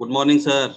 Good morning, sir.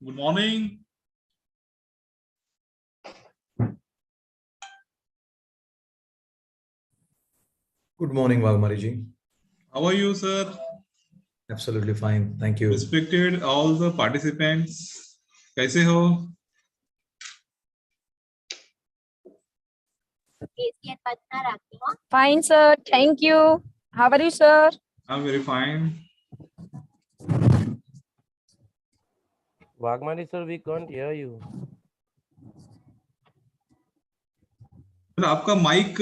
Good morning. Good morning, Vagmariji. How are you, sir? Absolutely fine. Thank you. Respected all the participants. कैसे हो? Fine, sir. Thank you. How are you, sir? I'm very fine. Vagmani sir, we can't hear you. Sir आपका mic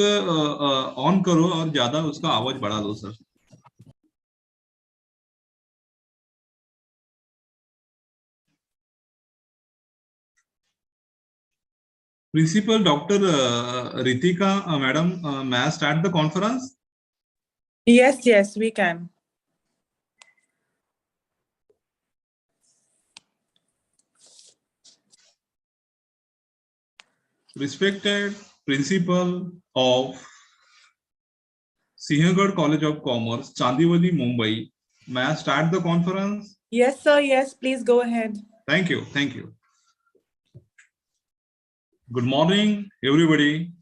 on करो और ज्यादा उसका आवाज बढ़ा दो sir. Principal Dr. Ritika, madam, may I start the conference? Yes, we can. Respected Principal of Sinhgad College of Commerce, Chandiwali, Mumbai, may I start the conference? Yes, sir. Yes, please go ahead. Thank you. Thank you. Good morning, everybody.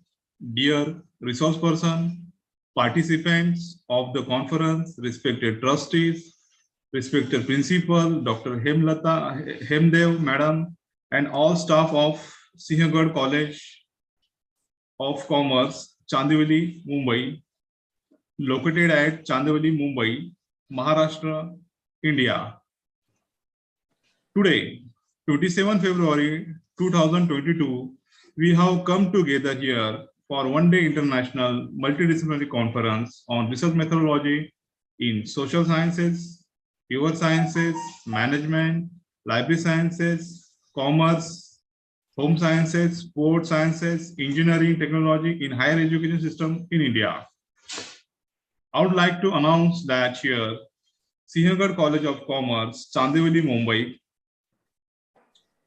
Dear resource person, participants of the conference, respected trustees, respected principal, Dr. Hemdev, madam, and all staff of Sinhgad College of Commerce, Chandivali, Mumbai, located at Chandivali, Mumbai, Maharashtra, India. Today, 27 February 2022, we have come together here for one-day international multidisciplinary conference on research methodology in social sciences, pure sciences, management, library sciences, commerce, home sciences, sports sciences, engineering, technology in higher education system in India. I would like to announce that here, Sinhgad College of Commerce, Chandivali, Mumbai,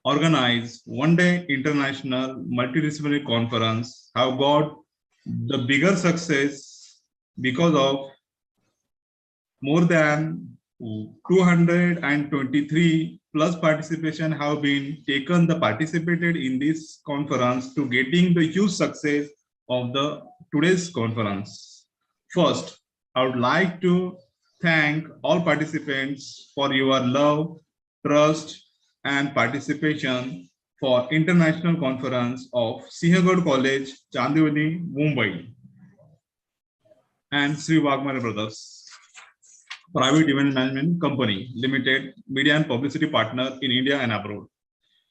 organized one-day international multidisciplinary conference have got the bigger success because of more than 223 plus participation have been taken the participated in this conference to getting the huge success of the today's conference. First, I would like to thank all participants for your love, trust, and participation for international conference of Sinhgad College, Chandivali, Mumbai, and Sri Vagmare Brothers, private event management company, limited, media and publicity partner in India and abroad.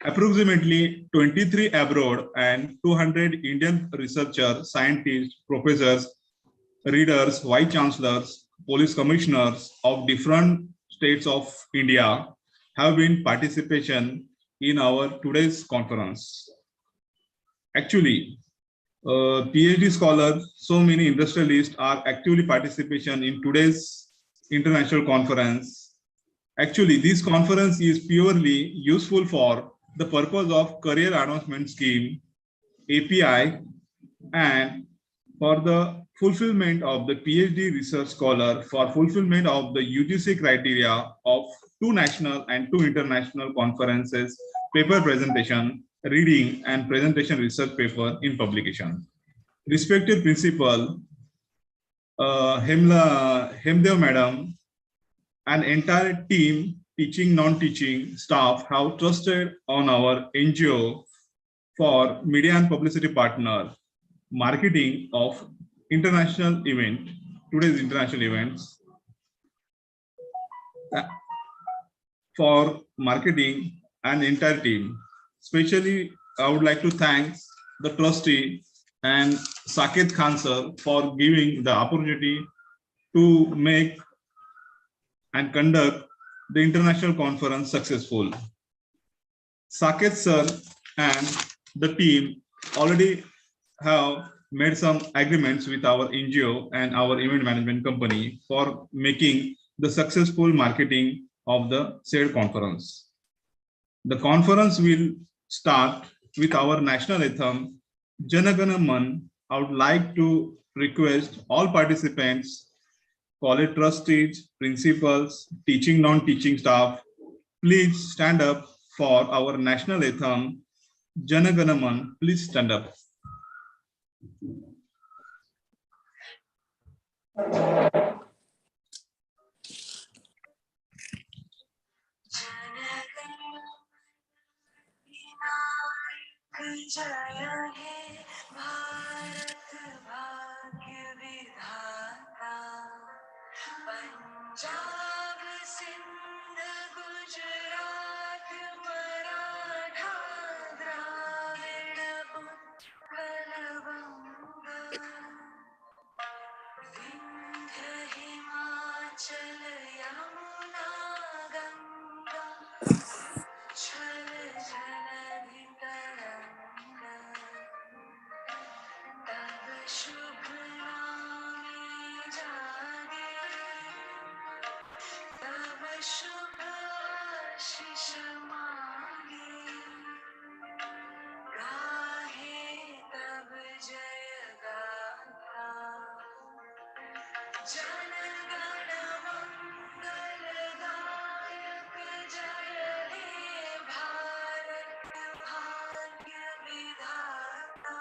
Approximately 23 abroad and 200 Indian researchers, scientists, professors, readers, vice chancellors, police commissioners of different states of India have been participation in our today's conference. Actually, PhD scholars, so many industrialists are actively participation in today's international conference. Actually, this conference is purely useful for the purpose of career advancement scheme, API, and for the fulfillment of the PhD research scholar for fulfillment of the UGC criteria of 2 national and 2 international conferences, paper presentation, reading and presentation research paper in publication. Respected principal, Hemdev madam, and entire team, teaching, non-teaching staff have trusted on our NGO for media and publicity partner, marketing of international event, today's international events, for marketing and entire team. Especially, I would like to thank the trustee and Saket Khan sir for giving the opportunity to make and conduct the international conference successful. Saket sir and the team already have made some agreements with our NGO and our event management company for making the successful marketing of the said conference. The conference will start with our national anthem, Jana Gana Man. I would like to request all participants, college trustees, principals, teaching, non-teaching staff, please stand up for our national anthem, Jana Gana Man. Please stand up. जय हे भारत भाग्य विधाता पंजाब सिंध गुजरात मराठा द्राविड़ उत्कल बंगा विंध्य हिमाचल यमुना गंगा उच्छल जलधि तरंगा तब शुभ नामे जागे तब शुभ आशीष मांगे गाहे तब जय गाथा जन गण मंगल दायक जय हे भारत भाग्य विधाता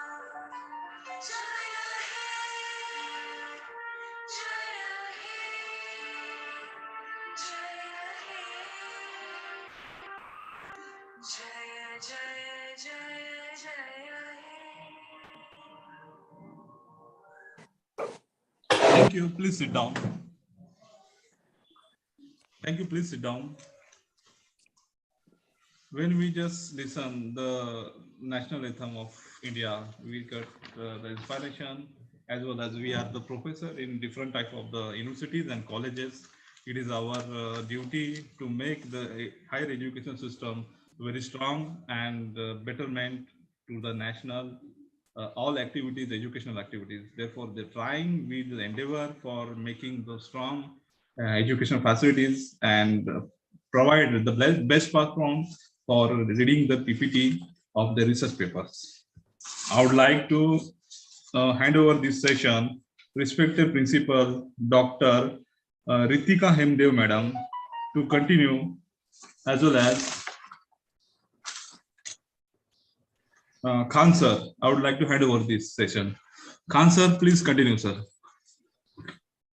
जय हे जय हे जय हे जय जय जय जय हे Thank you. Please sit down. Thank you. Please sit down. When we just listen the national anthem of India, we get the inspiration, as well as we are the professor in different type of the universities and colleges. It is our duty to make the higher education system very strong and betterment to the national all activities, educational activities. Therefore, the trying we will endeavor for making the strong educational facilities and provide the best platform for reading the PPT of the research papers. I would like to hand over this session, respected principal, Dr. Ritika Hemdev Madam, to continue, as well as Khan sir. I would like to hand over this session. Khan sir, please continue, sir.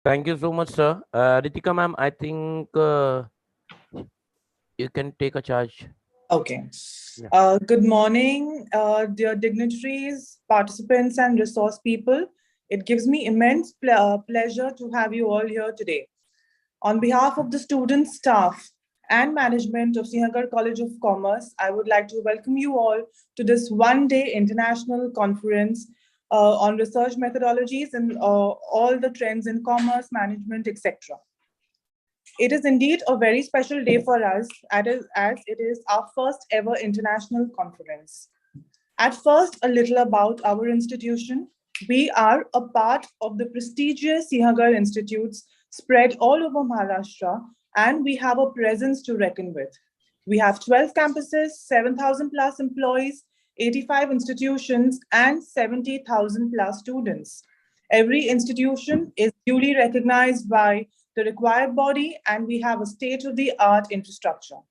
Thank you so much, sir. Ritika ma'am, I think you can take a charge. Okay. Yeah. Good morning, dear dignitaries, participants, and resource people. It gives me immense pleasure to have you all here today. On behalf of the students, staff, and management of Sinhgad College of Commerce, I would like to welcome you all to this one-day international conference on research methodologies and all the trends in commerce, management, etc. It is indeed a very special day for us, as it is our first ever international conference. At first, a little about our institution. We are a part of the prestigious Sinhgad Institutes spread all over Maharashtra, and we have a presence to reckon with. We have 12 campuses, 7,000 plus employees, 85 institutions, and 70,000 plus students. Every institution is duly recognized by the required body, and we have a state-of-the-art infrastructure.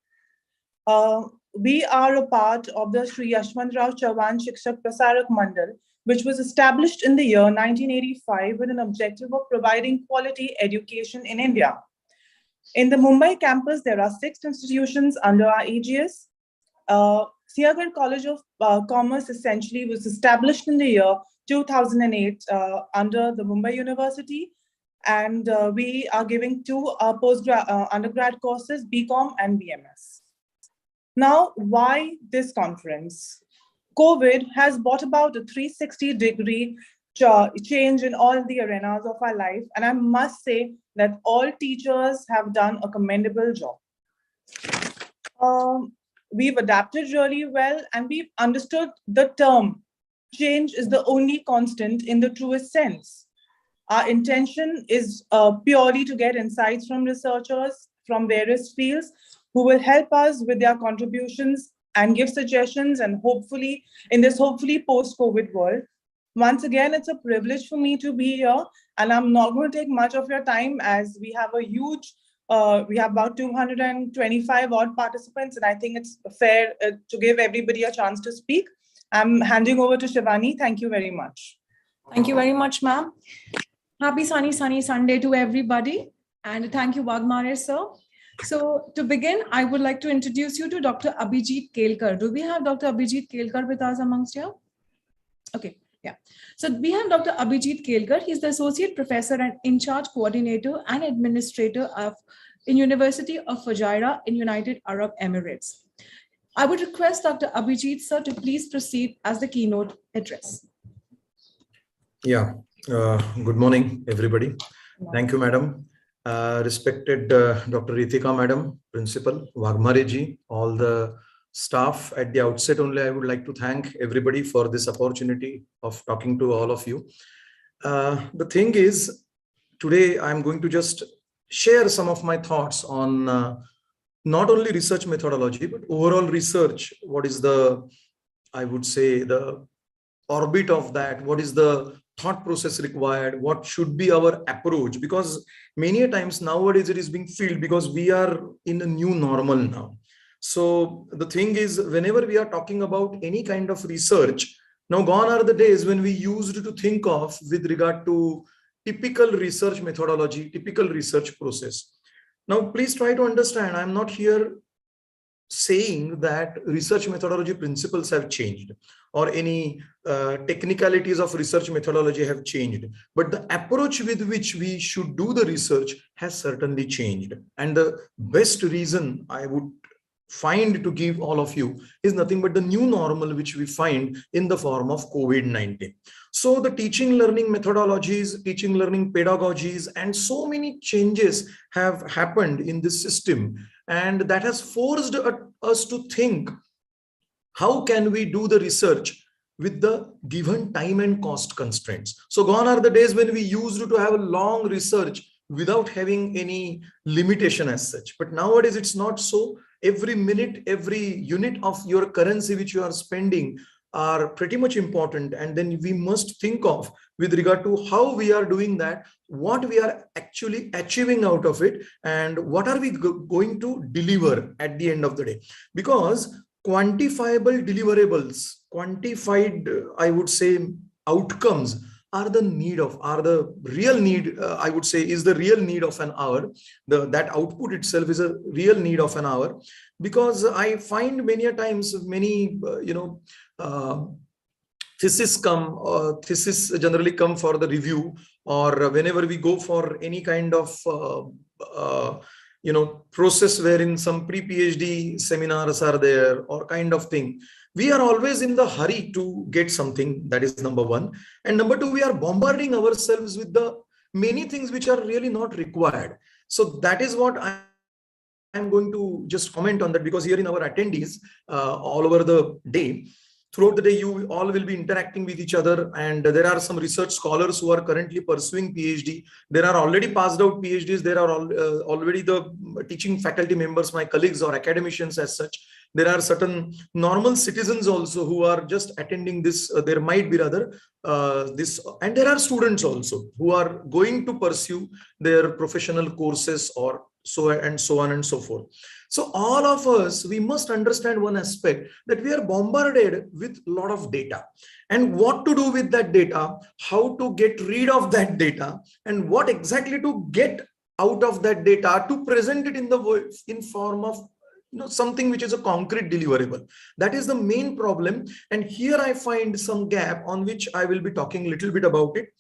We are a part of the Sri Yashwantrao Chauhan Shikshak Prasarak Mandal, which was established in the year 1985 with an objective of providing quality education in India. In the Mumbai campus, there are 6 institutions under our aegis. Sinhgad College of Commerce essentially was established in the year 2008 under the Mumbai University, and we are giving 2 undergrad courses, BCom and BMS. Now, why this conference? COVID has brought about a 360-degree change in all the arenas of our life, and I must say that all teachers have done a commendable job. We've adapted really well, and we've understood the term change is the only constant in the truest sense. Our intention is purely to get insights from researchers from various fields who will help us with their contributions and give suggestions, and hopefully in this post-COVID world. Once again, it's a privilege for me to be here, and I'm not going to take much of your time as we have a huge We have about 225 odd participants, and I think it's fair to give everybody a chance to speak. I'm handing over to Shivani. Thank you very much. Thank you very much, ma'am. Happy sunny Sunday to everybody. And thank you, Wagmare, sir. So to begin, I would like to introduce you to Dr. Abhijit Kelkar. Do we have Dr. Abhijit Kelkar with us amongst you? Okay, yeah. So we have Dr. Abhijit Kelkar. He's the Associate Professor and In-Charge Coordinator and Administrator in University of Fujairah in United Arab Emirates. I would request Dr. Abhijit, sir, to please proceed as the keynote address. Yeah. Good morning, everybody. Thank you, madam. Respected Dr. Ritika, madam, principal, Wagmare ji, all the staff. At the outset only, I would like to thank everybody for this opportunity of talking to all of you. The thing is, today I'm going to just share some of my thoughts on not only research methodology, but overall research. What is the, I would say, the orbit of that? What is the thought process required? What should be our approach? Because many a times nowadays it is being filled because we are in a new normal now. So the thing is, whenever we are talking about any kind of research, now gone are the days when we used to think of with regard to typical research methodology, typical research process. Now, please try to understand, I'm not here saying that research methodology principles have changed or any technicalities of research methodology have changed, but the approach with which we should do the research has certainly changed. And the best reason I would find to give all of you is nothing but the new normal which we find in the form of COVID-19. So the teaching learning methodologies, teaching learning pedagogies, and so many changes have happened in this system, and that has forced us to think, how can we do the research with the given time and cost constraints? So gone are the days when we used to have a long research without having any limitation as such. But nowadays it's not so. Every minute, every unit of your currency which you are spending are pretty much important. And then we must think of with regard to how we are doing that, what we are actually achieving out of it, and what are we going to deliver at the end of the day. Because quantifiable deliverables, quantified, I would say, outcomes are the real need, I would say, is the real need of an hour. That output itself is a real need of an hour. Because I find many a times, many, thesis generally come for the review, or whenever we go for any kind of, process wherein some pre-PhD seminars are there or kind of thing, we are always in the hurry to get something. That is number one. And number two, we are bombarding ourselves with the many things which are really not required. So that is what I'm going to just comment on that, because here in our attendees all over the day, throughout the day, you all will be interacting with each other, and there are some research scholars who are currently pursuing PhD. There are already passed out PhDs. There are already the teaching faculty members, my colleagues or academicians as such. There are certain normal citizens also who are just attending this. There might be rather this, and there are students also who are going to pursue their professional courses or so on and so forth. So all of us, we must understand one aspect, that we are bombarded with a lot of data, and what to do with that data, how to get rid of that data, and what exactly to get out of that data to present it in form of something which is a concrete deliverable. That is the main problem. And here I find some gap on which I will be talking a little bit about it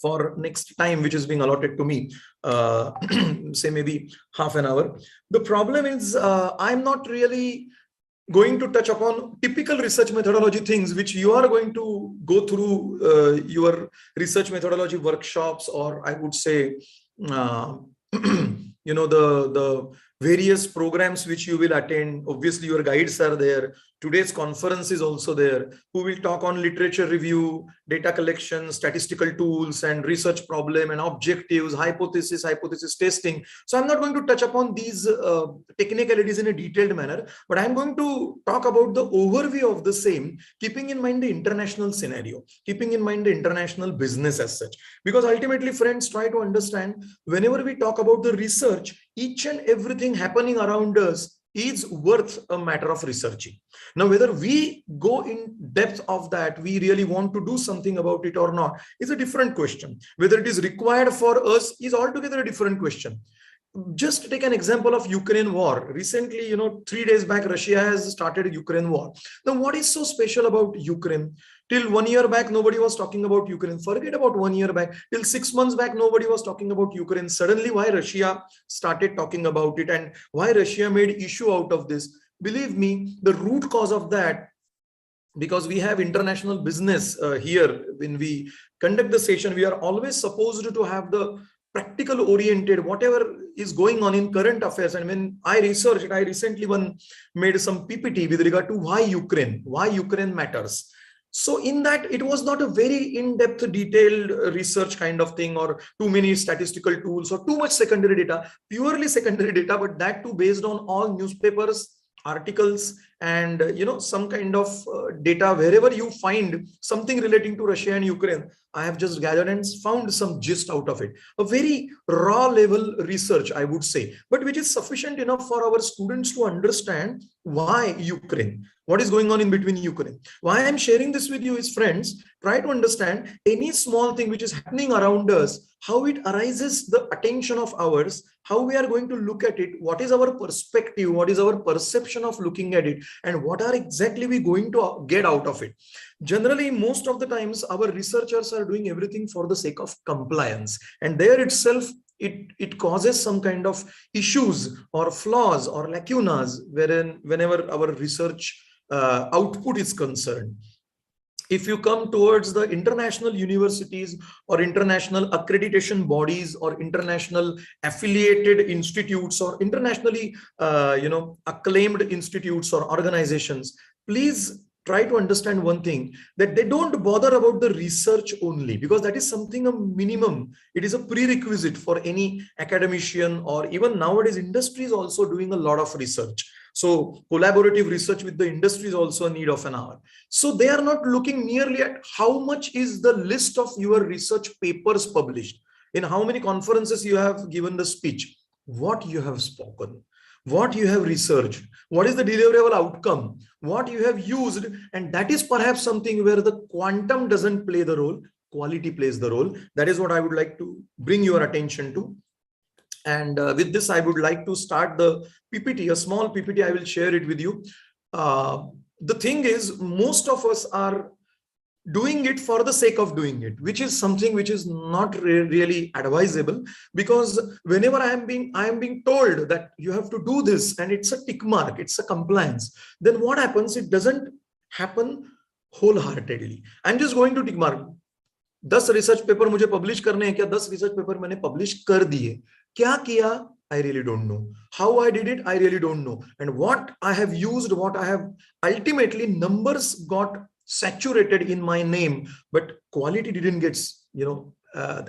for next time, which is being allotted to me, say maybe half an hour. The problem is I'm not really going to touch upon typical research methodology things which you are going to go through your research methodology workshops, or I would say the various programs which you will attend. Obviously your guides are there, Today's conference is also there, who will talk on literature review, data collection, statistical tools, and research problem and objectives, hypothesis testing. So I'm not going to touch upon these technicalities in a detailed manner, but I'm going to talk about the overview of the same, keeping in mind the international scenario, keeping in mind the international business as such. Because ultimately, friends, try to understand, whenever we talk about the research, each and everything happening around us is worth a matter of researching. Now, whether we go in depth of that, we really want to do something about it or not, is a different question. Whether it is required for us is altogether a different question. Just take an example of Ukraine war. Recently, 3 days back, Russia has started Ukraine war. Now, what is so special about Ukraine? Till 1 year back, nobody was talking about Ukraine. Forget about 1 year back. Till 6 months back, nobody was talking about Ukraine. Suddenly, why Russia started talking about it and why Russia made issue out of this? Believe me, the root cause of that, because we have international business here, when we conduct the session, we are always supposed to have the practical oriented, whatever is going on in current affairs. And when I researched, I recently made some PPT with regard to why Ukraine matters. So in that, it was not a very in-depth, detailed research kind of thing, or too many statistical tools or too much secondary data, purely secondary data, but that too based on all newspapers, articles, and some kind of data. Wherever you find something relating to Russia and Ukraine, I have just gathered and found some gist out of it. A very raw level research, I would say, but which is sufficient enough for our students to understand why Ukraine, what is going on in between Ukraine. Why I'm sharing this with you is, friends, try to understand any small thing which is happening around us, how it arises the attention of ours, how we are going to look at it, what is our perspective, what is our perception of looking at it, and what are exactly we going to get out of it. Generally, most of the times, our researchers are doing everything for the sake of compliance, and there itself, it causes some kind of issues or flaws or lacunas whenever our research output is concerned. If you come towards the international universities or international accreditation bodies or international affiliated institutes or internationally acclaimed institutes or organizations, please try to understand one thing, that they don't bother about the research only, because that is something a minimum. It is a prerequisite for any academician, or even nowadays industry is also doing a lot of research. So collaborative research with the industry is also a need of an hour. So they are not looking merely at how much is the list of your research papers published, in how many conferences you have given the speech, what you have spoken, what you have researched, what is the deliverable outcome, what you have used. And that is perhaps something where the quantum doesn't play the role, quality plays the role. That is what I would like to bring your attention to. And with this, I would like to start the PPT, a small PPT. I will share it with you. The thing is, most of us are doing it for the sake of doing it, which is something which is not really advisable, because whenever I am being told that you have to do this and it's a tick mark, it's a compliance, then what happens? It doesn't happen wholeheartedly. I'm just going to tick mark. 10 research paper मुझे publish करने हैं क्या? 10 research paper मैंने publish कर दिए. क्या किया? I really don't know. How I did it, I really don't know. And what I have used, what I have, ultimately numbers got saturated in my name, but quality didn't get,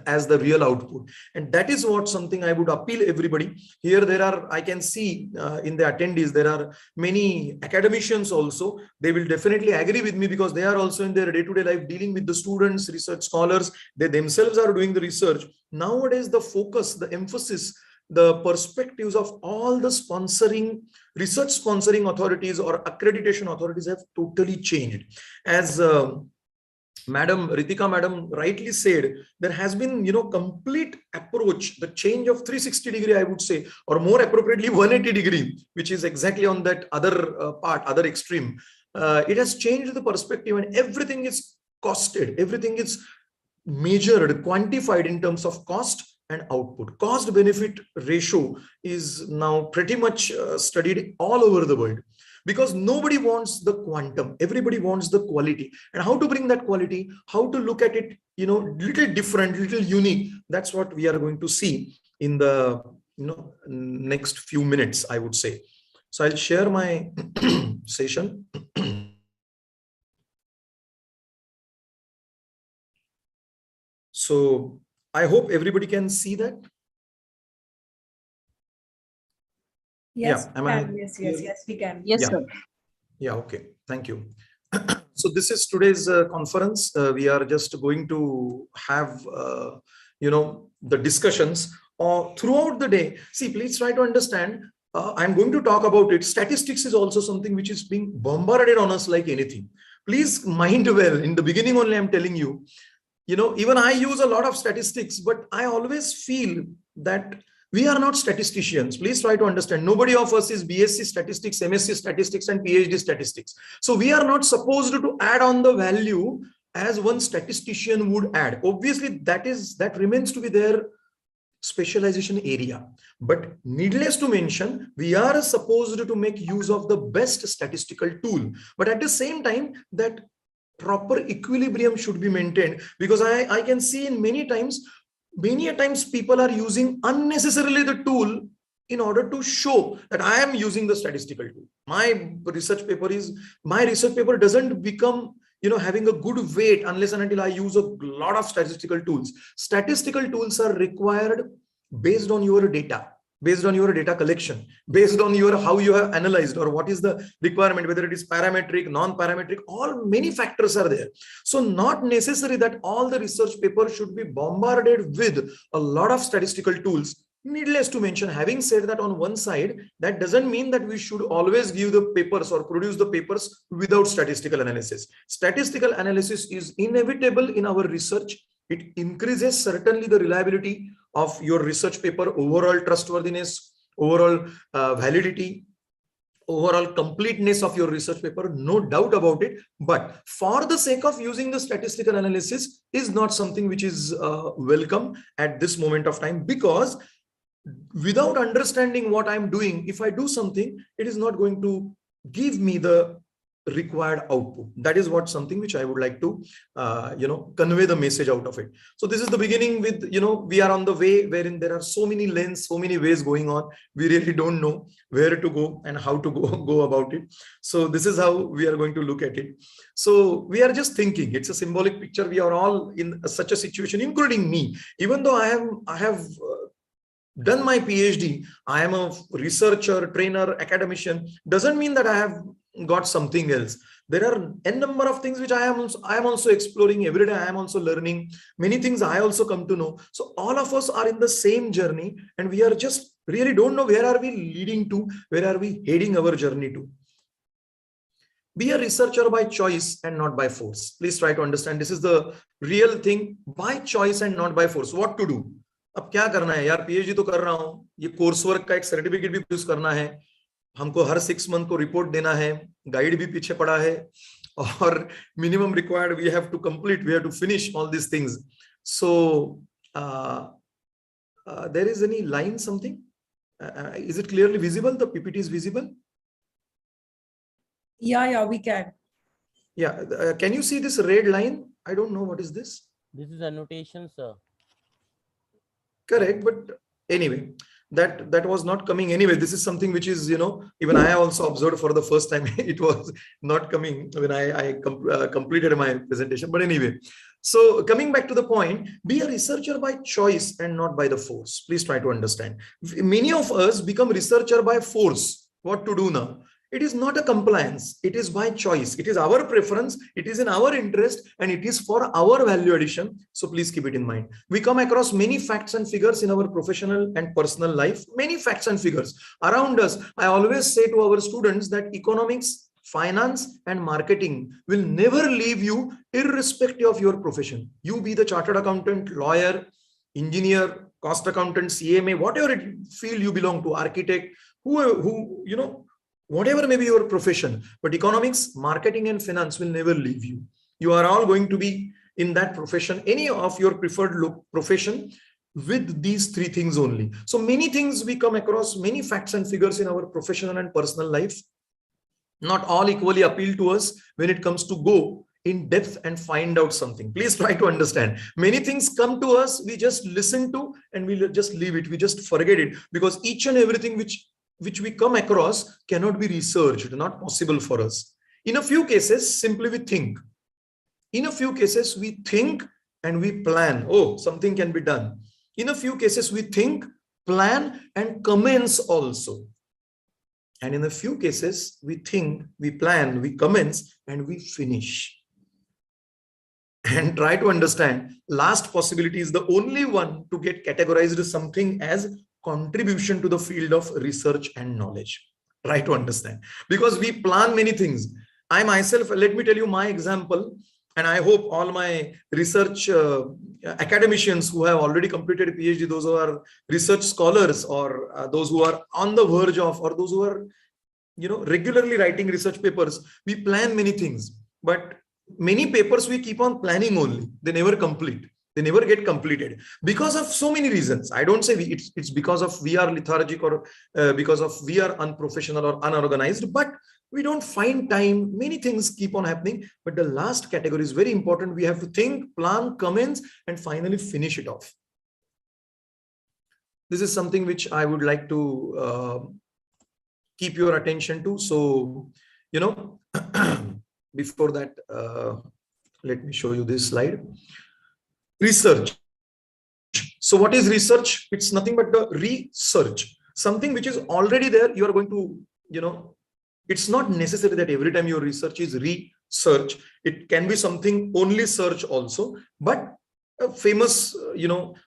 as the real output. And that is what something I would appeal everybody. Here there are, I can see in the attendees, there are many academicians also. They will definitely agree with me, because they are also in their day-to-day life dealing with the students, research scholars. They themselves are doing the research. Nowadays, the focus, the emphasis, the perspectives of all the research sponsoring authorities or accreditation authorities have totally changed. As Madam Ritika Madam rightly said, there has been, complete approach, the change of 360 degree, I would say, or more appropriately 180 degree, which is exactly on that other extreme. It has changed the perspective, and everything is costed, everything is measured, quantified in terms of cost and output. Cost benefit ratio is now pretty much studied all over the world, because nobody wants the quantum, everybody wants the quality. And how to bring that quality, how to look at it, little different, little unique. That's what we are going to see in the next few minutes, I would say. So I'll share my session. So I hope everybody can see that. Yes, Yeah, am we I can. Yes, clear? yes, yes, we can. Yes, Yeah. sir. Yeah, okay. Thank you. So this is today's conference. We are just going to have, the discussions throughout the day. See, please try to understand. I'm going to talk about it. Statistics is also something which is being bombarded on us like anything. Please mind well. In the beginning only, I'm telling you, even I use a lot of statistics, but I always feel that we are not statisticians. Please try to understand. Nobody of us is BSc statistics, MSc statistics, and PhD statistics. So we are not supposed to add on the value as one statistician would add. Obviously, that remains to be their specialization area. But needless to mention, we are supposed to make use of the best statistical tool. But at the same time, that proper equilibrium should be maintained, because I can see in many a times people are using unnecessarily the tool in order to show that I am using the statistical tool. My research paper doesn't become having a good weight unless and until I use a lot of statistical tools. Statistical tools are required based on your data, based on your data collection, based on your how you have analyzed or what is the requirement, whether it is parametric, non-parametric, all many factors are there. So not necessary that all the research papers should be bombarded with a lot of statistical tools. Needless to mention, having said that, on one side, that doesn't mean that we should always give the papers or produce the papers without statistical analysis. Statistical analysis is inevitable in our research. It increases certainly the reliability of your research paper, overall trustworthiness, overall validity, overall completeness of your research paper, no doubt about it. But for the sake of using the statistical analysis is not something which is welcome at this moment of time, because without understanding what I'm doing, if I do something, it is not going to give me the required output. That is what something which I would like to convey the message out of it. So this is the beginning with, we are on the way wherein there are so many lanes, so many ways going on. We really don't know where to go and how to go about it. So this is how we are going to look at it. So we are just thinking, it's a symbolic picture. We are all in such a situation, including me. Even though I have done my PhD, I am a researcher, trainer, academician, doesn't mean that I have got something else. There are n number of things which I am also exploring every day. I am also learning many things. I also come to know. So all of us are in the same journey, and we are just really don't know where are we leading to, where are we heading our journey to. Be a researcher by choice and not by force. Please try to understand. This is the real thing, by choice and not by force. What to do? अब क्या करना है यार, PhD तो कर रहा हूं, ये कोर्स वर्क का एक सर्टिफिकेट भी प्रोड्यूस करना है, हमको हर 6 मंथ को रिपोर्ट देना है, गाइड भी पीछे पड़ा है, और minimum required we have to complete, we have to finish all this things. So there is any line something, is it clearly visible? The PPT is visible? Yeah, we can. Yeah, can you see this red line? I don't know what is this. This is annotation, sir. Correct, but anyway, that was not coming anyway. This is something which is, even I also observed for the first time. It was not coming when I completed my presentation. But anyway, so coming back to the point, be a researcher by choice and not by the force. Please try to understand. Many of us become researcher by force. What to do now? It is not a compliance. It is by choice. It is our preference. It is in our interest, and it is for our value addition. So please keep it in mind. We come across many facts and figures in our professional and personal life. Many facts and figures around us. I always say to our students that economics, finance, and marketing will never leave you irrespective of your profession. You be the chartered accountant, lawyer, engineer, cost accountant, CMA, whatever field you belong to, architect, who whatever may be your profession, but economics, marketing, and finance will never leave you. You are all going to be in that profession, any of your preferred profession, with these 3 things only. So many things we come across, many facts and figures in our professional and personal life. Not all equally appeal to us when it comes to go in depth and find out something. Please try to understand. Many things come to us, we just listen to, and we just leave it. We just forget it, because each and everything which we come across cannot be researched, not possible for us. In a few cases, simply we think. In a few cases, we think and we plan, oh, something can be done. In a few cases, we think, plan, and commence also. And in a few cases, we think, we plan, we commence, and we finish. And try to understand, last possibility is the only one to get categorized as something as contribution to the field of research and knowledge. Try to understand, because we plan many things. I myself, let me tell you my example, and I hope all my research academicians who have already completed a PhD, those who are research scholars, or those who are on the verge of, or those who are, regularly writing research papers, we plan many things, but many papers we keep on planning only. They never complete. They never get completed because of so many reasons. I don't say it's because of we are lethargic, or because of we are unprofessional or unorganized, but we don't find time. Many things keep on happening, but the last category is very important. We have to think, plan, commence, and finally finish it off. This is something which I would like to keep your attention to. So, before that, let me show you this slide. Research. So what is research? It's nothing but the research. Something which is already there, you are going to, it's not necessary that every time your research is research. It can be something only search also, but a famous,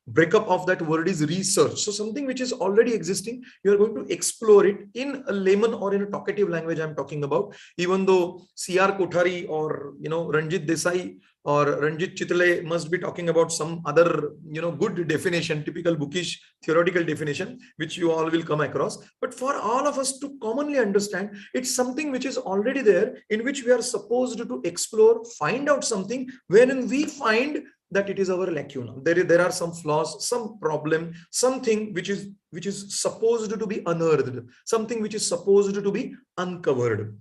breakup of that word is research. So something which is already existing, you are going to explore it in a layman or in a talkative language I'm talking about. Even though C.R. Kothari or, Ranjit Desai or Ranjit Chitle must be talking about some other, good definition, typical bookish theoretical definition, which you all will come across. But for all of us to commonly understand, it's something which is already there, in which we are supposed to explore, find out something, wherein we find that it is our lacuna. There are some flaws, some problem, something which is supposed to be unearthed, something which is supposed to be uncovered.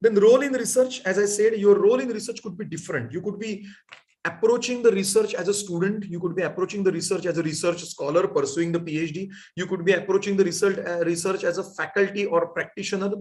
Then role in research, as I said, your role in research could be different. You could be approaching the research as a student. You could be approaching the research as a research scholar pursuing the PhD. You could be approaching the research as a faculty or practitioner,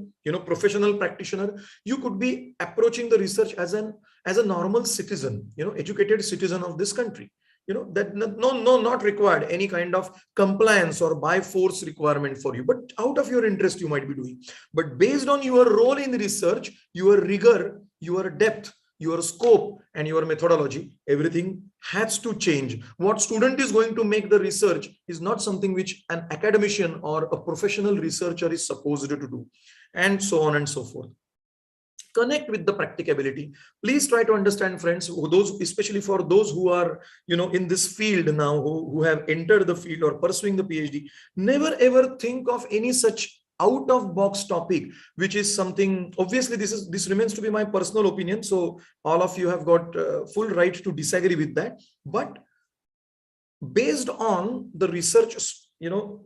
professional practitioner. You could be approaching the research as a normal citizen, educated citizen of this country. That not required any kind of compliance or by force requirement for you, but out of your interest you might be doing. But based on your role in research, your rigor, your depth, your scope, and your methodology, everything has to change. What student is going to make the research is not something which an academician or a professional researcher is supposed to do, and so on and so forth. Connect with the practicability. Please try to understand, friends, especially for those who are, in this field now, who have entered the field or pursuing the PhD, never ever think of any such out of box topic, which is something, obviously this remains to be my personal opinion. So all of you have got full right to disagree with that, but based on the research,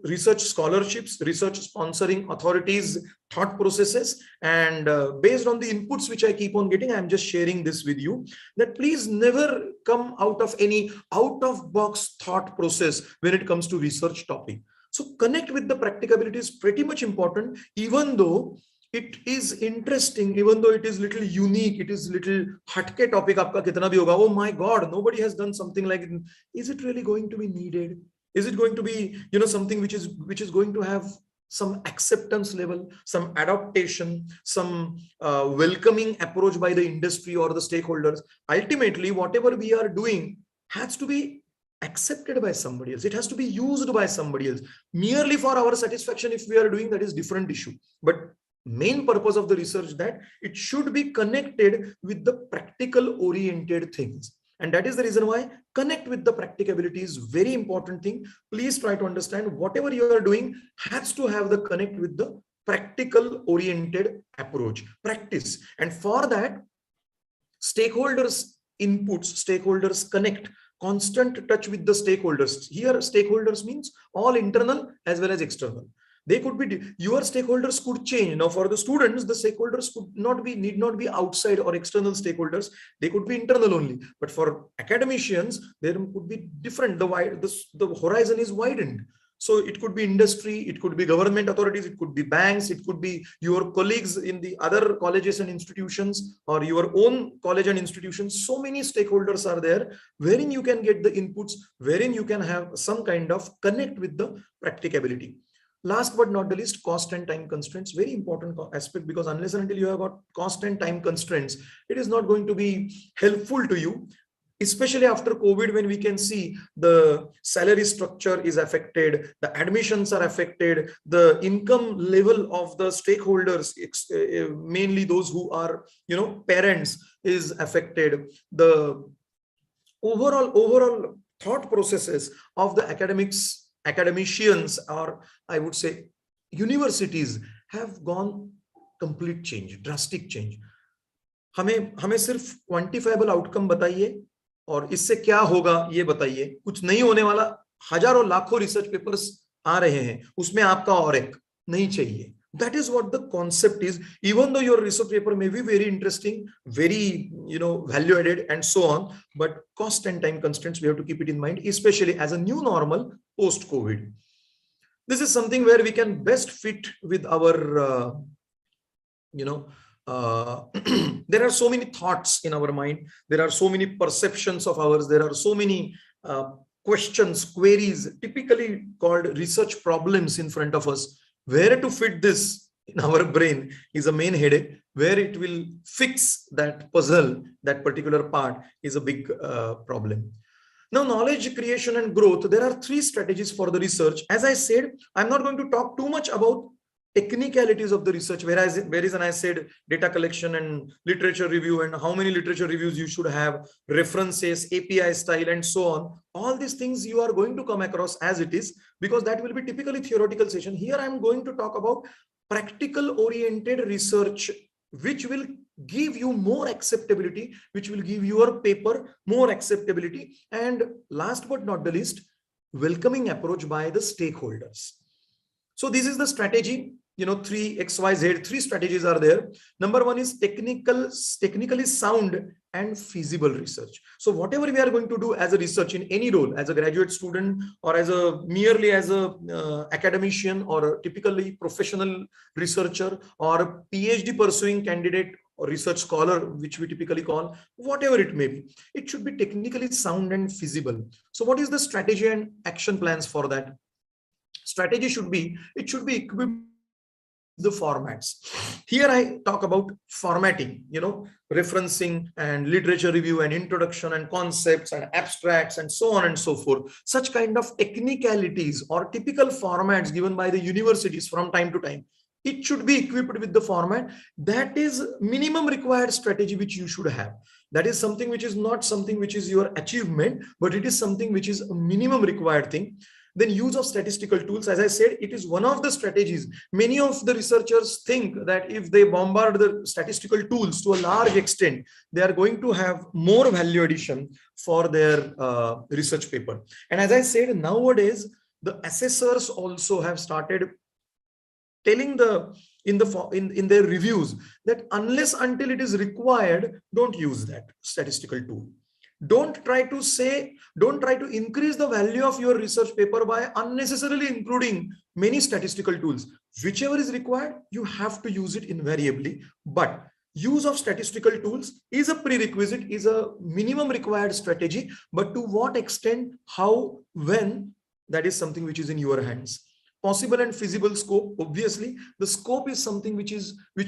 research scholarships, research sponsoring authorities, thought processes, and based on the inputs which I keep on getting, I'm just sharing this with you, that please never come out of any out of box thought process when it comes to research topic. So connect with the practicability is pretty much important, even though it is interesting, even though it is little unique, it is little hatke topic. Aapka kitna bhi hoga, oh my God, nobody has done something like it. Is it really going to be needed? Is it going to be, something which is going to have some acceptance level, some adaptation, some welcoming approach by the industry or the stakeholders? Ultimately, whatever we are doing has to be accepted by somebody else. It has to be used by somebody else. Merely for our satisfaction, if we are doing, that is different issue. But main purpose of the research, that it should be connected with the practical oriented things. And that is the reason why connect with the practicability is very important thing. Please try to understand whatever you are doing has to have the connect with the practical oriented approach, practice. And for that, stakeholders inputs, stakeholders connect, constant touch with the stakeholders. Here, stakeholders means all internal as well as external. They could be, your stakeholders could change. Now, for the students, the stakeholders need not be outside or external stakeholders. They could be internal only. But for academicians, there could be different. The horizon is widened. So it could be industry, it could be government authorities, it could be banks, it could be your colleagues in the other colleges and institutions, or your own college and institutions. So many stakeholders are there wherein you can get the inputs, wherein you can have some kind of connect with the practicability. Last but not the least, cost and time constraints, very important aspect, because unless and until you have got cost and time constraints, it is not going to be helpful to you. Especially after COVID, when we can see the salary structure is affected, the admissions are affected, the income level of the stakeholders, mainly those who are, parents, is affected. The overall thought processes of the academicians, or I would say universities, have gone complete change, drastic change. हमें सिर्फ quantifiable outcome बताइए और इससे क्या होगा ये बताइए, कुछ नहीं होने वाला। हजारों लाखों रिसर्च पेपर्स आ रहे हैं, उसमें आपका और एक नहीं चाहिए. That is what the concept is. Even though your research paper may be very interesting, very value added and so on, but cost and time constraints, we have to keep it in mind, especially as a new normal post COVID. This is something where we can best fit with our there are so many thoughts in our mind, there are so many perceptions of ours, there are so many questions, queries, typically called research problems in front of us. Where to fit this in our brain is a main headache. Where it will fix that puzzle, that particular part, is a big problem. Now, knowledge creation and growth, there are 3 strategies for the research. As I said, I'm not going to talk too much about technicalities of the research, whereas I said data collection and literature review, and how many literature reviews you should have, references, API style, and so on. All these things you are going to come across as it is, because that will be typically theoretical session. Here I'm going to talk about practical oriented research, which will give you more acceptability, which will give your paper more acceptability. And last but not the least, welcoming approach by the stakeholders. So this is the strategy, 3 XYZ, 3 strategies are there. Number 1 is technically sound and feasible research. So whatever we are going to do as a research in any role, as a graduate student, or as merely as a academician, or a typically professional researcher, or a PhD pursuing candidate or research scholar, which we typically call, whatever it may be, it should be technically sound and feasible. So what is the strategy and action plans for that? Strategy should be equipped with the formats. Here I talk about formatting, referencing and literature review and introduction and concepts and abstracts and so on and so forth. Such kind of technicalities or typical formats given by the universities from time to time, it should be equipped with the format. That is minimum required strategy which you should have. That is something which is not something which is your achievement, but it is something which is a minimum required thing. Then use of statistical tools. As I said, it is one of the strategies. Many of the researchers think that if they bombard the statistical tools to a large extent, they are going to have more value addition for their research paper. And as I said, nowadays, the assessors also have started telling in their reviews that unless until it is required, don't use that statistical tool. Don't try to increase the value of your research paper by unnecessarily including many statistical tools. Whichever is required, you have to use it invariably. But use of statistical tools is a prerequisite, is a minimum required strategy. But to what extent, how, when, that is something which is in your hands. Possible and feasible scope. Obviously, the scope is something which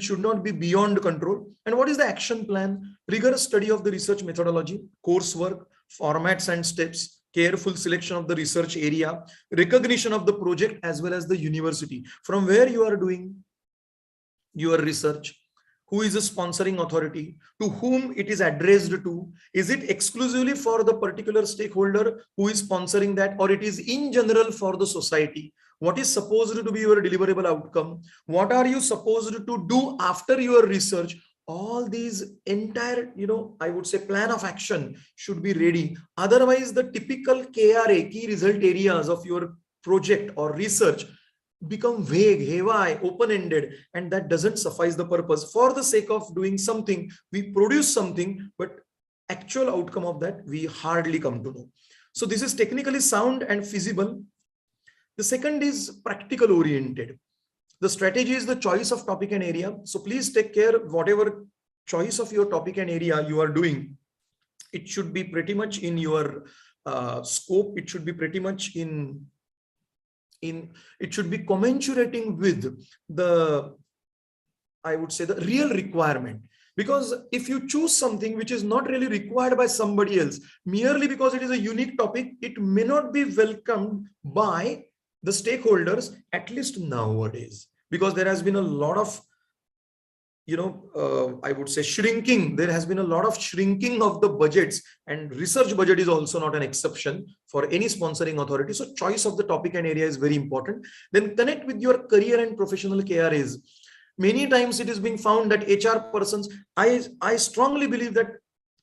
should not be beyond control. And what is the action plan? Rigorous study of the research methodology, coursework, formats and steps, careful selection of the research area, recognition of the project as well as the university from where you are doing your research, who is the sponsoring authority, to whom it is addressed to. Is it exclusively for the particular stakeholder who is sponsoring that, or it is in general for the society? What is supposed to be your deliverable outcome? What are you supposed to do after your research? All these entire, I would say plan of action should be ready. Otherwise, the typical KRA, key result areas of your project or research become vague, haywire, open-ended, and that doesn't suffice the purpose. For the sake of doing something, we produce something, but actual outcome of that we hardly come to know. So this is technically sound and feasible. The second is practical oriented. The strategy is the choice of topic and area. So please take care, whatever choice of your topic and area you are doing, it should be pretty much in your scope. It should be pretty much it should be commensurating with the, I would say, the real requirement. Because if you choose something which is not really required by somebody else, merely because it is a unique topic, it may not be welcomed by the stakeholders, at least nowadays, because there has been a lot of, I would say, shrinking. There has been a lot of shrinking of the budgets, and research budget is also not an exception for any sponsoring authority. So choice of the topic and area is very important. Then connect with your career and professional KRAs. Many times it is being found that HR persons, I strongly believe that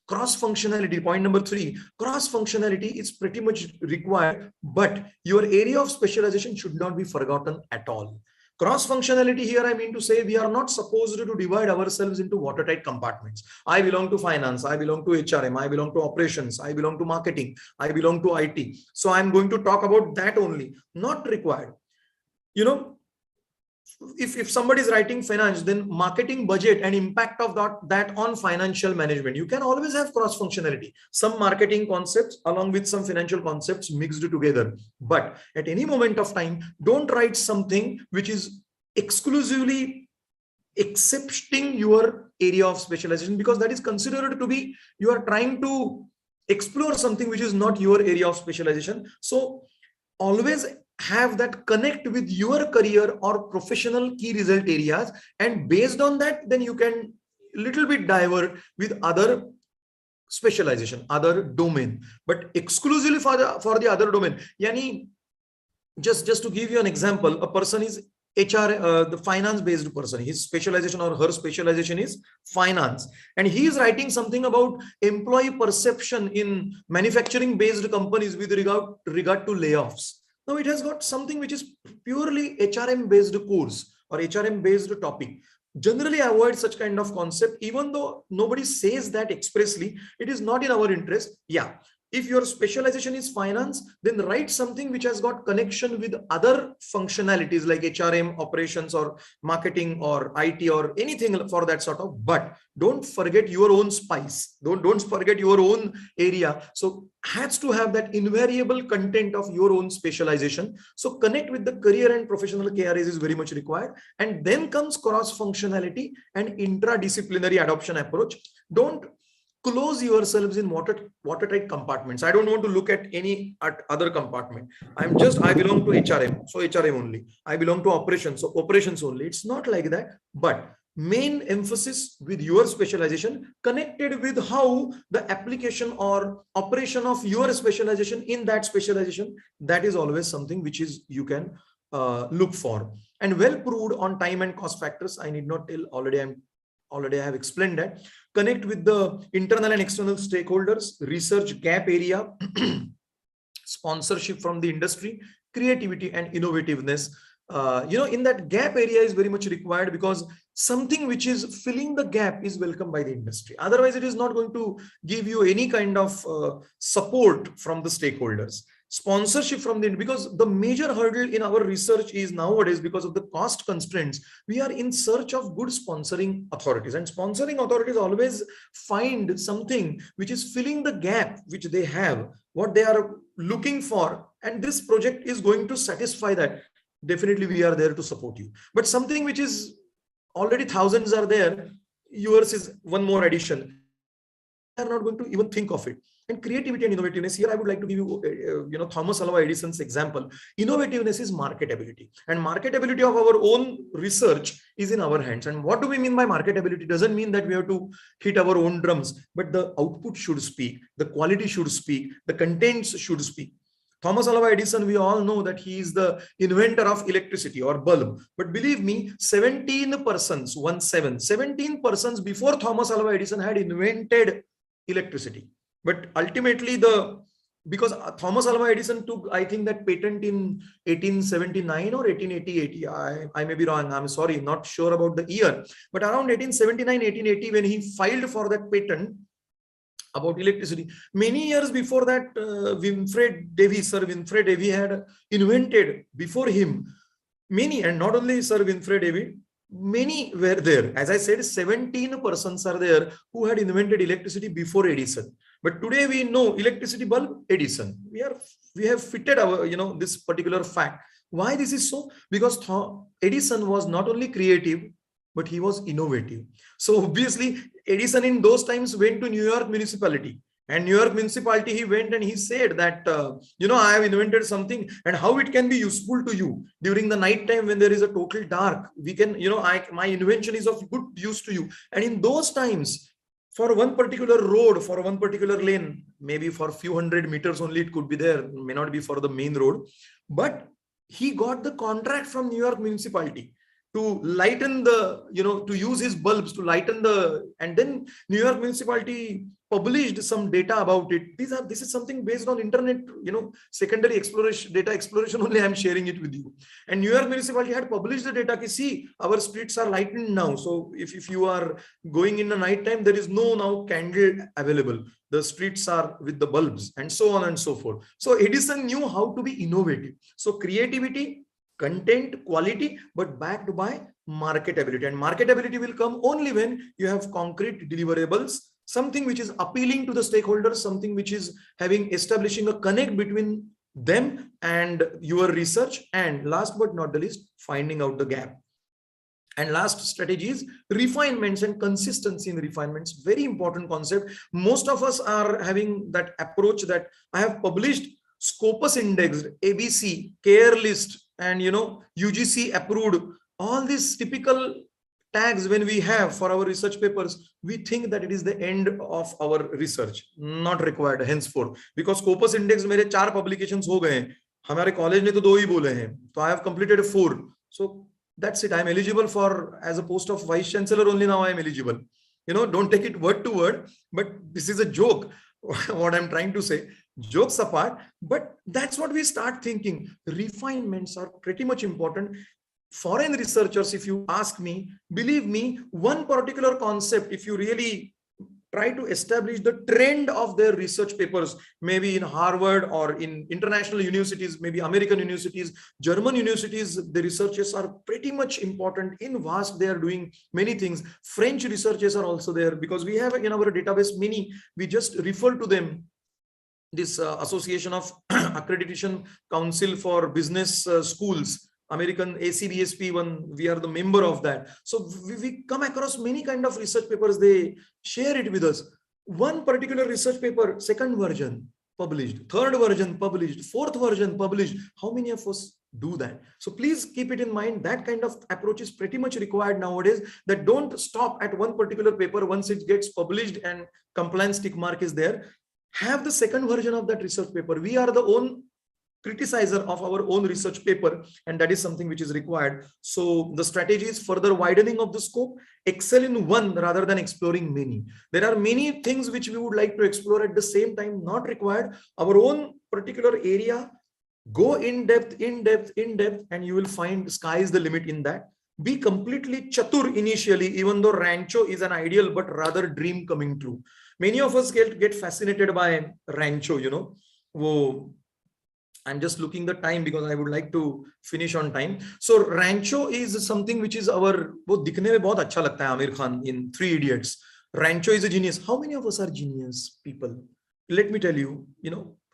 cross-functionality, point number 3, cross-functionality is pretty much required, but your area of specialization should not be forgotten at all. Cross-functionality here, I mean to say, we are not supposed to divide ourselves into watertight compartments. I belong to finance, I belong to HRM, I belong to operations, I belong to marketing, I belong to IT. So I'm going to talk about that only. Not required. If somebody is writing finance, then marketing budget and impact of that on financial management, you can always have cross functionality, some marketing concepts along with some financial concepts mixed together. But at any moment of time, don't write something which is exclusively accepting your area of specialization, because that is considered to be, you are trying to explore something which is not your area of specialization. So always have that connect with your career or professional key result areas, and based on that, then you can little bit divert with other specialization, other domain, but exclusively for the other domain. Yani, just to give you an example, a person is HR, the finance based person, his specialization or her specialization is finance, and he is writing something about employee perception in manufacturing based companies with regard to layoffs. Now it has got something which is purely HRM based course or HRM based topic. Generally avoid such kind of concept, even though nobody says that expressly, it is not in our interest. Yeah. If your specialization is finance, then write something which has got connection with other functionalities like HRM, operations, or marketing, or IT, or anything for that sort of. But don't forget your own spice. Don't forget your own area. So has to have that invariable content of your own specialization. So connect with the career and professional KRAs is very much required. And then comes cross functionality and intradisciplinary adoption approach. Don't close yourselves in watertight compartments. I don't want to look at any other compartment. I belong to HRM, so HRM only. I belong to operations, so operations only. It's not like that, but main emphasis with your specialization connected with how the application or operation of your specialization in that specialization, that is always something which is you can look for. And well proved on time and cost factors. I need not tell, already I have explained that. Connect with the internal and external stakeholders, research gap area, sponsorship from the industry, creativity and innovativeness. In that gap area is very much required, because something which is filling the gap is welcomed by the industry. Otherwise, it is not going to give you any kind of support from the stakeholders. Sponsorship from because the major hurdle in our research is nowadays, because of the cost constraints, we are in search of good sponsoring authorities, and sponsoring authorities always find something which is filling the gap which they have, what they are looking for, and this project is going to satisfy that. Definitely we are there to support you. But something which is already thousands are there, yours is one more addition, they are not going to even think of it. And creativity and innovativeness, here I would like to give you, Thomas Alva Edison's example. Innovativeness is marketability, and marketability of our own research is in our hands. And what do we mean by marketability? Doesn't mean that we have to hit our own drums, but the output should speak, the quality should speak, the contents should speak. Thomas Alva Edison, we all know that he is the inventor of electricity or bulb. But believe me, 17 persons before Thomas Alva Edison had invented electricity. But ultimately, because Thomas Alva Edison took, I think, that patent in 1879 or 1888. I may be wrong. I'm sorry, not sure about the year. But around 1879, 1880, when he filed for that patent, about electricity. Many years before that, Sir Winfred Davy had invented before him many, and not only Sir Winfred Davy, many were there. As I said, 17 persons are there who had invented electricity before Edison. But today we know electricity bulb, Edison. We have fitted our, this particular fact. Why this is so? Because Edison was not only creative, but he was innovative. So obviously Edison in those times went to New York municipality, and New York municipality, he went and he said that, I have invented something, and how it can be useful to you during the night time when there is a total dark. We can, my invention is of good use to you. And in those times, for one particular road, for one particular lane, maybe for a few hundred meters only it could be there, may not be for the main road, but he got the contract from New York municipality to lighten the, to use his bulbs to lighten the, and then New York municipality published some data about it. This is something based on internet, secondary exploration, data exploration only. I'm sharing it with you. And New York municipality had published the data. See, our streets are lightened now. So if you are going in the night time, there is no now candle available. The streets are with the bulbs, and so on and so forth. So Edison knew how to be innovative. So creativity, content, quality, but backed by marketability. And marketability will come only when you have concrete deliverables, something which is appealing to the stakeholders, something which is establishing a connect between them and your research, and last but not the least, finding out the gap. And last strategy is refinements and consistency in refinements. Very important concept. Most of us are having that approach that I have published Scopus indexed, ABC, care list, and UGC approved. All these typical tags when we have for our research papers, we think that it is the end of our research. Not required henceforth, because Scopus index मेरे 4 publications हो गए हैं, हमारे college ने तो 2 ही बोले हैं, तो I have completed 4. So that's it. I'm eligible for, as a post of vice chancellor only now I am eligible. Don't take it word to word, but this is a joke. What I'm trying to say, jokes apart, but that's what we start thinking. Refinements are pretty much important. Foreign researchers, if you ask me, believe me, one particular concept, if you really try to establish the trend of their research papers, maybe in Harvard or in international universities, maybe American universities, German universities, the researchers are pretty much important. In vast, they are doing many things. French researchers are also there, because we have in our database many, we just refer to them. This Association of Accreditation Council for Business Schools, American ACBSP one, we are the member of that. So we come across many kind of research papers, they share it with us. One particular research paper, second version published, third version published, fourth version published. How many of us do that? So please keep it in mind, that kind of approach is pretty much required nowadays, that don't stop at one particular paper. Once it gets published and compliance tick mark is there, have the second version of that research paper. We are the own criticizer of our own research paper, and that is something which is required. So the strategy is further widening of the scope, excel in one rather than exploring many. There are many things which we would like to explore at the same time, not required. Our own particular area, go in depth, and you will find sky is the limit in that. Be completely chatur initially, even though rancho is an ideal, but rather dream coming true. Many of us get fascinated by rancho, I'm just looking the time because I would like to finish on time. So rancho is something which is our, वो दिखने में बहुत अच्छा लगता है Aamir Khan in 3 Idiots. Rancho is a genius. How many of us are genius people? Let me tell you,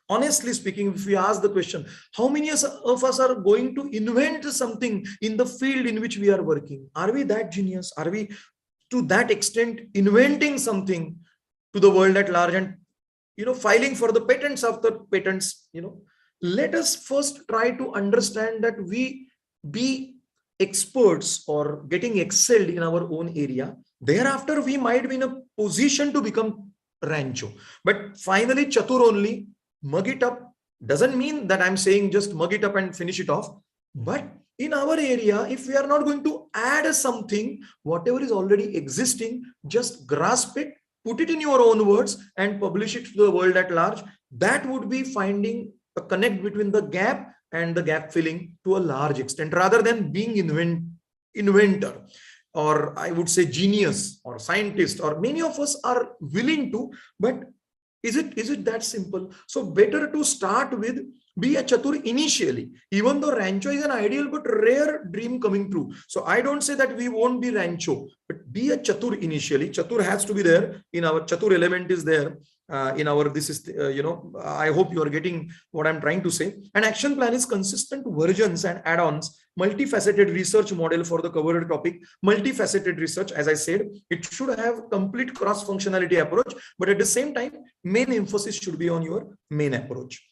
honestly speaking, if we ask the question, how many of us are going to invent something in the field in which we are working? Are we that genius? Are we to that extent inventing something to the world at large and, filing for the patents of the patents, Let us first try to understand that we be experts or getting excelled in our own area. Thereafter, we might be in a position to become rancho. But finally, chatur only, mug it up. Doesn't mean that I'm saying just mug it up and finish it off. But in our area, if we are not going to add something, whatever is already existing, just grasp it, put it in your own words and publish it to the world at large. That would be finding a connect between the gap and the gap filling to a large extent, rather than being inventor, or I would say genius or scientist, or many of us are willing to, but Is it that simple? So better to start with be a chatur initially, even though rancho is an ideal but rare dream coming true. So I don't say that we won't be rancho, but be a chatur initially. Chatur has to be there in our chatur element is there in our, this is, I hope you are getting what I'm trying to say. An action plan is consistent versions and add-ons, multifaceted research model for the covered topic, multifaceted research. As I said, it should have complete cross-functionality approach, but at the same time, main emphasis should be on your main approach.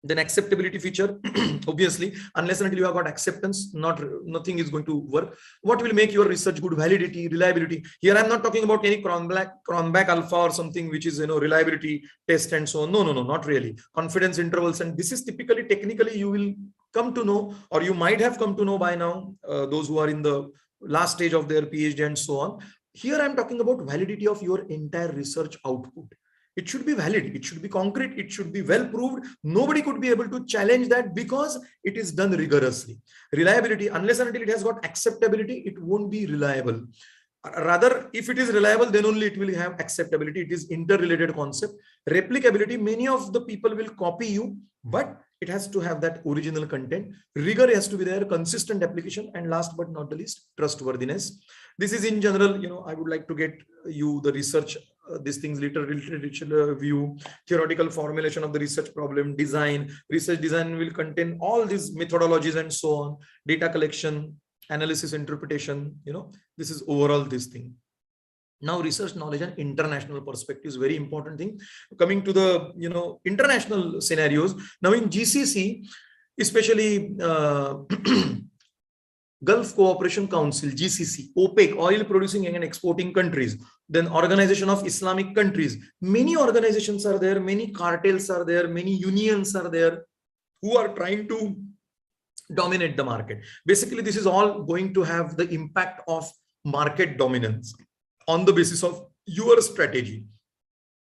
Then acceptability feature, obviously, unless and until you have got acceptance, nothing is going to work. What will make your research good? Validity, reliability. Here I'm not talking about any Cronbach alpha or something which is, reliability test and so on. No, not really. Confidence intervals, and this is typically technically you will come to know, or you might have come to know by now, those who are in the last stage of their PhD and so on. Here I'm talking about validity of your entire research output. It should be valid, it should be concrete, it should be well proved. Nobody could be able to challenge that because it is done rigorously. Reliability, unless and until it has got acceptability, it won't be reliable. Rather, if it is reliable, then only it will have acceptability. It is interrelated concept. Replicability, many of the people will copy you, but it has to have that original content. Rigor has to be there, consistent application, and last but not the least, trustworthiness. This is in general, I would like to get you the research, these things, literature view, theoretical formulation of the research problem, design. Research design will contain all these methodologies and so on, data collection, analysis, interpretation, this is overall this thing. Now, research knowledge and international perspective is very important thing. Coming to the, international scenarios. Now in GCC, especially Gulf Cooperation Council, GCC, OPEC, oil producing and exporting countries, then Organization of Islamic Countries. Many organizations are there, many cartels are there, many unions are there who are trying to dominate the market. Basically, this is all going to have the impact of market dominance on the basis of your strategy.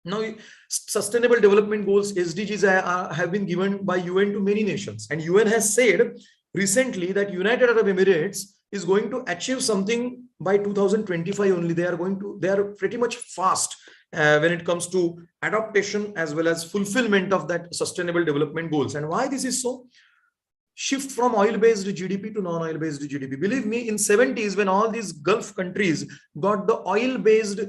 Now, Sustainable Development Goals, SDGs, have been given by UN to many nations, and UN has said recently that United Arab Emirates is going to achieve something by 2025 only. They are pretty much fast when it comes to adaptation as well as fulfillment of that Sustainable Development Goals. And why this is so? Shift from oil-based GDP to non-oil-based GDP. Believe me, in 70s, when all these Gulf countries got the oil-based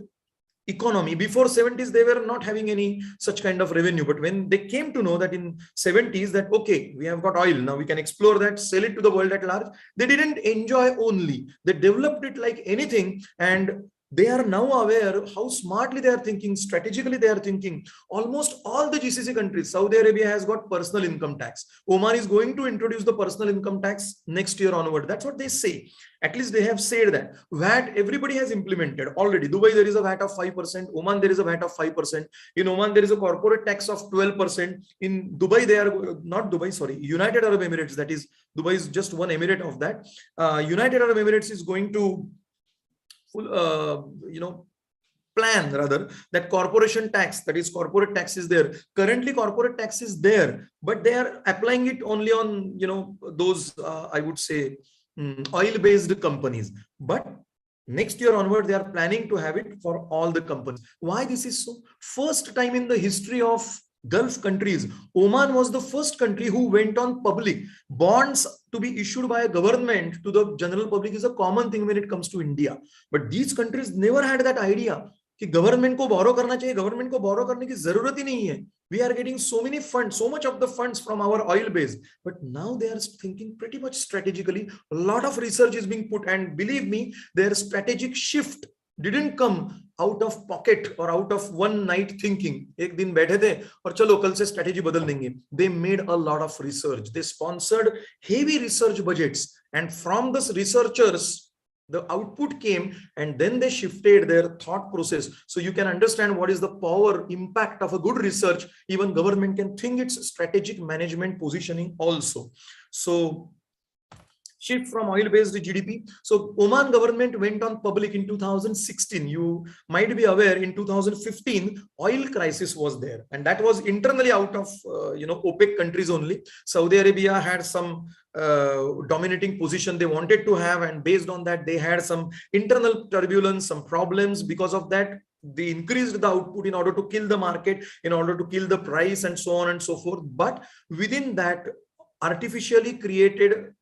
economy, before 70s, they were not having any such kind of revenue. But when they came to know that in 70s that, okay, we have got oil, now we can explore that, sell it to the world at large. They didn't enjoy only, they developed it like anything. And they are now aware how smartly they are thinking, strategically they are thinking. Almost all the GCC countries, Saudi Arabia has got personal income tax. Oman is going to introduce the personal income tax next year onward. That's what they say. At least they have said that. VAT, everybody has implemented already. Dubai, there is a VAT of 5%. Oman, there is a VAT of 5%. In Oman, there is a corporate tax of 12%. In Dubai, they are not Dubai, sorry, United Arab Emirates. That is, Dubai is just one emirate of that. United Arab Emirates is going to plan rather that corporation tax, that is corporate tax is there. Currently corporate tax is there, but they are applying it only on those I would say oil-based companies. But next year onward they are planning to have it for all the companies. Why this is so? First time in the history of Gulf countries, Oman was the first country who went on public. Bonds to be issued by a government to the general public is a common thing when it comes to India. But these countries never had that idea कि government को borrow करना चाहिए, government को borrow करने की जरूरत ही नहीं है. We are getting so many funds, so much of the funds from our oil base. But now they are thinking pretty much strategically. A lot of research is being put, and believe me, their strategic shift didn't come out of pocket or out of one night thinking. एक दिन बैठे थे और चलो कल से strategy बदल देंगे. They made a lot of research. They sponsored heavy research budgets, and from those researchers, the output came, and then they shifted their thought process. So you can understand what is the power impact of a good research. Even government can think its strategic management positioning also. So shift from oil-based GDP. So Oman government went on public in 2016. You might be aware in 2015, oil crisis was there. And that was internally out of, OPEC countries only. Saudi Arabia had some dominating position they wanted to have. And based on that, they had some internal turbulence, some problems. Because of that, they increased the output in order to kill the market, in order to kill the price and so on and so forth. But within that artificially created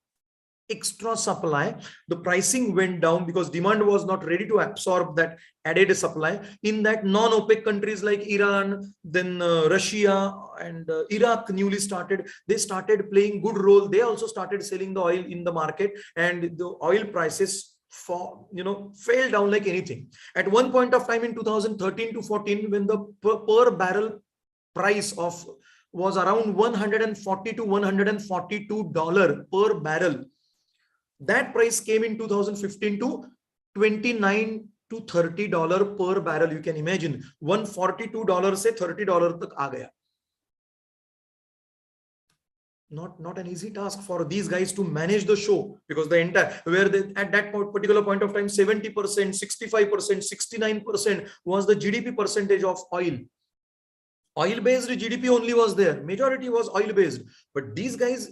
extra supply, the pricing went down because demand was not ready to absorb that added supply. In that, non-OPEC countries like Iran, then Russia and Iraq newly started, they started playing good role. They also started selling the oil in the market, and the oil prices fell down like anything. At one point of time in 2013 to 14, when the per barrel price of was around 140 to 142 dollar per barrel, that price came in 2015 to 29 to 30 dollar per barrel. You can imagine 142 dollar se 30 dollar tak aa gaya. Not an easy task for these guys to manage the show, because the entire, where they, at that particular point of time, 70%, 65%, 69% was the GDP percentage of oil. Oil-based GDP only was there. Majority was oil-based. But these guys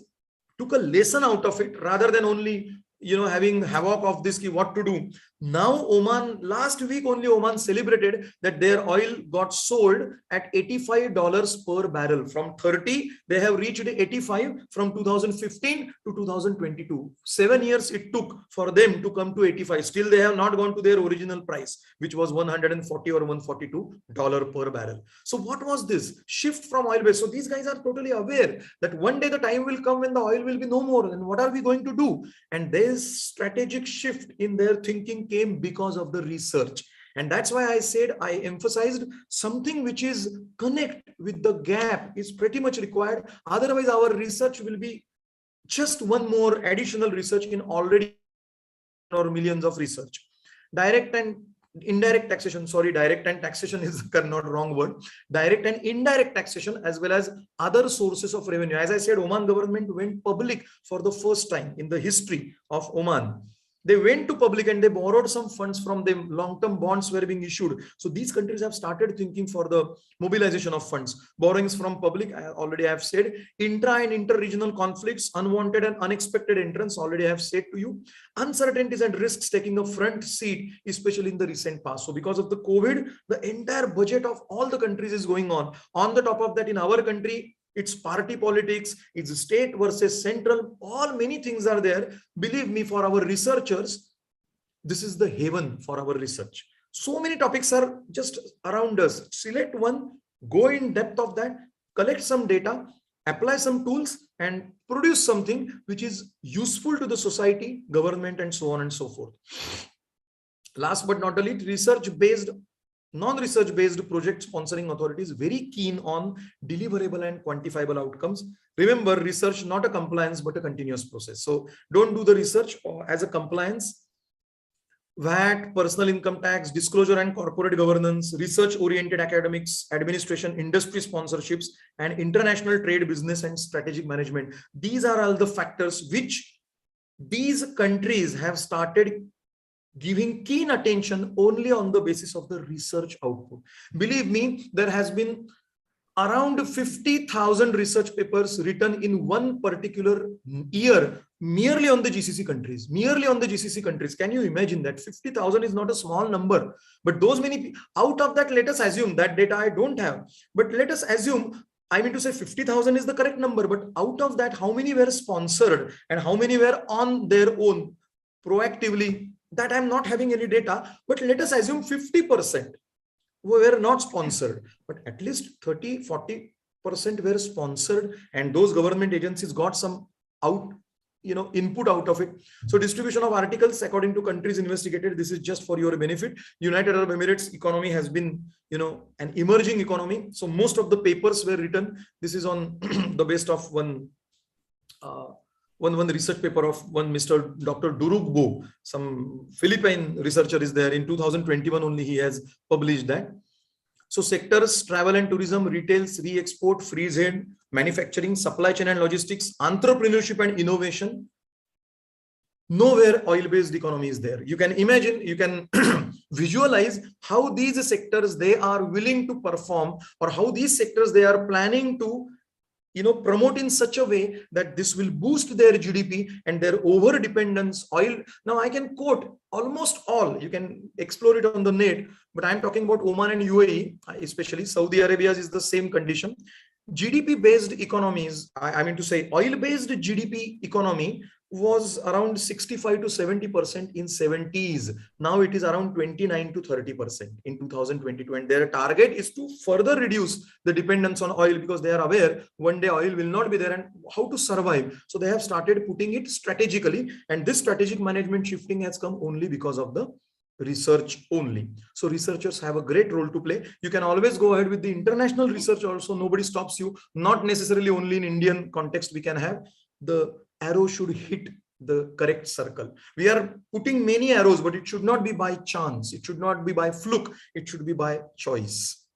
took a lesson out of it rather than only having havoc of this, what to do. Now Oman, last week only Oman celebrated that their oil got sold at $85 per barrel. From 30, they have reached 85 from 2015 to 2022. 7 years it took for them to come to 85. Still, they have not gone to their original price, which was 140 or 142 dollar per barrel. So what was this shift from oil based? So these guys are totally aware that one day the time will come when the oil will be no more. And what are we going to do? And this strategic shift in their thinking came because of the research. And that's why I said, I emphasized something which is connect with the gap is pretty much required. Otherwise, our research will be just one more additional research in already or millions of research. Direct and indirect taxation, sorry, direct and taxation is not wrong word. Direct and indirect taxation, as well as other sources of revenue. As I said, Oman government went public for the first time in the history of Oman. They went to public and they borrowed some funds from them. Long-term bonds were being issued. So these countries have started thinking for the mobilization of funds. Borrowings from public, I already have said. Intra and inter-regional conflicts, unwanted and unexpected entrance, already I have said to you. Uncertainties and risks taking a front seat, especially in the recent past. So because of the COVID, the entire budget of all the countries is going on. On the top of that, in our country, it's party politics, it's state versus central, many things are there. Believe me, for our researchers, this is the haven for our research. So many topics are just around us. Select one, go in depth of that, collect some data, apply some tools, and produce something which is useful to the society, government, and so on and so forth. Last but not the least, non-research based project sponsoring authorities very keen on deliverable and quantifiable outcomes. Remember, research not a compliance but a continuous process. So don't do the research as a compliance. VAT, personal income tax, disclosure and corporate governance, research oriented academics, administration, industry sponsorships, and international trade, business, and strategic management. These are all the factors which these countries have started giving keen attention only on the basis of the research output. Believe me, there has been around 50,000 research papers written in one particular year merely on the GCC countries. Merely on the GCC countries. Can you imagine that? 50,000 is not a small number. But those many, out of that, let us assume, that data I don't have, but let us assume, I mean to say 50,000 is the correct number, but out of that, how many were sponsored and how many were on their own proactively? That I'm not having any data, but let us assume 50% were not sponsored, but at least 30-40% were sponsored, and those government agencies got some input out of it. So distribution of articles according to countries investigated, this is just for your benefit. United Arab Emirates economy has been an emerging economy, so most of the papers were written. This is on the basis of one research paper of one Mr. Dr. Durugbo, some Philippine researcher is there. In 2021 only he has published that. So sectors: travel and tourism, retails, re-export, free trade, manufacturing, supply chain and logistics, entrepreneurship and innovation. Nowhere oil-based economy is there. You can imagine, you can visualize how these sectors they are willing to perform, or how these sectors they are planning to promote in such a way that this will boost their GDP and their over dependence oil. Now I can quote almost all, you can explore it on the net, but I'm talking about Oman and UAE, especially Saudi Arabia is the same condition. GDP based economies, I mean to say oil based GDP economy was around 65 to 70% in 70s. Now it is around 29 to 30% in 2022. And their target is to further reduce the dependence on oil, because they are aware one day oil will not be there and how to survive. So they have started putting it strategically, and this strategic management shifting has come only because of the research only. So researchers have a great role to play. You can always go ahead with the international research also. Nobody stops you. Not necessarily only in Indian context we can have. The arrow should hit the correct circle. We are putting many arrows, but it should not be by chance. It should not be by fluke. It should be by choice.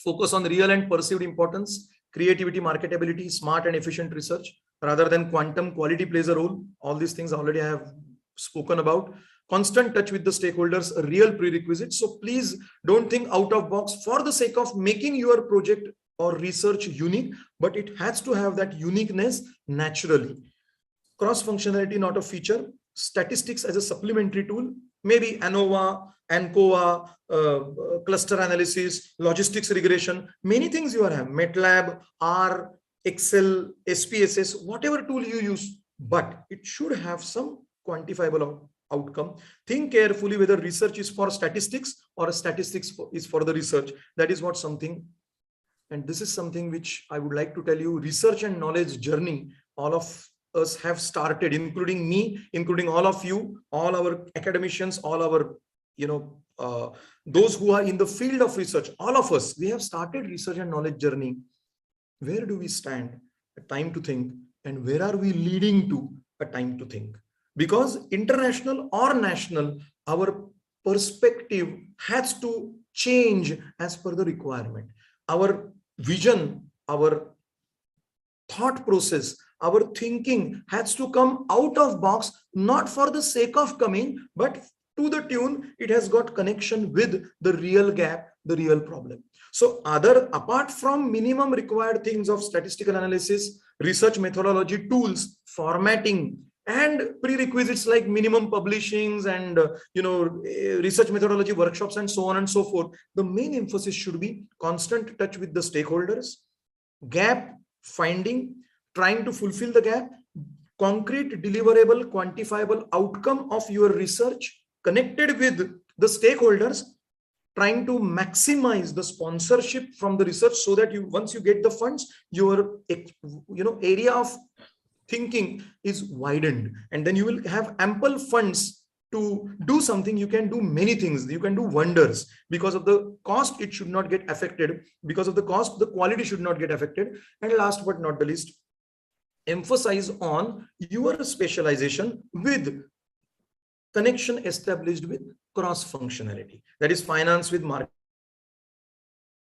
Focus on real and perceived importance, creativity, marketability, smart and efficient research rather than quantum. Quality plays a role. All these things already I have spoken about. Constant touch with the stakeholders, a real prerequisite. So please don't think out of box for the sake of making your project or research unique, but it has to have that uniqueness naturally. Cross-functionality, not a feature. Statistics as a supplementary tool, maybe ANOVA, ANCOVA, cluster analysis, logistics regression, many things you have, MATLAB, R, Excel, SPSS, whatever tool you use, but it should have some quantifiable outcome. Think carefully whether research is for statistics or statistics is for the research. That is what something, and this is something which I would like to tell you, research and knowledge journey, all of us have started, including me, including all of you, all our academicians, all our, those who are in the field of research, all of us, we have started research and knowledge journey. Where do we stand? A time to think. And where are we leading to? A time to think. Because international or national, our perspective has to change as per the requirement. Our vision, our thought process, our thinking has to come out of box, not for the sake of coming, but to the tune, it has got connection with the real gap, the real problem. So apart from minimum required things of statistical analysis, research methodology, tools, formatting, and prerequisites like minimum publishings and research methodology workshops and so on and so forth, the main emphasis should be constant touch with the stakeholders, gap finding, trying to fulfill the gap, concrete deliverable quantifiable outcome of your research connected with the stakeholders, trying to maximize the sponsorship from the research so that once you get the funds, your area of thinking is widened, and then you will have ample funds to do something. You can do many things, you can do wonders. Because of the cost, it should not get affected. Because of the cost, the quality should not get affected. And last but not the least, emphasize on your specialization with connection established with cross functionality. That is, finance with market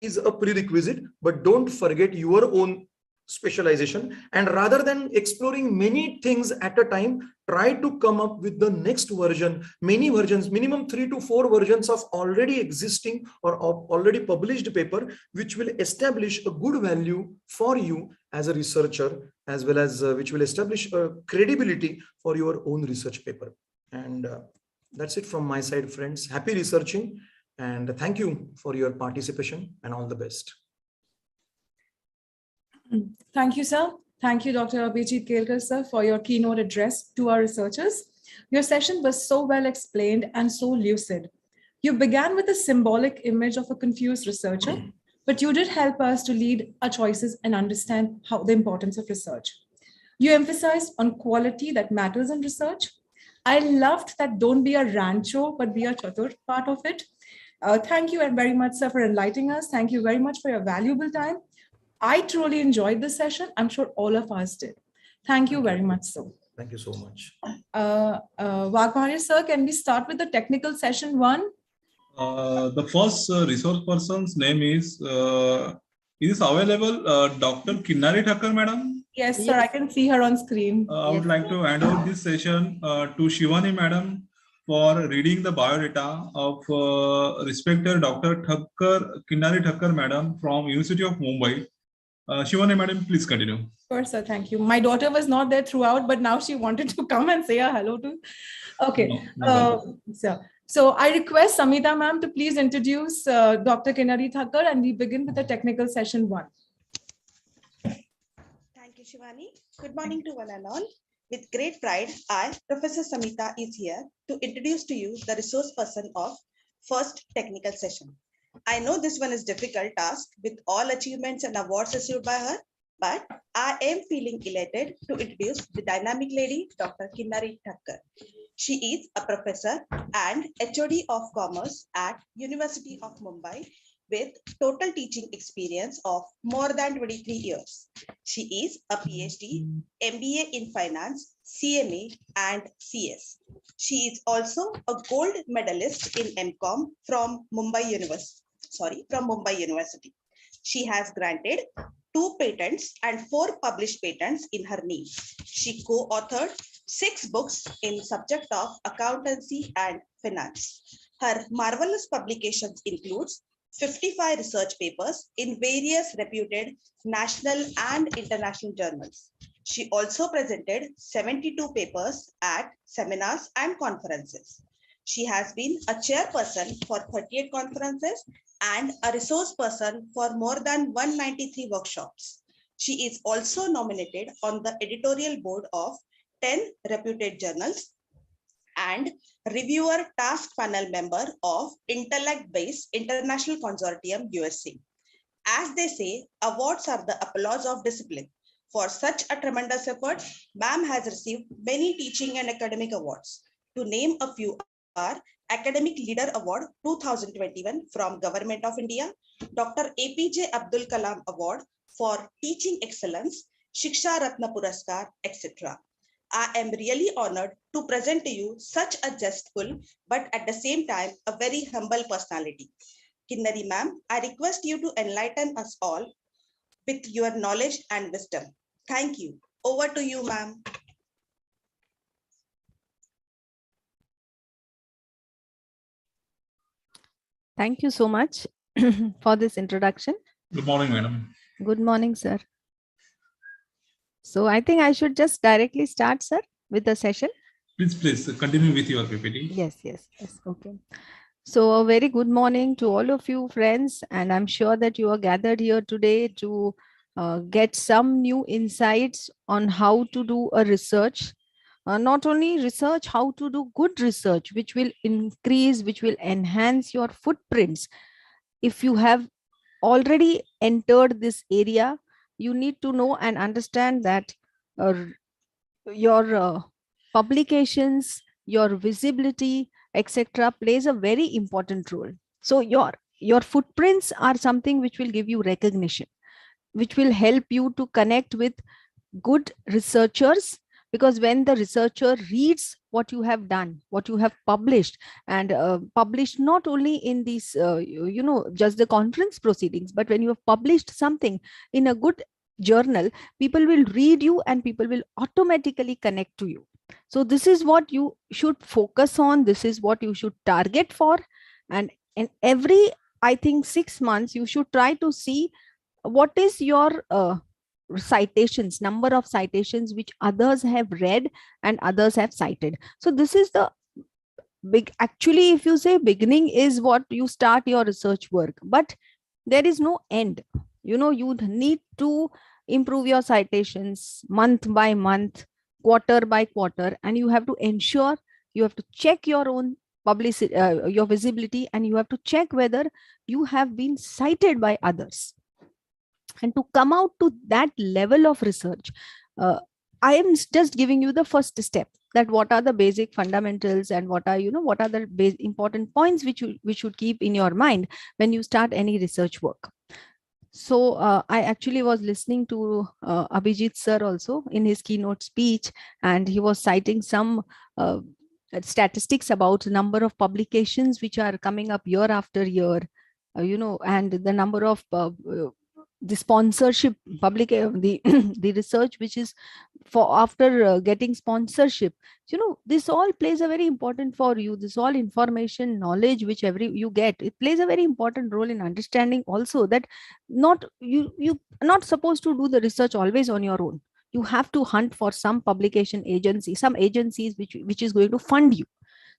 is a prerequisite, but don't forget your own specialization. And rather than exploring many things at a time, try to come up with the next version, many versions, minimum 3 to 4 versions of already existing or already published paper, which will establish a good value for you as a researcher, as well as which will establish a credibility for your own research paper. And that's it from my side, friends. Happy researching, and thank you for your participation, and all the best. Thank you, sir. Thank you, Dr. Abhijit Kelkar, sir, for your keynote address to our researchers. Your session was so well explained and so lucid. You began with a symbolic image of a confused researcher, but you did help us to lead our choices and understand the importance of research. You emphasized on quality that matters in research. I loved that don't be a rancho, but be a chatur part of it. Thank you very much, sir, for enlightening us. Thank you very much for your valuable time. I truly enjoyed the session. I'm sure all of us did. Thank you very much, sir. Thank you so much. Waghmare, sir, can we start with the technical session 1? The first resource person's name is available? Dr. Kinnari Thakkar, madam? Yes, sir. I can see her on screen. I would like to hand over this session to Shivani, madam, for reading the biodata of respected Dr. Kinnari Thakkar, madam, from University of Mumbai. Shivani madam, please continue. Sure, sir. Thank you. My daughter was not there throughout, but now she wanted to come and say a hello to. Okay. No problem. So I request Samita ma'am to please introduce Dr. Kinnari Thakkar, and we begin with the technical session 1. Thank you, Shivani. Good morning to one and all. With great pride, I, Professor Samita, is here to introduce to you the resource person of first technical session. I know this one is difficult task with all achievements and awards received by her, but I am feeling elated to introduce the dynamic lady, Dr. Kinnari Thakkar. She is a professor and HOD of Commerce at University of Mumbai with total teaching experience of more than 23 years. She is a PhD, MBA in Finance, CMA, and CS. She is also a gold medalist in MCOM from Mumbai University. She has granted 2 patents and 4 published patents in her name. She co-authored 6 books in subject of accountancy and finance. Her marvelous publications includes 55 research papers in various reputed national and international journals. She also presented 72 papers at seminars and conferences. She has been a chairperson for 38 conferences and a resource person for more than 193 workshops. She is also nominated on the editorial board of 10 reputed journals and reviewer task panel member of Intellect-based International Consortium USA. As they say, awards are the applause of discipline. For such a tremendous effort, ma'am has received many teaching and academic awards. To name a few are Academic Leader Award 2021 from Government of India, Dr. APJ Abdul Kalam Award for Teaching Excellence, Shiksha Ratna Puraskar, etc. I am really honored to present to you such a zestful, but at the same time, a very humble personality. Kinnari ma'am, I request you to enlighten us all with your knowledge and wisdom. Thank you. Over to you, ma'am. Thank you so much for this introduction. Good morning, madam. Good morning, sir. So I think I should just directly start, sir, with the session. Please continue with your PPT. Yes. Okay. So a very good morning to all of you friends, and I'm sure that you are gathered here today to get some new insights on how to do a research. Not only research, how to do good research, which will increase, which will enhance your footprints. If you have already entered this area, you need to know and understand that your publications, your visibility, etc., plays a very important role. So your footprints are something which will give you recognition, which will help you to connect with good researchers, because when the researcher reads what you have done, what you have published, and published not only in these just the conference proceedings, but when you have published something in a good journal, people will read you and people will automatically connect to you. So this is what you should focus on, this is what you should target for, and in every, I think, 6 months you should try to see what is your citations, number of citations which others have read and others have cited. So this is the big, actually, if you say beginning is what you start your research work, but there is no end. You need to improve your citations month by month, quarter by quarter, and you have to ensure, you have to check your own publicity, your visibility, and you have to check whether you have been cited by others. And to come out to that level of research, I am just giving you the first step, that what are the basic fundamentals and what are the important points which you should keep in your mind when you start any research work. So I actually was listening to Abhijit sir also in his keynote speech, and he was citing some statistics about number of publications which are coming up year after year, and the number of the sponsorship, public the the research which is for after getting sponsorship, this all plays a very important for you. This all information, knowledge which you get, it plays a very important role in understanding also that not you are not supposed to do the research always on your own. You have to hunt for some publication agency, some agencies which is going to fund you.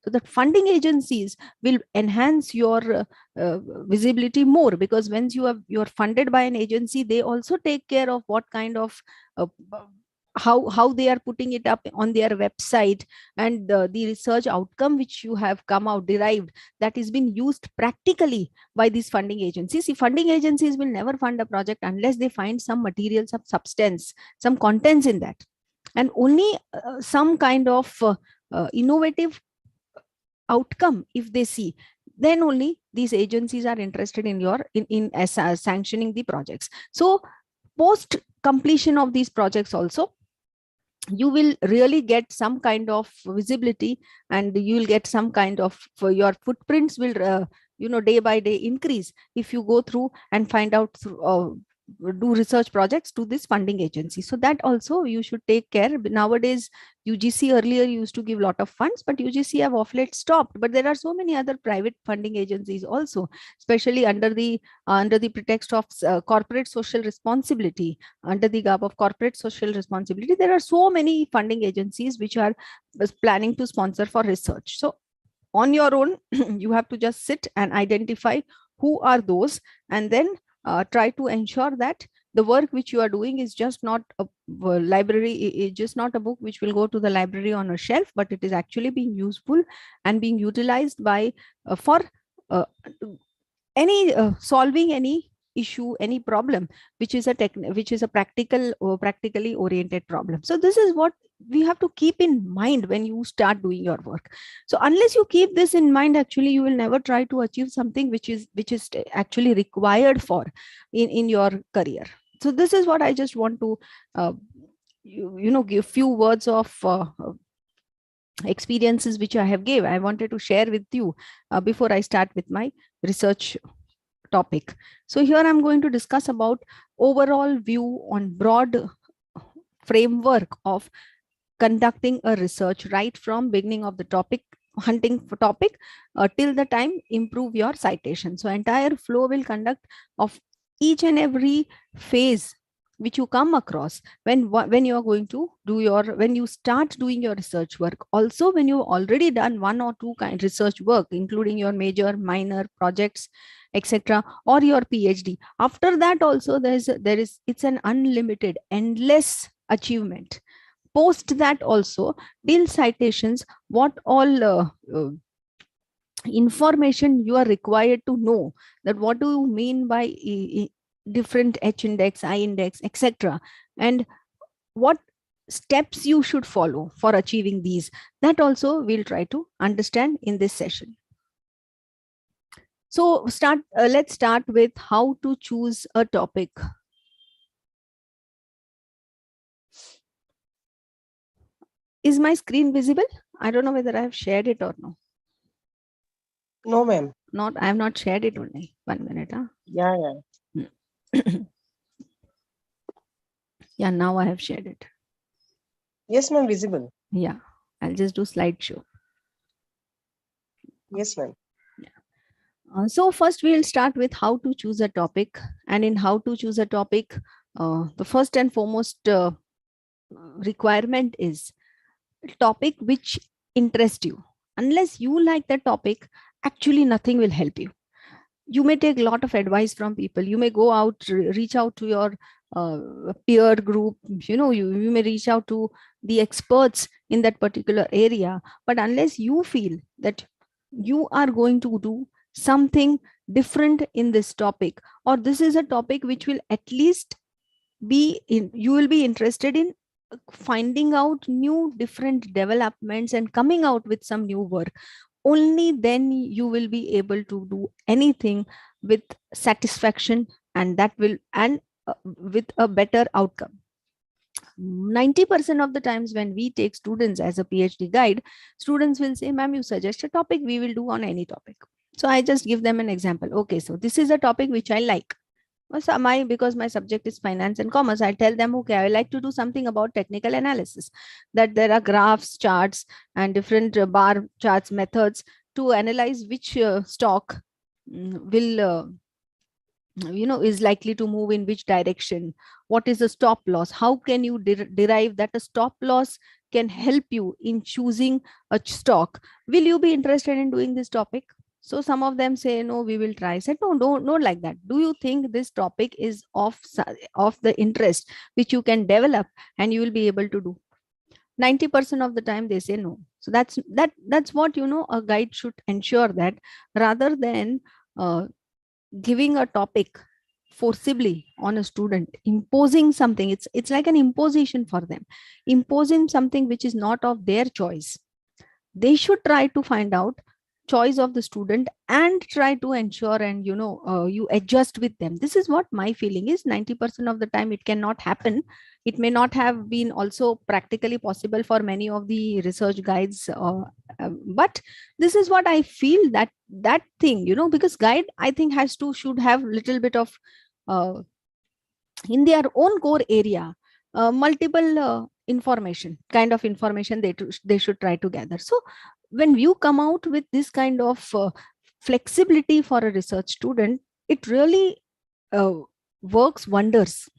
So that funding agencies will enhance your visibility more, because once you're funded by an agency, they also take care of what kind of uh, how they are putting it up on their website, and the research outcome which you have come out derived, that is being used practically by these funding agencies. See, funding agencies will never fund a project unless they find some material, some substance, some contents in that, and only some kind of innovative outcome if they see, then only these agencies are interested in your in sanctioning the projects. So post completion of these projects also, you will really get some kind of visibility, and you will get some kind of your footprints will day by day increase if you go through and find out through, do research projects to this funding agency. So that also you should take care. Nowadays UGC earlier used to give a lot of funds, but UGC have of late stopped. But there are so many other private funding agencies also, especially under the pretext of corporate social responsibility, under the garb of corporate social responsibility. There are so many funding agencies which are planning to sponsor for research. So on your own, you have to just sit and identify who are those, and then try to ensure that the work which you are doing is just not a library, it's just not a book which will go to the library on a shelf, but it is actually being useful and being utilized by for any solving any issue, any problem which is a practical or practically oriented problem. So this is what we have to keep in mind when you start doing your work. So unless you keep this in mind, actually you will never try to achieve something which is actually required for in your career. So this is what I just want to give few words of experiences which I have gave. I wanted to share with you before I start with my research topic. So here I'm going to discuss about overall view on broad framework of conducting a research right from beginning of the topic, hunting for topic, till the time improve your citation. So entire flow will conduct of each and every phase which you come across when you are going to do when you start doing your research work. Also, when you've already done one or two kind research work, including your major, minor projects, etc., or your PhD. After that also it's an unlimited, endless achievement. Post that also, till citations, what all information you are required to know, that what do you mean by different H index, I index, etc., and what steps you should follow for achieving these, that also we'll try to understand in this session. So let's start with how to choose a topic. Is my screen visible? I don't know whether I have shared it or no. No, ma'am. Not, I have not shared it only. 1 minute. Huh? Yeah. Yeah, now I have shared it. Yes, ma'am, visible. Yeah, I'll just do slideshow. Yes, ma'am. So first we'll start with how to choose a topic. And in how to choose a topic, the first and foremost requirement is a topic which interests you. Unless you like the topic, actually nothing will help you. You may take a lot of advice from people. You may go out, reach out to your peer group. You may reach out to the experts in that particular area. But unless you feel that you are going to do something different in this topic, or this is a topic which will at least you will be interested in finding out new different developments and coming out with some new work, only then you will be able to do anything with satisfaction, and that will with a better outcome. 90% of the times when we take students as a PhD guide, students will say, ma'am, you suggest a topic, we will do on any topic. So I just give them an example. Okay, so this is a topic which I like. So because my subject is finance and commerce, I tell them, okay, I like to do something about technical analysis, that there are graphs, charts, and different bar charts methods to analyze which stock will is likely to move in which direction. What is the stop loss? How can you derive that a stop loss can help you in choosing a stock? Will you be interested in doing this topic? So some of them say, no, we will try. I said, no, don't like that. Do you think this topic is of the interest which you can develop and you will be able to do? 90% of the time they say no. So that's what a guide should ensure, that rather than giving a topic forcibly on a student, imposing something, it's like an imposition for them, imposing something which is not of their choice. They should try to find out choice of the student and try to ensure, and you adjust with them. This is what my feeling is. 90% of the time it cannot happen. It may not have been also practically possible for many of the research guides, but this is what I feel, that thing, because guide, I think, should have little bit of in their own core area, multiple information, kind of information they should try to gather. So when you come out with this kind of flexibility for a research student, it really works wonders.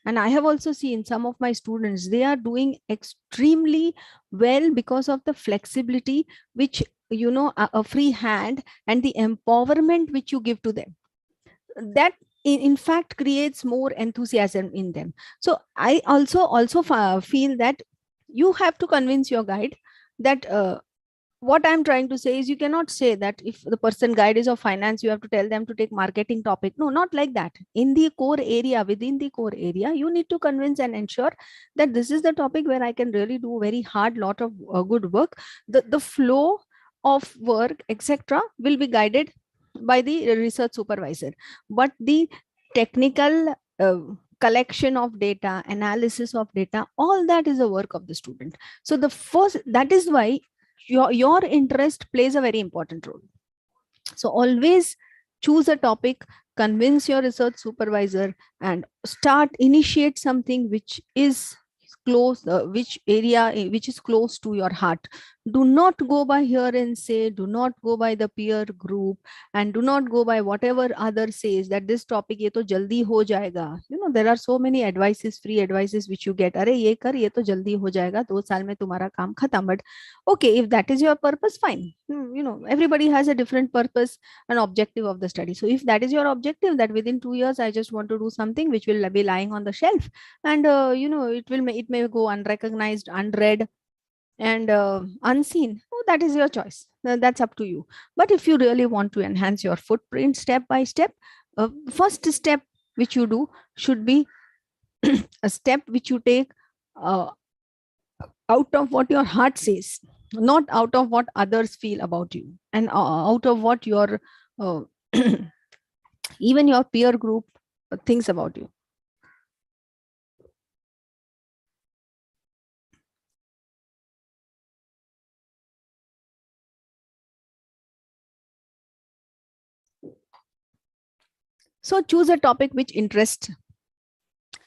And I have also seen some of my students, they are doing extremely well because of the flexibility which, a free hand and the empowerment which you give to them. That in fact creates more enthusiasm in them. So I also feel that you have to convince your guide that what I'm trying to say is, you cannot say that if the person guide is of finance, you have to tell them to take marketing topic. No, not like that. In the core area, within the core area, you need to convince and ensure that this is the topic where I can really do very hard lot of good work. The flow of work, etc., will be guided by the research supervisor, but the technical collection of data, analysis of data, all that is a work of the student. So that is why your interest plays a very important role. So always choose a topic, convince your research supervisor, and initiate something which is close, which is close to your heart. Do not go by here and say, do not go by the peer group, and do not go by whatever other says that this topic ye to jaldi ho jayega. There are so many advices, free advices which you get. Are ye kar, ye to jaldi ho jayega, 2 saal mein tumhara kaam khatam. But okay, if that is your purpose, fine. Everybody has a different purpose and objective of the study. So if that is your objective, that within 2 years I just want to do something which will be lying on the shelf, and it may go unrecognized, unread, and unseen, that is your choice. That's up to you. But if you really want to enhance your footprint step by step, first step which you do should be a step which you take out of what your heart says, not out of what others feel about you, and out of what your even your peer group thinks about you. So choose a topic which interests.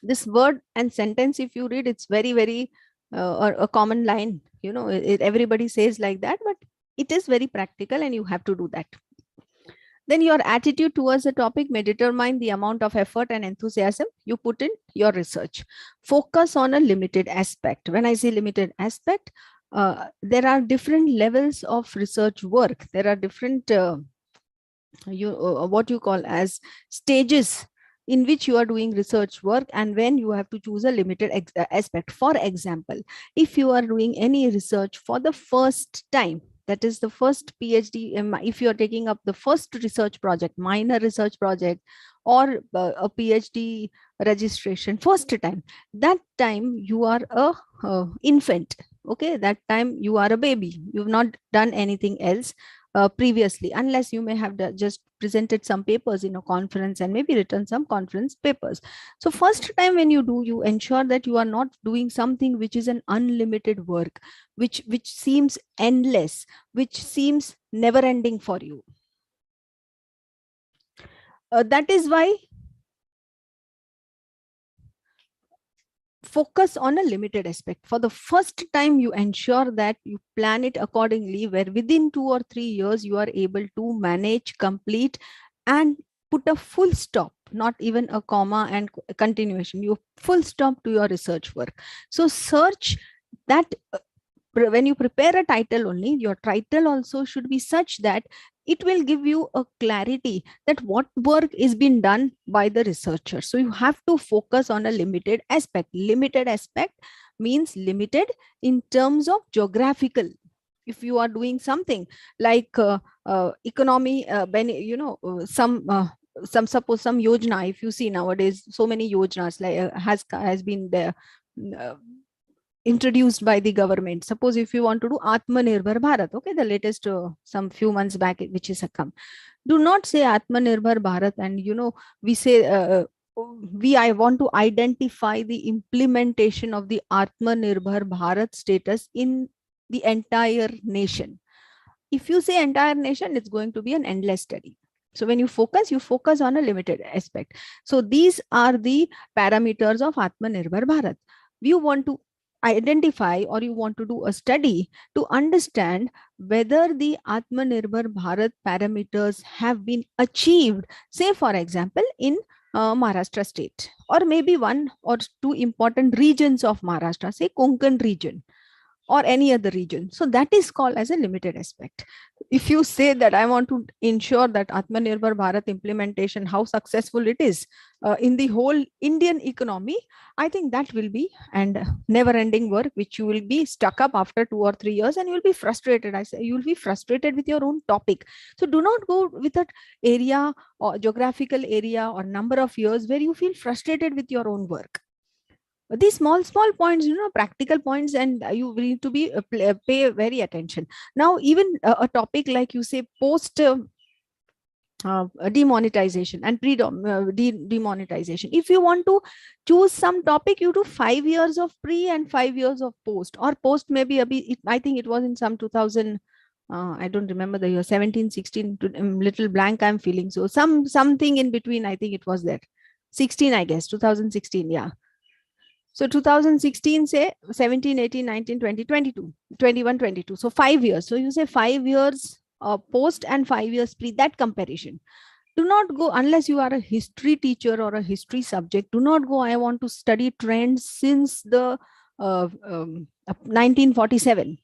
This word and sentence, if you read, it's very, very a common line. Everybody says like that, but it is very practical and you have to do that. Then your attitude towards the topic may determine the amount of effort and enthusiasm you put in your research. Focus on a limited aspect. When I say limited aspect, there are different levels of research work. There are different what you call as stages in which you are doing research work, and when you have to choose a limited aspect. For example, if you are doing any research for the first time, that is the first PhD, if you are taking up the first research project, minor research project, or a PhD registration first time, that time you are a infant. Okay, that time you are a baby. You've not done anything else previously, unless you may have just presented some papers in a conference and maybe written some conference papers. So first time when you do, you ensure that you are not doing something which is an unlimited work, which seems endless, which seems never ending for you. That is why focus on a limited aspect. For the first time, you ensure that you plan it accordingly, where within 2 or 3 years, you are able to manage, complete, and put a full stop, not even a comma and continuation. You full stop to your research work. So search that when you prepare a title only, your title also should be such that it will give you a clarity that what work is being done by the researcher. So you have to focus on a limited aspect. Limited aspect means limited in terms of geographical. If you are doing something like economy, some suppose some yojana, if you see nowadays so many yojanas like has been there, introduced by the government. Suppose if you want to do Atmanirbhar Bharat, okay, the latest some few months back which is come. Do not say Atmanirbhar Bharat and we say I want to identify the implementation of the Atmanirbhar Bharat status in the entire nation. If you say entire nation, it's going to be an endless study. So when you focus on a limited aspect. So these are the parameters of Atmanirbhar Bharat. You want to identify or you want to do a study to understand whether the Atmanirbhar Bharat parameters have been achieved, say for example in Maharashtra state, or maybe one or two important regions of Maharashtra, say Konkan region or any other region. So that is called as a limited aspect. If you say that I want to ensure that Atmanirbhar Bharat implementation, how successful it is in the whole Indian economy, I think that will be and never ending work, which you will be stuck up after 2 or 3 years and you will be frustrated. I say you will be frustrated with your own topic. So do not go with that area or geographical area or number of years where you feel frustrated with your own work. These small points, practical points, and you need to be pay very attention. Now even a topic like you say post demonetization and demonetization, if you want to choose some topic, you do 5 years of pre and 5 years of post, or post maybe a bit, I think it was in some 2000 I don't remember the year, 17 16 to little blank I'm feeling. So something in between, I think it was there 16, I guess 2016, yeah. So 2016, say 17, 18, 19, 20, 22, 21, 22. So 5 years. So you say 5 years post and 5 years pre, that comparison. Do not go unless you are a history teacher or a history subject. Do not go, I want to study trends since the 1947,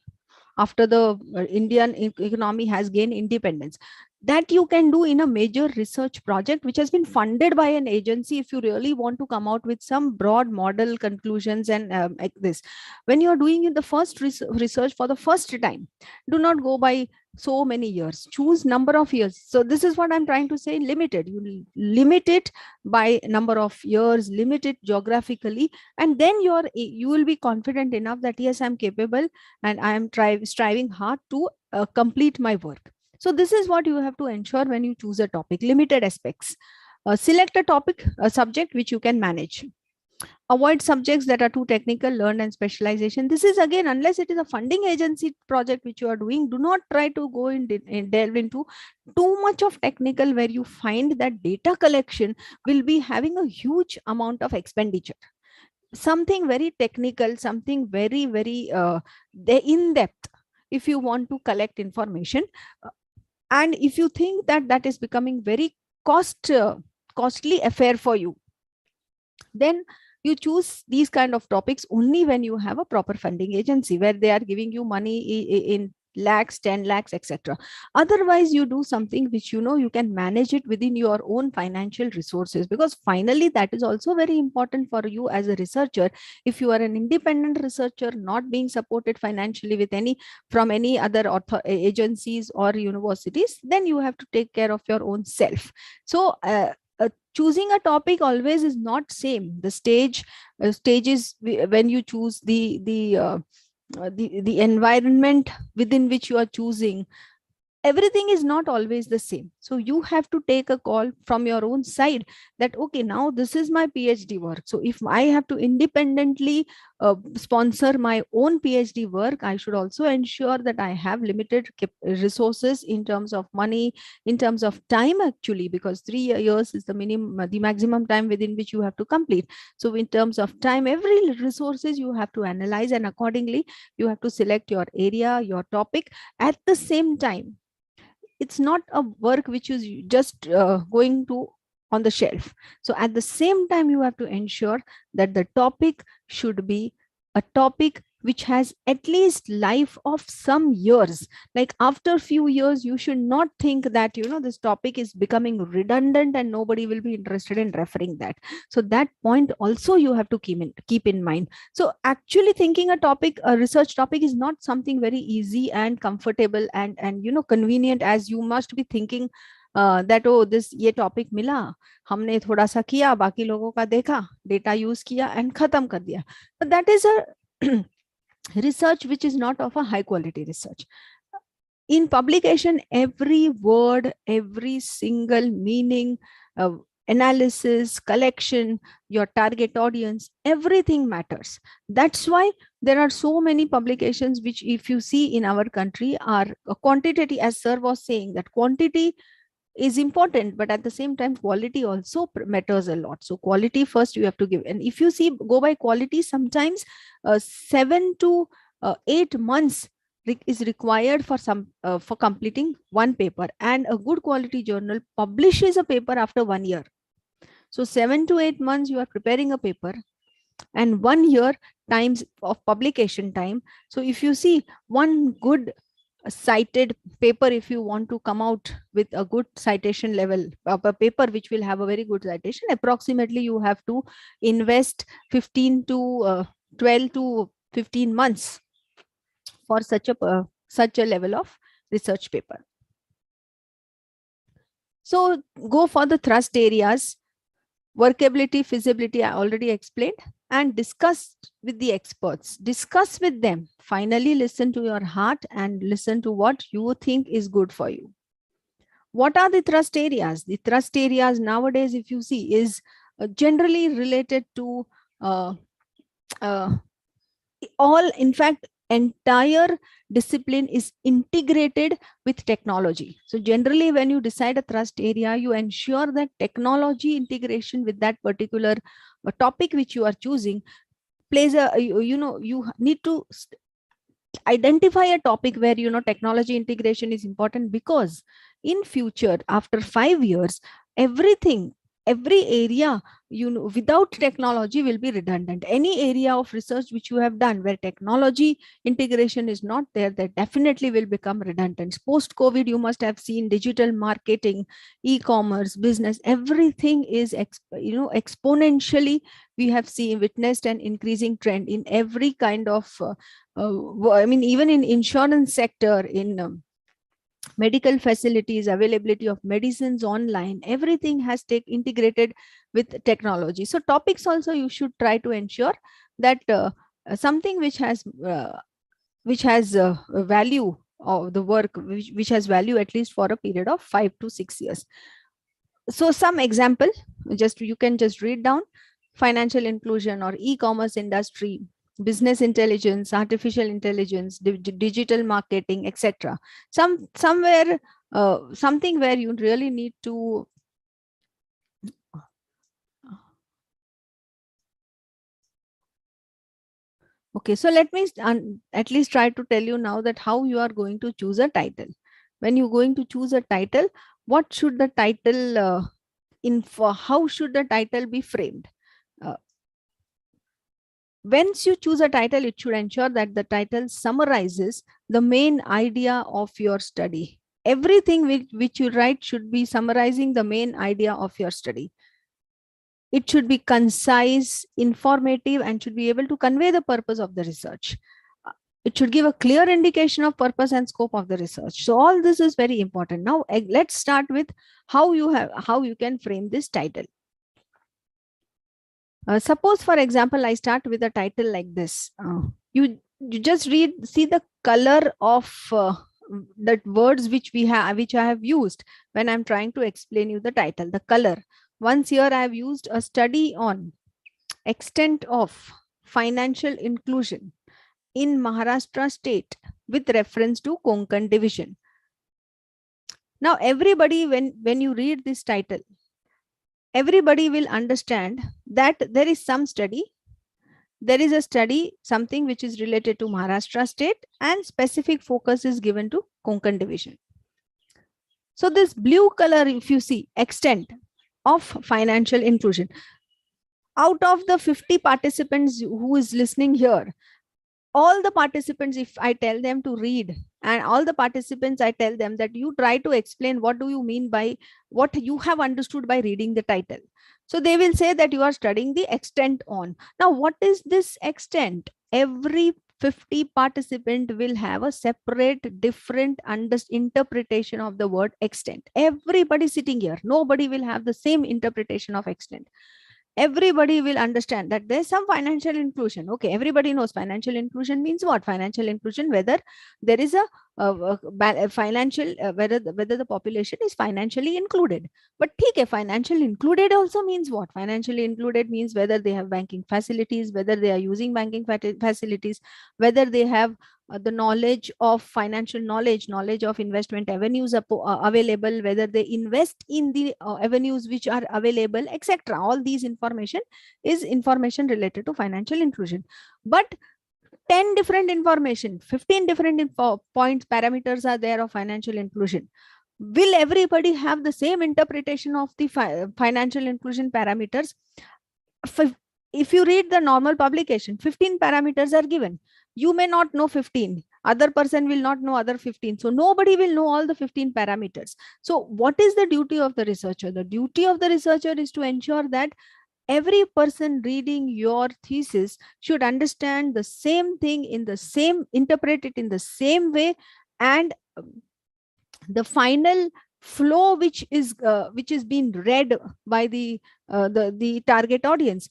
after the Indian economy has gained independence. That you can do in a major research project which has been funded by an agency, if you really want to come out with some broad model conclusions and like this. When you are doing in the first research for the first time, do not go by so many years, choose number of years. So this is what I'm trying to say, limited. You limit it by number of years, limit it geographically, and then you will be confident enough that yes, I'm capable and I am striving hard to complete my work. So this is what you have to ensure when you choose a topic. Limited aspects. Select a topic, a subject which you can manage. Avoid subjects that are too technical, learn and specialization. This is again, unless it is a funding agency project which you are doing, do not try to go in delve into too much of technical where you find that data collection will be having a huge amount of expenditure. Something very technical, something very, very in depth, if you want to collect information. And if you think that that is becoming very costly affair for you, then you choose these kind of topics only when you have a proper funding agency where they are giving you money in lakhs, 10 lakhs, etc. Otherwise, you do something which you can manage it within your own financial resources, because finally that is also very important for you as a researcher. If you are an independent researcher not being supported financially with from any other agencies or universities, then you have to take care of your own self. So choosing a topic always is not same. The stages when you choose the environment within which you are choosing, everything is not always the same. So you have to take a call from your own side that, okay, now this is my PhD work. So if I have to independently sponsor my own PhD work, I should also ensure that I have limited resources in terms of money, in terms of time, actually, because 3 years is the minimum, the maximum time within which you have to complete. So in terms of time, every resources you have to analyze, and accordingly, you have to select your area, your topic. At the same time, it's not a work which is just going to on the shelf. So at the same time, you have to ensure that the topic should be a topic which has at least life of some years. Like after a few years, you should not think that, you know, this topic is becoming redundant and nobody will be interested in referring that. So that point also you have to keep in mind. So actually thinking a research topic is not something very easy and comfortable and you know, convenient, as you must be thinking that, oh, this ये topic मिला, हमने थोड़ा सा किया, बाकी लोगों का देखा, data use किया and खत्म कर दिया. But that is a research which is not of a high quality research. In publication, every word, every single meaning, analysis, collection, your target audience, everything matters. That's why there are so many publications which, if you see in our country, are a quantity, as sir was saying, that quantity is important, but at the same time, quality also matters a lot. So quality first you have to give. And if you see, go by quality, sometimes 7 to 8 months is required for for completing one paper, and a good quality journal publishes a paper after 1 year. So 7 to 8 months you are preparing a paper, and 1 year times of publication time. So if you see one good cited paper, if you want to come out with a good citation level of a paper which will have a very good citation, approximately you have to invest 15 to 12 to 15 months for such a level of research paper. So go for the thrust areas. Workability, feasibility, I already explained, and discuss with the experts. Discuss with them. Finally, listen to your heart and listen to what you think is good for you. What are the thrust areas? The thrust areas nowadays, if you see, is generally related to all, in fact, entire discipline is integrated with technology. So generally, when you decide a thrust area, you ensure that technology integration with that particular topic which you are choosing plays a, you need to identify a topic where, you know, technology integration is important, because in future, after 5 years, every area, you know, without technology will be redundant. Any area of research which you have done where technology integration is not there, that definitely will become redundant. Post COVID, you must have seen digital marketing, e-commerce, business, everything is exponentially, we have witnessed an increasing trend in every kind of I mean, even in insurance sector, in medical facilities, availability of medicines online, everything has integrated with technology. So topics also, you should try to ensure that something which has value of the work, which has value at least for a period of 5 to 6 years. So some example, you can just read down: financial inclusion or e-commerce industry, business intelligence, artificial intelligence, digital marketing, etc. Somewhere something where you really need to okay, so let me at least try to tell you now that how you are going to choose a title. When you're going to choose a title, what should the title how should the title be framed? Once you choose a title, it should ensure that the title summarizes the main idea of your study. Everything which you write should be summarizing the main idea of your study. It should be concise, informative, and should be able to convey the purpose of the research. It should give a clear indication of purpose and scope of the research. So all this is very important. Now let's start with how you can frame this title. Suppose, for example, I start with a title like this. You just see the color of that words which I have used when I'm trying to explain you the title, the color. Once here I have used a study on extent of financial inclusion in Maharashtra state with reference to Konkan division. Now, everybody, when you read this title, everybody will understand that there is some study. There is a study, something which is related to Maharashtra state, and specific focus is given to Konkan division. So this blue color, if you see, extent of financial inclusion. Out of the 50 participants who is listening here, all the participants, if I tell them to read, and all the participants, I tell them that you try to explain what do you mean by what you have understood by reading the title. So they will say that you are studying the extent on. Now, what is this extent? Every 50 participant will have a separate, different interpretation of the word extent. Everybody sitting here, nobody will have the same interpretation of extent. Everybody will understand that there's some financial inclusion. Okay, everybody knows financial inclusion means what? Financial inclusion, whether there is a financial, whether the population is financially included. But okay, financial included also means what? Financially included means whether they have banking facilities, whether they are using banking facilities, whether they have the knowledge of financial knowledge of investment avenues available, whether they invest in the avenues which are available, etc. All these information is information related to financial inclusion. But 10 different information, 15 different points, parameters are there of financial inclusion. Will everybody have the same interpretation of the financial inclusion parameters? If you read the normal publication, 15 parameters are given. You may not know 15. Other person will not know other 15. So nobody will know all the 15 parameters. So what is the duty of the researcher? The duty of the researcher is to ensure that every person reading your thesis should understand the same thing in the same, interpret it in the same way, and the final flow which is being read by the target audience,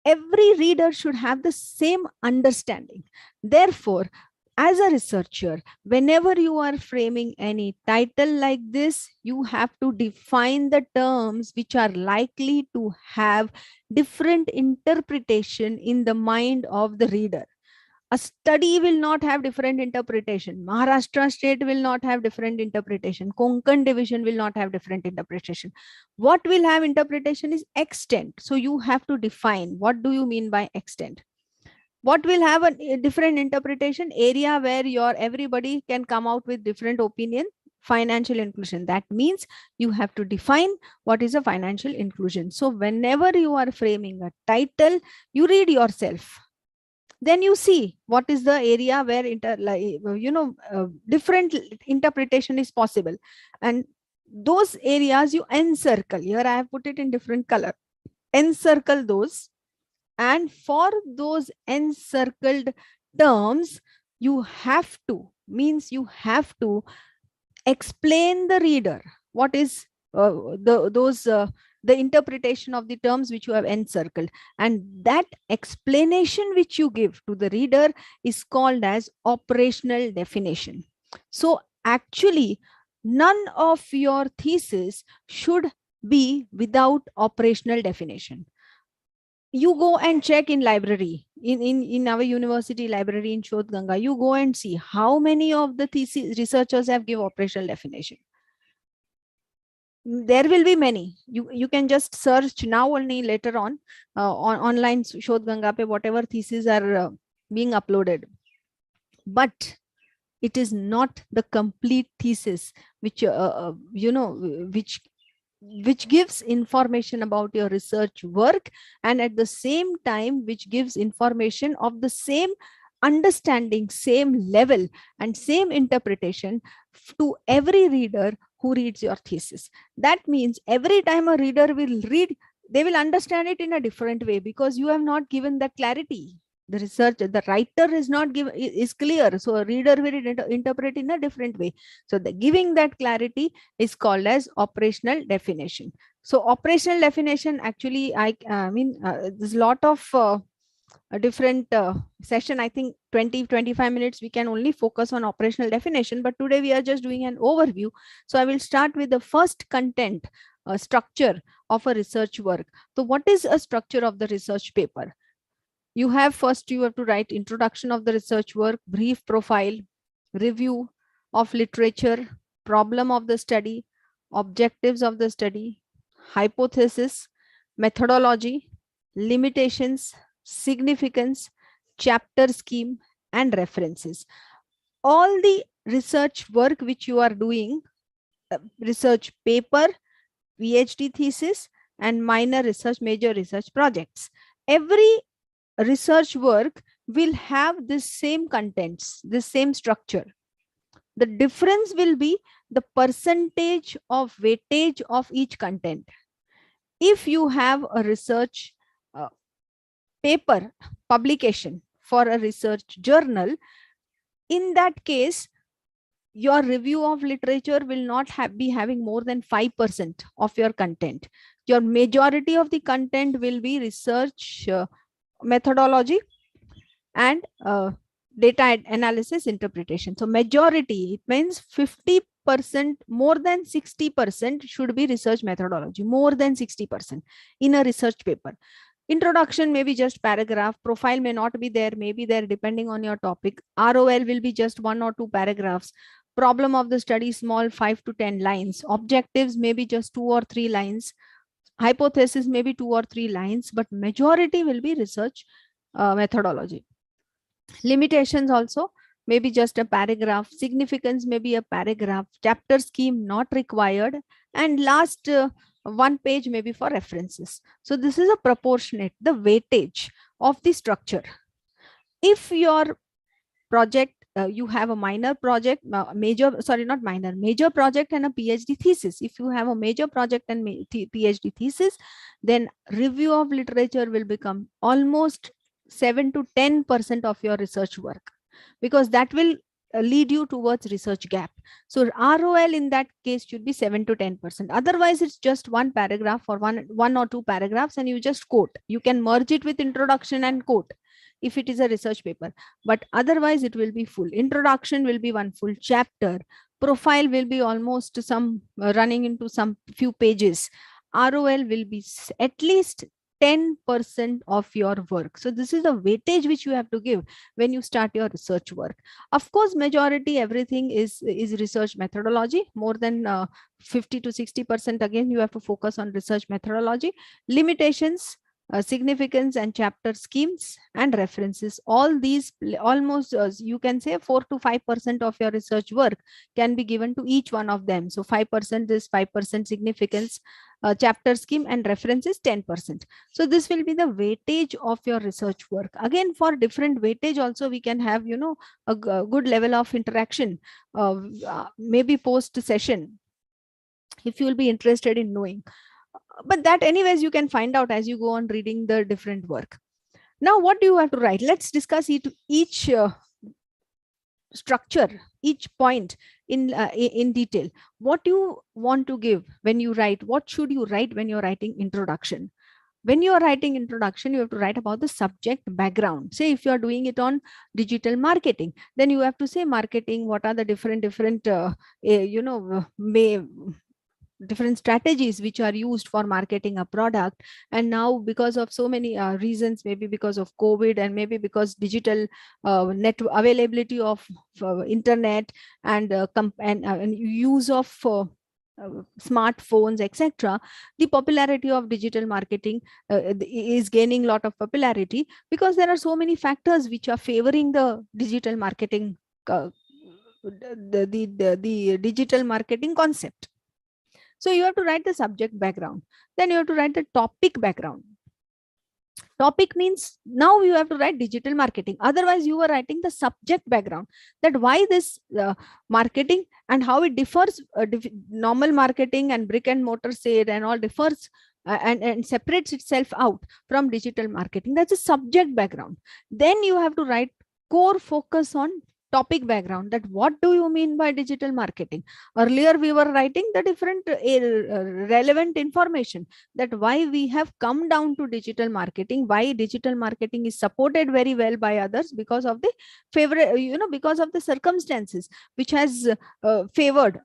every reader should have the same understanding. Therefore, as a researcher, whenever you are framing any title like this, you have to define the terms which are likely to have different interpretation in the mind of the reader. A study will not have different interpretation. Maharashtra state will not have different interpretation. Konkan division will not have different interpretation. What will have interpretation is extent. So you have to define what do you mean by extent. What will have a different interpretation? Area where everybody can come out with different opinion. Financial inclusion. That means you have to define what is a financial inclusion. So whenever you are framing a title, you read yourself. Then you see what is the area where different interpretation is possible, and those areas you encircle. Here I have put it in different color. Encircle those, and for those encircled terms, you have to explain the reader what is the interpretation of the terms which you have encircled, and that explanation which you give to the reader is called as operational definition. So actually, none of your thesis should be without operational definition. You go and check in library, in our university library in Shodh Ganga, you go and see how many of the thesis researchers have give operational definition. There will be many. You can just search now, only later on online Shodh Ganga pe whatever theses are being uploaded. But it is not the complete thesis which which gives information about your research work, and at the same time which gives information of the same understanding, same level and same interpretation to every reader who reads your thesis. That means every time a reader will read, they will understand it in a different way, because you have not given that clarity. The researcher, the writer is not given, is clear, so a reader will interpret in a different way. So the giving that clarity is called as operational definition. So operational definition, actually, there's a lot of a different session. I think 20-25 minutes we can only focus on operational definition, but today we are just doing an overview. So I will start with the first content structure of a research work. So what is a structure of the research paper? You have to write introduction of the research work, brief profile, review of literature, problem of the study, objectives of the study, hypothesis, methodology, limitations, significance, chapter scheme, and references. All the research work which you are doing, research paper, PhD thesis, and minor research, major research projects. Every research work will have this same contents, this same structure. The difference will be the percentage of weightage of each content. If you have a research paper publication for a research journal, in that case, your review of literature will not be having more than 5% of your content. Your majority of the content will be research methodology and data analysis interpretation. So majority, it means 50%, more than 60% should be research methodology, more than 60% in a research paper. Introduction may be just paragraph, profile may not be there, maybe there depending on your topic. ROL will be just 1 or 2 paragraphs. Problem of the study, small 5 to 10 lines. Objectives may be just 2 or 3 lines. Hypothesis may be 2 or 3 lines, but majority will be research methodology. Limitations also maybe just a paragraph. Significance may be a paragraph. Chapter scheme not required. And last 1 page may be for references. So this is a proportionate, the weightage of the structure. If your project, you have a minor project, major project and a PhD thesis. If you have a major project and PhD thesis, then review of literature will become almost 7 to 10% of your research work, because that will lead you towards research gap. So ROL in that case should be 7 to 10%. Otherwise, it's just 1 paragraph or one or 2 paragraphs, and you just quote. You can merge it with introduction and quote if it is a research paper, but otherwise it will be full. Introduction will be 1 full chapter. Profile will be almost some running into some few pages. ROL will be at least 10% of your work. So this is the weightage which you have to give when you start your research work. Of course, majority everything is research methodology. More than 50 to 60%, again, you have to focus on research methodology. Limitations, significance, and chapter schemes and references. All these almost you can say 4 to 5% of your research work can be given to each one of them. So 5% is 5% significance, chapter scheme, and references 10%. So this will be the weightage of your research work. Again, for different weightage also we can have, you know, a good level of interaction, maybe post session, if you will be interested in knowing. But that anyways you can find out as you go on reading the different work. Now what do you have to write? Let's discuss each structure, each point in detail. What you want to give when you write? What should you write when you're writing introduction? When you are writing introduction, you have to write about the subject background. Say if you are doing it on digital marketing, then you have to say marketing, what are the different different strategies which are used for marketing a product. And now because of so many reasons, maybe because of COVID, and maybe because digital net availability of internet and use of smartphones, etc., the popularity of digital marketing is gaining a lot of popularity, because there are so many factors which are favoring the digital marketing, the digital marketing concept. So you have to write the subject background. Then you have to write the topic background. Topic means now you have to write digital marketing. Otherwise, you are writing the subject background, that why this marketing and how it differs, normal marketing and brick and mortar sale and all differs and separates itself out from digital marketing. That's a subject background. Then you have to write core focus on topic background, that what do you mean by digital marketing. Earlier we were writing the different relevant information, that why we have come down to digital marketing, why digital marketing is supported very well by others because of the favorite, because of the circumstances which has favored.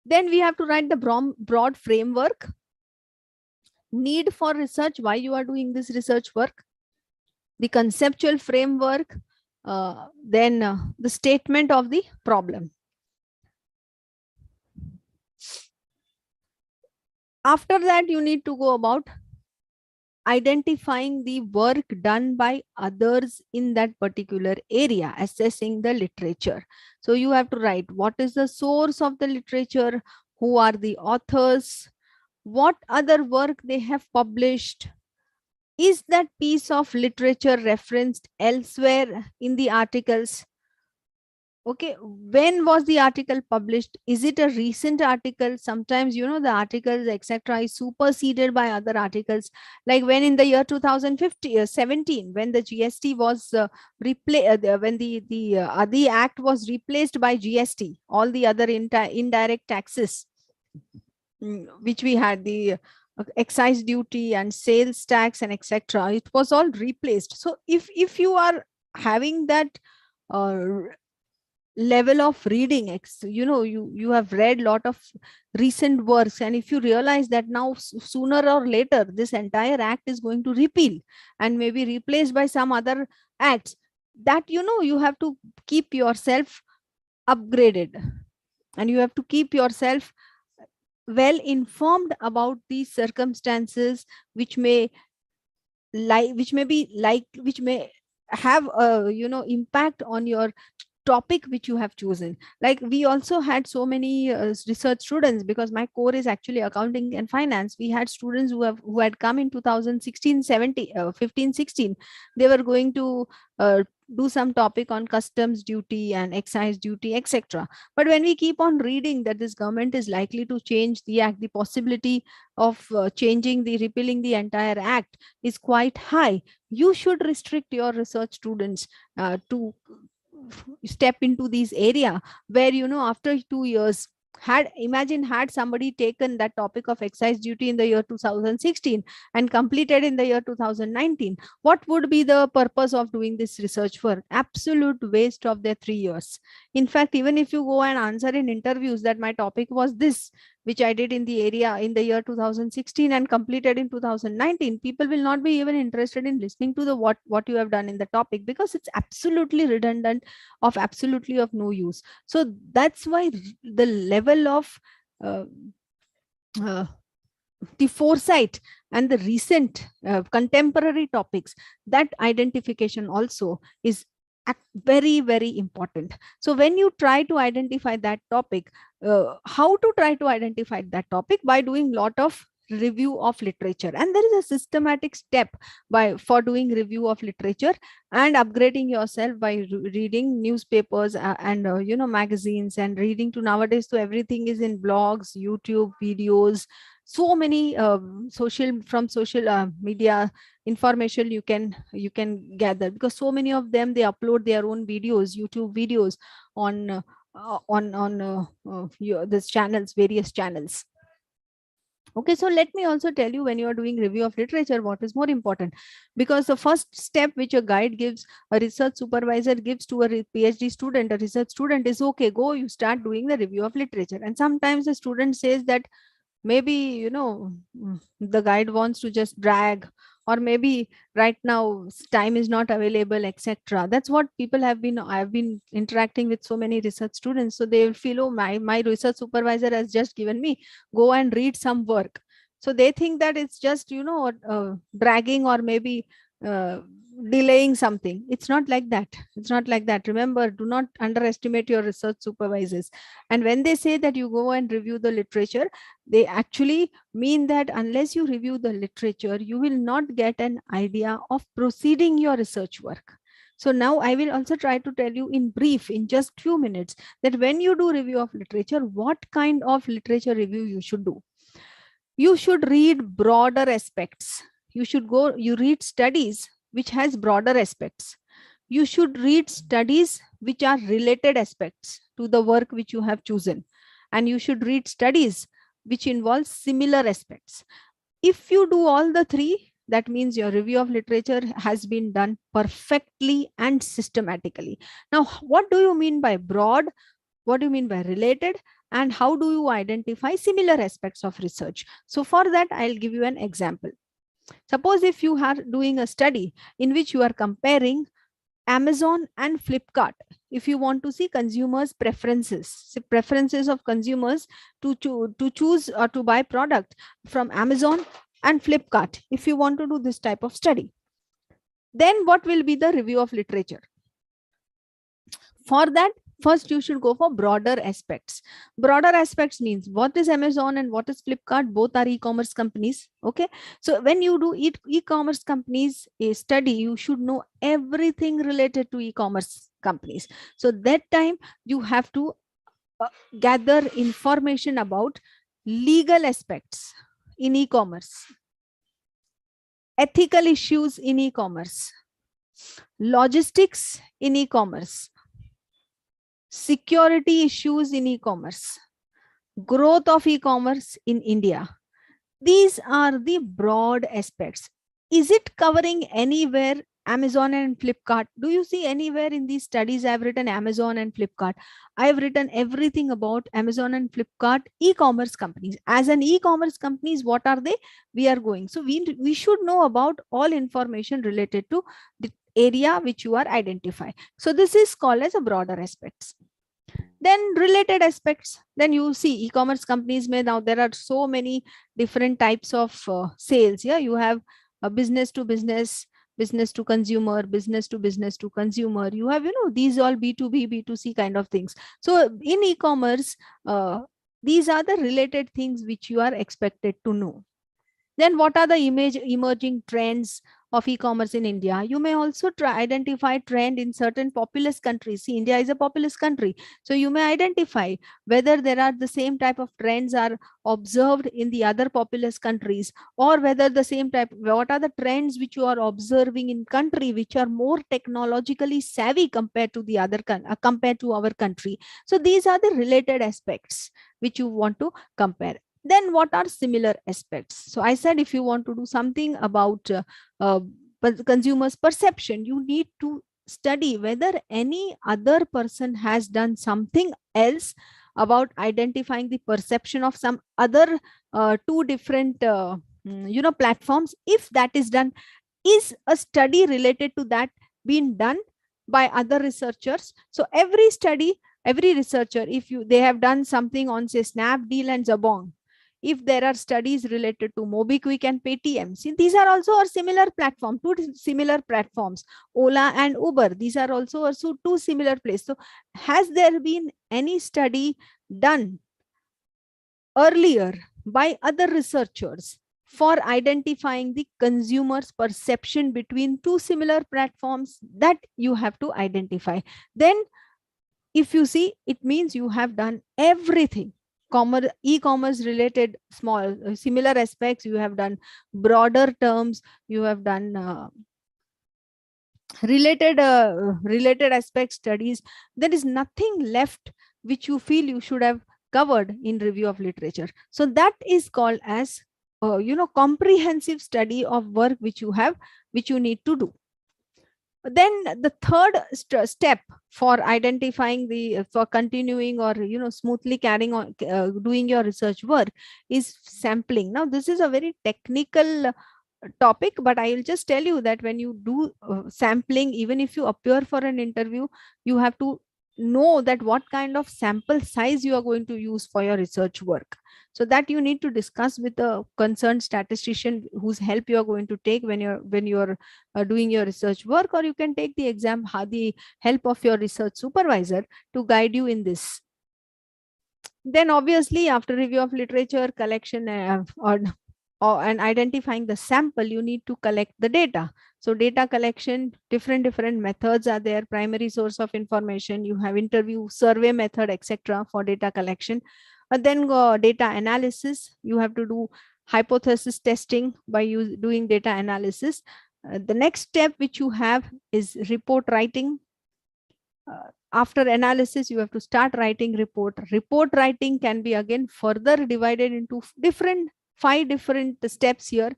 Then we have to write the broad framework, need for research, why you are doing this research work, the conceptual framework, then the statement of the problem. After that, you need to go about identifying the work done by others in that particular area, assessing the literature. So you have to write what is the source of the literature, who are the authors, what other work they have published, is that piece of literature referenced elsewhere in the articles. Okay, when was the article published? Is it a recent article? Sometimes, the articles, etc., is superseded by other articles. Like when in the year 2017, when the GST was replaced, when the act was replaced by GST, all the other indirect taxes, which we had, the excise duty and sales tax and etc., it was all replaced. So if you are having that level of reading, you have read lot of recent works, and if you realize that now sooner or later this entire act is going to repeal and maybe replaced by some other acts, that you have to keep yourself upgraded, and you have to keep yourself well informed about these circumstances which may have a impact on your topic which you have chosen. Like we also had so many research students, because my core is actually accounting and finance. We had students who had come in 2016 15 16. They were going to do some topic on customs duty and excise duty, etc. But when we keep on reading that this government is likely to change the act, the possibility of repealing the entire act is quite high. You should restrict your research students to step into this area where after 2 years, had somebody taken that topic of excise duty in the year 2016 and completed in the year 2019, what would be the purpose of doing this research work? Absolute waste of their 3 years. In fact, even if you go and answer in interviews that my topic was this, which I did in the area in the year 2016 and completed in 2019, people will not be even interested in listening to the what you have done in the topic, because it's absolutely redundant, absolutely of no use. So that's why the level of the foresight and the recent contemporary topics, that identification also is very, very important. So when you try to identify that topic, how to try to identify that topic? By doing lot of review of literature, and there is a systematic step for doing review of literature and upgrading yourself by reading newspapers and magazines, and reading to nowadays, so everything is in blogs, YouTube videos, so many social media information you can gather, because so many of them, they upload their own videos, YouTube videos on this channels, various channels. Okay, so let me also tell you, when you are doing review of literature, what is more important, because the first step which a guide gives, a research supervisor gives to a PhD student, a research student, is okay, go, you start doing the review of literature. And sometimes the student says that maybe the guide wants to just brag, or maybe right now time is not available, etc. That's what people I've been interacting with so many research students. So they will feel, oh, my research supervisor has just given me, go and read some work. So they think that it's just bragging, or maybe delaying something. It's not like that. It's not like that. Remember, do not underestimate your research supervisors. And when they say that you go and review the literature, they actually mean that unless you review the literature, you will not get an idea of proceeding your research work. So now I will also try to tell you in brief, in just few minutes, that when you do review of literature, what kind of literature review you should do. You should read broader aspects. You read studies which has broader aspects. You should read studies which are related aspects to the work which you have chosen. And you should read studies which involve similar aspects. If you do all the three, that means your review of literature has been done perfectly and systematically. Now, what do you mean by broad? What do you mean by related? And how do you identify similar aspects of research? So for that, I'll give you an example. Suppose if you are doing a study in which you are comparing Amazon and Flipkart, if you want to see consumers' preferences of consumers to choose or to buy product from Amazon and Flipkart, if you want to do this type of study, then what will be the review of literature? For that, first you should go for broader aspects. Broader aspects means what is Amazon and what is Flipkart? Both are e-commerce companies. Okay. So when you do e-commerce companies a study, you should know everything related to e-commerce companies. So that time you have to gather information about legal aspects in e-commerce, ethical issues in e-commerce, logistics in e-commerce, security issues in e-commerce, growth of e-commerce in India. These are the broad aspects. Is it covering anywhere Amazon and Flipkart? Do you see anywhere in these studies I've written Amazon and Flipkart? I've written everything about Amazon and Flipkart e-commerce companies. As an e-commerce companies, what are they? We are going. So we should know about all information related to the area which you are identifying. So this is called as a broader aspects. Then related aspects, then you see e-commerce companies may, now there are so many different types of sales. Yeah, you have a business to business, business to consumer, business to business to consumer. You have, these all B2B, B2C kind of things. So in e-commerce, these are the related things which you are expected to know. Then what are the emerging trends of e-commerce in India? You may also identify trend in certain populous countries. See, India is a populous country. So you may identify whether there are the same type of trends are observed in the other populous countries, or whether the same type, what are the trends which you are observing in country which are more technologically savvy compared to the other compared to our country. So these are the related aspects which you want to compare. Then what are similar aspects? So I said, if you want to do something about consumers' perception, you need to study whether any other person has done something else about identifying the perception of some other two different platforms. If that is done, is a study related to that being done by other researchers? So every study, every researcher, if they have done something on, say, Snapdeal and Jabong, if there are studies related to MobiKwik and Paytm, see, these are also a similar platform, two similar platforms. Ola and Uber, these are also two similar places. So has there been any study done earlier by other researchers for identifying the consumer's perception between two similar platforms? That you have to identify. Then if you see, it means you have done everything. E-commerce related small similar aspects, you have done broader terms, you have done related aspect studies. There is nothing left which you feel you should have covered in review of literature. So that is called as comprehensive study of work which you need to do. Then the third step for identifying for continuing or smoothly carrying on doing your research work is sampling. Now this is a very technical topic, but I will just tell you that when you do sampling, even if you appear for an interview, you have to know that what kind of sample size you are going to use for your research work. So that you need to discuss with the concerned statistician whose help you are going to take when you're doing your research work, or you can take the exam, the help of your research supervisor to guide you in this. Then obviously after review of literature collection and identifying the sample, you need to collect the data. So data collection, different methods are there. Primary source of information, you have interview, survey method, etc. for data collection. And then data analysis, you have to do hypothesis testing by doing data analysis. The next step which you have is report writing. After analysis, you have to start writing report. Report writing can be again further divided into five different steps here.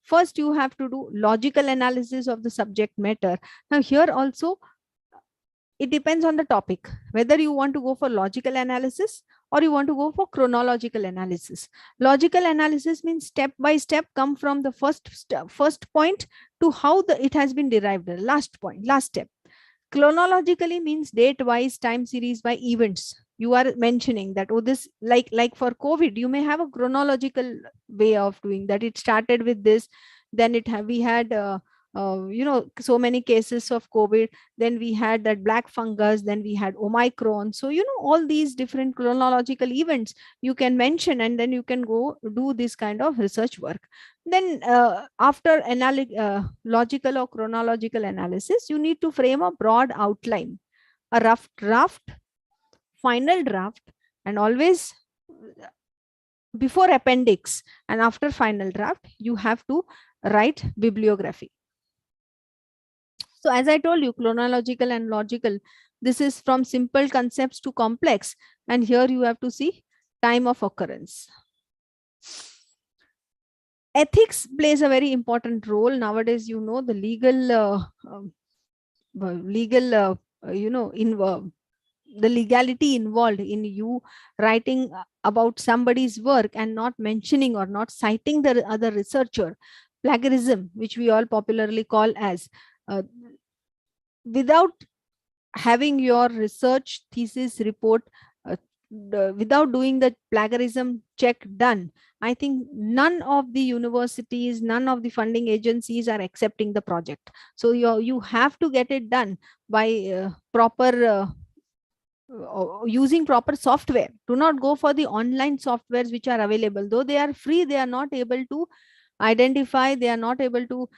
First, you have to do logical analysis of the subject matter. Now here also, it depends on the topic, whether you want to go for logical analysis or you want to go for chronological analysis. Logical analysis means step by step, come from the first point to how it has been derived, the last step. Chronologically means date wise, time series by events. You are mentioning that, oh, this like for COVID, you may have a chronological way of doing that. It started with this, then we had so many cases of COVID, then we had that black fungus, then we had Omicron. So all these different chronological events you can mention, and then you can go do this kind of research work. Then after logical or chronological analysis, you need to frame a broad outline, a rough draft, final draft, and always before appendix and after final draft, you have to write bibliography. So as I told you, chronological and logical, this is from simple concepts to complex. And here you have to see time of occurrence. Ethics plays a very important role nowadays. The the legality involved in you writing about somebody's work and not mentioning or not citing the other researcher, plagiarism, which we all popularly call as, without having your research thesis report, without doing the plagiarism check done, I think none of the universities, none of the funding agencies are accepting the project. So you have to get it done by using proper software. Do not go for the online softwares which are available. Though they are free, they are not able to identify, they are not able to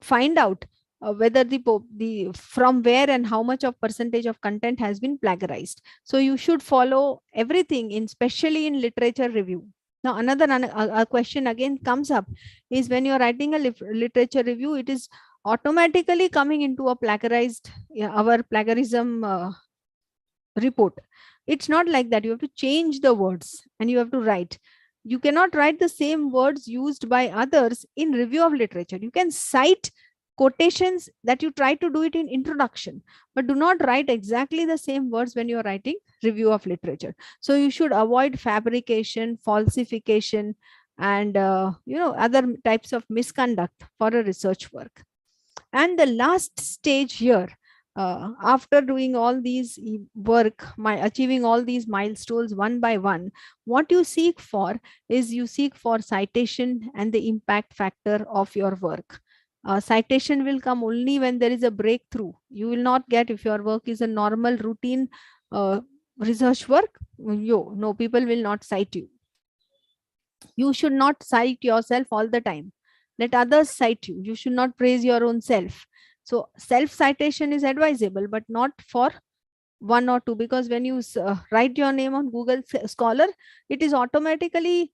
find out whether the from where and how much of percentage of content has been plagiarized. So you should follow everything, especially in literature review. Now another a question again comes up is, when you're writing a literature review, it is automatically coming into a plagiarized, our plagiarism report. It's not like that. You have to change the words and you have to write. You cannot write the same words used by others in review of literature. You can cite quotations that you try to do it in introduction, but do not write exactly the same words when you're writing review of literature. So you should avoid fabrication, falsification, and other types of misconduct for a research work. And the last stage here, after doing all these work, achieving all these milestones one by one, what you seek for is, you seek for citation and the impact factor of your work. Citation will come only when there is a breakthrough. You will not get, if your work is a normal routine research work, no, people will not cite you. You should not cite yourself all the time. Let others cite you. You should not praise your own self. So self-citation is advisable, but not for one or two, because when you write your name on Google Scholar, it is automatically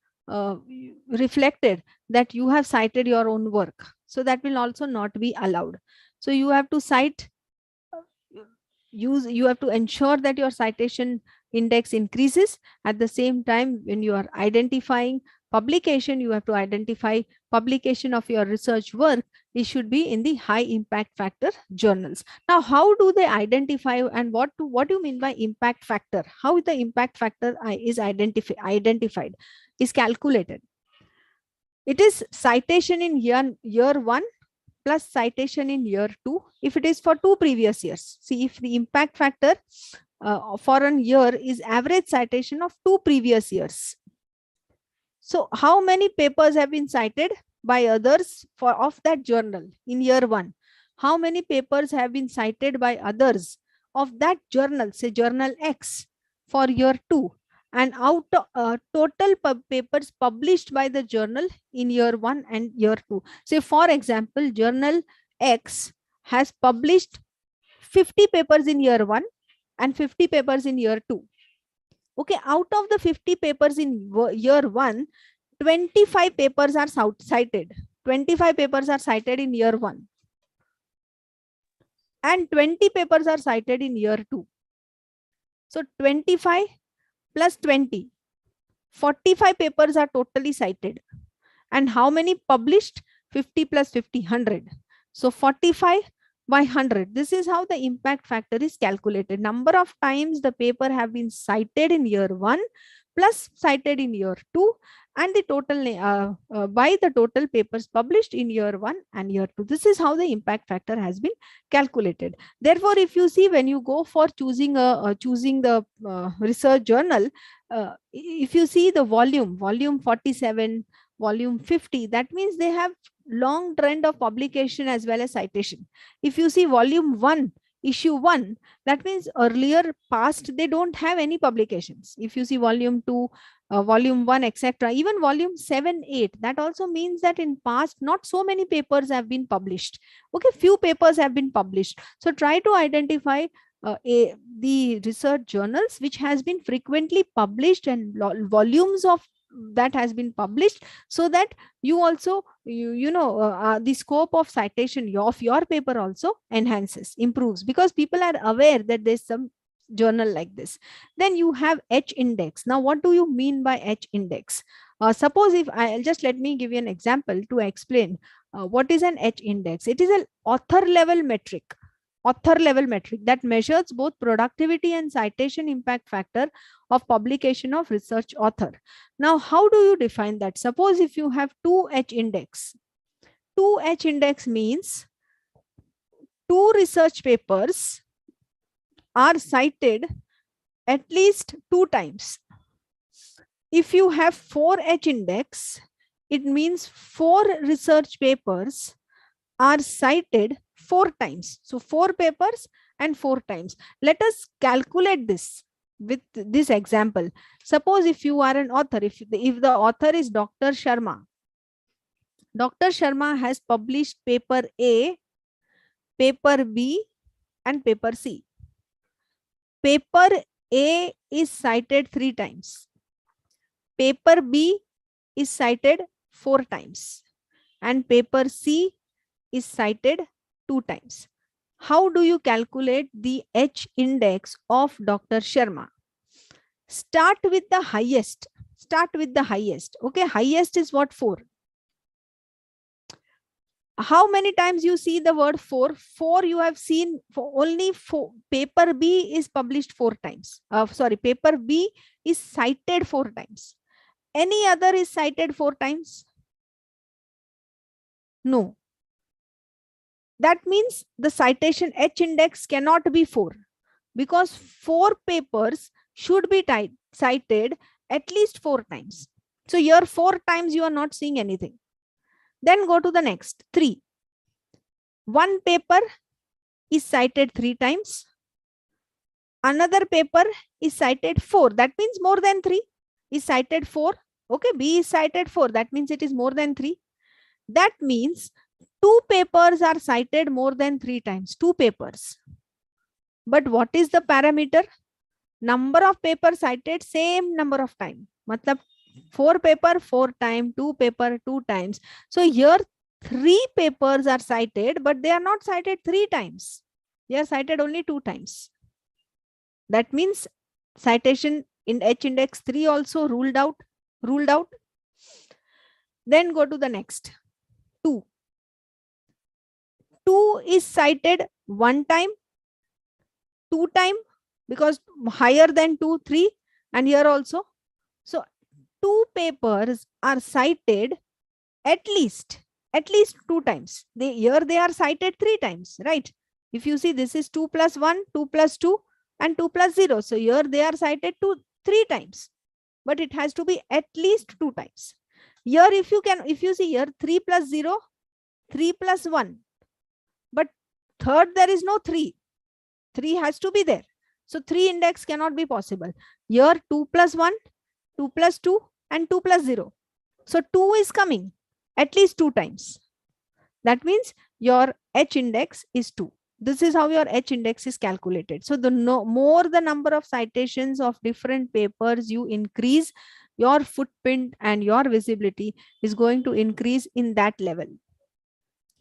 reflected that you have cited your own work. So that will also not be allowed. So you have to cite, you have to ensure that your citation index increases. At the same time, when you are identifying publication, you have to identify publication of your research work. It should be in the high impact factor journals. Now, how do they identify, and what do you mean by impact factor? How the impact factor is identified, is calculated? It is citation in year 1 plus citation in year 2 if it is for 2 previous years. See, if the impact factor for an year is average citation of 2 previous years. So how many papers have been cited by others of that journal in year 1? How many papers have been cited by others of that journal, say journal X, for year 2? And out of total papers published by the journal in year 1 and year 2. Say, for example, journal X has published 50 papers in year 1 and 50 papers in year 2. Okay, out of the 50 papers in year 1, 25 papers are cited. 25 papers are cited in year 1. and 20 papers are cited in year 2. So 25 plus 20, 45 papers are totally cited. And how many published? 50 plus 50, 100. So 45 by 100. This is how the impact factor is calculated. Number of times the paper have been cited in year 1 plus cited in year 2, and the total by the total papers published in year 1 and year 2. This is how the impact factor has been calculated. Therefore, if you see, when you go for choosing the research journal, if you see the volume 47, volume 50, that means they have long trend of publication as well as citation. If you see volume 1, issue 1, that means earlier past they don't have any publications. If you see volume 2, volume 1, etc., even volume 7, 8, that also means that in past not so many papers have been published. Okay, few papers have been published. So try to identify the research journals which has been frequently published and volumes of that has been published, so that you also the scope of citation of your paper also enhances, improves, because people are aware that there's some journal like this. Then you have H index. Now what do you mean by H index? Suppose if I'll just let me give you an example to explain what is an H index. It is an author level metric that measures both productivity and citation impact factor of publication of research author. Now, how do you define that? Suppose if you have 2H index. 2H index means 2 research papers are cited at least 2 times. If you have 4H index, it means 4 research papers are cited 4 times. So 4 papers and 4 times. Let us calculate this with this example. Suppose if you are an author, if the author is Dr. Sharma. Dr. Sharma has published paper A, paper B, and paper C. Paper A is cited 3 times. Paper B is cited 4 times. And paper C is cited 2 times. How do you calculate the H index of Dr. Sharma? Start with the highest. Okay, highest is what? 4. How many times you see the word 4? 4 you have seen for only 4. Paper B is published 4 times. Paper B is cited 4 times. Any other is cited 4 times? No. That means the citation H index cannot be 4, because 4 papers should be cited at least 4 times. So here 4 times you are not seeing anything. Then go to the next 3. 1 paper is cited 3 times. Another paper is cited 4. That means more than 3 is cited 4. Okay, B is cited 4. That means it is more than 3. That means 2 papers are cited more than 3 times. 2 papers. But what is the parameter? Number of papers cited, same number of time. Matlab 4 paper 4 times, 2 paper 2 times. So here 3 papers are cited, but they are not cited 3 times. They are cited only 2 times. That means citation in H index 3 also ruled out. Then go to the next 2. 2 is cited 1 time, 2 time, because higher than 2, 3, and here also. So 2 papers are cited at least 2 times. Here they are cited 3 times, right? If you see, this is 2 plus 1, 2 plus 2, and 2 plus 0. So here they are cited 3 times, but it has to be at least 2 times. Here if you see here 3 plus 0, 3 plus 1, but third there is no 3. 3 has to be there. So 3 index cannot be possible. Here 2 plus 1, 2 plus 2, and 2 plus 0. So 2 is coming at least 2 times. That means your H index is 2. This is how your H index is calculated. So the more the number of citations of different papers you increase, your footprint and your visibility is going to increase in that level.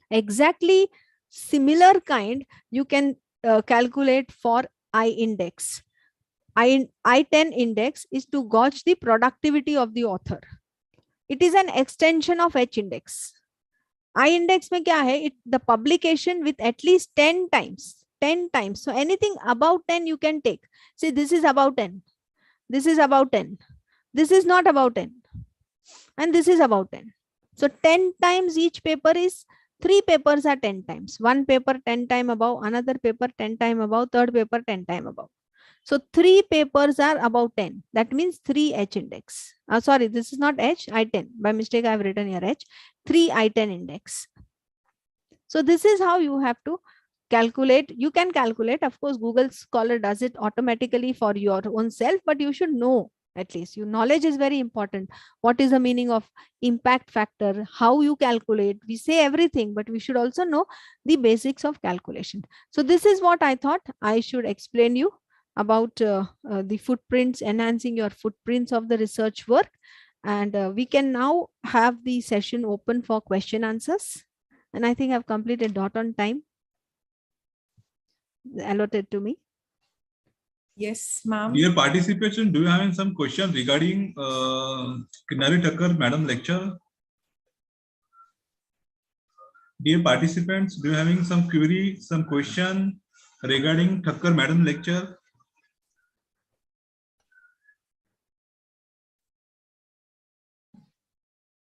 Exactly similar kind you can calculate for I index. I10 index is to gauge the productivity of the author. It is an extension of H index. I index में क्या है? The publication with at least 10 times. 10 times. So anything above 10 you can take. See, this is about 10. This is about 10. This is not about 10. And this is about 10. So 10 times each paper is 3 papers are 10 times. One paper 10 times above, another paper 10 times above, third paper 10 times above. So 3 papers are about 10. That means 3 H index. Sorry, this is not H, I10. By mistake, I have written here H. 3 I10 index. So this is how you have to calculate. You can calculate. Of course, Google Scholar does it automatically for your own self, but you should know at least. Your knowledge is very important. What is the meaning of impact factor? How you calculate? We say everything, but we should also know the basics of calculation. So this is what I thought I should explain you about the footprints, enhancing your footprints of the research work. And we can now have the session open for question answers. And I think I've completed dot on time allotted to me. Yes, ma'am. Dear participation, do you have some question regarding Kinari Thakkar Madam lecture? Dear participants, do you having some query, some question regarding Thakkar Madam lecture?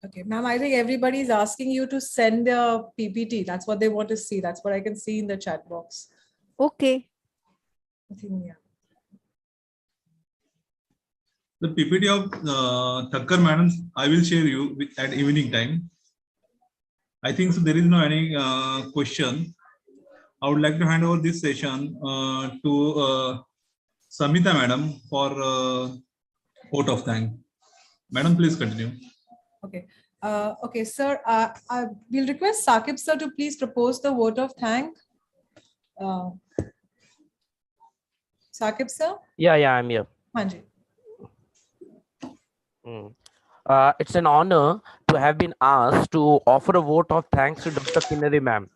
Okay, ma'am, I think everybody is asking you to send their PPT. That's what they want to see. That's what I can see in the chat box. Okay. I think, yeah. The PPT of Thakkar Madam, I will share you at evening time. I think so there is no any question. I would like to hand over this session to Samita Madam for vote of thanks. Madam, please continue. Okay. Okay, sir. I will request Saqib sir to please propose the vote of thank. Saqib sir? Yeah, I'm here. Hanji. It's an honor to have been asked to offer a vote of thanks to Dr. Kinnari ma'am.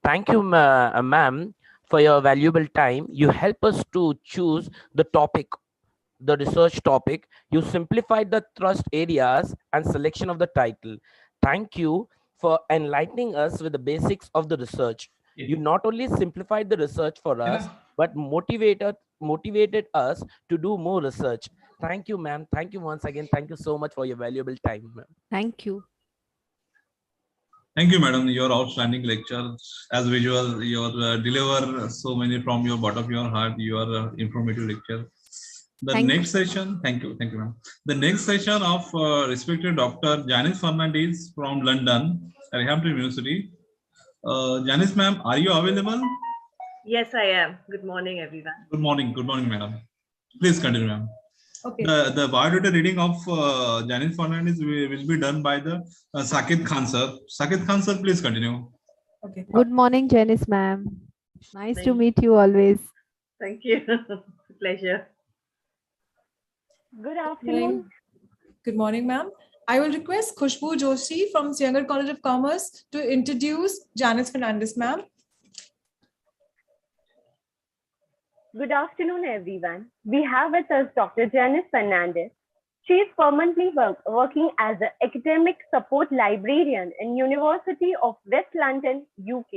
Thank you, ma'am, for your valuable time. You help us to choose the topic, the research topic. You simplified the thrust areas and selection of the title. Thank you for enlightening us with the basics of the research. You not only simplified the research for us, but motivated us to do more research. Thank you, ma'am. Thank you once again. Thank you so much for your valuable time, ma'am. Thank you. Thank you, madam. Your outstanding lecture, as usual, your deliver so many from your bottom of your heart. Your informative lecture. The Thank next session, thank you, ma'am. The next session of respected Dr. Janice Fernandez from London, Southampton University. Janice, ma'am, are you available? Yes, I am. Good morning, everyone. Good morning, madam. Please continue, ma'am. Okay. The biodata reading of Janice Fernandez will be done by the Sinhgad Khan sir. Sinhgad Khan sir, please continue. Okay. Good morning, Janice ma'am. Nice to Thank- meet you always. Thank you. Pleasure. Good afternoon. Good morning, ma'am. I will request Khushbu Joshi from Sinhgad College of Commerce to introduce Janice Fernandez, ma'am. Good afternoon, everyone. We have with us Dr. Janice Fernandez. She is permanently working as an academic support librarian in University of West London, UK.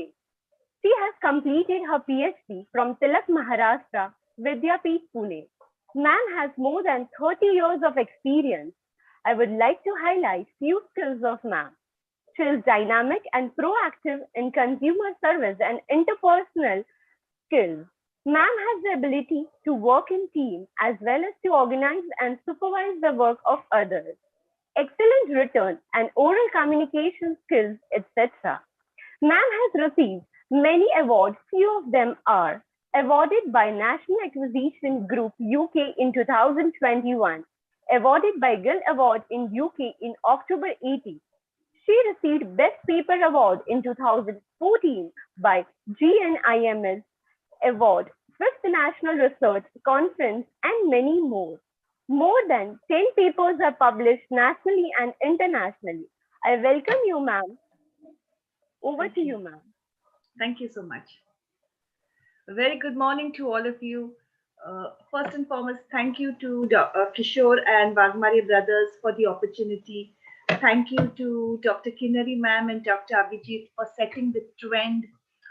She has completed her PhD from Tilak Maharashtra, Vidyapeeth, Pune. Ma'am has more than 30 years of experience. I would like to highlight few skills of ma'am. She is dynamic and proactive in consumer service and interpersonal skills. Ma'am has the ability to work in team as well as to organize and supervise the work of others. Excellent written and oral communication skills, etc. Ma'am has received many awards. Few of them are awarded by National Acquisition Group UK in 2021, awarded by Gill Award in UK in October 18. She received Best Paper Award in 2014 by GNIMS Award, 5th National Research Conference, and many more. More than 10 papers are published nationally and internationally. I welcome you, ma'am. Over to you, ma'am. Thank you so much. A very good morning to all of you. First and foremost, thank you to Kishore and Vagmari brothers for the opportunity. Thank you to Dr. Kinnari ma'am and Dr. Abhijit for setting the trend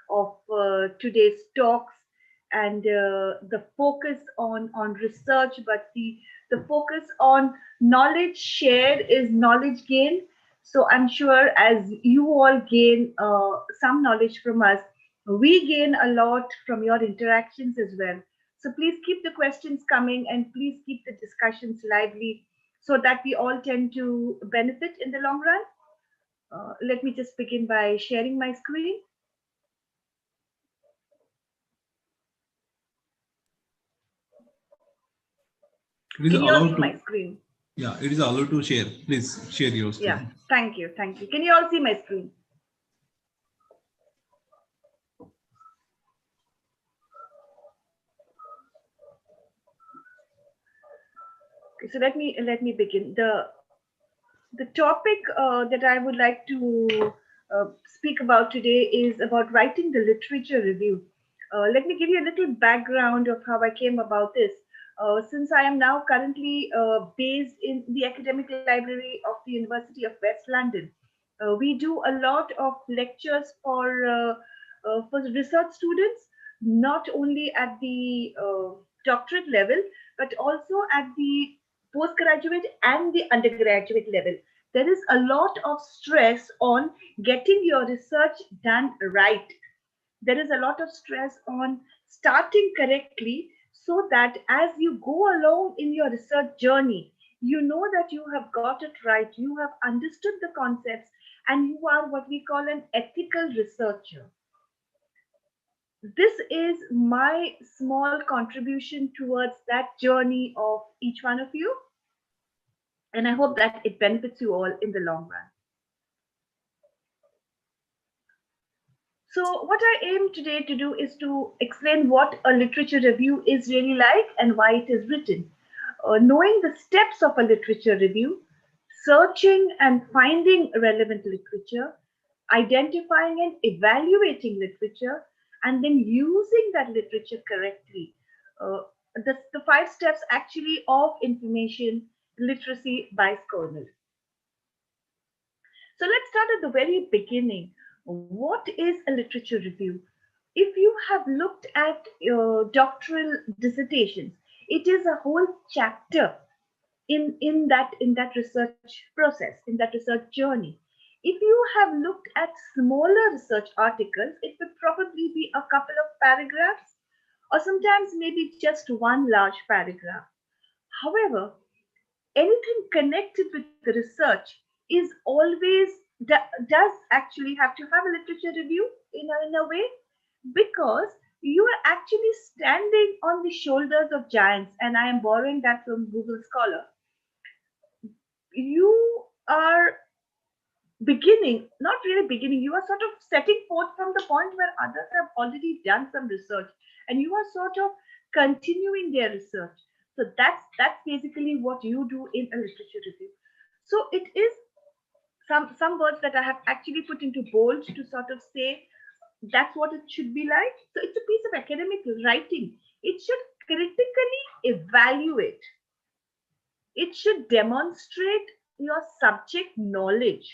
of today's talks and the focus on research, but the focus on knowledge shared is knowledge gain. So I'm sure as you all gain some knowledge from us, we gain a lot from your interactions as well. So please keep the questions coming and please keep the discussions lively so that we all tend to benefit in the long run. Let me just begin by sharing my screen. It is Can you all see allowed my to. screen? Yeah, it is allowed to share. Please share your screen. Yeah, thank you, thank you. Can you all see my screen? Okay, so let me begin. The topic that I would like to speak about today is about writing the literature review. Let me give you a little background of how I came about this. Since I am now currently based in the academic library of the University of West London, we do a lot of lectures for research students, not only at the doctorate level, but also at the postgraduate and the undergraduate level. There is a lot of stress on getting your research done right. There is a lot of stress on starting correctly so that as you go along in your research journey, you know that you have got it right, you have understood the concepts, and you are what we call an ethical researcher. This is my small contribution towards that journey of each one of you. And I hope that it benefits you all in the long run. So what I aim today to do is to explain what a literature review is really like and why it is written. Knowing the steps of a literature review, searching and finding relevant literature, identifying and evaluating literature, and then using that literature correctly. The 5 steps actually of information literacy by Cornell. So let's start at the very beginning. What is a literature review? If you have looked at doctoral dissertations, it is a whole chapter in that research process, in that research journey. If you have looked at smaller research articles, it would probably be a couple of paragraphs, or sometimes maybe just one large paragraph. However, anything connected with the research is always does actually have to have a literature review in a way, because you are actually standing on the shoulders of giants, and I am borrowing that from Google Scholar. You are beginning, not really beginning, you are sort of setting forth from the point where others have already done some research, and you are sort of continuing their research. So that's basically what you do in a literature review. So it is some words that I have actually put into bold to sort of say that's what it should be like. So it's a piece of academic writing. It should critically evaluate. It should demonstrate your subject knowledge.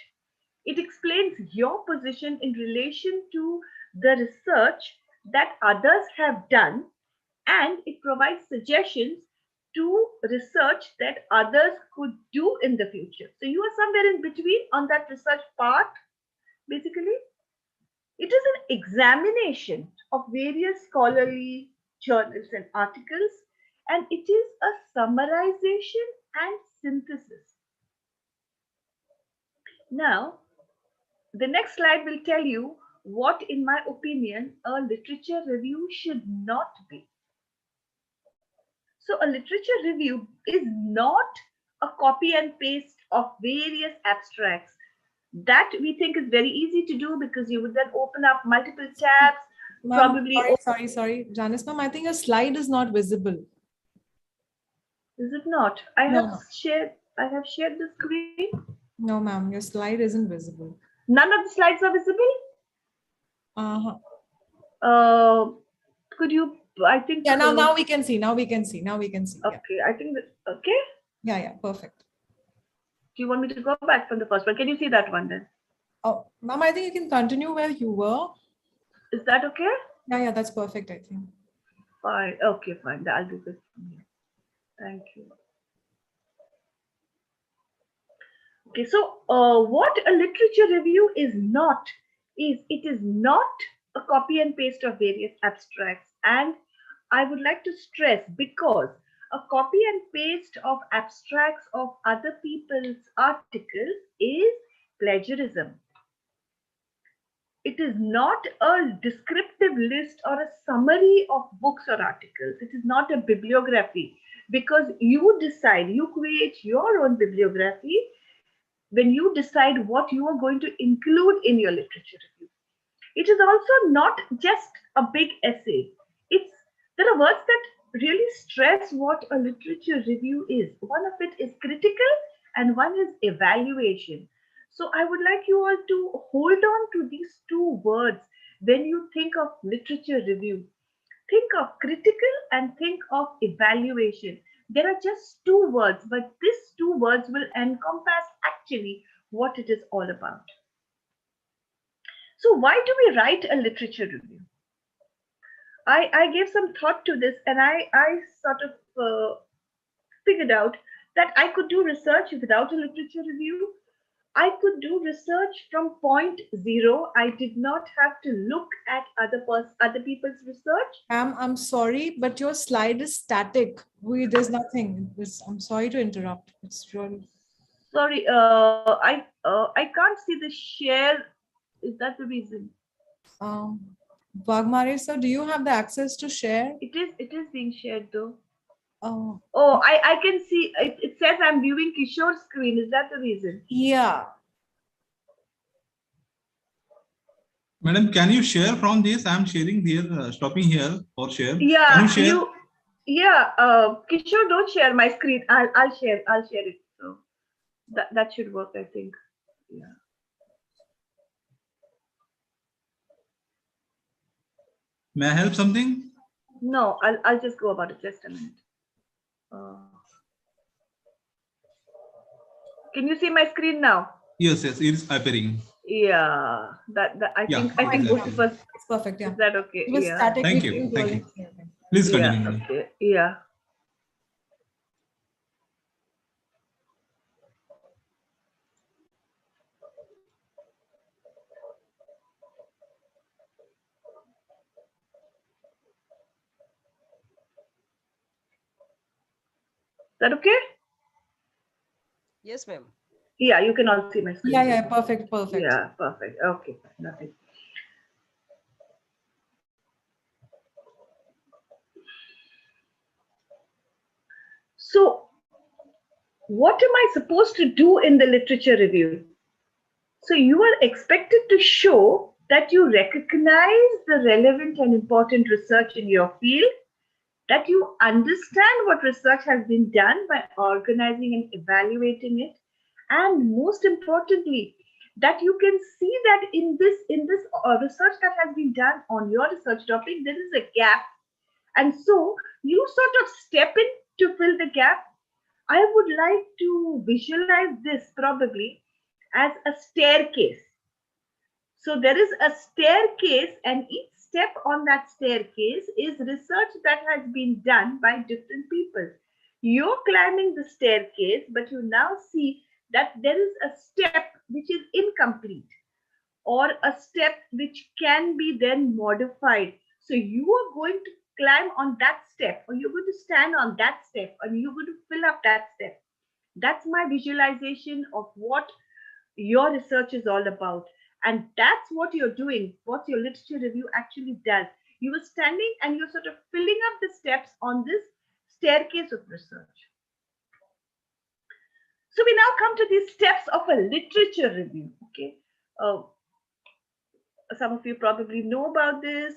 It explains your position in relation to the research that others have done, and it provides suggestions to research that others could do in the future. So you are somewhere in between on that research part, basically. It is an examination of various scholarly journals and articles, and it is a summarization and synthesis. Now, the next slide will tell you what, in my opinion, a literature review should not be. So a literature review is not a copy and paste of various abstracts. That we think is very easy to do because you would then open up multiple tabs, probably. Sorry, Janice ma'am, I think your slide is not visible. Is it not? I have shared the screen. No, ma'am, your slide isn't visible. None of the slides are visible? Could you, I think. Yeah, now we can see. Now we can see. Yeah. Okay, I think that, okay. Yeah, perfect. Do you want me to go back from the first one? Can you see that one then? Oh, ma'am, I think you can continue where you were. Is that okay? Yeah, that's perfect, I think. Fine. Okay, fine. I'll do this. Thank you. Okay, so what a literature review is not, it is not a copy and paste of various abstracts. And I would like to stress, because a copy and paste of abstracts of other people's articles is plagiarism. It is not a descriptive list or a summary of books or articles. It is not a bibliography, because you decide, you create your own bibliography when you decide what you are going to include in your literature review. It is also not just a big essay. There are words that really stress what a literature review is. One of it is critical and one is evaluation. So I would like you all to hold on to these two words when you think of literature review. Think of critical and think of evaluation. There are just two words, but these two words will encompass actually what it is all about. So why do we write a literature review? I gave some thought to this, and I sort of figured out that I could do research without a literature review. I could do research from point zero. I did not have to look at other people's research. Ma'am, I'm sorry, but your slide is static. There's nothing. I'm sorry to interrupt. It's really. Sorry, I can't see the share. Is that the reason? Wagmare sir, do you have the access to share? It is being shared though. Oh. Oh, I can see it says I'm viewing Kishore's screen. Is that the reason? Yeah. Madam, can you share from this? I'm sharing here, stopping here for share. Yeah, can you share? Kishore, don't share my screen. I'll share it. So that should work, I think. Yeah. May I help something? No, I'll just go about it. Just a minute. Can you see my screen now? Yes, it is appearing. Yeah, I think both of us. It's perfect. Yeah. Is that okay? It was Yeah. static. Thank you. Please continue. Yeah. Okay. Yeah. Is that okay? Yes, ma'am. Yeah, you can all see my screen. Yeah, perfect. Yeah, perfect. Okay, nothing. So, what am I supposed to do in the literature review? So, you are expected to show that you recognize the relevant and important research in your field, that you understand what research has been done by organizing and evaluating it, and most importantly, that you can see that in this research that has been done on your research topic, there is a gap, and so you sort of step in to fill the gap. I would like to visualize this probably as a staircase. So there is a staircase, and each step on that staircase is research that has been done by different people. You're climbing the staircase, but you now see that there is a step which is incomplete, or a step which can be then modified. So you are going to climb on that step, or you're going to stand on that step, and you're going to fill up that step. That's my visualization of what your research is all about. And that's what you're doing, what your literature review actually does. You are standing and you're sort of filling up the steps on this staircase of research. So we now come to these steps of a literature review. Okay, some of you probably know about this.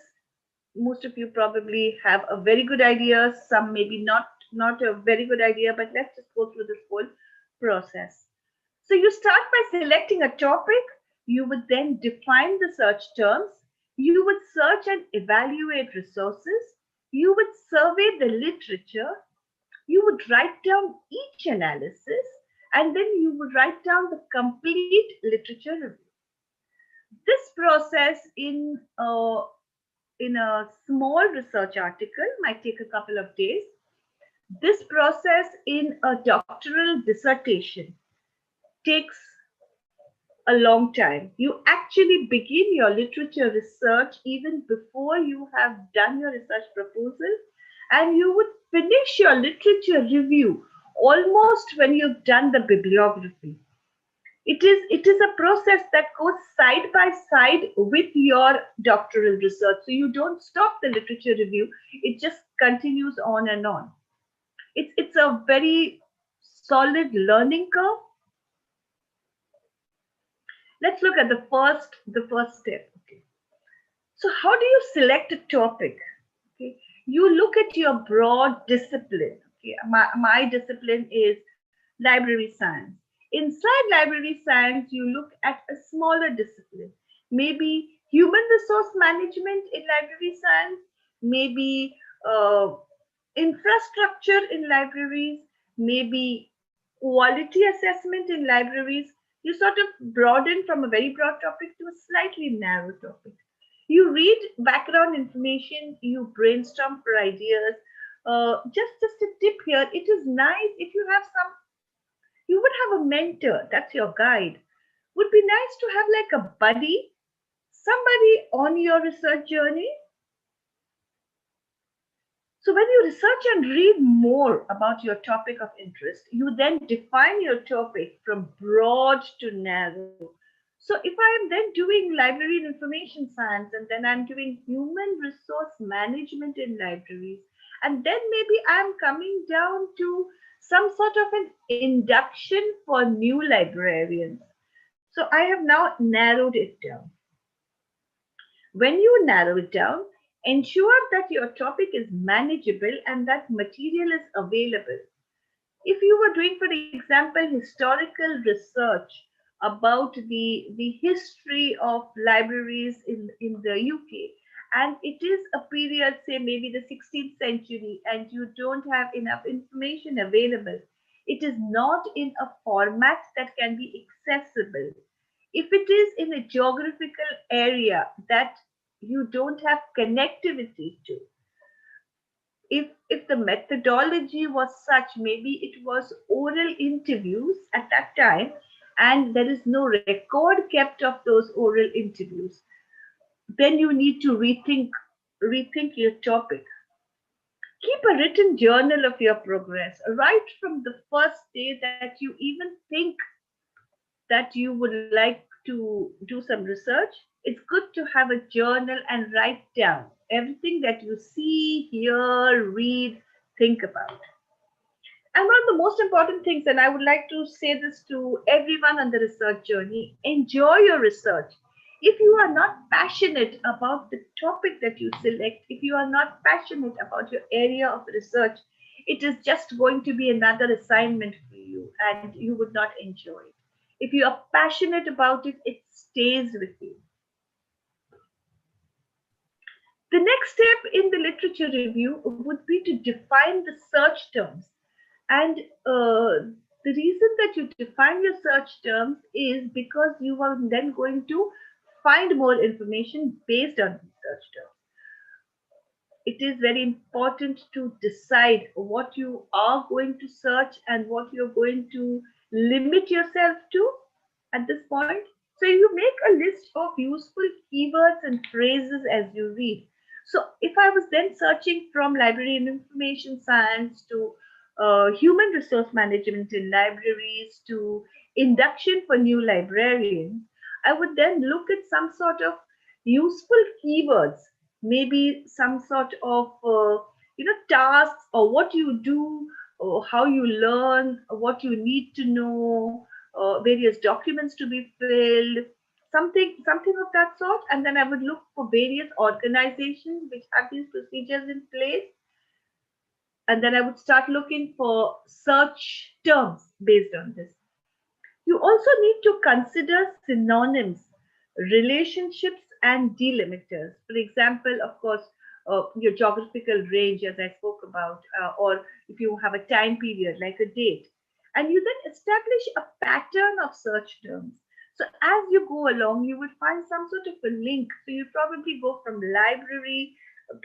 Most of you probably have a very good idea. Some maybe not a very good idea, but let's just go through this whole process. So you start by selecting a topic. You would then define the search terms. You would search and evaluate resources. You would survey the literature. You would write down each analysis, and then you would write down the complete literature review. This process in a small research article might take a couple of days. This process in a doctoral dissertation takes a long time. You actually begin your literature research even before you have done your research proposal, and you would finish your literature review almost when you've done the bibliography. It is a process that goes side by side with your doctoral research. So you don't stop the literature review, it just continues on and on. It's a very solid learning curve. Let's look at the first step. Okay. So how do you select a topic? Okay. You look at your broad discipline. Okay. My discipline is library science. Inside library science, you look at a smaller discipline, maybe human resource management in library science, maybe infrastructure in libraries, maybe quality assessment in libraries. You sort of broaden from a very broad topic to a slightly narrow topic. You read background information, you brainstorm for ideas. Just a tip here, it is nice if you have some, you would have a mentor, that's your guide. Would be nice to have like a buddy, somebody on your research journey. So when you research and read more about your topic of interest, you then define your topic from broad to narrow. So if I am then doing library and information science, and then I'm doing human resource management in libraries, and then maybe I'm coming down to some sort of an induction for new librarians. So I have now narrowed it down. When you narrow it down, ensure that your topic is manageable and that material is available. If you were doing, for example, historical research about the history of libraries in the UK, and it is a period, say maybe the 16th century, and you don't have enough information available, it is not in a format that can be accessible. If it is in a geographical area that you don't have connectivity to, if the methodology was such, maybe it was oral interviews at that time, and there is no record kept of those oral interviews, then you need to rethink your topic. Keep a written journal of your progress right from the first day that you even think that you would like to do some research. It's good to have a journal and write down everything that you see, hear, read, think about. And one of the most important things, and I would like to say this to everyone on the research journey, enjoy your research. If you are not passionate about the topic that you select, if you are not passionate about your area of research, it is just going to be another assignment for you and you would not enjoy it. If you are passionate about it, it stays with you. The next step in the literature review would be to define the search terms. And the reason that you define your search terms is because you are then going to find more information based on these search terms. It is very important to decide what you are going to search and what you're going to limit yourself to at this point. So you make a list of useful keywords and phrases as you read. So if I was then searching from library and information science to human resource management in libraries to induction for new librarians, I would then look at some sort of useful keywords, maybe some sort of tasks or what you do or how you learn, or what you need to know, various documents to be filled, something of that sort. And then I would look for various organizations which have these procedures in place. And then I would start looking for search terms based on this. You also need to consider synonyms, relationships, and delimiters. For example, of course, your geographical range, as I spoke about, or if you have a time period like a date, and you then establish a pattern of search terms. So as you go along, you would find some sort of a link. So you probably go from library,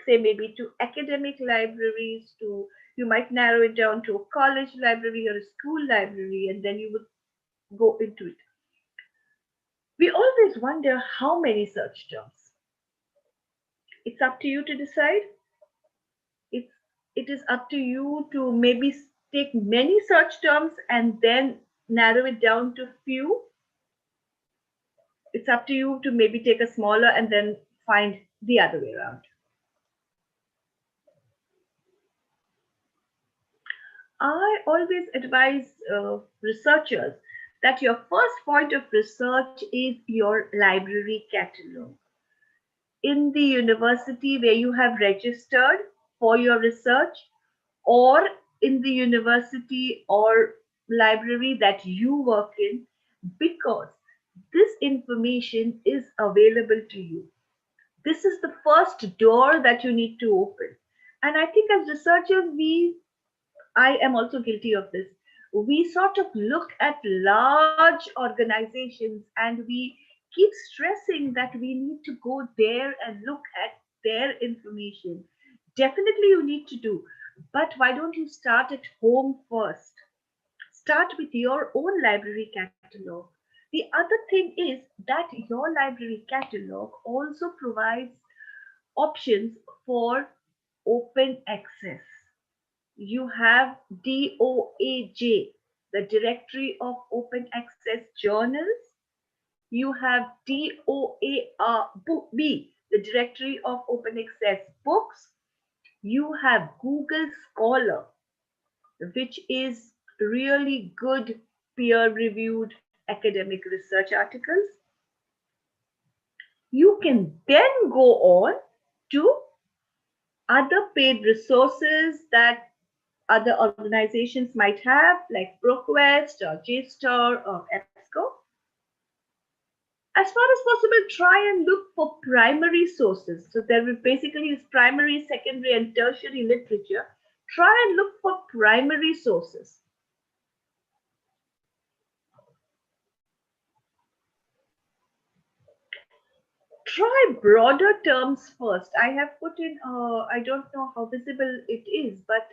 say maybe to academic libraries, to you might narrow it down to a college library or a school library, and then you would go into it. We always wonder how many search terms. It's up to you to decide. It's it is up to you to maybe take many search terms and then narrow it down to few. It's up to you to maybe take a smaller and then find the other way around. I always advise researchers that your first point of research is your library catalog. In the university where you have registered for your research, or in the university or library that you work in, because this information is available to you. This is the first door that you need to open. And I think as researchers, I am also guilty of this. We sort of look at large organizations and we keep stressing that we need to go there and look at their information. Definitely, you need to do. But why don't you start at home first? Start with your own library catalog. The other thing is that your library catalog also provides options for open access. You have DOAJ, the Directory of Open Access Journals. You have DOARB, the Directory of Open Access Books. You have Google Scholar, which is really good peer-reviewed academic research articles. You can then go on to other paid resources that other organizations might have, like ProQuest or JSTOR or EBSCO. As far as possible, try and look for primary sources. So there will basically is primary, secondary, and tertiary literature. Try and look for primary sources. Try broader terms first. I have put in, I don't know how visible it is, but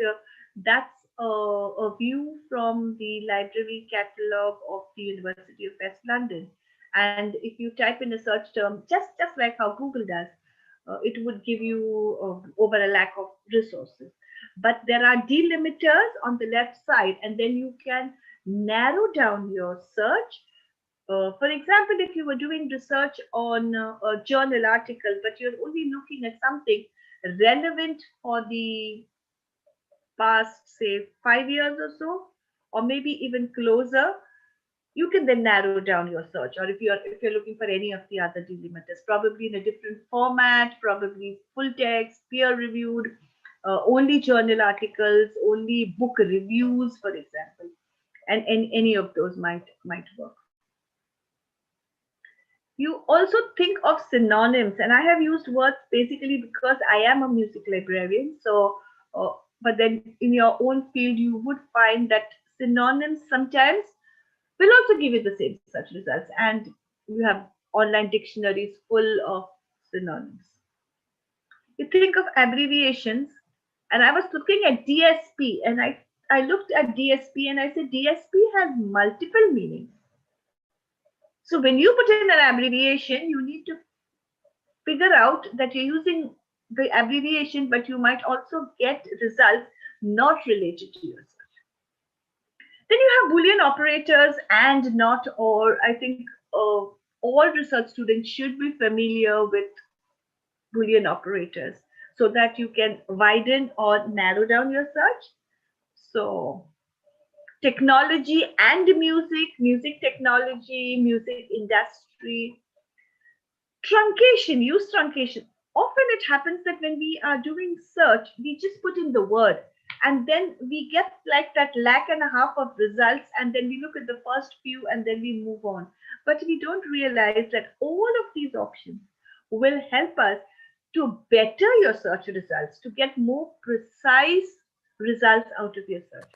that's a view from the library catalog of the University of West London. And if you type in a search term, just like how Google does, it would give you over a lack of resources. But there are delimiters on the left side, and then you can narrow down your search. For example, if you were doing research on a journal article, but you're only looking at something relevant for the past, say, 5 years or so, or maybe even closer, you can then narrow down your search. Or if you're looking for any of the other delimiters, probably in a different format, probably full text, peer reviewed, only journal articles, only book reviews, for example, and any of those might work. You also think of synonyms, and I have used words basically because I am a music librarian. So, but then in your own field, you would find that synonyms sometimes will also give you the same search results, and you have online dictionaries full of synonyms. You think of abbreviations, and I was looking at DSP, and I looked at DSP and I said DSP has multiple meanings. So when you put in an abbreviation, you need to figure out that you're using the abbreviation, but you might also get results not related to your search. Then you have Boolean operators and not or. I think all research students should be familiar with Boolean operators so that you can widen or narrow down your search. So technology and music technology, music industry. Truncation, use truncation. Often it happens that when we are doing search, we just put in the word and then we get like that lakh and a half of results, and then we look at the first few and then we move on. But we don't realize that all of these options will help us to better your search results, to get more precise results out of your search.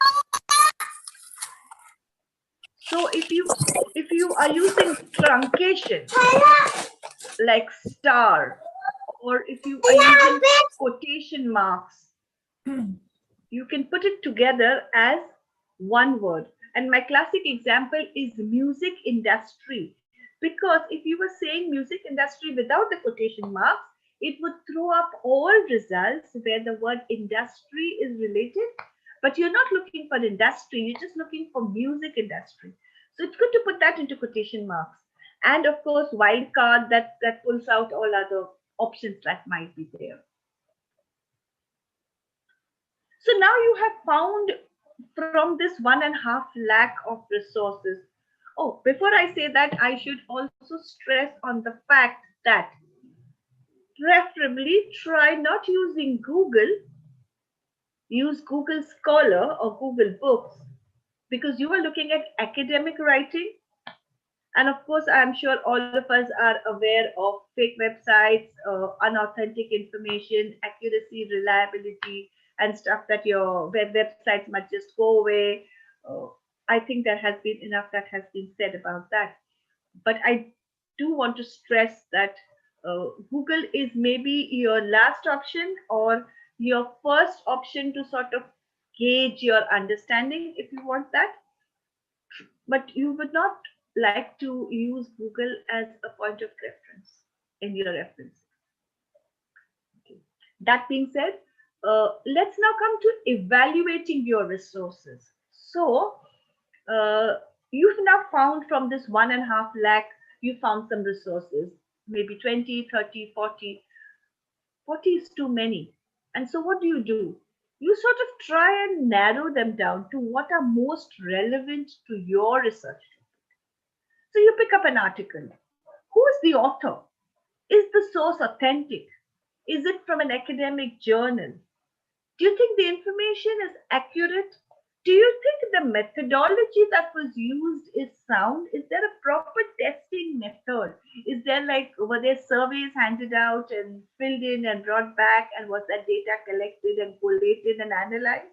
So if you are using truncation like star, or if you are using quotation marks, you can put it together as one word. And my classic example is music industry, because if you were saying music industry without the quotation marks, it would throw up all results where the word industry is related, but you're not looking for industry, you're just looking for music industry. So it's good to put that into quotation marks. And of course, wildcard that pulls out all other options that might be there. So now you have found from this 1.5 lakh of resources. Oh, before I say that, I should also stress on the fact that preferably try not using Google, use Google Scholar or Google Books, because you are looking at academic writing. And of course, I'm sure all of us are aware of fake websites, unauthentic information, accuracy, reliability, and stuff that your websites might just go away. I think there has been enough that has been said about that. But I do want to stress that Google is maybe your last option or your first option to sort of gauge your understanding if you want that. But you would not like to use Google as a point of reference in your reference. Okay. That being said, let's now come to evaluating your resources. So you've now found from this 1.5 lakh, you found some resources, maybe 20, 30, 40. 40 is too many. And so what do? You sort of try and narrow them down to what are most relevant to your research. So you pick up an article. Who is the author? Is the source authentic? Is it from an academic journal? Do you think the information is accurate? Do you think the methodology that was used is sound? Is there a proper testing method? Is there were there surveys handed out and filled in and brought back, and was that data collected and collated and analyzed?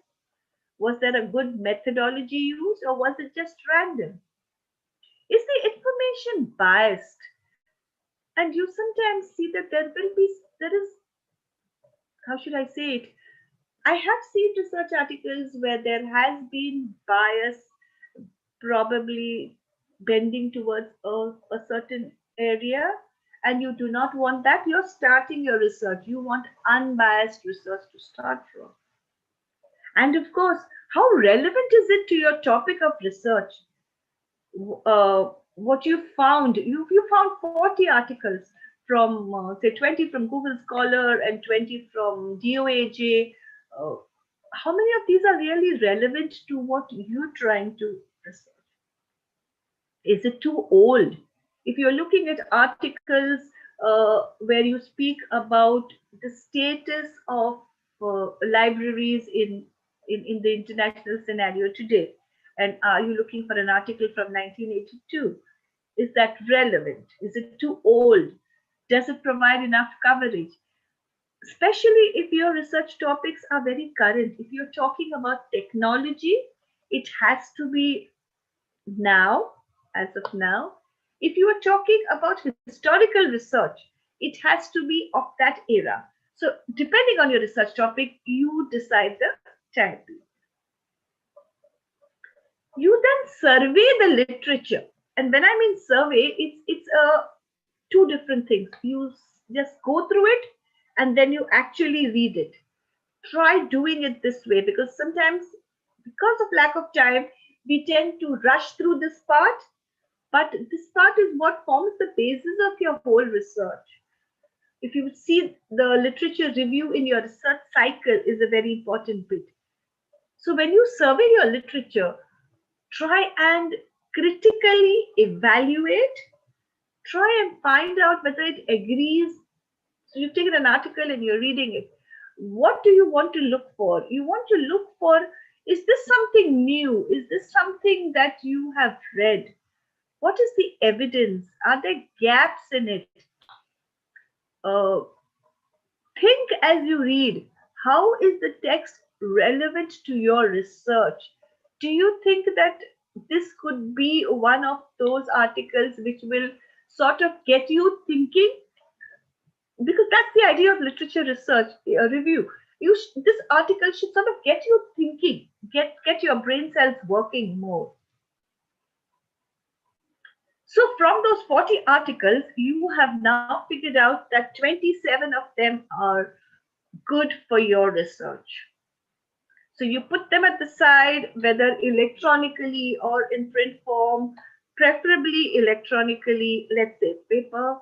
Was there a good methodology used, or was it just random? Is the information biased? And you sometimes see that there is, how should I say it? I have seen research articles where there has been bias, probably bending towards a certain area, and you do not want that. You're starting your research. You want unbiased research to start from. And of course, how relevant is it to your topic of research? What you found, you found 40 articles from say 20 from Google Scholar and 20 from DOAJ. How many of these are really relevant to what you're trying to research? Is it too old? If you're looking at articles where you speak about the status of libraries in the international scenario today, and are you looking for an article from 1982? Is that relevant? Is it too old? Does it provide enough coverage? Especially if your research topics are very current. If you're talking about technology, it has to be now, as of now. If you are talking about historical research, it has to be of that era. So depending on your research topic, you decide the time period. You then survey the literature. And when I mean survey, it's two different things. You just go through it and then you actually read it. Try doing it this way, because sometimes, because of lack of time, we tend to rush through this part, but this part is what forms the basis of your whole research. If you see, the literature review in your research cycle is a very important bit. So when you survey your literature, try and critically evaluate, try and find out whether it agrees. So you've taken an article and you're reading it. What do you want to look for? You want to look for, is this something new? Is this something that you have read? What is the evidence? Are there gaps in it? uh, think as you read, how is the text relevant to your research? Do you think that this could be one of those articles which will sort of get you thinking? Because that's the idea of literature research review. This article should sort of get you thinking, get your brain cells working more. So from those 40 articles, you have now figured out that 27 of them are good for your research. So you put them at the side, whether electronically or in print form, preferably electronically, let's say paper.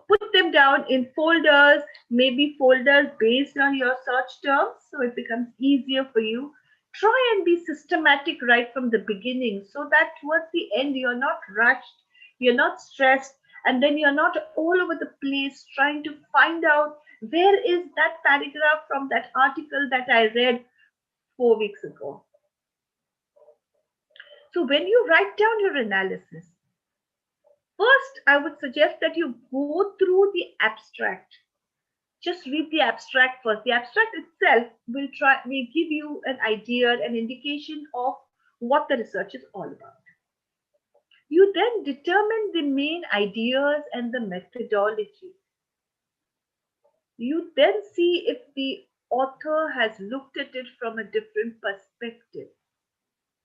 Put them down in folders, maybe folders based on your search terms, so it becomes easier for you. Try and be systematic right from the beginning so that towards the end you're not rushed, you're not stressed, and then you're not all over the place trying to find out where is that paragraph from that article that I read 4 weeks ago. So when you write down your analysis, first I would suggest that you go through the abstract. Just read the abstract first. The abstract itself will give you an idea, an indication of what the research is all about. You then determine the main ideas and the methodology. You then see if the author has looked at it from a different perspective.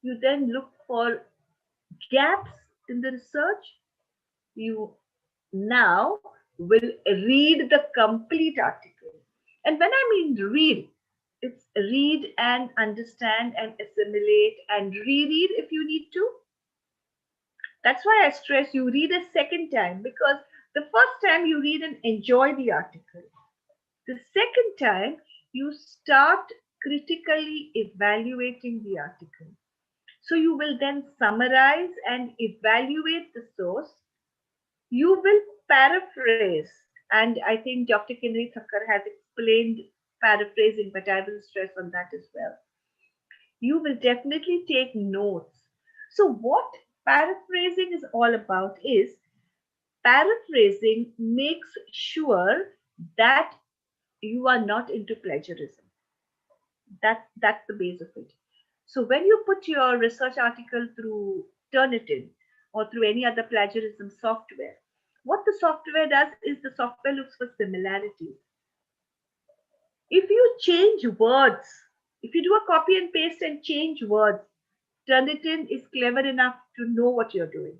You then look for gaps in the research. You now will read the complete article. And when I mean read, it's read and understand and assimilate and reread if you need to. That's why I stress you read a second time, because the first time you read and enjoy the article. The second time you start critically evaluating the article. So you will then summarize and evaluate the source. You will paraphrase, and I think Dr. Kinri Thakkar has explained paraphrasing, but I will stress on that as well. You will definitely take notes. So what paraphrasing is all about is paraphrasing makes sure that you are not into plagiarism. That's the base of it. So when you put your research article through Turnitin or through any other plagiarism software, what the software does is the software looks for similarities. If you change words, if you do a copy and paste and change words, Turnitin is clever enough to know what you're doing.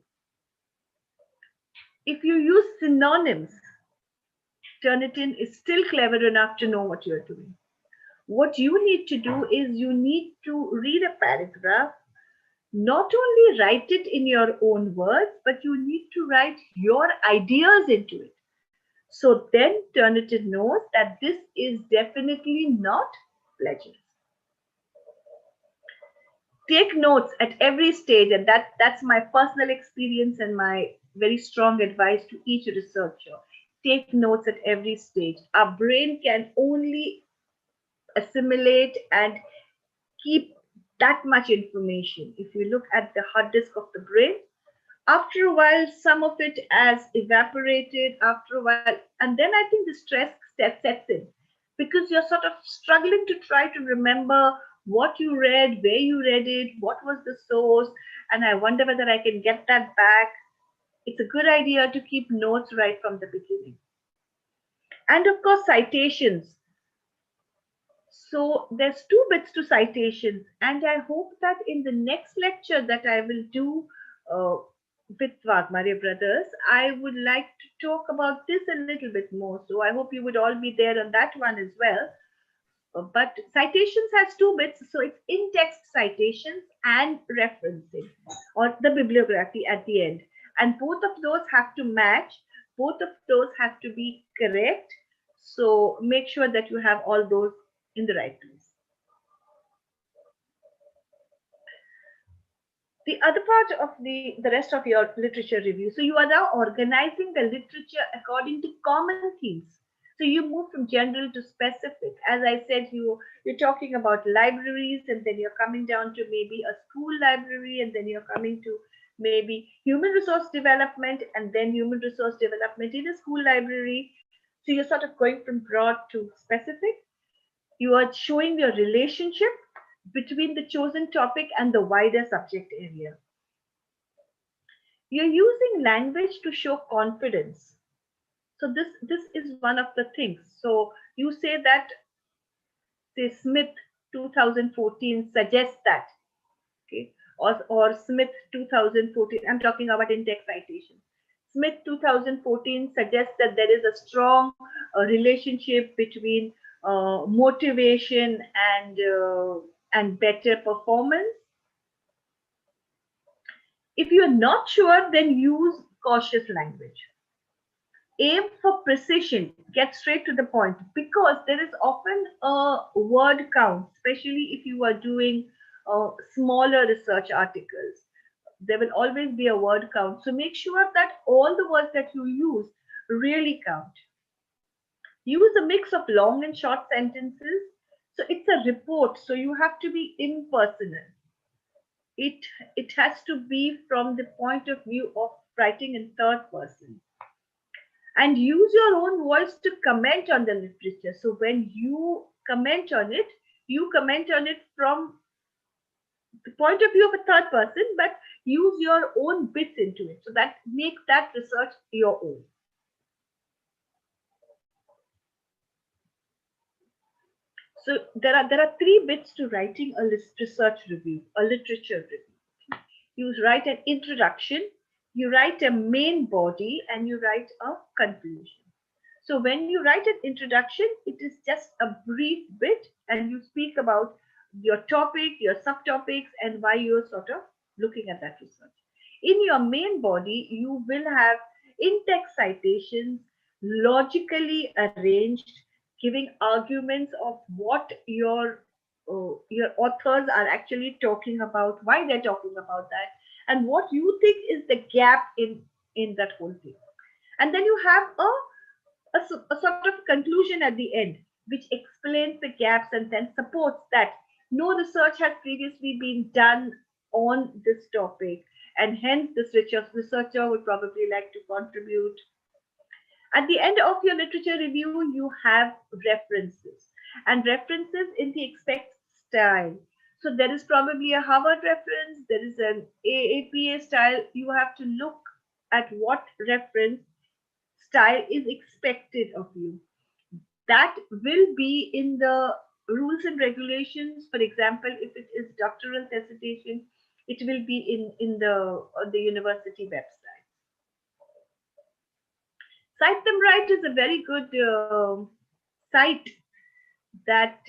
If you use synonyms, Turnitin is still clever enough to know what you're doing. What you need to do is you need to read a paragraph, not only write it in your own words, but you need to write your ideas into it. So then Turnitin knows that this is definitely not plagiarism. Take notes at every stage, and that's my personal experience and my very strong advice to each researcher. Take notes at every stage. Our brain can only assimilate and keep that much information. If you look at the hard disk of the brain, after a while, some of it has evaporated after a while, and then I think the stress sets in because you're sort of struggling to try to remember what you read, where you read it, what was the source, and I wonder whether I can get that back. It's a good idea to keep notes right from the beginning. And of course, citations. So there's two bits to citations, and I hope that in the next lecture that I will do with Wagmare brothers, I would like to talk about this a little bit more. So I hope you would all be there on that one as well. But citations has two bits. So it's in-text citations and referencing, or the bibliography at the end. And both of those have to match. Both of those have to be correct. So make sure that you have all those in the right place. The other part of the rest of your literature review. So you are now organizing the literature according to common themes. So you move from general to specific. As I said, you're talking about libraries, and then you're coming down to maybe a school library, and then you're coming to maybe human resource development, and then human resource development in a school library. So you're sort of going from broad to specific. You are showing your relationship between the chosen topic and the wider subject area. You're using language to show confidence. So this is one of the things. So you say that, say, Smith 2014 suggests that, okay, or Smith 2014. I'm talking about in-text citation. Smith 2014 suggests that there is a strong relationship between motivation and better performance. If you're not sure, then use cautious language. Aim for precision, get straight to the point, because there is often a word count, especially if you are doing smaller research articles. There will always be a word count. So make sure that all the words that you use really count. Use a mix of long and short sentences. So it's a report, so you have to be impersonal. It has to be from the point of view of writing in third person. And use your own voice to comment on the literature. So when you comment on it from the point of view of a third person, but use your own bits into it. So that makes that research your own. So there are three bits to writing a research review, a literature review. You write an introduction, you write a main body, and you write a conclusion. So when you write an introduction, it is just a brief bit, and you speak about your topic, your subtopics, and why you're sort of looking at that research. In your main body, you will have in-text citations, logically arranged, giving arguments of what your authors are actually talking about, why they're talking about that, and what you think is the gap in that whole thing. And then you have a sort of conclusion at the end, which explains the gaps and then supports that no research has previously been done on this topic, and hence this researcher would probably like to contribute. At the end of your literature review, you have references, and references in the expect style. So there is probably a Harvard reference, there is an AAPA style. You have to look at what reference style is expected of you. That will be in the rules and regulations. For example, if it is doctoral dissertation, it will be in the university website. Cite them right is a very good site that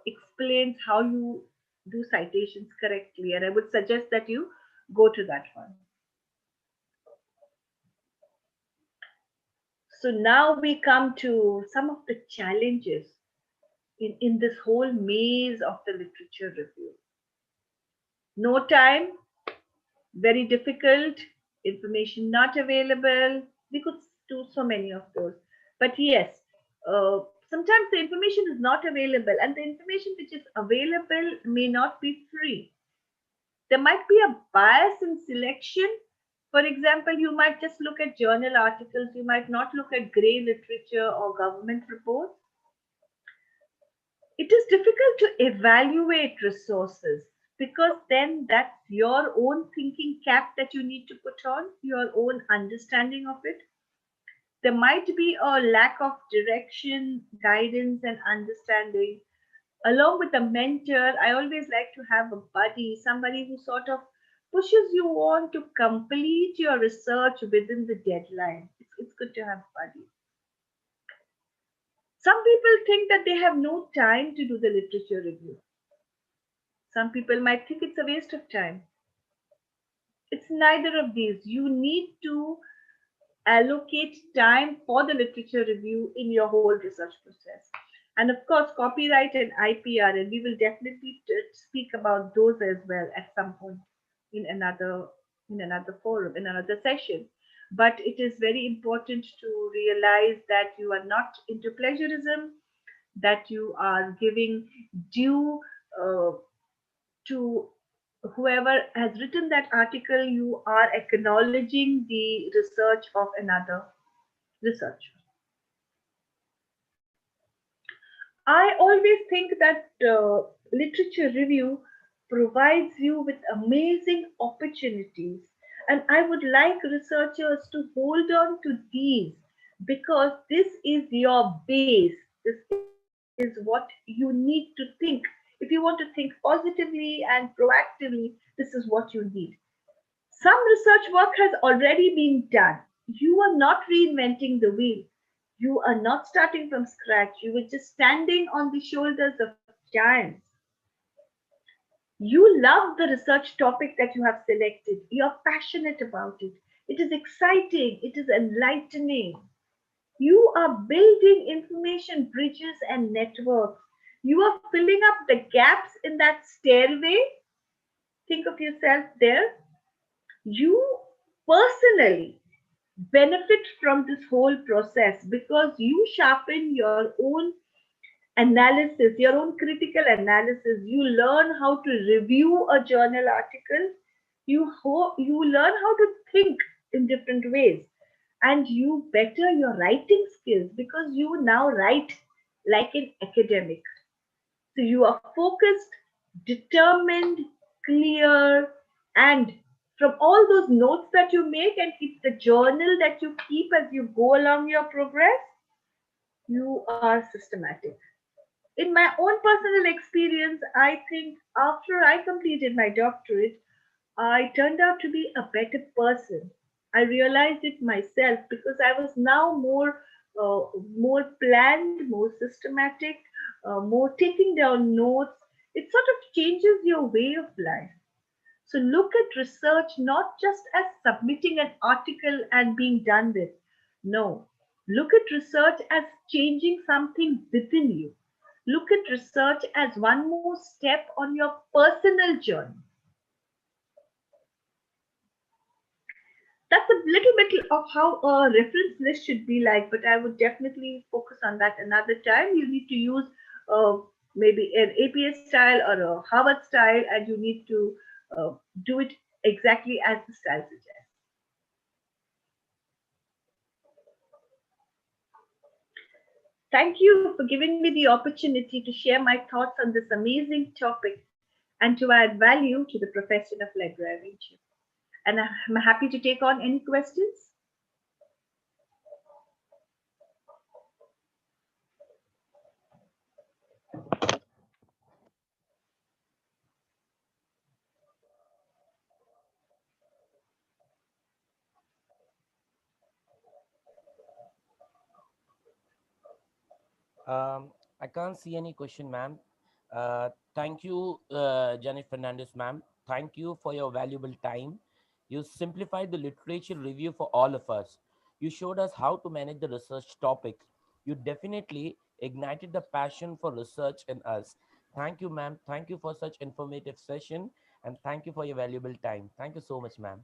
explains how you do citations correctly, and I would suggest that you go to that one. So now we come to some of the challenges in this whole maze of the literature review. No time, very difficult, information not available. We could do so many of those. But yes, sometimes the information is not available, and the information which is available may not be free. There might be a bias in selection. For example, you might just look at journal articles, you might not look at grey literature or government reports. It is difficult to evaluate resources, because then that's your own thinking cap that you need to put on, your own understanding of it. There might be a lack of direction, guidance, and understanding. Along with a mentor, I always like to have a buddy, somebody who sort of pushes you on to complete your research within the deadline. It's good to have a buddy. Some people think that they have no time to do the literature review. Some people might think it's a waste of time. It's neither of these. You need to allocate time for the literature review in your whole research process. And of course, copyright and IPR, and we will definitely speak about those as well at some point in another forum, in another session. But it is very important to realize that you are not into plagiarism, that you are giving due to whoever has written that article. You are acknowledging the research of another researcher. I always think that literature review provides you with amazing opportunities, and I would like researchers to hold on to these because this is your base. This is what you need to think. If you want to think positively and proactively, this is what you need. Some research work has already been done. You are not reinventing the wheel. You are not starting from scratch. You are just standing on the shoulders of giants. You love the research topic that you have selected. You're passionate about it. It is exciting. It is enlightening. You are building information bridges and networks. You are filling up the gaps in that stairway. Think of yourself there. You personally benefit from this whole process because you sharpen your own analysis, your own critical analysis. You learn how to review a journal article. You learn how to think in different ways, and you better your writing skills because you now write like an academic. So you are focused, determined, clear, and from all those notes that you make and keep the journal that you keep as you go along your progress, you are systematic. In my own personal experience, I think after I completed my doctorate, I turned out to be a better person. I realized it myself because I was now more planned, more systematic, more taking down notes. It sort of changes your way of life. So look at research not just as submitting an article and being done with. No, look at research as changing something within you. Look at research as one more step on your personal journey. That's a little bit of how a reference list should be like, but I would definitely focus on that another time. You need to use uh, maybe an APS style or a Harvard style, and you need to uh, do it exactly as the style suggests. Thank you for giving me the opportunity to share my thoughts on this amazing topic and to add value to the profession of librarianship. And I'm happy to take on any questions. I can't see any question, ma'am. Thank you, Janet Fernandez, ma'am. Thank you for your valuable time. You simplified the literature review for all of us. You showed us how to manage the research topics. You definitely ignited the passion for research in us. Thank you, ma'am. Thank you for such informative session, and thank you for your valuable time. Thank you so much, ma'am.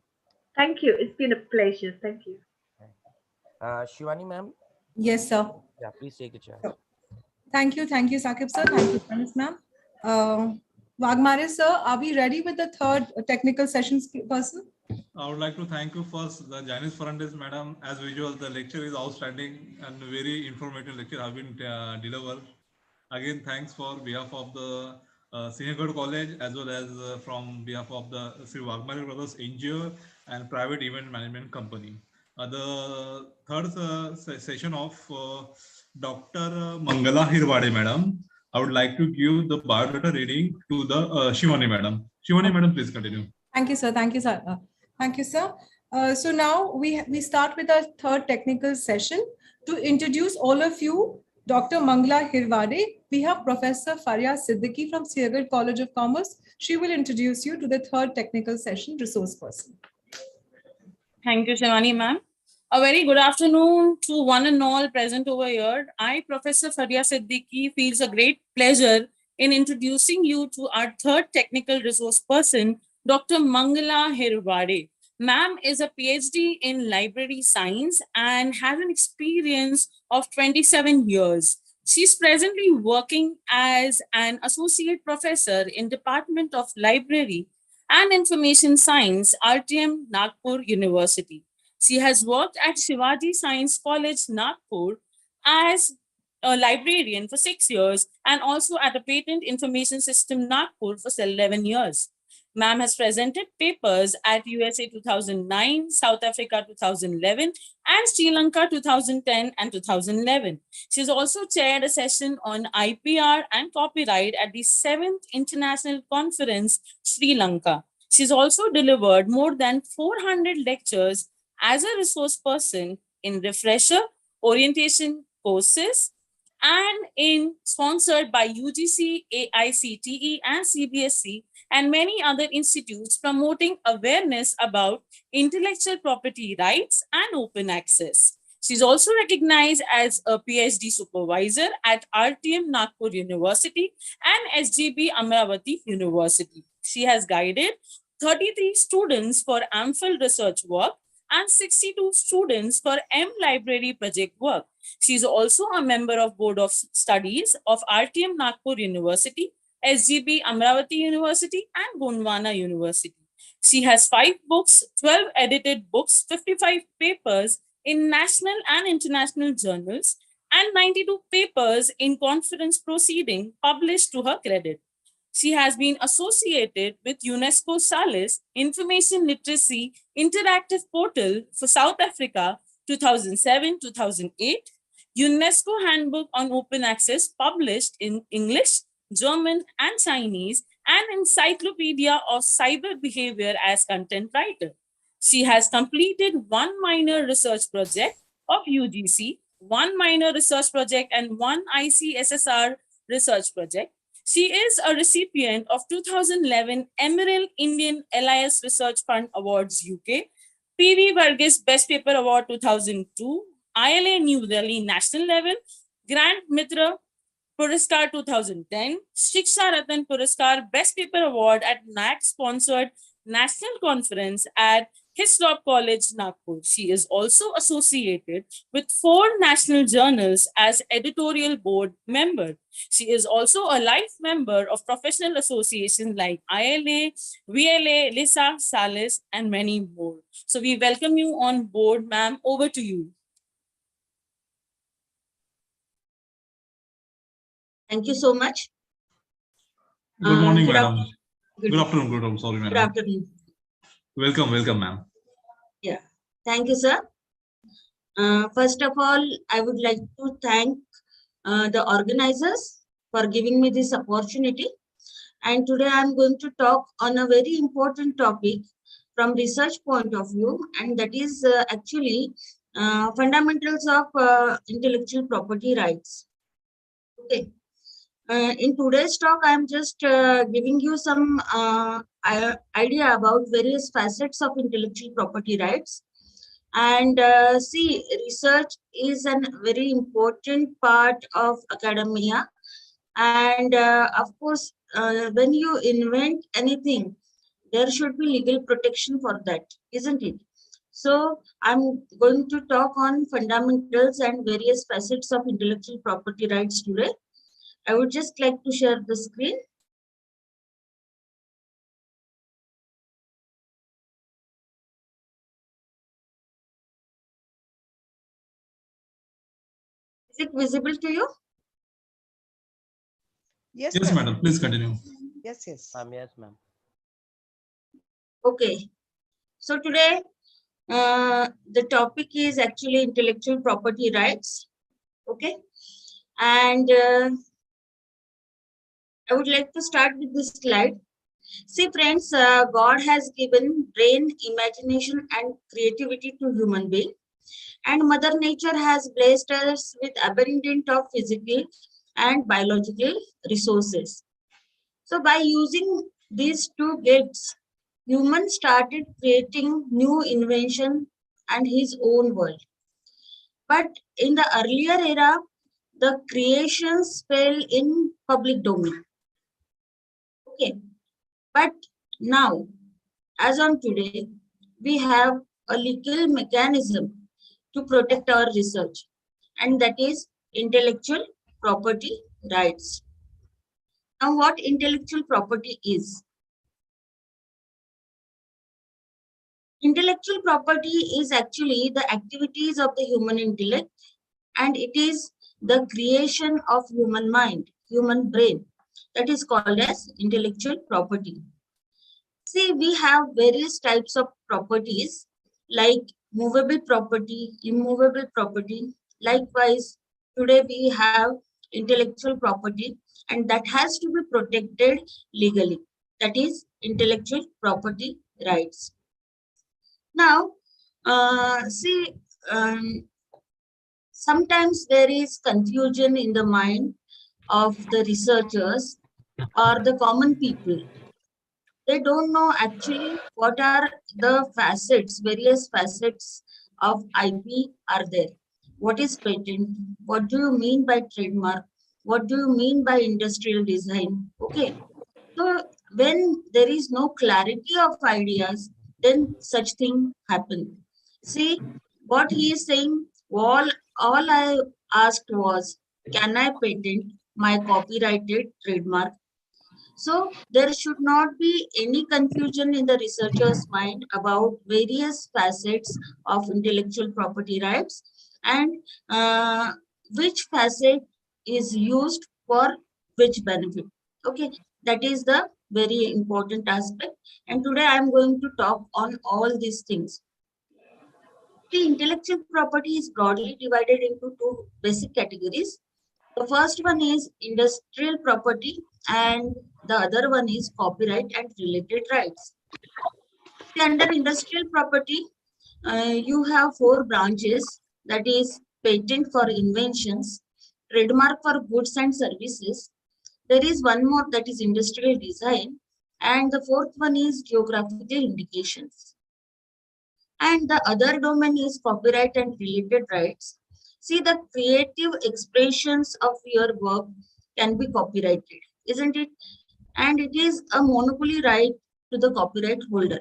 Thank you. It's been a pleasure. Thank you. Shivani, ma'am. Yes, sir. Yeah, please take a charge. So, thank you, Saqib sir. Thank you, Janice ma'am. Wagmare sir, are we ready with the third technical sessions person? I would like to thank you first, the Janice Fernandez madam. As usual, the lecture is outstanding and very informative lecture have been delivered. Again, thanks for behalf of the Sinhgad College as well as from behalf of the Sri Wagmare Brothers NGO and private event management company. The third session of Dr. Mangala Hirwade madam. I would like to give the biodata reading to the Shivani madam. Shivani madam, please continue. Thank you, sir. Thank you, sir. Thank you, sir. So now we start with our third technical session. To introduce all of you, Dr. Mangala Hirwade, we have Professor Faria Siddiqui from Sinhgad College of Commerce. She will introduce you to the third technical session resource person. Thank you, Shivani ma'am. A very good afternoon to one and all present over here. I, Professor Faria Siddiqui, feels a great pleasure in introducing you to our third technical resource person, Dr. Mangala Hirwade. Ma'am is a PhD in library science and has an experience of 27 years. She's presently working as an associate professor in Department of Library and Information Science, RTM Nagpur University. She has worked at Shivaji Science College, Nagpur as a librarian for 6 years and also at a patent information system Nagpur for 11 years. Ma'am has presented papers at USA 2009, South Africa 2011, and Sri Lanka 2010 and 2011. She's also chaired a session on IPR and copyright at the 7th International Conference, Sri Lanka. She's also delivered more than 400 lectures as a resource person in refresher, orientation courses, and in sponsored by UGC, AICTE, and CBSE, and many other institutes promoting awareness about intellectual property rights and open access. She's also recognized as a PhD supervisor at RTM Nagpur University and SGB Amravati University. She has guided 33 students for AMPhil research work and 62 students for M Library project work. She is also a member of Board of Studies of RTM Nagpur University, SGB Amravati University, and Gondwana University. She has 5 books, 12 edited books, 55 papers in national and international journals, and 92 papers in conference proceeding published to her credit. She has been associated with UNESCO SALIS Information Literacy Interactive Portal for South Africa 2007-2008, UNESCO Handbook on Open Access published in English, German, and Chinese, and Encyclopedia of Cyber Behavior as content writer. She has completed 1 minor research project of UGC, 1 minor research project, and 1 ICSSR research project. She is a recipient of 2011 Emerald Indian LIS Research Fund Awards UK, PV Varghese Best Paper Award 2002, ILA New Delhi National Level, Grand Mitra Puraskar 2010, Shiksha Ratan Puraskar Best Paper Award at NAC sponsored National Conference at Sinhgad College, Nagpur. She is also associated with 4 national journals as editorial board member. She is also a life member of professional associations like ILA, VLA, LISA, SALIS, and many more. So we welcome you on board, ma'am. Over to you. Thank you so much. Good morning, good madam. Good, Good afternoon, sorry, good madam. afternoon. Welcome, ma'am. Yeah, thank you, sir. First of all, I would like to thank the organizers for giving me this opportunity. And today I'm going to talk on a very important topic from research point of view, and that is actually fundamentals of intellectual property rights. Okay. In today's talk, I'm just giving you some idea about various facets of intellectual property rights. And see, research is a very important part of academia. And of course, when you invent anything, there should be legal protection for that, isn't it? So I'm going to talk on fundamentals and various facets of intellectual property rights today. I would just like to share the screen. Is it visible to you? Yes, Yes, ma'am. madam. Please continue. Yes, yes. Yes, ma'am. Okay. So today, the topic is actually intellectual property rights. Okay. And I would like to start with this slide. See, friends, God has given brain, imagination, and creativity to human being. And Mother Nature has blessed us with abundant of physical and biological resources. So by using these 2 gifts, humans started creating new invention and his own world. But in the earlier era, the creations fell in public domain. Okay. But now, as on today, we have a legal mechanism to protect our research, and that is intellectual property rights. Now, what intellectual property is? Intellectual property is actually the activities of the human intellect, and it is the creation of human mind, human brain, that is called as intellectual property. See, we have various types of properties like movable property, immovable property. Likewise, today we have intellectual property, and that has to be protected legally. That is intellectual property rights. Now, see, sometimes there is confusion in the mind of the researchers or the common people. They don't know actually what are the facets, various facets of IP are there. What is patent? What do you mean by trademark? What do you mean by industrial design? Okay. So when there is no clarity of ideas, then such thing happen. See what he is saying. All I asked was, can I patent my copyrighted trademark? So there should not be any confusion in the researcher's mind about various facets of intellectual property rights and which facet is used for which benefit. Okay, that is the very important aspect. And today I am going to talk on all these things. The intellectual property is broadly divided into two basic categories. The first one is industrial property and the other one is copyright and related rights. Under industrial property, you have four branches, that is patent for inventions, trademark for goods and services. There is one more, that is industrial design, and the fourth one is geographical indications. And the other domain is copyright and related rights. See, the creative expressions of your work can be copyrighted, isn't it? And it is a monopoly right to the copyright holder.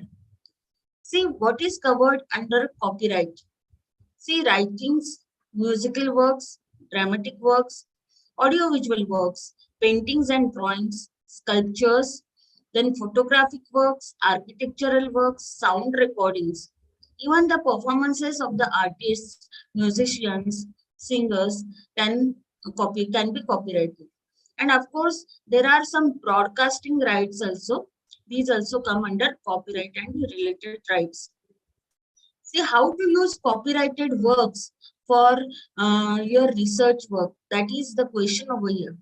See, what is covered under copyright? See, writings, musical works, dramatic works, audiovisual works, paintings and drawings, sculptures, then photographic works, architectural works, sound recordings, even the performances of the artists, musicians, singers can be copyrighted. And of course, there are some broadcasting rights also. These also come under copyright and related rights. See, how to use copyrighted works for your research work. That is the question over here.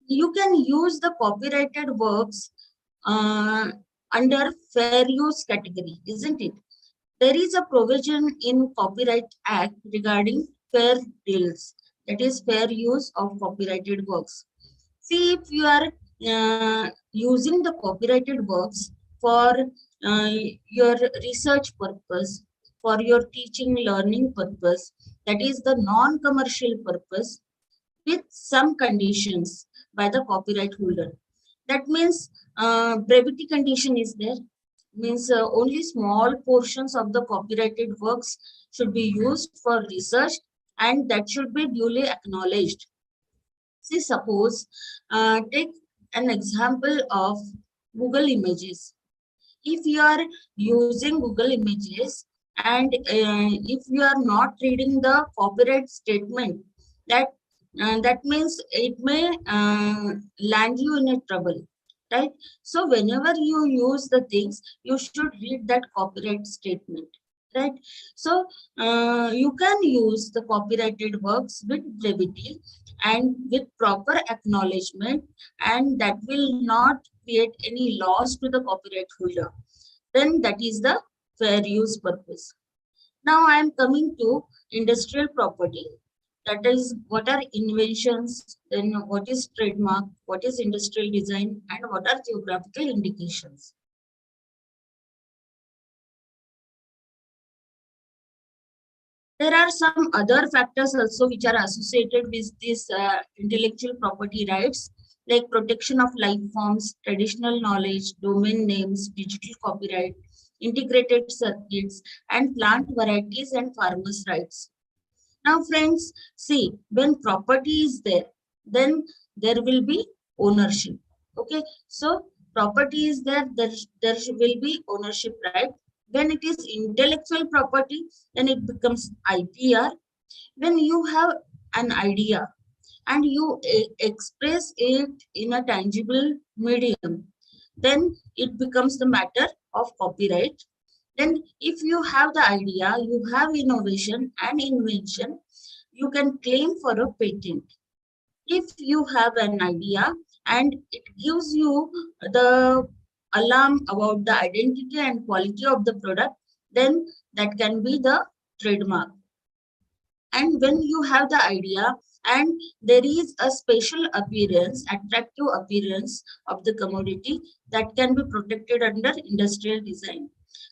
You can use the copyrighted works under fair use category, isn't it? There is a provision in Copyright Act regarding fair deals, that is fair use of copyrighted works. See, if you are using the copyrighted works for your research purpose, for your teaching learning purpose, that is the non-commercial purpose with some conditions by the copyright holder. That means brevity condition is there. Means only small portions of the copyrighted works should be used for research and that should be duly acknowledged. See, suppose take an example of Google Images. If you are using Google Images and if you are not reading the copyright statement, that means it may land you in a trouble. Right? So whenever you use the things, you should read that copyright statement, right? So you can use the copyrighted works with brevity and with proper acknowledgement, and that will not create any loss to the copyright holder. Then that is the fair use purpose. Now I am coming to industrial property. That is, what are inventions, then what is trademark, what is industrial design, and what are geographical indications. There are some other factors also which are associated with this intellectual property rights, like protection of life forms, traditional knowledge, domain names, digital copyright, integrated circuits, and plant varieties and farmers' rights. Now, friends, see, when property is there, then there will be ownership. Okay, so property is there, there will be ownership, right? When it is intellectual property, then it becomes IPR. When you have an idea and you express it in a tangible medium, then it becomes the matter of copyright. Then if you have the idea, you have innovation and invention, you can claim for a patent. If you have an idea and it gives you the alarm about the identity and quality of the product, then that can be the trademark. And when you have the idea and there is a special appearance, attractive appearance of the commodity, that can be protected under industrial design.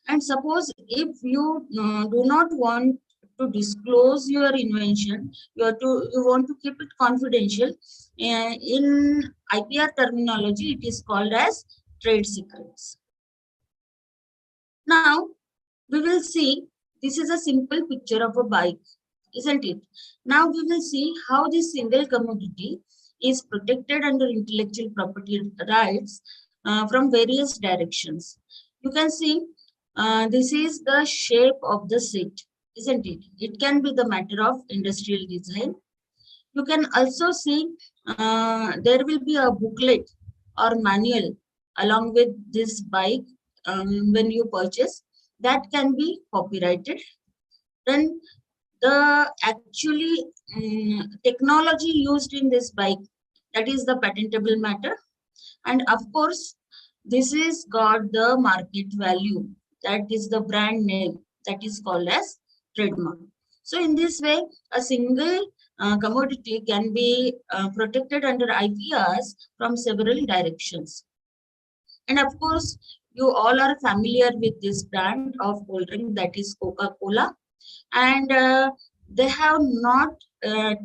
And suppose if you do not want to disclose your invention, you want to keep it confidential. In IPR terminology, it is called as trade secrets. Now we will see, this is a simple picture of a bike, isn't it? Now we will see how this single commodity is protected under intellectual property rights from various directions. You can see this is the shape of the seat, isn't it? It can be the matter of industrial design. You can also see there will be a booklet or manual along with this bike when you purchase, that can be copyrighted. Then the actually technology used in this bike, that is the patentable matter. And of course, this is got the market value, that is the brand name, that is called as trademark. So in this way, a single commodity can be protected under IPRs from several directions. And of course, you all are familiar with this brand of cold drink, that is Coca-Cola. And they have not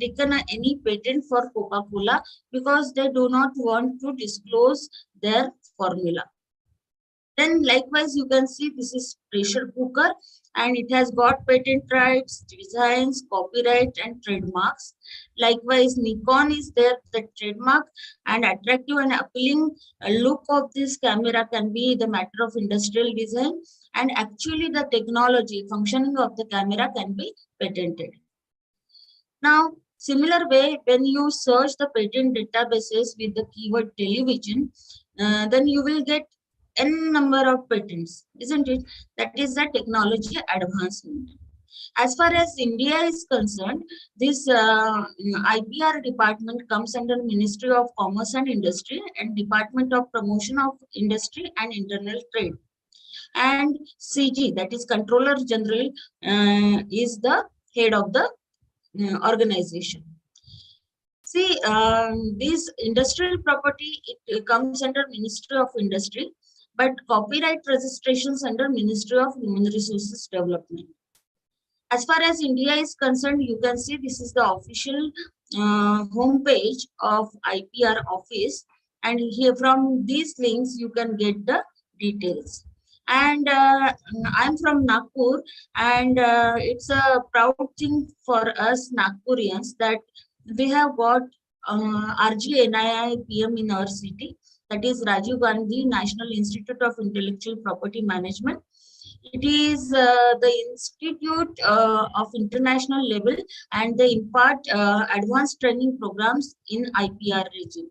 taken any patent for Coca-Cola because they do not want to disclose their formula. Then likewise, you can see this is pressure cooker and it has got patent rights, designs, copyright and trademarks. Likewise, Nikon is there, the trademark, and attractive and appealing look of this camera can be the matter of industrial design, and actually the technology functioning of the camera can be patented. Now, similar way, when you search the patent databases with the keyword television, then you will get n number of patents, isn't it? That is the technology advancement. As far as India is concerned, this IPR department comes under Ministry of Commerce and Industry and Department of Promotion of Industry and Internal Trade. And CG, that is Controller General, is the head of the organization. See, this industrial property, it comes under Ministry of Industry, but copyright registrations under Ministry of Human Resources Development. As far as India is concerned, you can see this is the official homepage of IPR office, and here from these links you can get the details. And I'm from Nagpur, and it's a proud thing for us Nagpurians that we have got RGNII PM in our city, that is Rajiv Gandhi National Institute of Intellectual Property Management. It is the institute of international level, and they impart advanced training programs in IPR regime.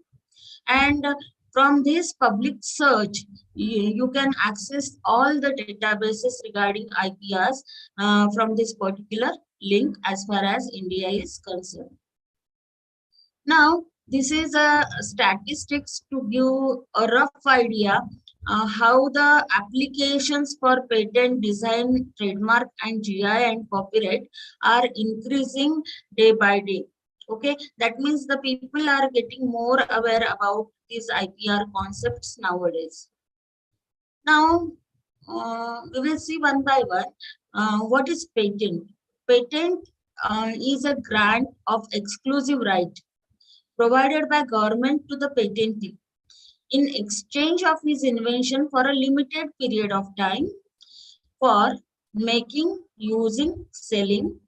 And from this public search, you can access all the databases regarding IPRs from this particular link as far as India is concerned. Now, this is a statistics to give a rough idea how the applications for patent, design, trademark, and GI and copyright are increasing day by day. Okay, that means the people are getting more aware about these IPR concepts nowadays. Now, we will see one by one. What is patent? Patent is a grant of exclusive right provided by government to the patentee in exchange of his invention for a limited period of time for making, using, selling,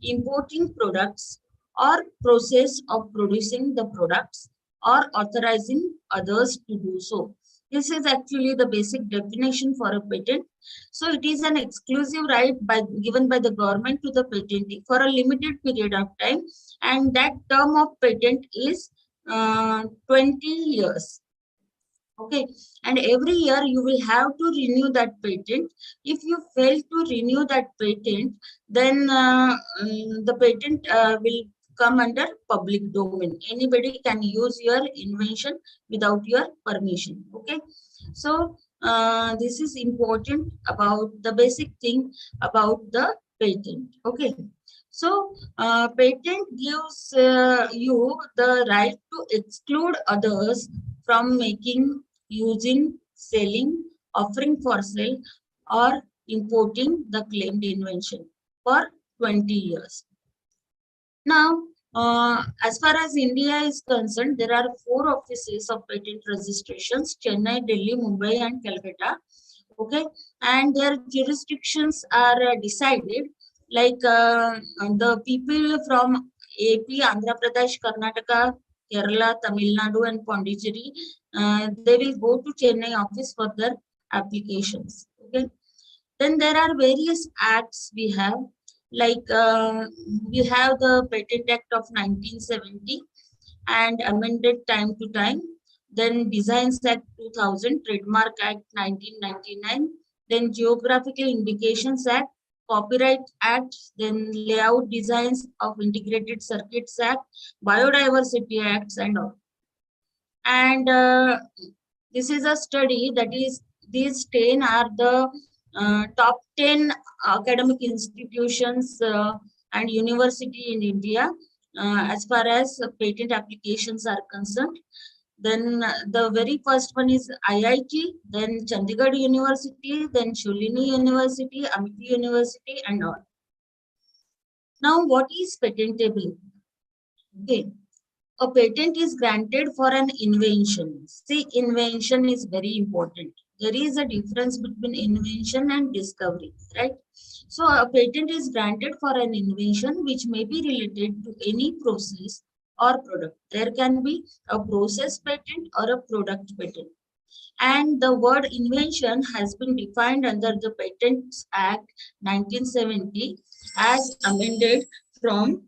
importing products, or process of producing the products, or authorizing others to do so. This is actually the basic definition for a patent. So it is an exclusive right given by the government to the patentee for a limited period of time, and that term of patent is 20 years. Okay, and every year you will have to renew that patent. If you fail to renew that patent, then the patent will come under public domain. Anybody can use your invention without your permission. Okay, so this is important about the basic thing about the patent. Okay, so patent gives you the right to exclude others from making, using, selling, offering for sale, or importing the claimed invention for 20 years. Now, as far as India is concerned, there are 4 offices of patent registrations: Chennai, Delhi, Mumbai, and Calcutta. Okay, and their jurisdictions are decided, like the people from AP, Andhra Pradesh, Karnataka, Kerala, Tamil Nadu, and Pondicherry, they will go to Chennai office for their applications. Okay, then there are various acts we have, like we have the Patent Act of 1970 and amended time to time. Then Designs Act 2000, Trademark Act 1999, then Geographical Indications Act, Copyright Act, then Layout Designs of Integrated Circuits Act, Biodiversity Acts, and all. And this is a study that is, these 10 are the top 10 academic institutions and university in India as far as patent applications are concerned. Then the very first one is IIT, then Chandigarh University, then Sholini University, Amity University, and all. Now, what is patentable? Okay, a patent is granted for an invention. See, invention is very important. There is a difference between invention and discovery, right? So a patent is granted for an invention which may be related to any process or product. There can be a process patent or a product patent. And the word invention has been defined under the Patents Act 1970 as amended from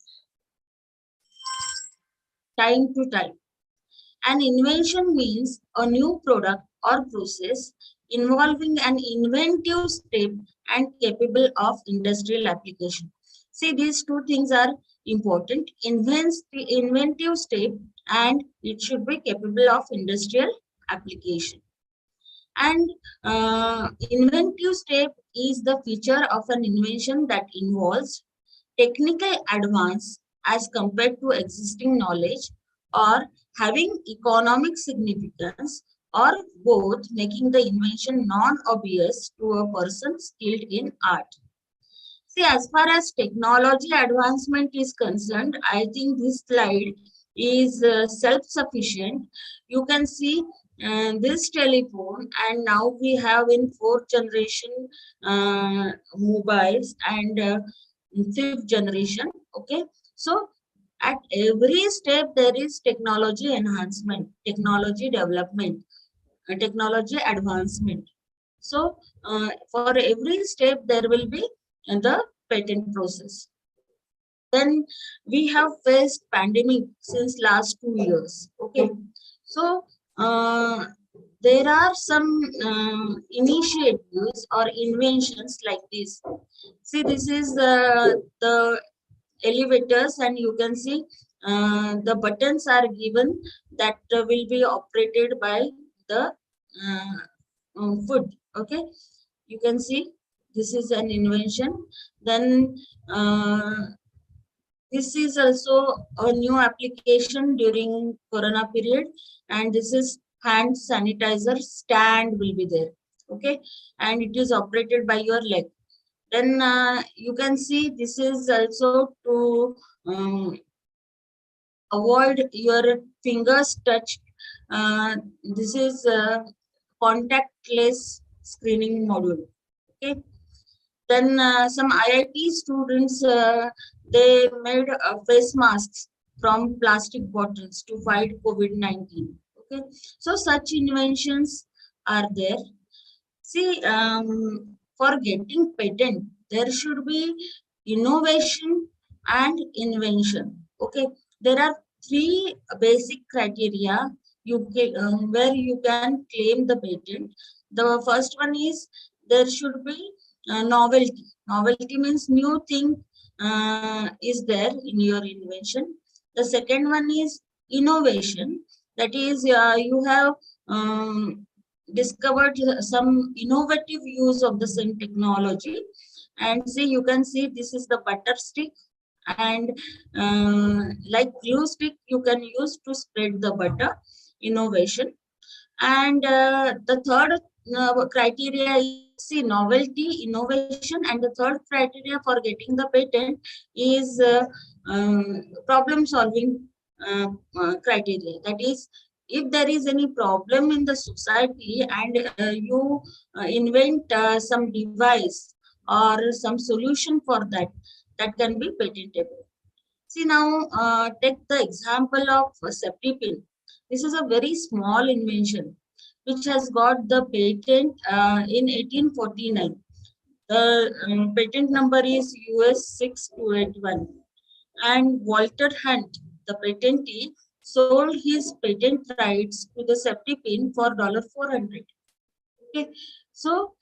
time to time. An invention means a new product or process involving an inventive step and capable of industrial application. See, these two things are important: inventive step, and it should be capable of industrial application. And inventive step is the feature of an invention that involves technical advance as compared to existing knowledge, or having economic significance, or both, making the invention non-obvious to a person skilled in art. See, as far as technology advancement is concerned, I think this slide is self-sufficient. You can see this telephone, and now we have in 4th generation mobiles and 5th generation. Okay, so at every step there is technology enhancement, technology development, technology advancement. So for every step there will be the patent process. Then we have faced pandemic since last 2 years. Okay, so there are some initiatives or inventions like this. See, this is the elevators, and you can see the buttons are given that will be operated by the foot. Okay, you can see this is an invention. Then this is also a new application during Corona period, and this is hand sanitizer stand will be there. Okay, and it is operated by your leg. Then you can see this is also to avoid your fingers touch. This is contactless screening module. Okay. Then some IIT students, they made face masks from plastic bottles to fight COVID-19. Okay. So such inventions are there. See, for getting patent, there should be innovation and invention. Okay, there are three basic criteria where you can claim the patent. The first one is there should be novelty. Novelty means new thing is there in your invention. The second one is innovation. That is, you have discovered some innovative use of the same technology. And see, you can see this is the butter stick, and like glue stick you can use to spread the butter. Innovation. And the third criteria is, see, novelty, innovation, and the third criteria for getting the patent is problem solving criteria. That is, if there is any problem in the society and you invent some device or some solution for that, that can be patentable. See, now take the example of safety pin. This is a very small invention which has got the patent in 1849. The patent number is US 6281. And Walter Hunt, the patentee, sold his patent rights to the safety pin for $400. Okay, so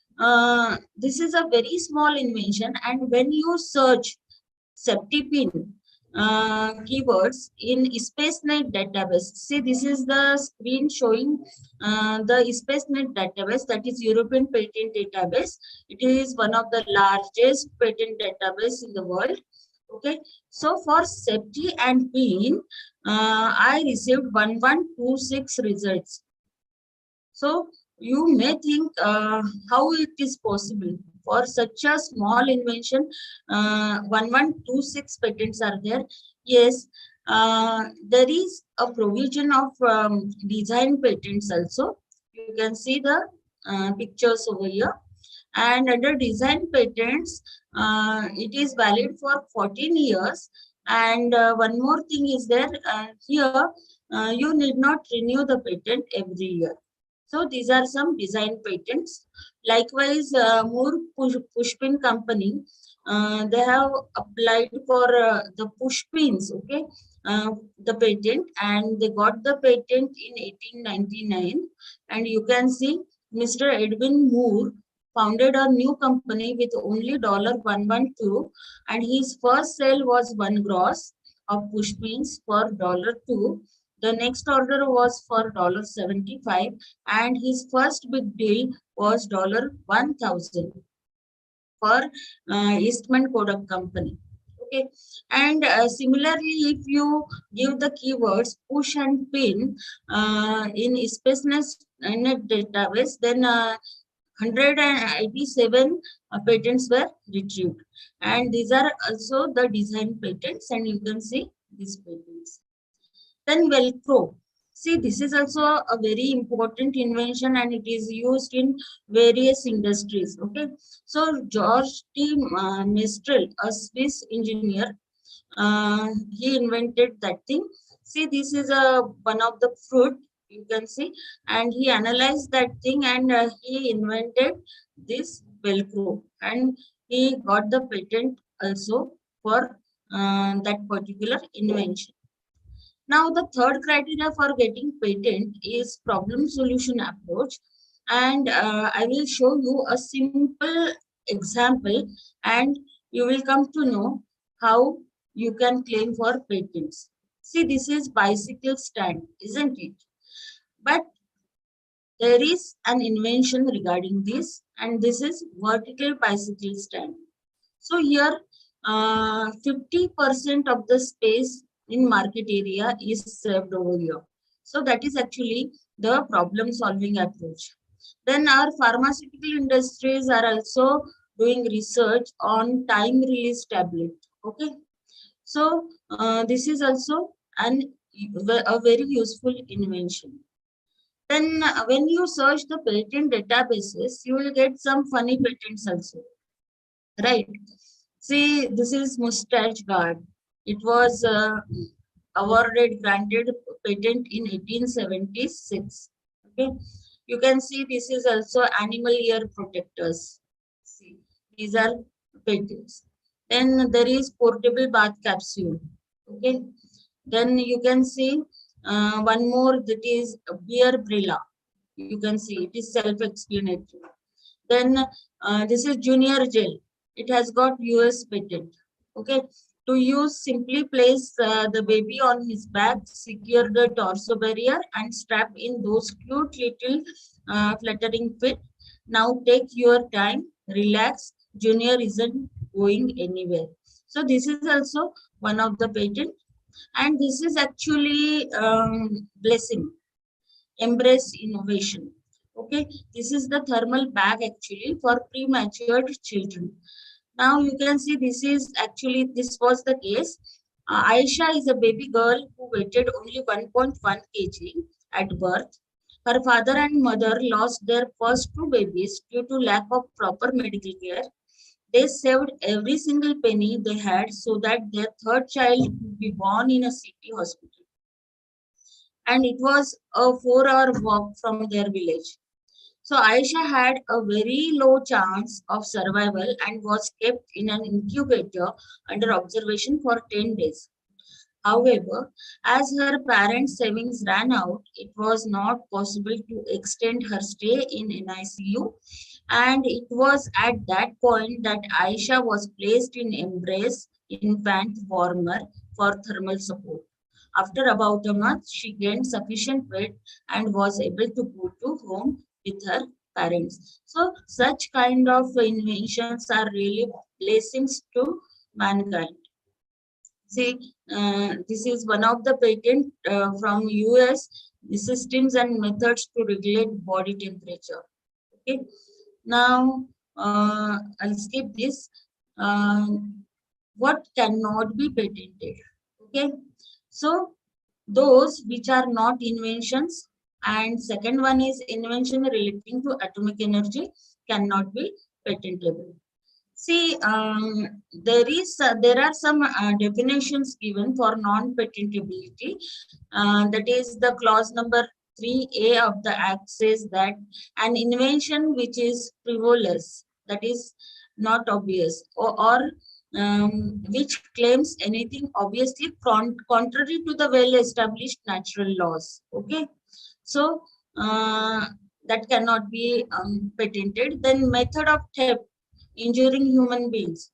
this is a very small invention, and when you search safety pin keywords in SpaceNet database. See, this is the screen showing the SpaceNet database, that is European patent database. It is one of the largest patent database in the world. Okay, so for safety and pin, I received 1126 results. So you may think how it is possible for such a small invention. 1126 patents are there. Yes, there is a provision of design patents also. You can see the pictures over here. And under design patents, it is valid for 14 years. And one more thing is there, here you need not renew the patent every year. So these are some design patents. Likewise, Moore Pushpin company, they have applied for the push pins, okay, the patent, and they got the patent in 1899. And you can see Mr. Edwin Moore founded a new company with only $112, and his first sale was 1 gross of push pins for $2. The next order was for $75, and his first big deal was $1,000 for Eastman Kodak Company. Okay, and similarly, if you give the keywords push and pin in SpaceNet database, then 187 patents were retrieved, and these are also the design patents, and you can see these patents. Then Velcro. See, this is also a very important invention, and it is used in various industries. Okay, so George T. Mistral, a Swiss engineer, he invented that thing. See, this is one of the fruit, you can see, and he analyzed that thing, and he invented this Velcro, and he got the patent also for that particular invention. Now, the third criteria for getting patent is problem solution approach, and I will show you a simple example, and you will come to know how you can claim for patents. See, this is bicycle stand, isn't it? But there is an invention regarding this, and this is vertical bicycle stand. So here, 50% of the space in market area is saved over here. So that is actually the problem solving approach. Then our pharmaceutical industries are also doing research on time release tablet. Okay, so this is also a very useful invention. Then when you search the patent databases, you will get some funny patents also, right? See, this is mustache guard. It was awarded, granted patent in 1876. Okay, You can see this is also animal ear protectors. See, these are patents. Then there is portable bath capsule. Okay. Then you can see one more, that is beer brilla. You can see it is self-explanatory. Then this is junior gel. It has got US patent. Okay. To use, simply place the baby on his back, secure the torso barrier, and strap in those cute little fluttering feet. Now take your time, relax. Junior isn't going anywhere. So this is also one of the patent, and this is actually blessing. Embrace innovation. Okay, this is the thermal bag actually for premature children. Now you can see this is actually, this was the case. Aisha is a baby girl who weighted only 1.1 kg at birth. Her father and mother lost their first two babies due to lack of proper medical care. They saved every single penny they had so that their third child could be born in a city hospital. And it was a 4-hour walk from their village. So Aisha had a very low chance of survival and was kept in an incubator under observation for 10 days. However, as her parents' savings ran out, it was not possible to extend her stay in NICU. And it was at that point that Aisha was placed in Embrace infant warmer for thermal support. After about a month, she gained sufficient weight and was able to go to home with her parents. So such kind of inventions are really blessings to mankind. See, this is one of the patent from US, the systems and methods to regulate body temperature. Okay. Now, I'll skip this. What cannot be patented? Okay. So, those which are not inventions, and second one is invention relating to atomic energy cannot be patentable. See, there are some definitions given for non-patentability. That is the clause number 3A of the Act says that an invention which is frivolous, that is not obvious, or which claims anything obviously contrary to the well-established natural laws. Okay, so that cannot be patented. Then method of theft injuring human beings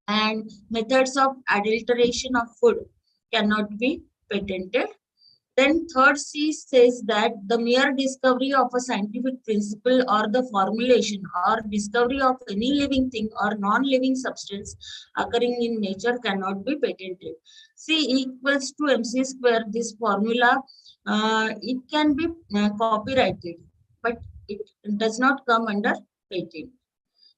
and methods of adulteration of food cannot be patented. Then third C says that the mere discovery of a scientific principle or the formulation or discovery of any living thing or non-living substance occurring in nature cannot be patented. C equals to MC square. This formula, it can be copyrighted, but it does not come under patent.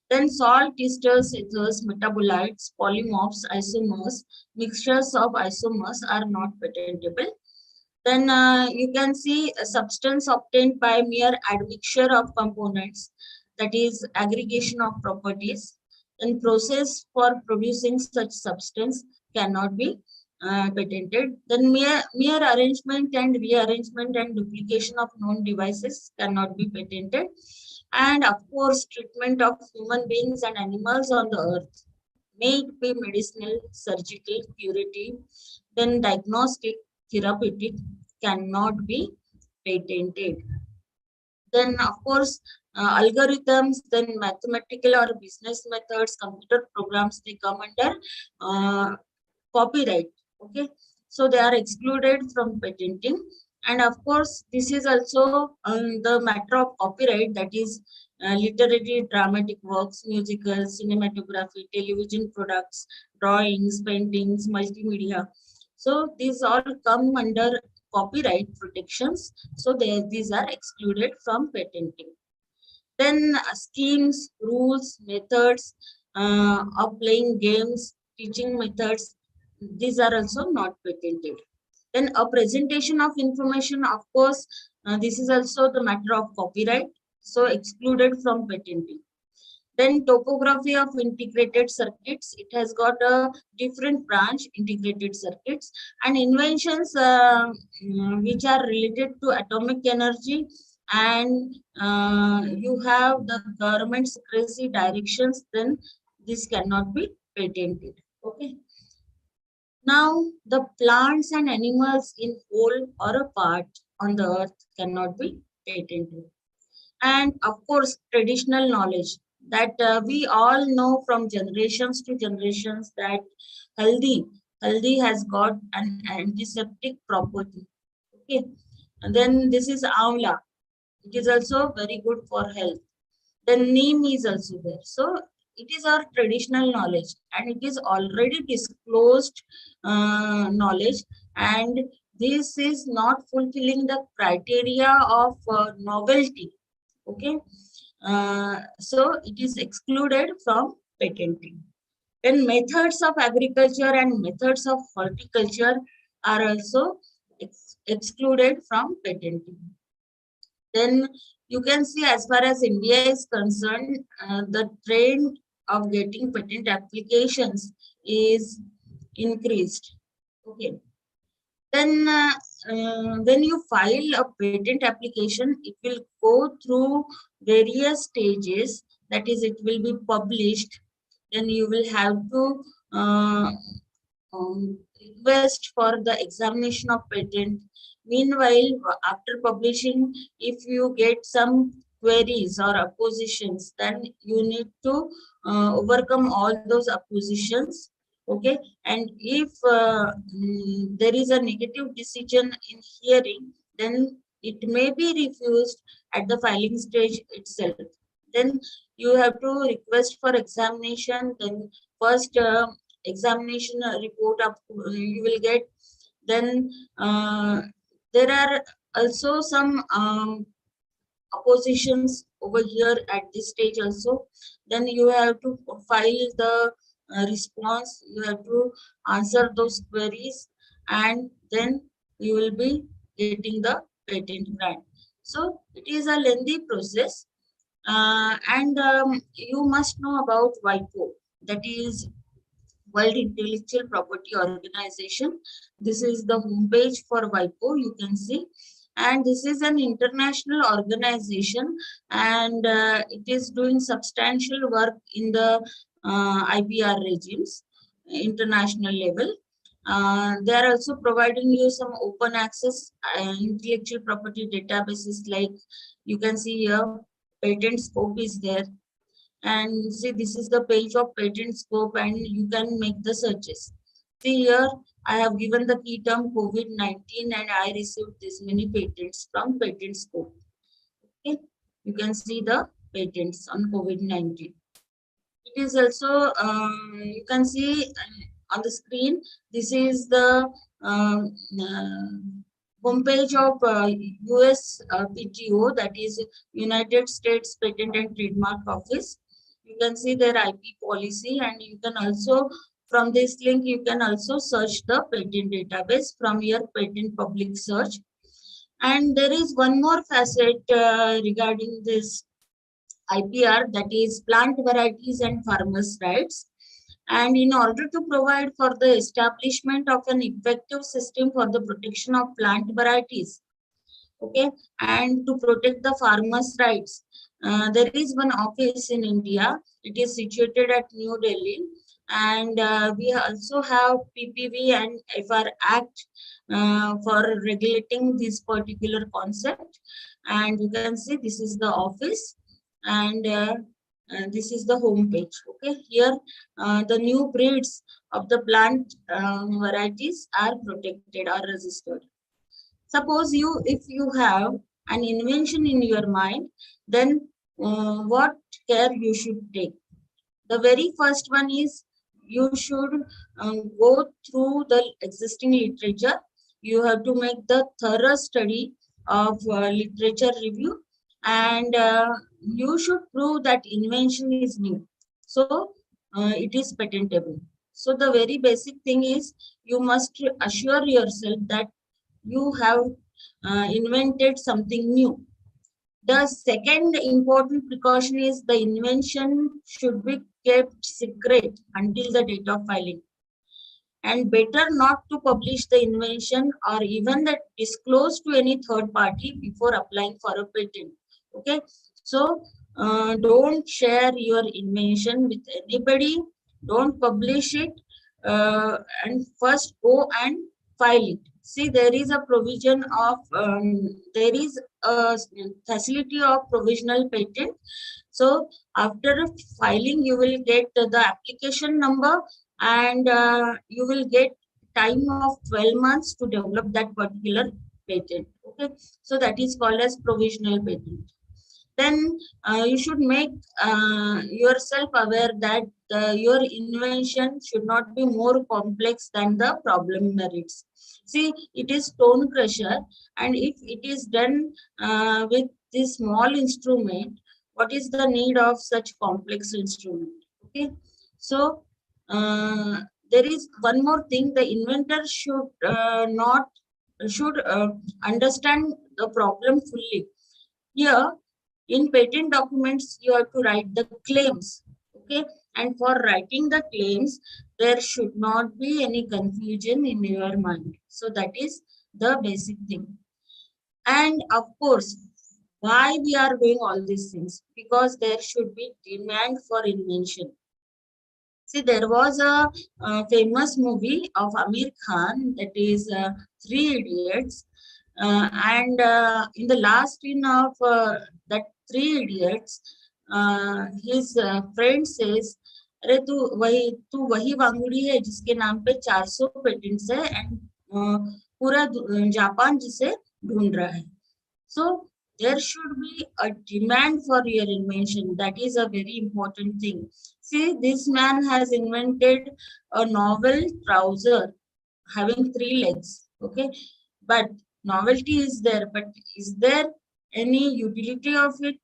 Then salt esters, ethers, metabolites, polymorphs, isomers, mixtures of isomers are not patentable. Then you can see a substance obtained by mere admixture of components, that is aggregation of properties. Then process for producing such substance cannot be patented. Then mere arrangement and rearrangement and duplication of known devices cannot be patented. And of course, treatment of human beings and animals on the earth, may it be medicinal, surgical, curative, then diagnostic, therapeutic, cannot be patented. Then, of course, algorithms, then mathematical or business methods, computer programs, they come under copyright. Okay, so they are excluded from patenting. And of course, this is also the matter of copyright, that is literary, dramatic works, musical, cinematography, television products, drawings, paintings, multimedia. So these all come under copyright protections. So these are excluded from patenting. Then schemes, rules, methods of playing games, teaching methods, these are also not patented. Then a presentation of information, of course, this is also the matter of copyright, so excluded from patenting. Then topography of integrated circuits, it has got a different branch, integrated circuits, and inventions which are related to atomic energy and you have the government secrecy directions, then this cannot be patented. Okay. Now, the plants and animals in whole or a part on the earth cannot be patented. And of course, traditional knowledge that we all know from generations to generations that haldi has got an antiseptic property. Okay. And then this is amla. It is also very good for health. Then neem is also there. So it is our traditional knowledge and it is already disclosed knowledge, and this is not fulfilling the criteria of novelty. Okay. So it is excluded from patenting. Then methods of agriculture and methods of horticulture are also excluded from patenting. Then you can see, as far as India is concerned, the trend of getting patent applications is increased. Okay. Then when you file a patent application, it will go through various stages. That is, it will be published. Then you will have to request for the examination of patent. Meanwhile, after publishing, if you get some queries or oppositions, then you need to overcome all those oppositions. Okay. And if there is a negative decision in hearing, then it may be refused at the filing stage itself. Then you have to request for examination. Then first examination report up you will get. Then there are also some oppositions over here at this stage also. Then you have to file the response, you have to answer those queries, and then you will be getting the patent grant. So it is a lengthy process. And you must know about WIPO, that is World Intellectual Property Organization. This is the homepage for WIPO, you can see. And this is an international organization, and it is doing substantial work in the IPR regimes, international level. They are also providing you some open access intellectual property databases, like you can see here, patent scope is there. And see, this is the page of patent scope, and you can make the searches. See here, I have given the key term COVID-19 and I received this many patents from patent scope. Okay, you can see the patents on COVID-19. It is also, you can see on the screen, this is the homepage of US PTO, that is United States Patent and Trademark Office. You can see their IP policy, and you can also, from this link, you can also search the patent database from your patent public search. And there is one more facet regarding this IPR, that is plant varieties and farmers' rights. And in order to provide for the establishment of an effective system for the protection of plant varieties, okay, and to protect the farmers' rights, there is one office in India. It is situated at New Delhi, and we also have PPV and FR Act for regulating this particular concept. And you can see this is the office, and this is the home page. Okay, here the new breeds of the plant varieties are protected or registered. Suppose if you have an invention in your mind, then what care you should take? The very first one is you should go through the existing literature. You have to make the thorough study of literature review, and you should prove that invention is new. So it is patentable. So the very basic thing is you must assure yourself that you have invented something new. The second important precaution is the invention should be kept secret until the date of filing. and better not to publish the invention or even that disclose to any third party before applying for a patent. Okay, so don't share your invention with anybody, don't publish it, and first go and file it. See, there is a provision of there is a facility of provisional patent. So after filing, you will get the application number, and you will get time of 12 months to develop that particular patent. Okay, so that is called as provisional patent. Then you should make yourself aware that your invention should not be more complex than the problem merits. See, it is stone crusher, and if it is done with this small instrument, what is the need of such complex instrument? Okay, so there is one more thing: the inventor should not should understand the problem fully. Here, in patent documents, you have to write the claims. Okay, and for writing the claims, there should not be any confusion in your mind. So that is the basic thing. And of course, why we are doing all these things? Because there should be demand for invention. See, there was a famous movie of Amir Khan, that is Three Idiots. In the last scene of that Three Idiots, his friend says, अरे तू वही वांगुड़ी है जिसके नाम पे 400 patents है and पूरा Japan जिसे ढूंढ रहा है. So there should be a demand for your invention. That is a very important thing. See, this man has invented a novel trouser having 3 legs. Okay, but novelty is there, but is there any utility of it?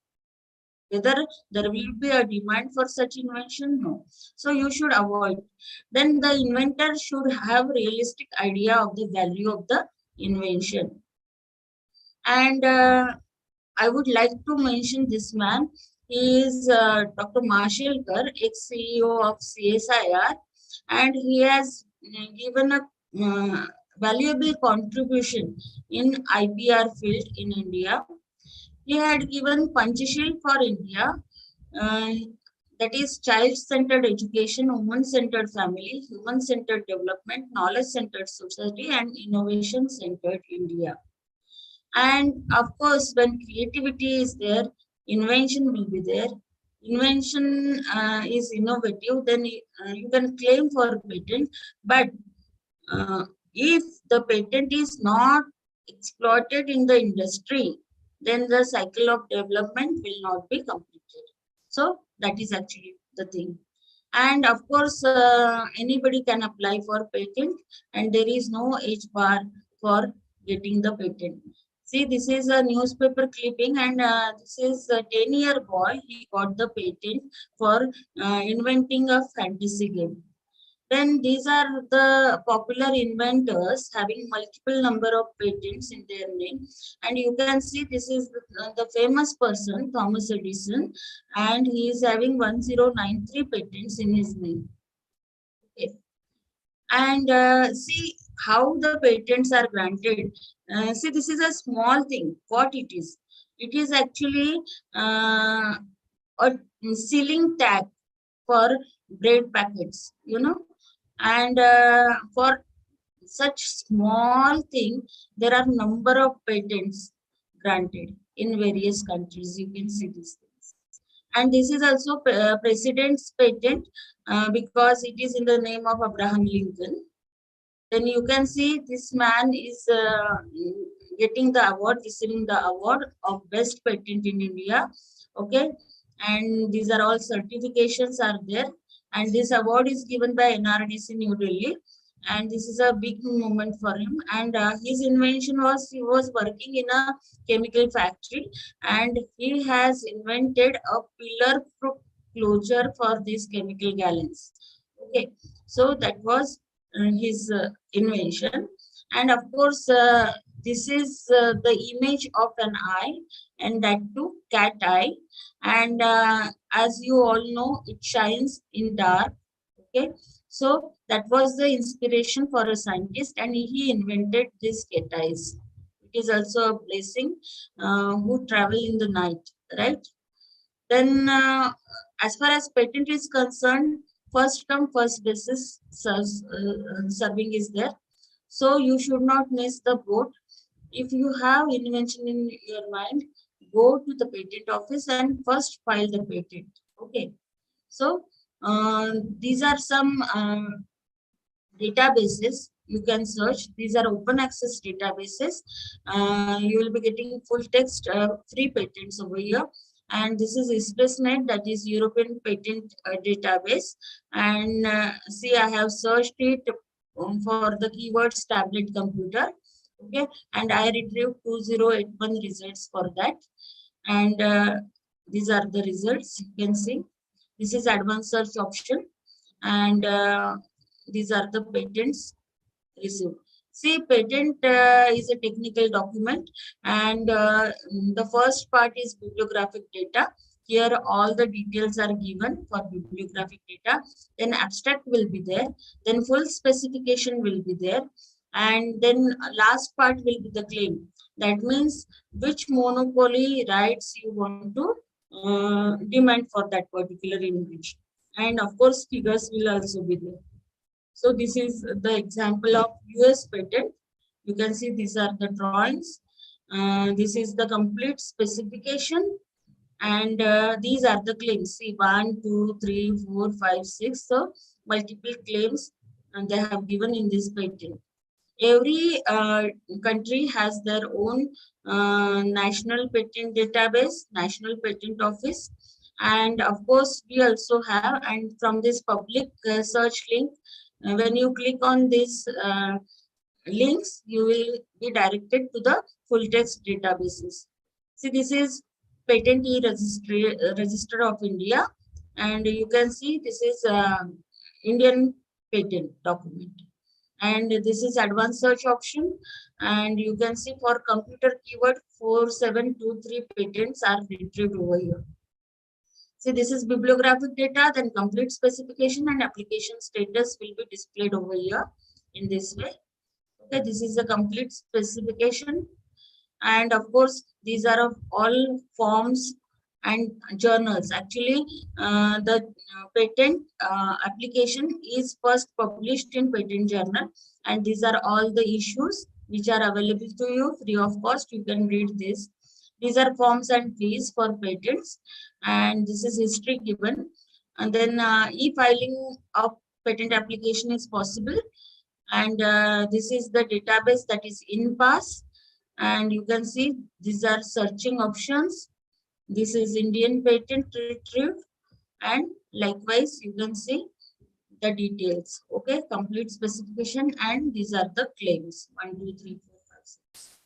Whether there will be a demand for such invention? No. So you should avoid. Then the inventor should have realistic idea of the value of the invention. And I would like to mention this man. He is Dr. Mashelkar, ex-CEO of CSIR, and he has given a valuable contribution in IPR field in India. He had given Panchashil for India, that is child-centered education, woman-centered family, human-centered development, knowledge-centered society, and innovation-centered India. And of course, when creativity is there, invention will be there. Invention is innovative, then you can claim for patent. But if the patent is not exploited in the industry, then the cycle of development will not be completed. So that is actually the thing. And of course, anybody can apply for patent, and there is no age bar for getting the patent. See, this is a newspaper clipping, and this is a 10-year boy. He got the patent for inventing a fantasy game. Then these are the popular inventors having multiple number of patents in their name. And you can see this is the famous person, Thomas Edison, and he is having 1093 patents in his name. Okay. And see how the patents are granted. See, this is a small thing. What it is? It is actually a sealing tag for bread packets, you know. And for such small thing, there are number of patents granted in various countries. You can see these things. And this is also president's patent because it is in the name of Abraham Lincoln. Then you can see this man is getting the award, receiving the award of best patent in India. Okay, and these are all certifications are there. And this award is given by NRDC New Delhi. And this is a big moment for him. And his invention was, he was working in a chemical factory, and he has invented a pillar closure for these chemical gallons. Okay, so that was his invention. And of course, this is the image of an eye, and that too cat eye. And as you all know, it shines in dark. Okay, So that was the inspiration for a scientist, and he invented this cat eyes. It is also a blessing who travel in the night, right? Then, as far as patent is concerned, first come first basis serving is there. So you should not miss the boat. If you have invention in your mind, go to the patent office and first file the patent. Okay. So these are some databases you can search. These are open access databases. You will be getting full text free patents over here. And this is ExpressNet, that is European patent database. And see, I have searched it for the keywords tablet computer. Okay, and I retrieved 2081 results for that. And these are the results you can see. This is advanced search option, and these are the patents received. See, patent is a technical document, and the first part is bibliographic data. Here, all the details are given for bibliographic data. Then abstract will be there. Then full specification will be there. And then last part will be the claim. That means which monopoly rights you want to demand for that particular invention. And of course, figures will also be there. So this is the example of US patent. You can see these are the drawings. This is the complete specification. And these are the claims. See, 1, 2, 3, 4, 5, 6. So multiple claims and they have given in this patent. Every country has their own national patent database, national patent office. And of course, we also have, and from this public search link, when you click on these links, you will be directed to the full text databases. See, this is Patent Register of India, and you can see this is Indian patent document. And this is advanced search option, and you can see for computer keyword 4723 patents are retrieved over here. See, this is bibliographic data, then complete specification and application status will be displayed over here in this way. Okay, this is the complete specification. And of course, these are of all forms and journals. Actually, the patent application is first published in patent journal, and these are all the issues which are available to you free of cost. You can read this. These are forms and fees for patents, and this is history given. And then e-filing of patent application is possible. And this is the database, that is InPass. And you can see these are searching options. This is Indian patent retrieved, and likewise you can see the details. Okay, complete specification, and these are the claims 1, 2, 3, 4, 5, 6.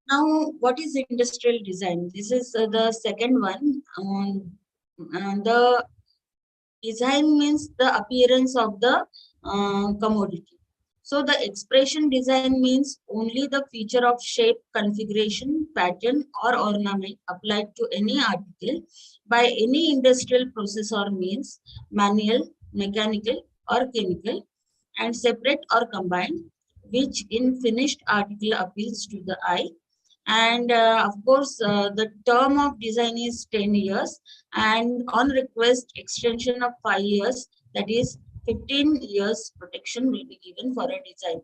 Now, what is industrial design? This is the second one. The design means the appearance of the commodity. So the expression design means only the feature of shape, configuration, pattern, or ornament applied to any article by any industrial process or means, manual, mechanical, or chemical, and separate or combined, which in finished article appeals to the eye. And of course, the term of design is 10 years, and on request, extension of 5 years, that is 15 years protection will be given for a design.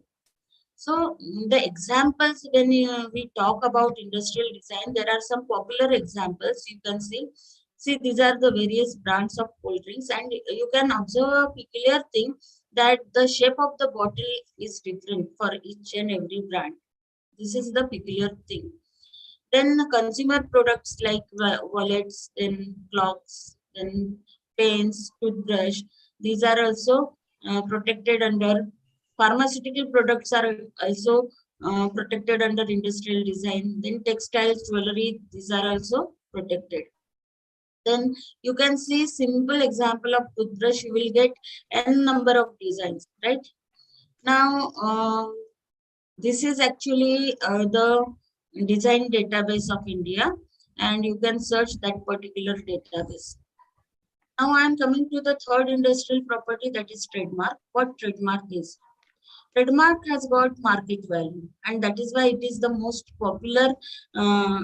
So the examples, when we talk about industrial design, there are some popular examples you can see. See, these are the various brands of cold drinks, and you can observe a peculiar thing that the shape of the bottle is different for each and every brand. This is the peculiar thing. Then consumer products like wallets, then clocks, then pens, toothbrush. These are also protected under. Pharmaceutical products are also protected under industrial design. Then textiles, jewelry, these are also protected. Then you can see simple example of toothbrush. You will get n number of designs, right? Now, this is actually the design database of India, and you can search that particular database. Now I am coming to the third industrial property, that is trademark. What trademark is? Trademark has got market value, and that is why it is the most uh,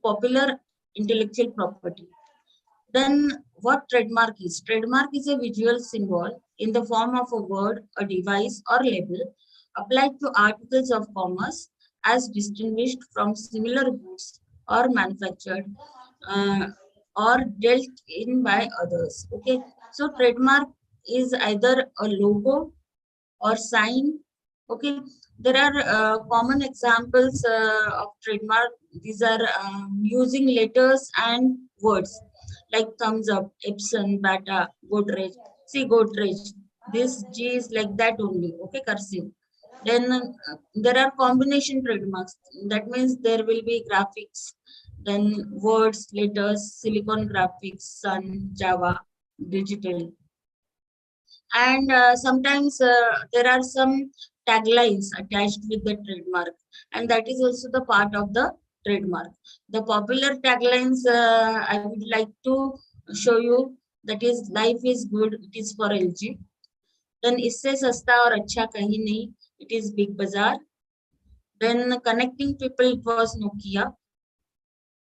popular intellectual property. Then what trademark is? Trademark is a visual symbol in the form of a word, a device, or label applied to articles of commerce as distinguished from similar goods or manufactured uh, or dealt in by others. Okay, so trademark is either a logo or sign. Okay, there are common examples of trademark. These are using letters and words like thumbs up, Epson, Bata, Godrej. See Godrej. This G is like that only. Okay, cursive. Then there are combination trademarks. That means there will be graphics, then words, letters, silicon graphics, Sun, Java, digital. And sometimes there are some taglines attached with the trademark, and that is also the part of the trademark. The popular taglines I would like to show you, that is life is good, it is for LG. Then isse sasta aur acha kahin nahi, it is Big Bazaar. Then connecting people, it was Nokia.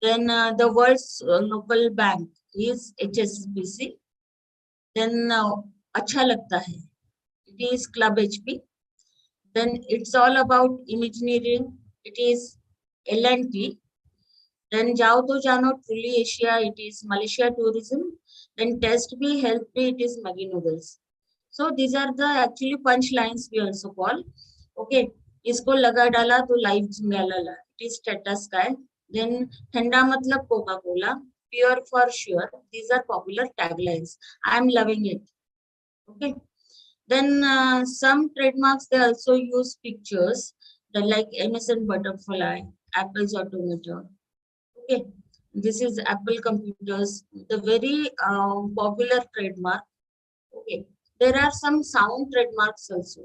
Then the world's local bank is HSBC. Then acha lagta hai, it is Club HP. Then it's all about Imagineering, it is L&T. Then Jao To Jano Truly Asia, it is Malaysia Tourism. Then Test B, Health B, it is Maggi Noodles. So these are the actually punchlines we also call. Okay, isko laga dala to life jingalala, it is Tata Sky. Then Thanda matlab Coca Cola, pure for sure. These are popular taglines. I am loving it. Okay. Then some trademarks, they also use pictures, like MSN Butterfly, Apple's Automator. Okay, this is Apple Computers, the very popular trademark. Okay, there are some sound trademarks also.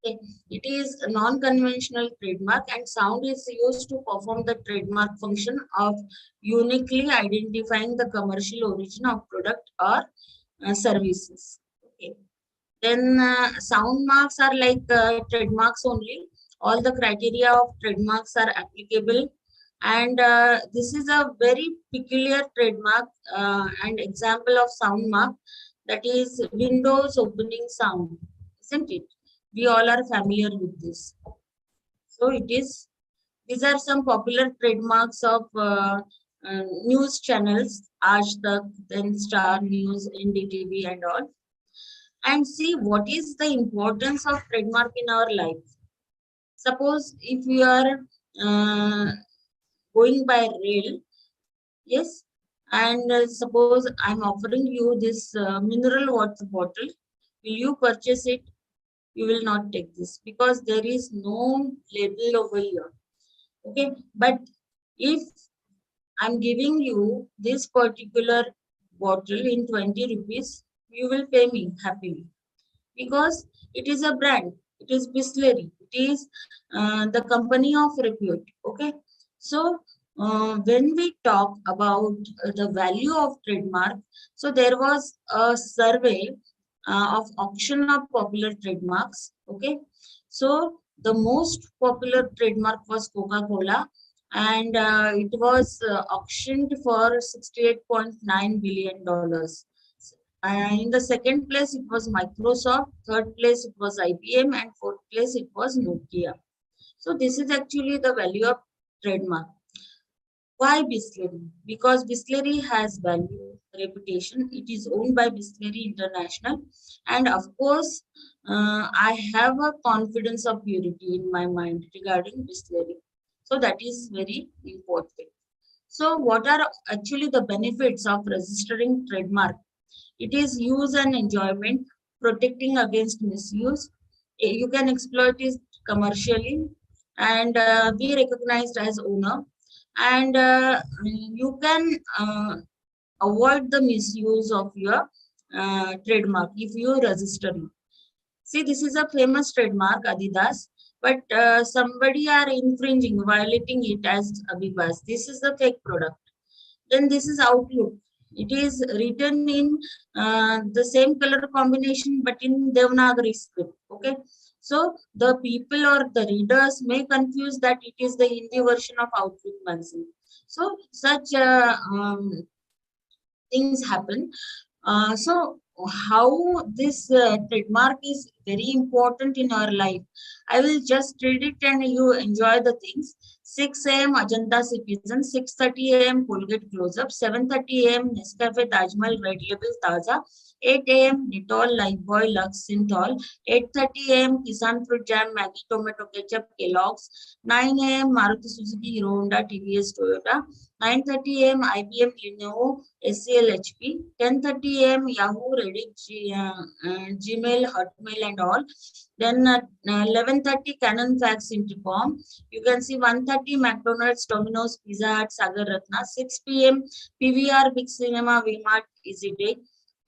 Okay. It is a non-conventional trademark, and sound is used to perform the trademark function of uniquely identifying the commercial origin of product or services. Okay. Then sound marks are like trademarks only. All the criteria of trademarks are applicable. And this is a very peculiar trademark and example of sound mark, that is Windows opening sound, isn't it? We all are familiar with this. So it is, these are some popular trademarks of news channels, Aaj Tak, then Star News, NDTV and all. And see what is the importance of trademark in our life. Suppose if you are going by rail, yes, and suppose I'm offering you this mineral water bottle, will you purchase it? You will not take this because there is no label over here. Okay, but if I'm giving you this particular bottle in 20 rupees, you will pay me happily, because it is a brand, it is Bisleri, it is the company of repute. Okay, so when we talk about the value of trademark, so there was a survey of auction of popular trademarks. Okay, so the most popular trademark was Coca-Cola, and it was auctioned for $68.9 billion. In the second place, it was Microsoft. Third place, it was IBM. And fourth place, it was Nokia. So this is actually the value of trademark. Why Bisleri? Because Bisleri has value, reputation. It is owned by Bisleri International. And of course, I have a confidence of purity in my mind regarding Bisleri. So that is very important. So what are actually the benefits of registering trademark? It is use and enjoyment, protecting against misuse. You can exploit it commercially and be recognized as owner. And you can avoid the misuse of your trademark if you register it. See, this is a famous trademark, Adidas, but somebody are infringing, violating it as Abibas. This is the fake product. Then this is Outlook. It is written in the same color combination, but in Devanagari script. Okay. So the people or the readers may confuse that it is the Hindi version of Outlook magazine. So such things happen. So how this trademark is very important in our life. I will just read it and you enjoy the things. 6 a.m. Ajanta Citizen, 6:30 a.m. Colgate Close Up, 7:30 a.m. Nescafe Taj Mahal Red Label Taza, 8 a.m. Dettol Lifebuoy Lux Synthol, 8:30 a.m. Kisan Fruit Jam Maggi Tomato Ketchup Kellogg's, 9 a.m. Maruti Suzuki Hero Honda TVS Toyota, 9:30 a.m. IBM Lenovo SCL HP, 10:30 a.m. Yahoo Reddit Gmail Hotmail and all. Then 11:30 Canon Fax Intercom. You can see 1:30 McDonald's, Domino's, Pizza Hut, Sagar Ratna. 6 p.m. PVR Big Cinema, VMart, Easy Day.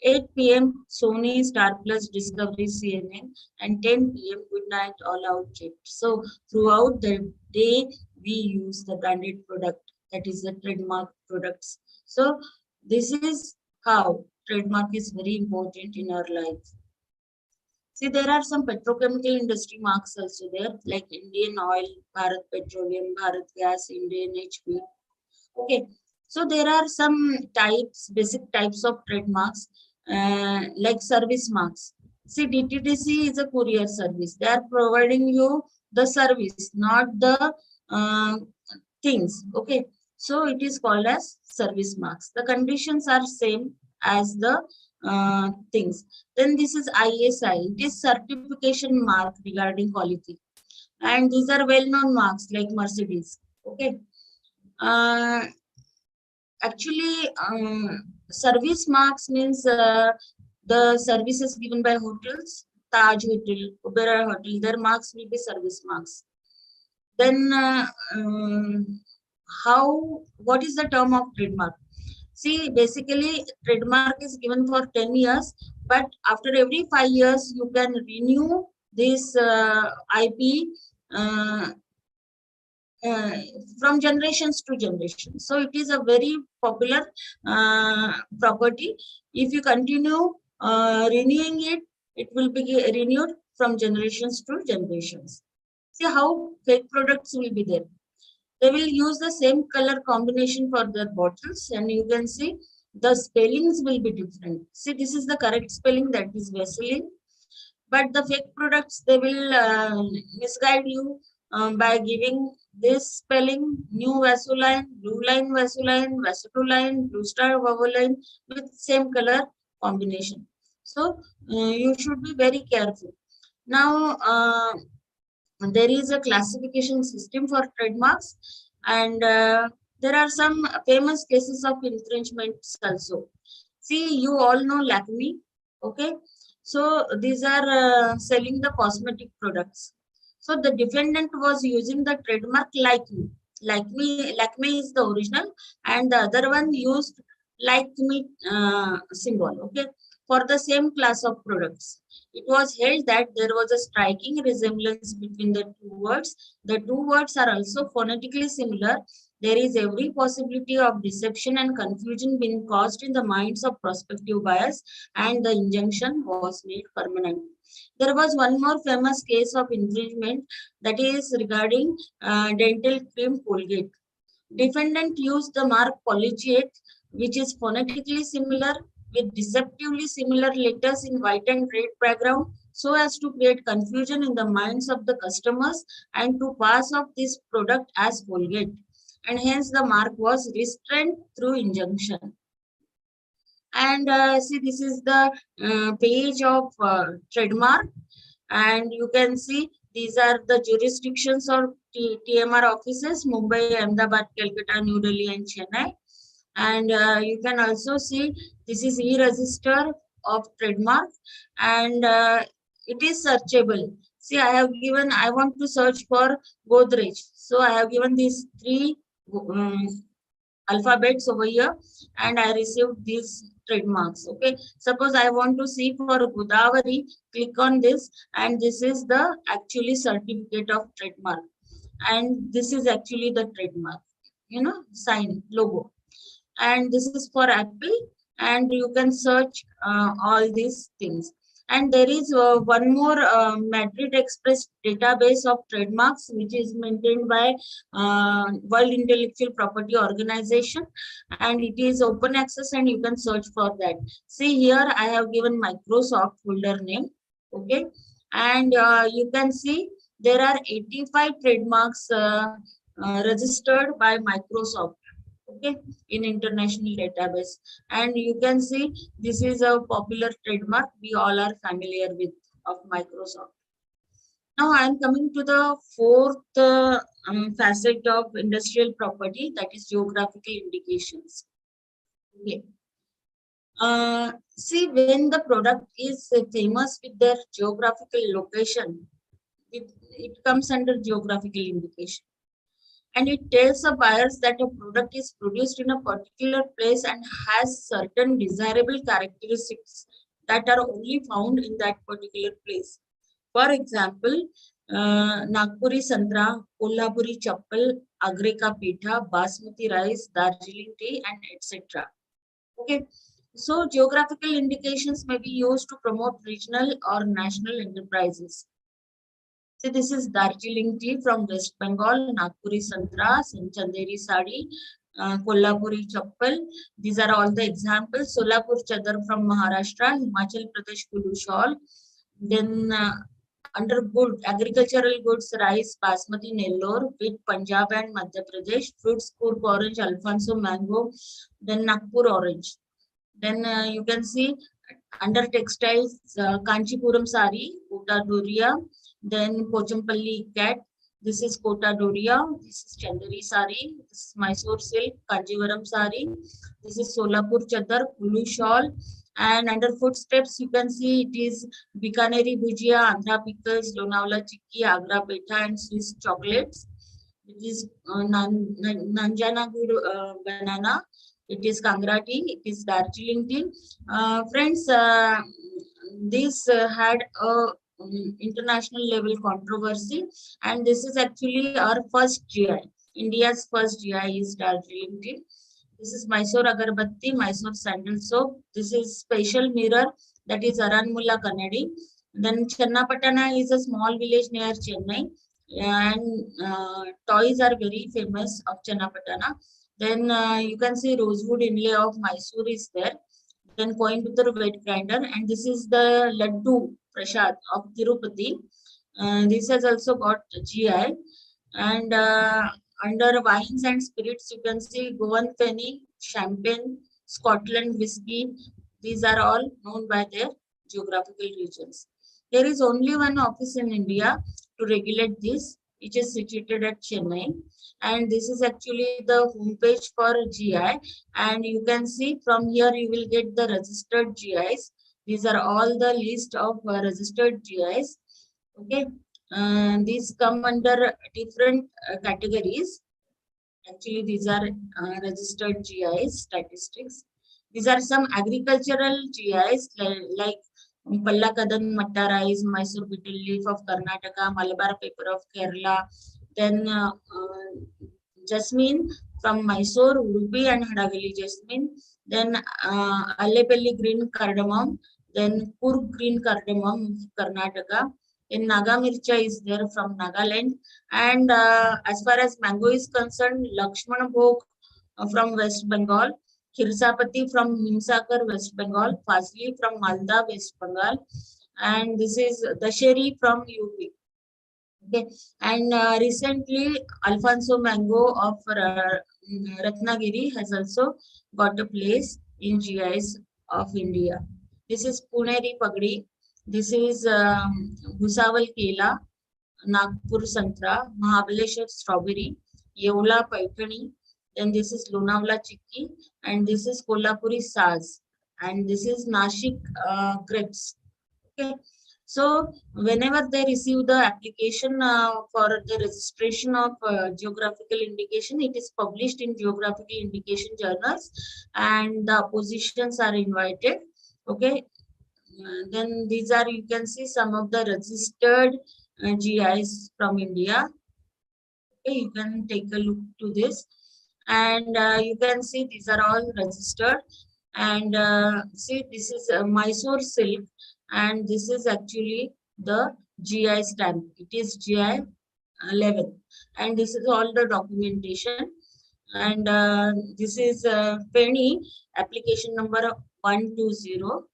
8 p.m. Sony, Star Plus, Discovery, CNN, and 10 p.m. Good Night, All Out Jet. So throughout the day, we use the branded product, that is the trademark products. So this is how trademark is very important in our life. See, there are some petrochemical industry marks also there, like Indian Oil, Bharat Petroleum, Bharat Gas, Indian HP. Okay, so there are some types, basic types of trademarks, like service marks. See, DTDC is a courier service. They are providing you the service, not the things. Okay, so it is called as service marks. The conditions are same as the things. Then this is ISI. It is certification mark regarding quality, and these are well-known marks like Mercedes. Okay. Actually, service marks means the services given by hotels, Taj Hotel, Ubera Hotel, their marks will be service marks. Then what is the term of trademark? See, basically trademark is given for 10 years, but after every 5 years, you can renew this IP from generations to generations. So it is a very popular property. If you continue renewing it, it will be renewed from generations to generations. See how fake products will be there. They will use the same color combination for their bottles, and you can see the spellings will be different. See, this is the correct spelling, that is Vaseline. But the fake products, they will misguide you by giving this spelling: new Vaseline, blue line Vaseline, Vaseline, blue star Vaseline, with same color combination. So you should be very careful. Now there is a classification system for trademarks, and there are some famous cases of infringements also. See, you all know Lakme, okay? So these are selling the cosmetic products. So the defendant was using the trademark Lakme. Lakme is the original, and the other one used Lakme symbol, okay, for the same class of products. It was held that there was a striking resemblance between the two words. The two words are also phonetically similar. There is every possibility of deception and confusion being caused in the minds of prospective buyers, and the injunction was made permanent. There was one more famous case of infringement, that is regarding dental cream Colgate. Defendant used the mark Collegiate, which is phonetically similar with deceptively similar letters in white and red background, so as to create confusion in the minds of the customers and to pass off this product as Colgate. And hence the mark was restrained through injunction. And see, this is the page of trademark, and you can see these are the jurisdictions of TMR offices: Mumbai, Ahmedabad, Calcutta, New Delhi, and Chennai. And you can also see this is e-register of trademark, and it is searchable. See, I want to search for Godrej. So I have given these three alphabets over here, and I received these trademarks. Okay, suppose I want to see for Godavari, click on this, and this is the actually certificate of trademark, and this is actually the trademark, sign logo. And this is for Apple, and you can search all these things. And there is one more Madrid Express database of trademarks, which is maintained by World Intellectual Property Organization, and it is open access, and you can search for that. See here, I have given Microsoft folder name, okay, and you can see there are 85 trademarks registered by Microsoft, okay, in international database. And you can see this is a popular trademark we all are familiar with of Microsoft. Now I am coming to the fourth facet of industrial property, that is geographical indications. Okay. See, when the product is famous with their geographical location, it comes under geographical indication, and it tells the buyers that a product is produced in a particular place and has certain desirable characteristics that are only found in that particular place. For example, Nagpuri Santra, Kolhapuri Chappal, Agre ka Pitha, Basmati rice, Darjeeling tea, and etc. Okay. So geographical indications may be used to promote regional or national enterprises. So this is Darjeeling tea from West Bengal, Nagpuri Santra, Chanderi Sari, Kolhapuri Chappal. These are all the examples. Solapur Chadar from Maharashtra, Himachal Pradesh Kulu shawl. Then under good agricultural goods, rice, Basmati, Nellore, wheat, Punjab and Madhya Pradesh. Fruits, Kurk orange, Alfonso mango. Then Nagpur orange. Then you can see under textiles, Kanchipuram sari, Kota Doria, then Pochampalli cat. This is Kota Doria. This is Chandari sari. This is Mysore silk, Kanjivaram sari. This is Solapur chadar, Kulu shawl. And under footsteps, you can see it is Bikaneri bhujia, Andhra pickles, Lonavala chikki, Agra petha, and Swiss chocolates. It is Nanjana banana. It is Kangra tea. It is Darjeeling tea. Friends, this had a international level controversy, and this is actually our first GI. India's first GI is Darjeeling tea. This is Mysore agarbatti, Mysore sandal soap. This is special mirror, that is Aranmula Kannadi. Then Channapatana is a small village near Chennai, and toys are very famous of Channapatana. Then you can see rosewood inlay of Mysore is there. Then Coimbatore wet grinder, and this is the Laddu Prasad of Tirupati. This has also got GI. And under wines and spirits, you can see Goan Fenny, Champagne, Scotland whiskey. These are all known by their geographical regions. There is only one office in India to regulate this, which is situated at Chennai. And this is actually the homepage for GI. And you can see from here, you will get the registered GIs. These are all the list of registered GIs. Okay. These come under different categories. Actually, these are registered GIs statistics. These are some agricultural GIs like Pallakadan Matta rice, Mysore betel leaf of Karnataka, Malabar pepper of Kerala, then jasmine from Mysore, Udupi and Hadagali jasmine, then Allepalli green cardamom, then Kurg green cardamom of Karnataka. In Naga Mircha is there from Nagaland. And as far as mango is concerned, Lakshmana Bhog from West Bengal, Khirsapati from Himsakar, West Bengal, Fazli from Malda, West Bengal, and this is Dasheri from UP. Okay. And recently, Alfonso mango of Ratnagiri has also got a place in GIs of India. This is Puneri Pagdi. This is Bhusawal Kela, Nagpur Santra, Mahabaleshwar Strawberry, Yeola Paithani. Then this is Lonavala Chikki, and this is Kolhapuri Saz, and this is Nashik grapes. Okay. So whenever they receive the application for the registration of geographical indication, it is published in geographical indication journals, and the oppositions are invited. Okay. Then these are, you can see some of the registered GIs from India. Okay, you can take a look to this, and you can see these are all registered. And see, this is Mysore silk, and this is actually the GI stamp. It is GI 11, and this is all the documentation. And this is penny application number 120.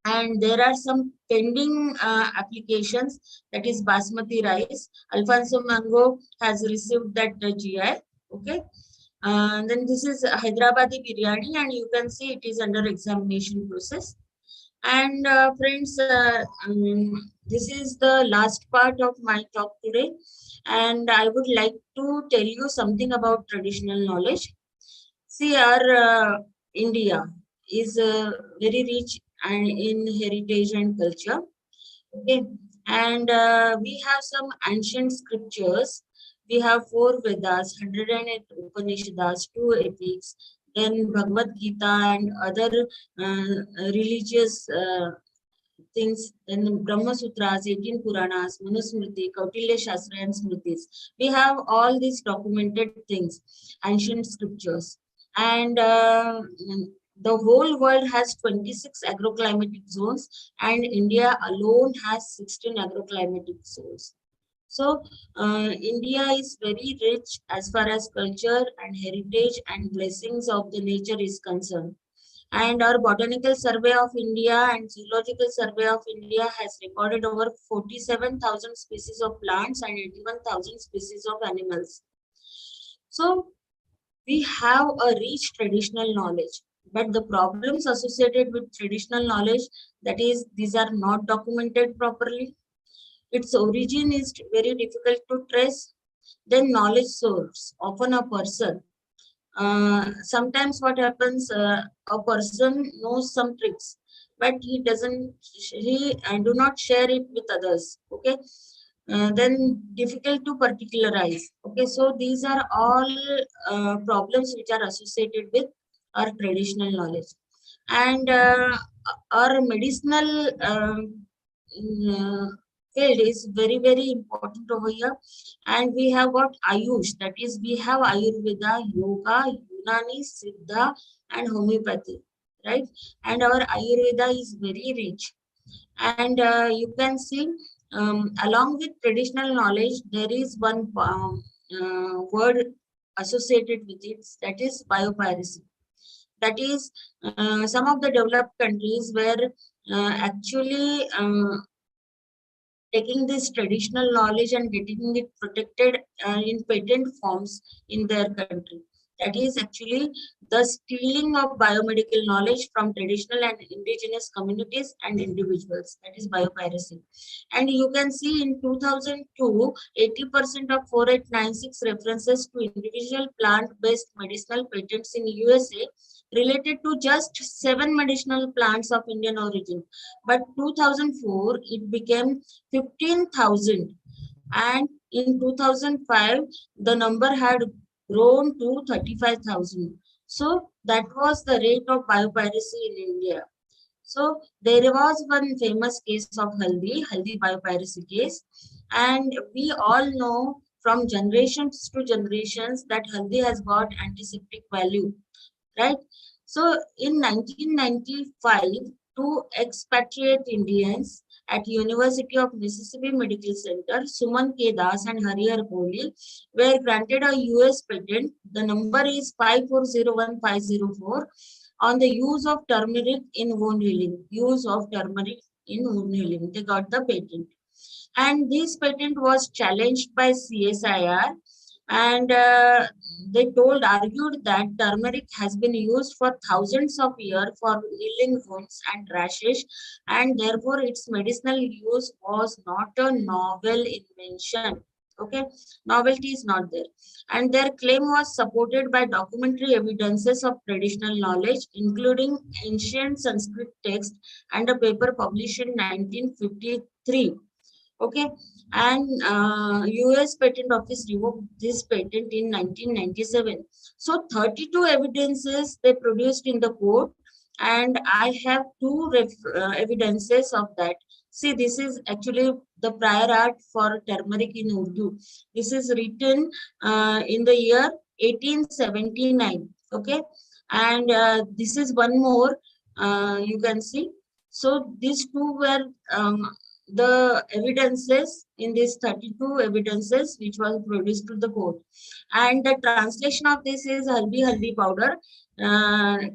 And there are some pending applications, that is basmati rice. Alfonso Mango has received that GI. Okay. Then this is Hyderabadi biryani, and you can see it is under examination process. And friends, this is the last part of my talk today, and I would like to tell you something about traditional knowledge. See, our India is very rich and in heritage and culture. Okay, and we have some ancient scriptures. We have 4 Vedas, 108 Upanishads, 2 epics, then Bhagavad Gita and other religious things, then Brahma Sutras, 18 Puranas, Manusmriti, Kautilya Shastra and Smritis. We have all these documented things, ancient scriptures. And the whole world has 26 agroclimatic zones, and India alone has 16 agroclimatic zones. So India is very rich as far as culture and heritage and blessings of the nature is concerned. And our Botanical Survey of India and Zoological Survey of India has recorded over 47,000 species of plants and 81,000 species of animals. So we have a rich traditional knowledge, but the problems associated with traditional knowledge, that is, these are not documented properly. Its origin is very difficult to trace. Then knowledge source, often a person. Sometimes what happens, a person knows some tricks, but he do not share it with others. Okay. Then difficult to particularize. Okay, so these are all problems which are associated with our traditional knowledge. And our medicinal field is very important over here. And we have got Ayush, that is, we have Ayurveda, Yoga, Unani, Siddha, and homeopathy, right? And our Ayurveda is very rich. And you can see, along with traditional knowledge, there is one word associated with it, that is biopiracy. That is, some of the developed countries were actually taking this traditional knowledge and getting it protected in patent forms in their country. That is actually the stealing of biomedical knowledge from traditional and indigenous communities and individuals. That is biopiracy. And you can see in 2002, 80% of 4896 references to individual plant-based medicinal patents in USA related to just 7 medicinal plants of Indian origin. But 2004, it became 15,000. And in 2005, the number had grown to 35,000. So that was the rate of biopiracy in India. So there was one famous case of Haldi biopiracy case. And we all know from generations to generations that Haldi has got antiseptic value, right? So in 1995, 2 expatriate Indians at University of Mississippi Medical Center, Suman K. Das and Harihar Kohli, were granted a US patent. The number is 5401504 on the use of turmeric in wound healing. Use of turmeric in wound healing. They got the patent. And this patent was challenged by CSIR, and they argued that turmeric has been used for thousands of years for healing wounds and rashes, and therefore its medicinal use was not a novel invention. Okay, novelty is not there. And their claim was supported by documentary evidences of traditional knowledge, including ancient Sanskrit text and a paper published in 1953. Okay, and US Patent Office revoked this patent in 1997. So 32 evidences they produced in the court, and I have 2 evidences of that. See, this is actually the prior art for turmeric in Urdu. This is written in the year 1879. Okay, And this is one more, you can see. So these two were the evidences in these 32 evidences which was produced to the court. And the translation of this is haldi powder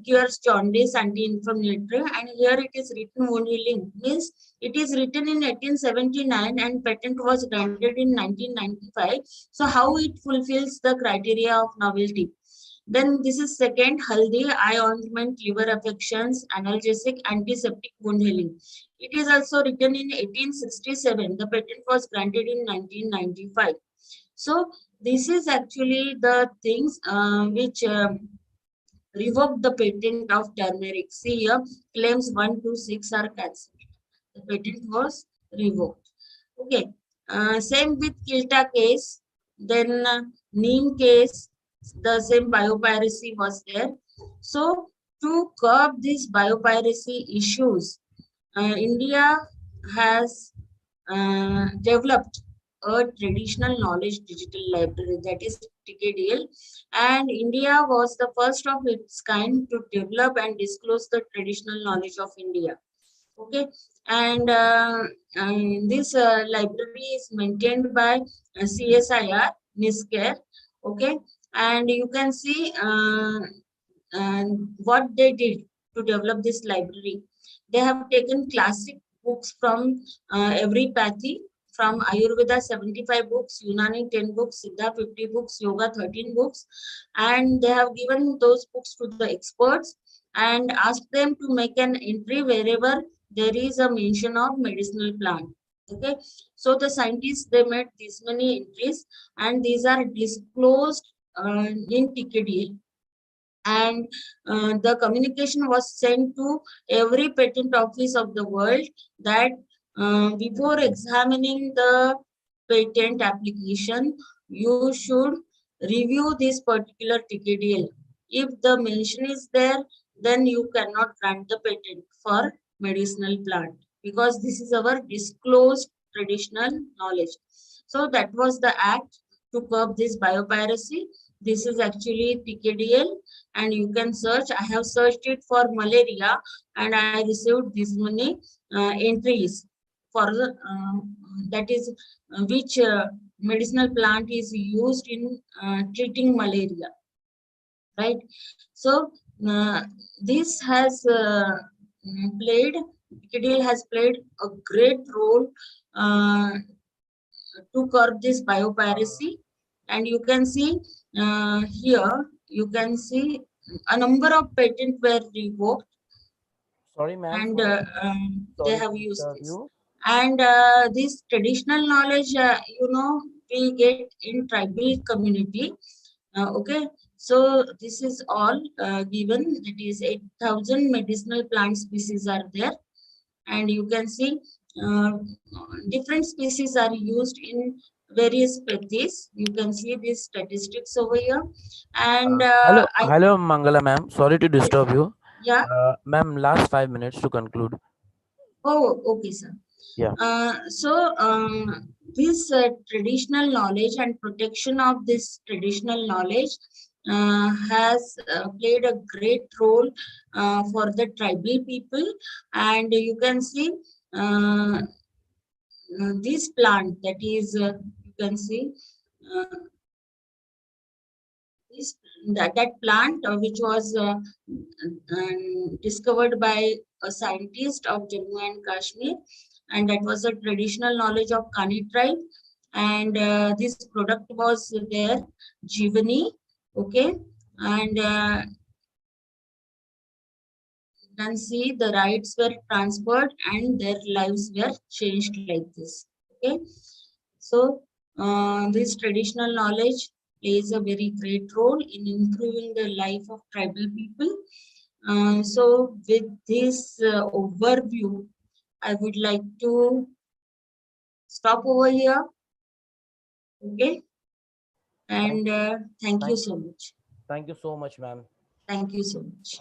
cures jaundice, anti-inflammatory, and here it is written wound healing, means it is written in 1879 and patent was granted in 1995. So how it fulfills the criteria of novelty? Then this is second, haldi eye ointment, liver affections, analgesic, antiseptic, wound healing. It is also written in 1867. The patent was granted in 1995. So this is actually the things which revoked the patent of turmeric. See here, claims 1 to 6 are cancelled. The patent was revoked. Okay. Same with Kilta case. Then Neem case, the same biopiracy was there. So to curb these biopiracy issues, India has developed a traditional knowledge digital library, that is TKDL, and India was the first of its kind to develop and disclose the traditional knowledge of India. Okay, and this library is maintained by CSIR, NISCARE. Okay, and you can see what they did to develop this library. They have taken classic books from every pathy, from Ayurveda 75 books, Unani 10 books, Siddha 50 books, Yoga 13 books, and they have given those books to the experts and asked them to make an entry wherever there is a mention of medicinal plant. Okay, so the scientists, they made this many entries and these are disclosed in TKDL. And the communication was sent to every patent office of the world that before examining the patent application, you should review this particular TKDL. If the mention is there, then you cannot grant the patent for medicinal plant, because this is our disclosed traditional knowledge. So that was the act to curb this biopiracy. This is actually TKDL, and you can search. I have searched it for malaria and I received this many entries for the that is which medicinal plant is used in treating malaria, right? So this has played, TKDL has played a great role to curb this biopiracy. And you can see here, you can see a number of patents were revoked. Sorry, ma'am. And they sorry have to used disturb this. you. And this traditional knowledge, you know, we get in tribal community. Okay, so this is all given. It is 8,000 medicinal plant species are there, and you can see different species are used in various pathies. You can see these statistics over here. And Hello, Mangala ma'am. Sorry to disturb you. Yeah. Ma'am, last 5 minutes to conclude. Oh, okay, sir. Yeah. So this traditional knowledge and protection of this traditional knowledge has played a great role for the tribal people. And you can see this plant, that is you can see this, that plant which was discovered by a scientist of Jammu and Kashmir, and that was a traditional knowledge of Kani tribe. And this product was there, Jivani. Okay, and you can see the rights were transferred and their lives were changed like this. Okay, so this traditional knowledge plays a very great role in improving the life of tribal people. So with this overview, I would like to stop over here. Okay, and thank you so much. Thank you so much, ma'am. Thank you so much.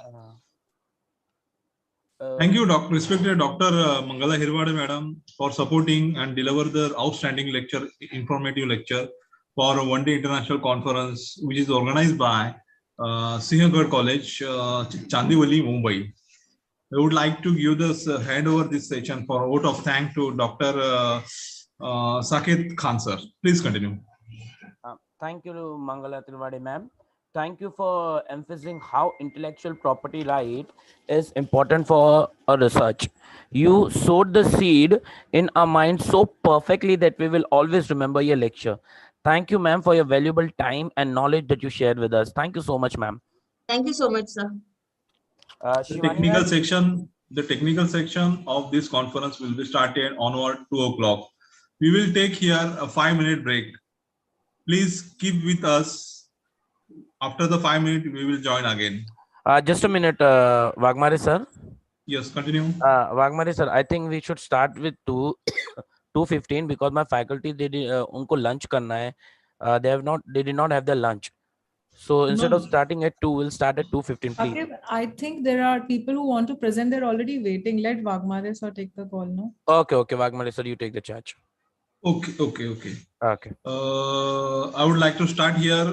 Thank you, respected Dr. Mangala Hirwade madam, for supporting and deliver the outstanding lecture, informative lecture for a one-day international conference, which is organized by Sinhgad College, Chandivali, Mumbai. I would like to give this hand over this session for a vote of thanks to Dr. Saket Khan sir. Please continue. Thank you, Mangala Trivedi ma'am. Thank you for emphasizing how intellectual property right is important for a research. You sowed the seed in our mind so perfectly that we will always remember your lecture. Thank you, ma'am, for your valuable time and knowledge that you shared with us. Thank you so much, ma'am. Thank you so much, sir. The technical section of this conference will be started onward 2 o'clock. We will take here a 5-minute break. Please keep with us. After the 5 minutes, we will join again. Just a minute, Vagmare sir. Yes, continue. Vagmare sir, I think we should start with 2:15 because my faculty they did unko lunch karna hai. They did not have their lunch. So instead of starting at 2, we'll start at 2:15, please. Okay, I think there are people who want to present. They're already waiting. Let Vagmare sir take the call now. Okay, Vagmare sir, you take the charge. Okay. Okay. I would like to start here.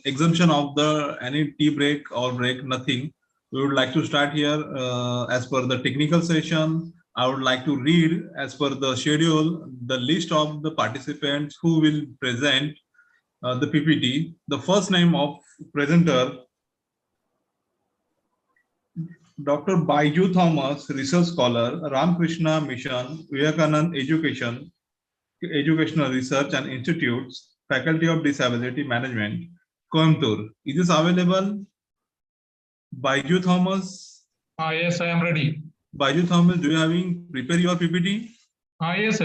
Exemption of the any tea break or break, nothing. We would like to start here as per the technical session. I would like to read as per the schedule the list of the participants who will present the PPT. The first name of presenter, Dr. Baiju Thomas, research scholar, Ramakrishna Mission, Vivekanand Educational Research and Institutes, Faculty of Disability Management, Coimbatore. Is this available? Baiju Thomas? Yes, I am ready. Baiju Thomas, do you having prepare your PPT? Yes.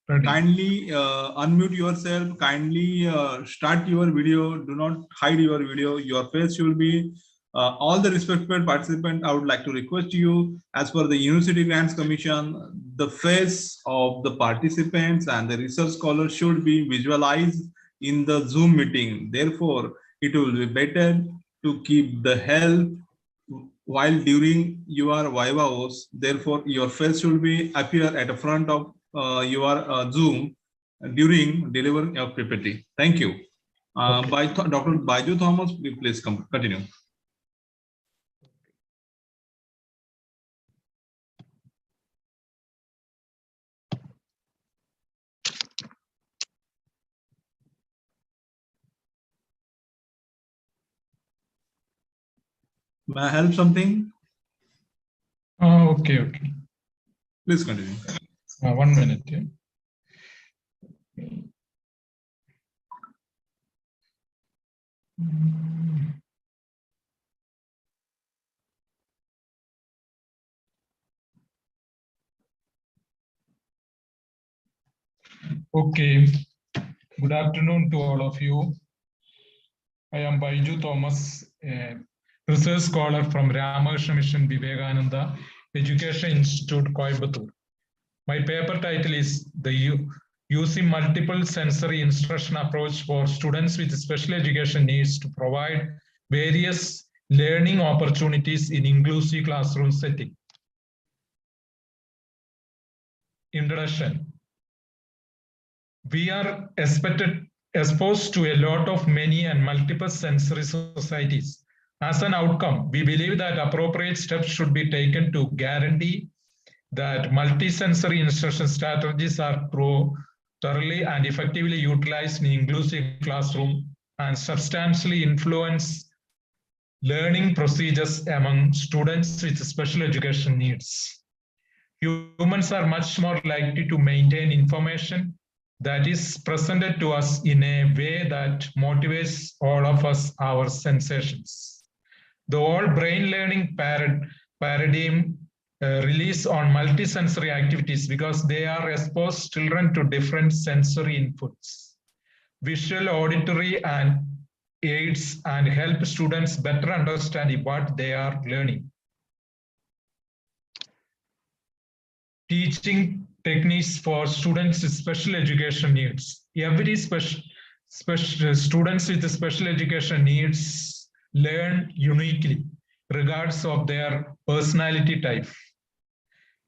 Ready. Kindly unmute yourself. Kindly start your video. Do not hide your video. Your face should be all the respected participants. I would like to request you, as per the University Grants Commission, the face of the participants and the research scholars should be visualized in the Zoom meeting. Therefore, it will be better to keep the help while during your vivas. Therefore, your face should be appear at the front of your Zoom during delivering your PPT. Thank you. By Dr. Baiju Thomas, please continue. May I help something? Okay. Please continue. 1 minute. Okay. Good afternoon to all of you. I am Baiju Thomas, a research scholar from Ramakrishna Mission Vivekananda Education Institute, Coimbatore. My paper title is Using Multiple Sensory Instruction Approach for Students with Special Education Needs to Provide Various Learning Opportunities in Inclusive Classroom Setting. Introduction. We are exposed to a lot of many and multiple sensory societies. As an outcome, we believe that appropriate steps should be taken to guarantee that multisensory instruction strategies are thoroughly and effectively utilized in inclusive classroom and substantially influence learning procedures among students with special education needs. Humans are much more likely to maintain information that is presented to us in a way that motivates all of us, our sensations. The whole brain learning paradigm relies on multisensory activities because they are expose children to different sensory inputs, visual, auditory, and aids, and help students better understand what they are learning. Teaching techniques for students with special education needs. Every students with special education needs learn uniquely, regardless of their personality type.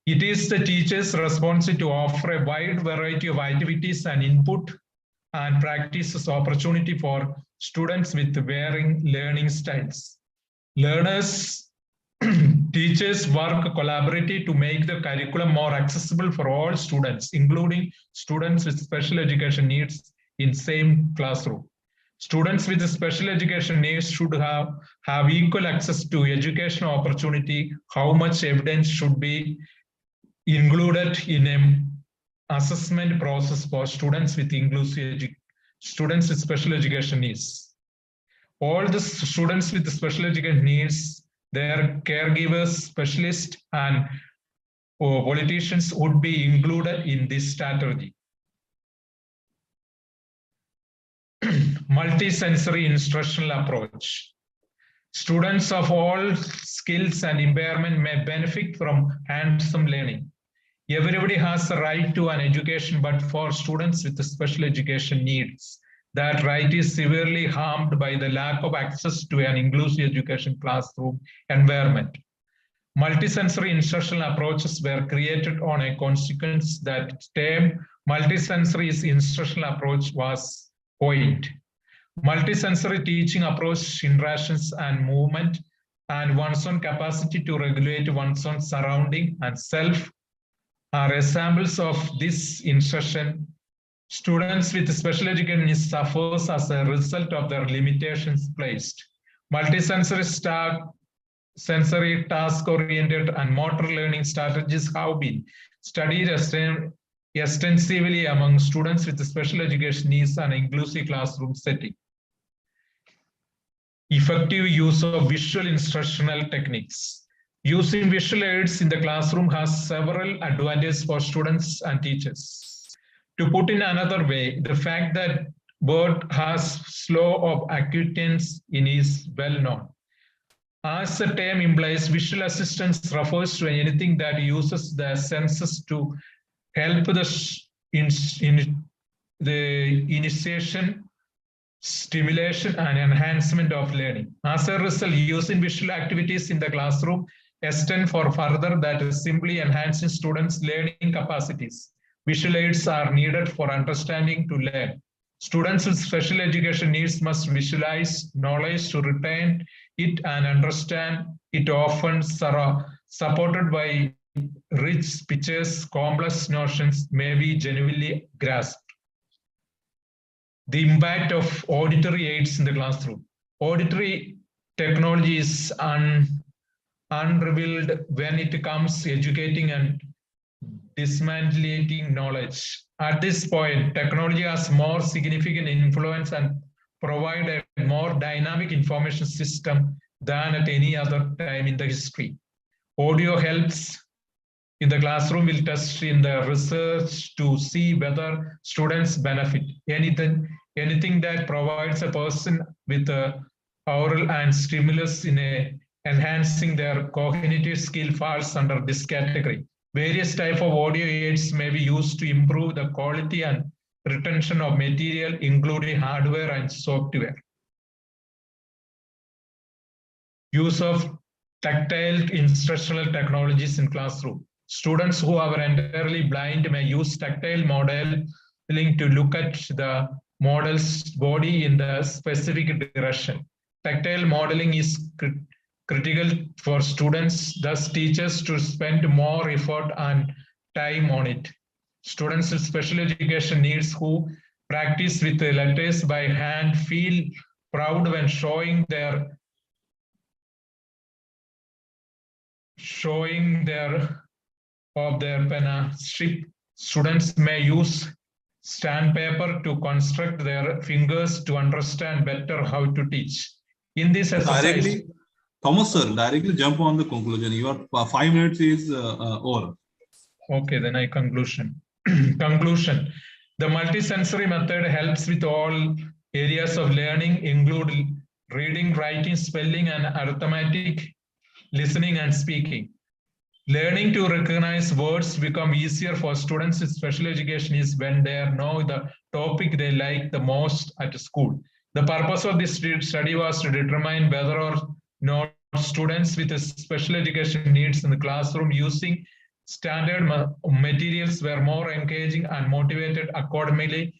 It is the teacher's responsibility to offer a wide variety of activities and input and practices opportunity for students with varying learning styles. Learners, teachers work collaboratively to make the curriculum more accessible for all students, including students with special education needs in same classroom. Students with special education needs should have equal access to educational opportunity. How much evidence should be included in an assessment process for students with students with special education needs? All the students with special education needs, their caregivers, specialists, and politicians would be included in this strategy. Multisensory instructional approach. Students of all skills and impairment may benefit from hands-on learning. Everybody has the right to an education, but for students with special education needs, that right is severely harmed by the lack of access to an inclusive education classroom environment. Multisensory instructional approaches were created on a consequence that term multisensory instructional approach was coined. Multisensory teaching approach interactions and movement and one's own capacity to regulate one's own surrounding and self are examples of this instruction. Students with special education needs suffers as a result of their limitations placed. Multisensory sensory task-oriented and motor learning strategies have been studied extensively among students with special education needs and inclusive classroom setting. Effective use of visual instructional techniques. Using visual aids in the classroom has several advantages for students and teachers. To put in another way, the fact that bird has slow of acquaintance in is well known. As the term implies, visual assistance refers to anything that uses the senses to help the initiation, stimulation, and enhancement of learning. As a result, using visual activities in the classroom extend for further that is simply enhancing students' learning capacities. Visual aids are needed for understanding to learn. Students with special education needs must visualize knowledge to retain it and understand it, often supported by rich pictures. Complex notions may be genuinely grasped. The impact of auditory aids in the classroom. Auditory technology is unrevealed when it comes to educating and dismantling knowledge. At this point, technology has more significant influence and provide a more dynamic information system than at any other time in the history. Audio helps in the classroom will test in the research to see whether students benefit. Anything that provides a person with a oral and stimulus in enhancing their cognitive skill falls under this category. Various types of audio aids may be used to improve the quality and retention of material, including hardware and software. Use of tactile instructional technologies in classroom. Students who are entirely blind may use tactile modeling to look at the model's body in the specific direction. Tactile modeling is critical for students, thus teachers to spend more effort and time on it. Students with special education needs who practice with the letters by hand feel proud when showing their pen strip. Students may use sandpaper to construct their fingers to understand better how to teach. In this exercise, Thomas sir, directly jump on the conclusion. Your 5 minutes is over. Okay, then I conclusion. Conclusion. The multisensory method helps with all areas of learning, include reading, writing, spelling, and arithmetic, listening, and speaking. Learning to recognize words become easier for students with special education is when they know the topic they like the most at school. The purpose of this study was to determine whether or not students with special education needs in the classroom using standard materials were more engaging and motivated accordingly.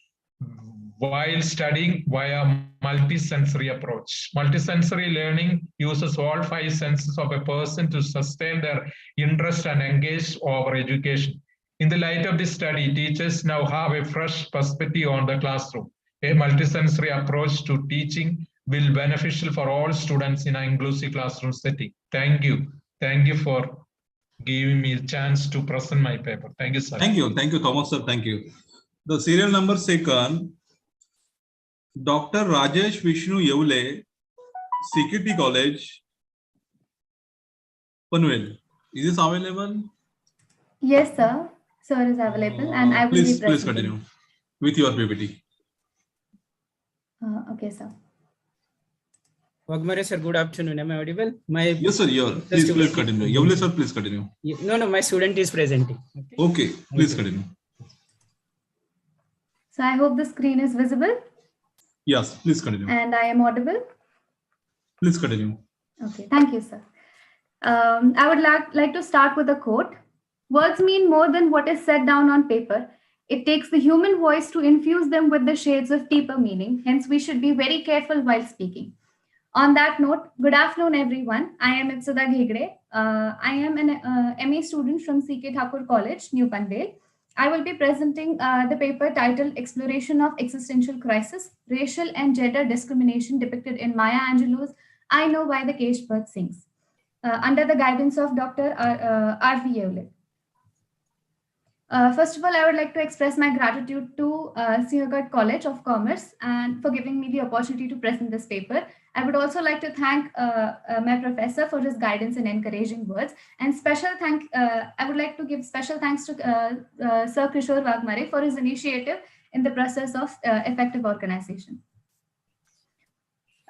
while studying via multisensory approach. Multisensory learning uses all 5 senses of a person to sustain their interest and engage over education. In the light of this study, teachers now have a fresh perspective on the classroom. A multisensory approach to teaching will be beneficial for all students in an inclusive classroom setting. Thank you. Thank you for giving me a chance to present my paper. Thank you, sir. Thank you, Thomas sir. Thank you. The serial number second, Dr. Rajesh Vishnu Yevule, CKT College, Panvel. Is this available? Yes, sir. Sir is available, and I will be Please presenting. continue with your PPT. Okay, sir. Wagmare sir, good afternoon. Am I audible? Yes, sir. Please continue. Yevule sir, please continue. No, my student is presenting. Okay, please continue. So I hope the screen is visible. Yes, please continue. And I am audible. Please continue. Okay, thank you, sir. I would like to start with a quote. Words mean more than what is set down on paper. It takes the human voice to infuse them with the shades of deeper meaning. Hence, we should be very careful while speaking. On that note, good afternoon, everyone. I am Ipsada Ghegre. I am an MA student from Sinhgad College, New Panvel. I will be presenting the paper titled Exploration of Existential Crisis, Racial and Gender Discrimination Depicted in Maya Angelou's I Know Why the Caged Bird Sings, under the guidance of Dr. R.V. Yevule. First of all, I would like to express my gratitude to Sinhgad College of Commerce and for giving me the opportunity to present this paper. I would also like to thank my professor for his guidance and encouraging words. And I would like to give special thanks to Sir Kishore Wagmare for his initiative in the process of effective organization.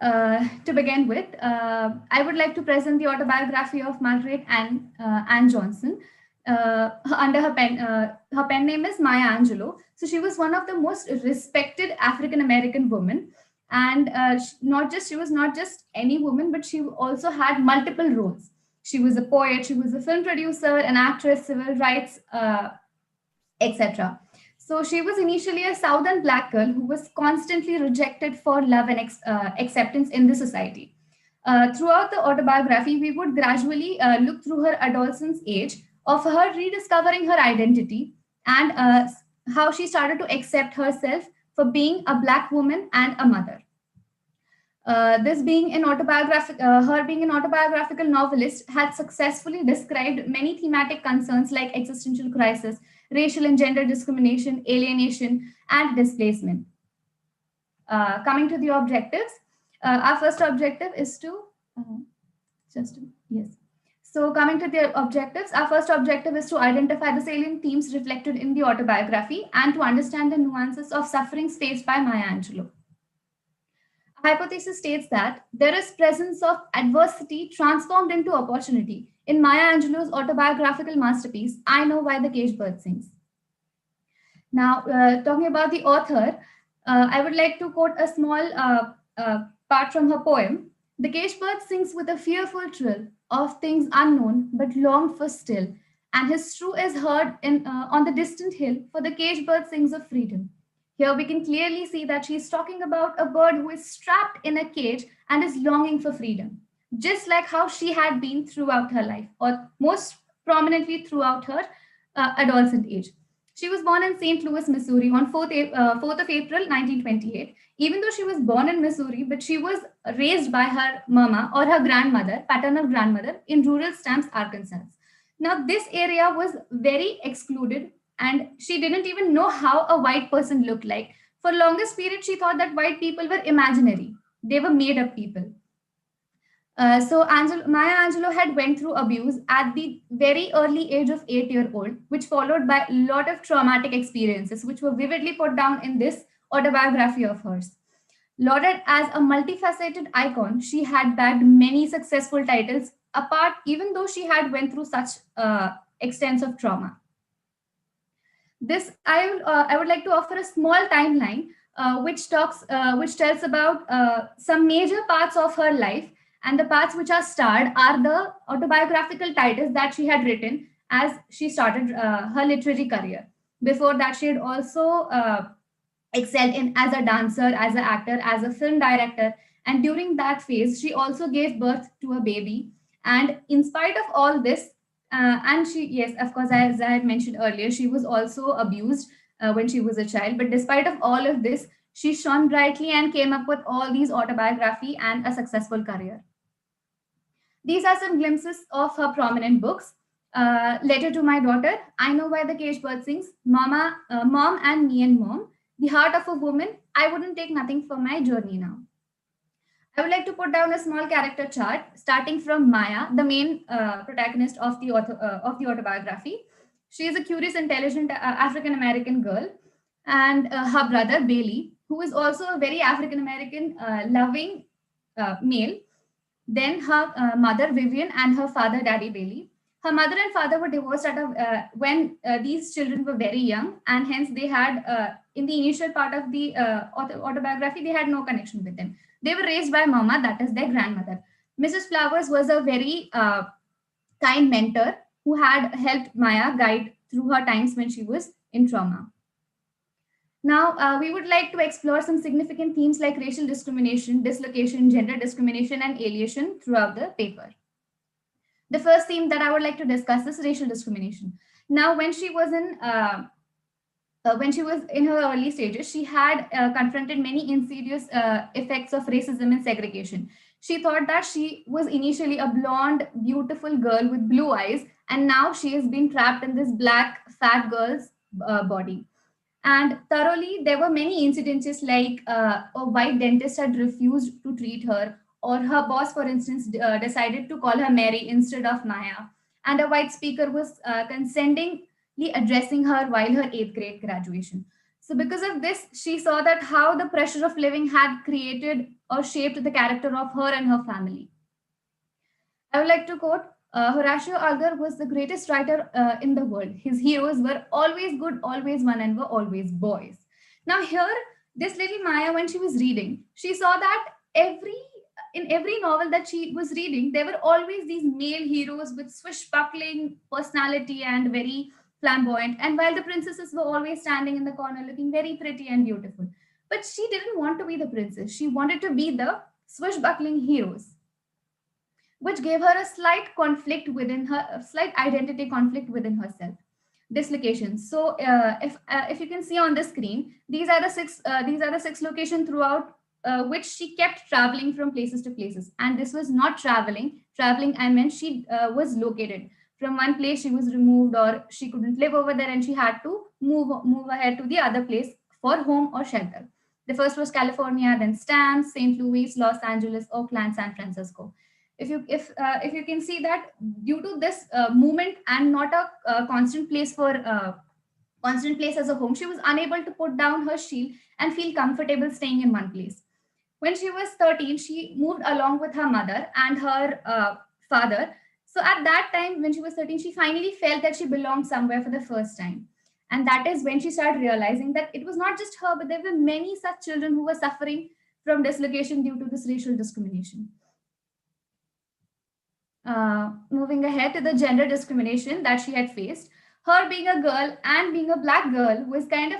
To begin with, I would like to present the autobiography of Margaret Ann Johnson. Under her pen name is Maya Angelou. So she was one of the most respected African American women, and she was not just any woman, but she also had multiple roles. She was a poet, she was a film producer, an actress, civil rights, etc. So she was initially a Southern Black girl who was constantly rejected for love and acceptance in the society. Throughout the autobiography, we would gradually look through her adolescence age of her rediscovering her identity and how she started to accept herself for being a Black woman and a mother. Her being an autobiographical novelist had successfully described many thematic concerns like existential crisis, racial and gender discrimination, alienation, and displacement. Coming to the objectives, our first objective is to, So coming to the objectives, our first objective is to identify the salient themes reflected in the autobiography and to understand the nuances of sufferings faced by Maya Angelou. Our hypothesis states that there is presence of adversity transformed into opportunity in Maya Angelou's autobiographical masterpiece, I Know Why the Caged Bird Sings. Now, talking about the author, I would like to quote a small part from her poem. The caged bird sings with a fearful trill of things unknown, but longed for still. And his shrew is heard on the distant hill, for the caged bird sings of freedom. Here we can clearly see that she's talking about a bird who is strapped in a cage and is longing for freedom, just like how she had been throughout her life, or most prominently throughout her adolescent age. She was born in St. Louis, Missouri on 4th of April, 1928. Even though she was born in Missouri, but she was raised by her mama or her grandmother, paternal grandmother, in rural Stamps, Arkansas. Now, this area was very excluded, and she didn't even know how a white person looked like. For longest period, she thought that white people were imaginary. They were made up people. So Maya Angelou had went through abuse at the very early age of 8-year-old, which followed by a lot of traumatic experiences, which were vividly put down in this autobiography of hers. Lauded as a multifaceted icon, she had bagged many successful titles, apart even though she had went through such extensive trauma. I would like to offer a small timeline which tells about some major parts of her life, and the parts which are starred are the autobiographical titles that she had written as she started her literary career. Before that, she had also excelled in as a dancer, as an actor, as a film director. And during that phase, she also gave birth to a baby. And in spite of all this, and she, yes, of course, as I had mentioned earlier, she was also abused when she was a child. But despite of all of this, she shone brightly and came up with all these autobiography and a successful career. These are some glimpses of her prominent books. Letter to My Daughter, I Know Why the Caged Bird Sings, Mom and Me and Mom, The Heart of a Woman, I Wouldn't Take Nothing for My Journey Now. I would like to put down a small character chart starting from Maya, the main protagonist of the autobiography. She is a curious, intelligent African American girl, and her brother Bailey, who is also a very African American, loving male. Then her mother Vivian and her father Daddy Bailey. Her mother and father were divorced when these children were very young, and hence they had in the initial part of the autobiography they had no connection with them. They were raised by Mama, that is their grandmother. Mrs. Flowers was a very kind mentor who had helped Maya guide through her times when she was in trauma. Now, we would like to explore some significant themes like racial discrimination, dislocation, gender discrimination, and alienation throughout the paper. The first theme that I would like to discuss is racial discrimination. Now, when she was in her early stages, she had confronted many insidious effects of racism and segregation. She thought that she was initially a blonde, beautiful girl with blue eyes, and now she has been trapped in this black, fat girl's body. And thoroughly, there were many incidences like a white dentist had refused to treat her, or her boss, for instance, decided to call her Mary instead of Maya. And a white speaker was consentingly addressing her while her 8th grade graduation. So, because of this, she saw that how the pressure of living had created or shaped the character of her and her family. I would like to quote Horatio Alger was the greatest writer in the world. His heroes were always good, always one, and were always boys. Now, here, this little Maya, when she was reading, she saw that in every novel that she was reading, there were always these male heroes with swashbuckling personality and very flamboyant. And while the princesses were always standing in the corner looking very pretty and beautiful. But she didn't want to be the princess. She wanted to be the swashbuckling heroes, which gave her a slight conflict within her, a slight identity conflict within herself. Dislocations. So, if you can see on the screen, these are the six locations throughout which she kept traveling from places to places. And this was not traveling. Traveling, I meant she was located from one place. She was removed, or she couldn't live over there, and she had to move ahead to the other place for home or shelter. The first was California, then Stamps, St. Louis, Los Angeles, Oakland, San Francisco. If you can see that due to this movement and not a constant place as a home, she was unable to put down her shield and feel comfortable staying in one place. When she was 13, she moved along with her mother and her father. So at that time, when she was 13, she finally felt that she belonged somewhere for the first time. And that is when she started realizing that it was not just her, but there were many such children who were suffering from dislocation due to this racial discrimination. Moving ahead to the gender discrimination that she had faced, her being a girl and being a black girl was kind of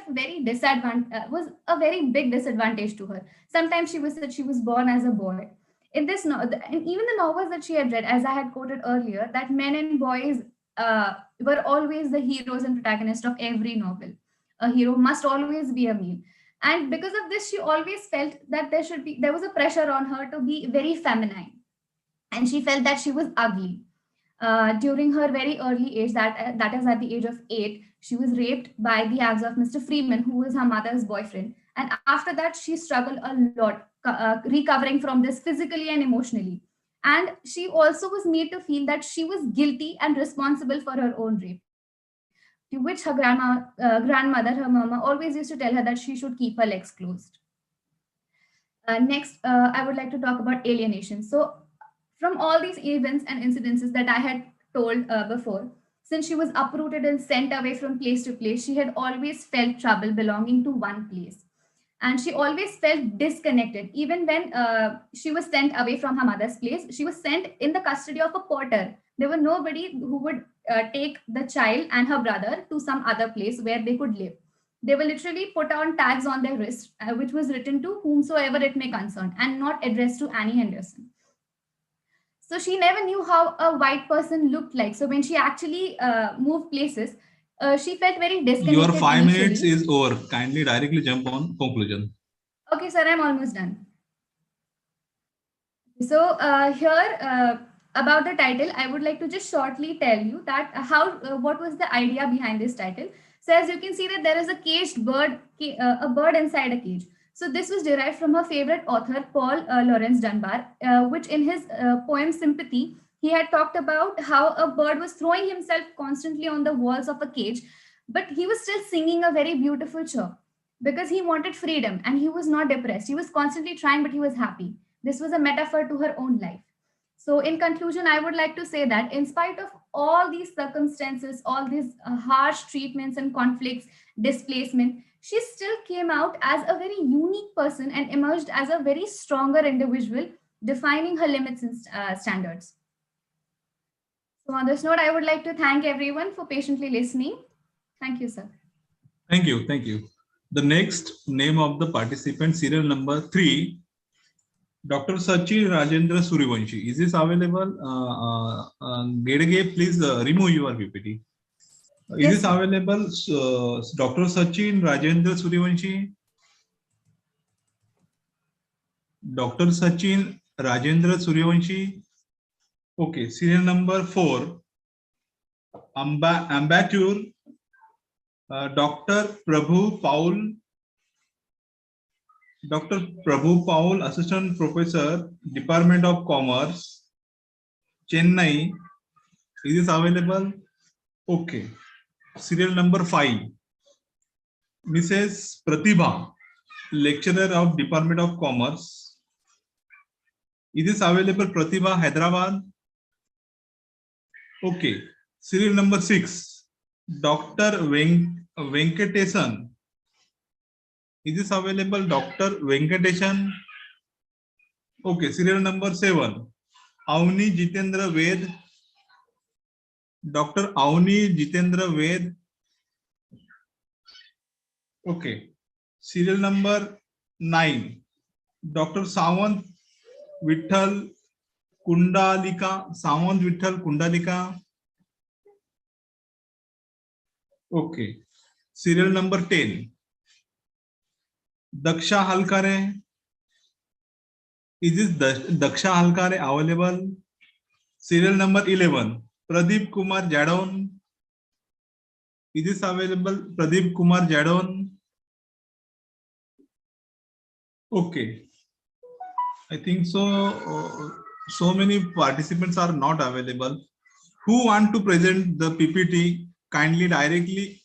was a very big disadvantage to her. Sometimes she was said she was born as a boy. And even the novels that she had read, as I had quoted earlier, that men and boys were always the heroes and protagonists of every novel. A hero must always be a male. And because of this, she always felt that there was a pressure on her to be very feminine, and she felt that she was ugly. During her very early age, that is at the age of 8, she was raped by the acts of Mr. Freeman, who was her mother's boyfriend. And after that, she struggled a lot recovering from this physically and emotionally. And she also was made to feel that she was guilty and responsible for her own rape, to which her grandmother, her mama, always used to tell her that she should keep her legs closed. Next, I would like to talk about alienation. So, from all these events and incidences that I had told before, since she was uprooted and sent away from place to place, she had always felt trouble belonging to one place. And she always felt disconnected. Even when she was sent away from her mother's place, she was sent in the custody of a porter. There were nobody who would take the child and her brother to some other place where they could live. They were literally put on tags on their wrist, which was written to whomsoever it may concern and not addressed to Annie Henderson. So she never knew how a white person looked like. So when she actually moved places, she felt very Your disconnected 5 minutes initially. is over. Kindly directly jump on conclusion. Okay, sir, I'm almost done. So here about the title, I would like to just shortly tell you that what was the idea behind this title. So as you can see that there is a caged bird, a bird inside a cage. So this was derived from her favorite author, Paul Laurence Dunbar, which in his poem Sympathy, he had talked about how a bird was throwing himself constantly on the walls of a cage, but he was still singing a very beautiful chirp because he wanted freedom and he was not depressed. He was constantly trying, but he was happy. This was a metaphor to her own life. So, in conclusion, I would like to say that in spite of all these circumstances, all these harsh treatments and conflicts, displacement, she still came out as a very unique person and emerged as a very stronger individual, defining her limits and standards. So, on this note, I would like to thank everyone for patiently listening. Thank you, sir. Thank you. Thank you. The next name of the participant, serial number 3, Dr. Sachin Rajendra Suryavanshi. Is this available? Gedege, please remove your PPT. Is Yes, this available? Dr. Sachin Rajendra Suryavanshi. Dr. Sachin Rajendra Suryavanshi. Okay, serial number 4, Ambassador Dr. Prabhu Paul. Dr. Prabhu Paul, Assistant Professor, Department of Commerce, Chennai. Is this available? Okay. Serial number 5, Mrs. Pratibha, Lecturer of Department of Commerce. Is this available? Pratibha, Hyderabad. Okay. Serial number 6, Dr. Venkatesan. Is this available? Dr. Venkatesan. Okay. Serial number 7, Avni Jitendra Ved. Dr. Avni Jitendra Ved. Okay. Serial number 9, Dr. Sawant Vittal Kundalika. Sawant Vittal Kundalika. Okay. Serial number 10, Daksha Halkare. Is this Daksha Halkare available? Serial number 11, Pradeep Kumar Jadon. Is this available? Pradeep Kumar Jadon. Okay. I think so. So many participants are not available. Who want to present the PPT? Kindly directly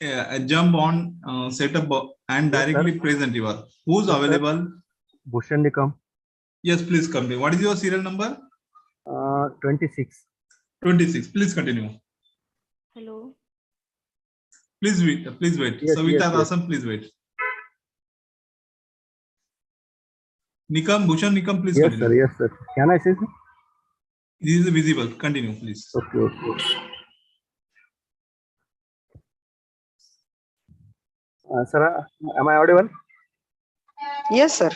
jump on setup and directly present your. Who's available? Bhushan Nikam. Yes, please come. What is your serial number? 26. 26. Please continue. Hello. Please wait. Please wait. Yes, Savita yes, yes. Rasam, please wait. Nikam, Bhushan Nikam, please Yes, continue. sir. Yes, sir. Can I say, sir? This is visible. Continue, please. Okay, okay. Sir, am I audible? Yes, sir.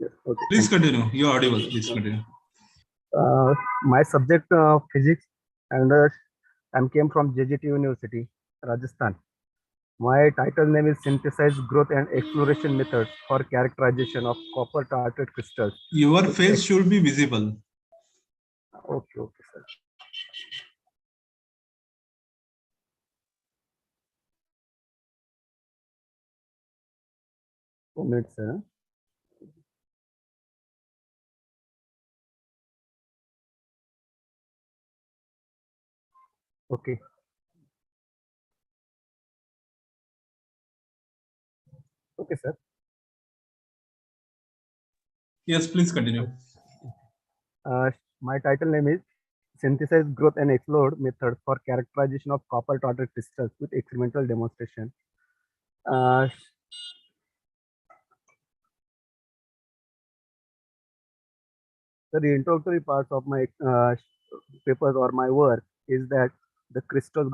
Yes. Okay. Please continue. You are audible. Please continue. My subject physics, and I came from JGT University, Rajasthan. My title name is Synthesized Growth and Exploration Methods for Characterization of Copper Tartrate Crystals. Your face should be visible. Okay, okay, sir. One minute, sir. Okay. Okay, sir. Yes, please continue. My title name is Synthesized Growth and Explored Methods for Characterization of Copper Tartrate Crystals with Experimental Demonstration. So the introductory parts of my papers or my work is that the crystals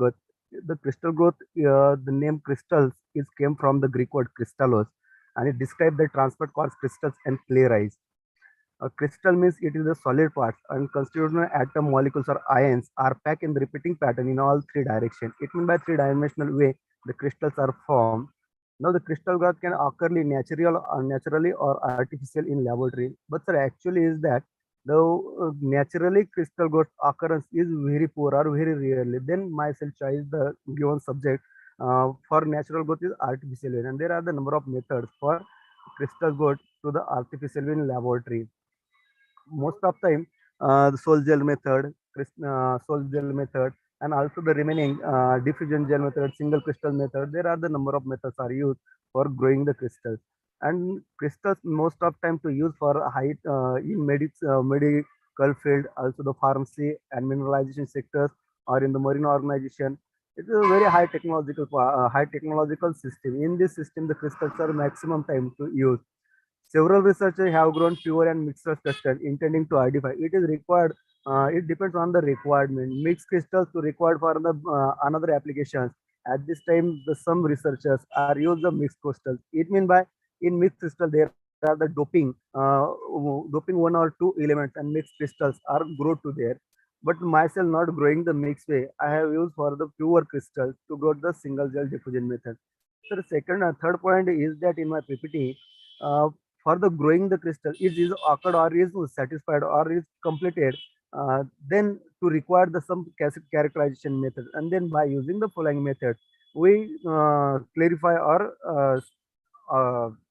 The crystal growth, the name crystals is came from the Greek word crystallos, and it describes the transport quartz crystals and clay rise. A crystal means it is a solid part and constituent atom molecules or ions are packed in the repeating pattern in all three directions. It means by three-dimensional way the crystals are formed. Now the crystal growth can occur naturally or artificial in laboratory. But sir, actually is that the naturally crystal growth occurrence is very poor or very rarely. Then myself choose the given subject for natural growth is artificial way, and there are the number of methods for crystal growth to the artificial way in laboratory. Most of time the soul gel method, soul gel method, and also the remaining diffusion gel method, single crystal method. There are the number of methods are used for growing the crystals, and crystals most of time to use for height in medical field, also the pharmacy and mineralization sectors, or in the marine organization. It is a very high technological system. In this system, the crystals are maximum time to use. Several researchers have grown pure and mixed crystals intending to identify. It is required. It depends on the requirement. Mixed crystals to required for the another applications. At this time, some researchers are use the mixed crystals. It means by in mixed crystal there are the doping one or two elements, and mixed crystals are grow to there. But myself not growing the mixed way. I have used for the pure crystals to grow the single gel diffusion method. So the second and third point is that in my PPT. For the growing the crystal is occurred or is satisfied or is completed, then to require the some characterization method, and then by using the following method we clarify or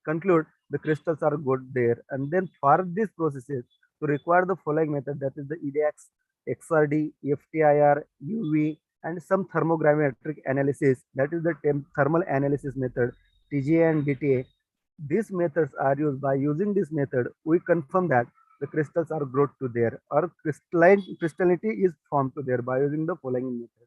conclude the crystals are good there. And then for this processes to require the following method, that is the EDX, XRD, FTIR, UV, and some thermogrammetric analysis, that is the thermal analysis method, TGA and DTA. These methods are used. By using this method, we confirm that the crystals are growth to there or crystallinity is formed to there by using the following method.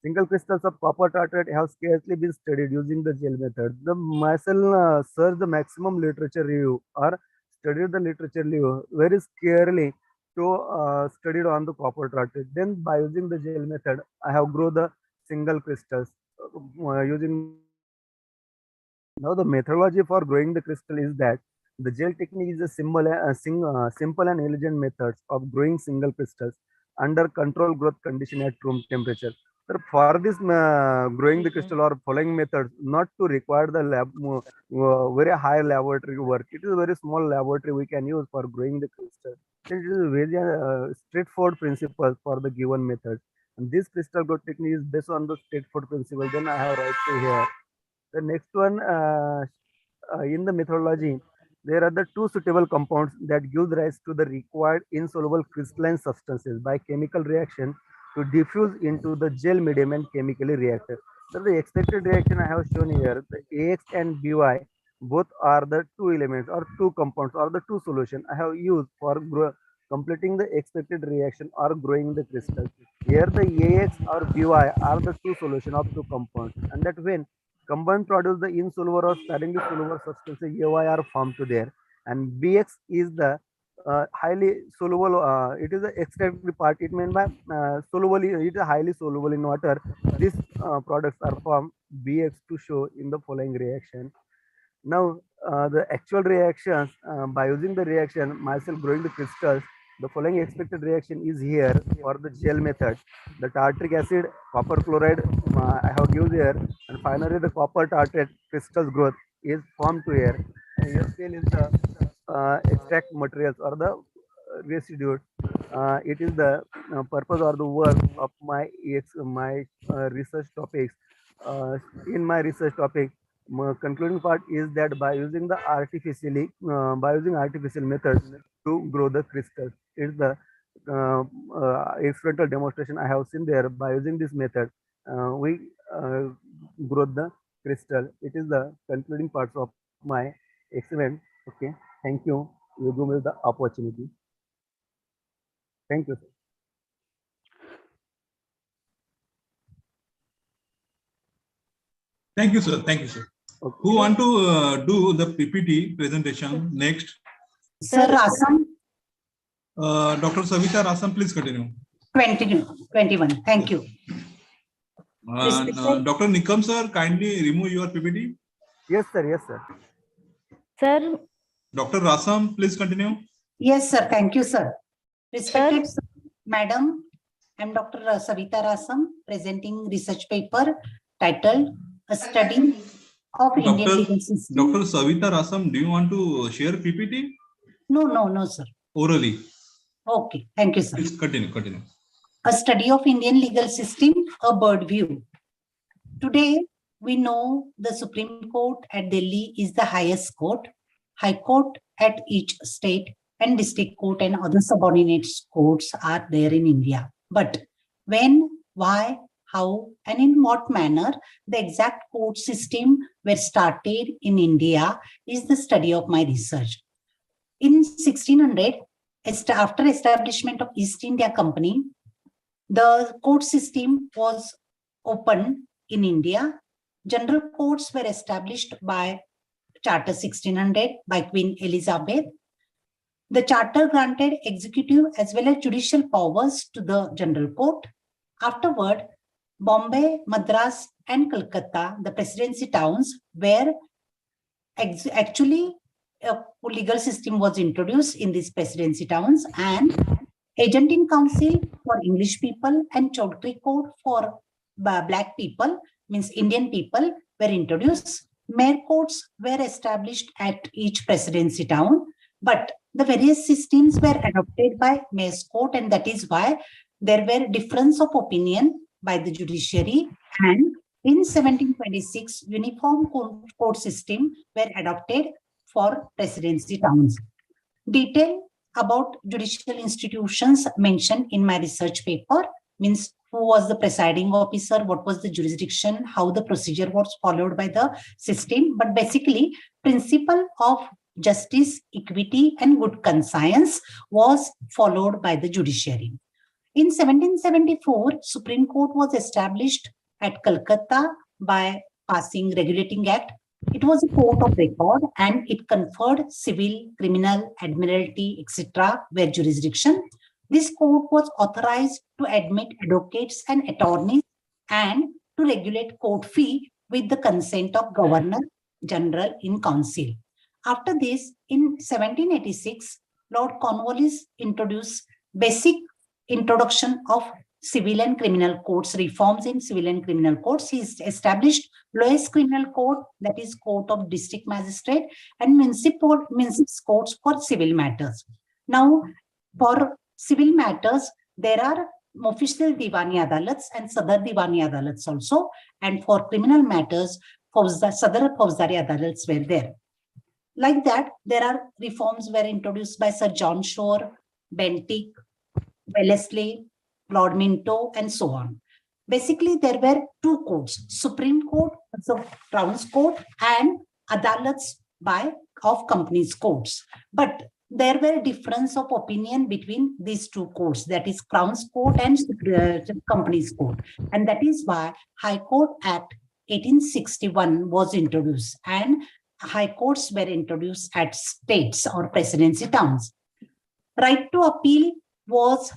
Single crystals of copper tartrate have scarcely been studied using the gel method. The myself search the maximum literature review or studied the literature review very scarcely to studied on the copper tartrate. Then by using the gel method, I have grown the single crystals using. Now the methodology for growing the crystal is that the gel technique is a simple and elegant methods of growing single crystals under controlled growth condition at room temperature. So for this growing the crystal or following methods, not to require the very high laboratory work. It is a very small laboratory we can use for growing the crystal. It is a very straightforward principle for the given method. And this crystal growth technique is based on the straightforward principle. Then I have right to here. The next one in the methodology, there are the two suitable compounds that give rise to the required insoluble crystalline substances by chemical reaction to diffuse into the gel medium and chemically react. So the expected reaction I have shown here, the AX and BY, both are the two elements or two compounds or the two solution I have used for completing the expected reaction or growing the crystal. Here the AX or BY are the two solution of two compounds, and that when combined produce the insoluble or sparingly soluble substances AY are formed to there, and BX is the highly soluble. It is the extractive part. It means by soluble. It is highly soluble in water. These products are formed BX to show in the following reaction. Now the actual reactions by using the reaction myself growing the crystals. The following expected reaction is here for the gel method. The tartric acid, copper chloride, I have used here, and finally the copper tartrate crystals growth is formed to here. And here still is the extract materials or the residue. It is the purpose or the work of my research topics. In my research topic, my concluding part is that by using artificial methods to grow the crystals, it's the experimental demonstration I have seen there. By using this method, we grow the crystal. It is the concluding parts of my experiment. Okay, thank you. You give me the opportunity. Thank you, sir. Thank you, sir. Thank you, sir. Okay. Who want to do the PPT presentation next? Sir Rasam. Dr. Savita Rasam, please continue. 21. Thank you. Dr. Nikam sir, kindly remove your PPT. Yes, sir. Yes, sir. Sir, Dr. Rasam, please continue. Yes, sir. Thank you, sir. Respected Madam, I'm Dr. Savita Rasam, presenting research paper titled A Study of Indian Legal System. Dr. Savita Rasam, do you want to share PPT? No, sir. Orally. Okay, thank you, sir. Please continue. A Study of Indian Legal System, a bird view. Today, we know the Supreme Court at Delhi is the highest court, High Court at each state, and District Court and other subordinate courts are there in India. But when, why, how, and in what manner the exact court system were started in India is the study of my research. In 1600, after establishment of East India Company, the court system was open in India. General courts were established by Charter 1600 by Queen Elizabeth. The charter granted executive as well as judicial powers to the General Court. Afterward, Bombay, Madras, and Calcutta, the presidency towns, where actually a legal system was introduced in these presidency towns, and Agent in Council for English people and Chaudhry Court for Black people, means Indian people, were introduced. Mayor courts were established at each presidency town, but the various systems were adopted by Mayor's Court, and that is why there were difference of opinion by the judiciary. And in 1726, uniform court system were adopted for presidency towns. Detail about judicial institutions mentioned in my research paper, means who was the presiding officer, what was the jurisdiction, how the procedure was followed by the system. But basically, principle of justice, equity, and good conscience was followed by the judiciary. In 1774, Supreme Court was established at Calcutta by passing Regulating Act. It was a court of record and it conferred civil, criminal, admiralty, etc. where jurisdiction. This court was authorized to admit advocates and attorneys and to regulate court fee with the consent of Governor General in Council. After this, in 1786, Lord Cornwallis introduced basic introduction of civil and criminal courts, reforms in civil and criminal courts. He established lowest criminal court, that is court of district magistrate, and municipal courts for civil matters. Now, for civil matters, there are official Diwani Adalats and Sadar Diwani Adalats also, and for criminal matters, Sadar Fauzdari Adalats were there. Like that, there are reforms were introduced by Sir John Shore, Bentinck, Wellesley, Lord Minto, and so on. Basically, there were two courts, Supreme Court, the Crown's Court, and Adalats of Companies Courts. But there were difference of opinion between these two courts, that is Crown's Court and Companies Court. And that is why High Court Act 1861 was introduced, and high courts were introduced at states or presidency towns. Right to appeal was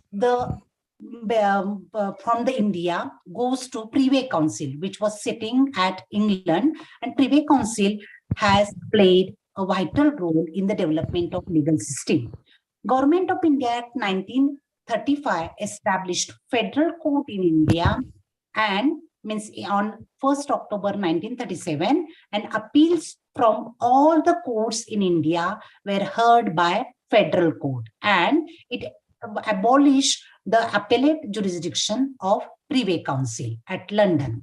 from the India goes to Privy Council, which was sitting at England, and Privy Council has played a vital role in the development of legal system. Government of India Act 1935 established Federal Court in India, and means on 1st October 1937, and appeals from all the courts in India were heard by Federal Court, and it abolished the appellate jurisdiction of Privy Council at London.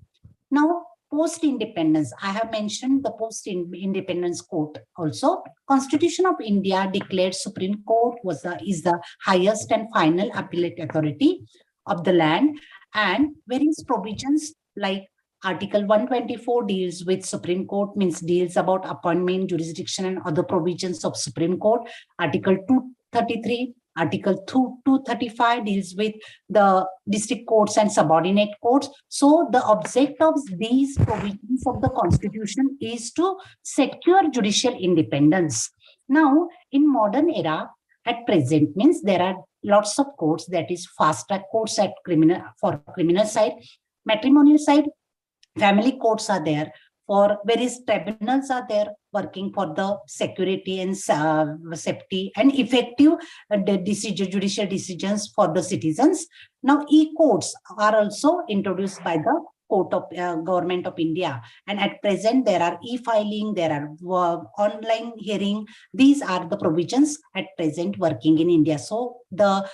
Now, post-independence, I have mentioned the post-independence court also. Constitution of India declared Supreme Court is the highest and final appellate authority of the land, and various provisions like Article 124 deals with Supreme Court, means deals about appointment, jurisdiction, and other provisions of Supreme Court. Article 233, Article 235 deals with the district courts and subordinate courts. So the object of these provisions of the Constitution is to secure judicial independence. Now, in modern era, at present, means there are lots of courts, that is fast track courts at criminal side. Matrimonial side, family courts are there, for various tribunals are there working for the security and safety and effective judicial decisions for the citizens. Now e-courts are also introduced by the court of government of India, and at present there are e-filing, there are online hearing. These are the provisions at present working in India. So the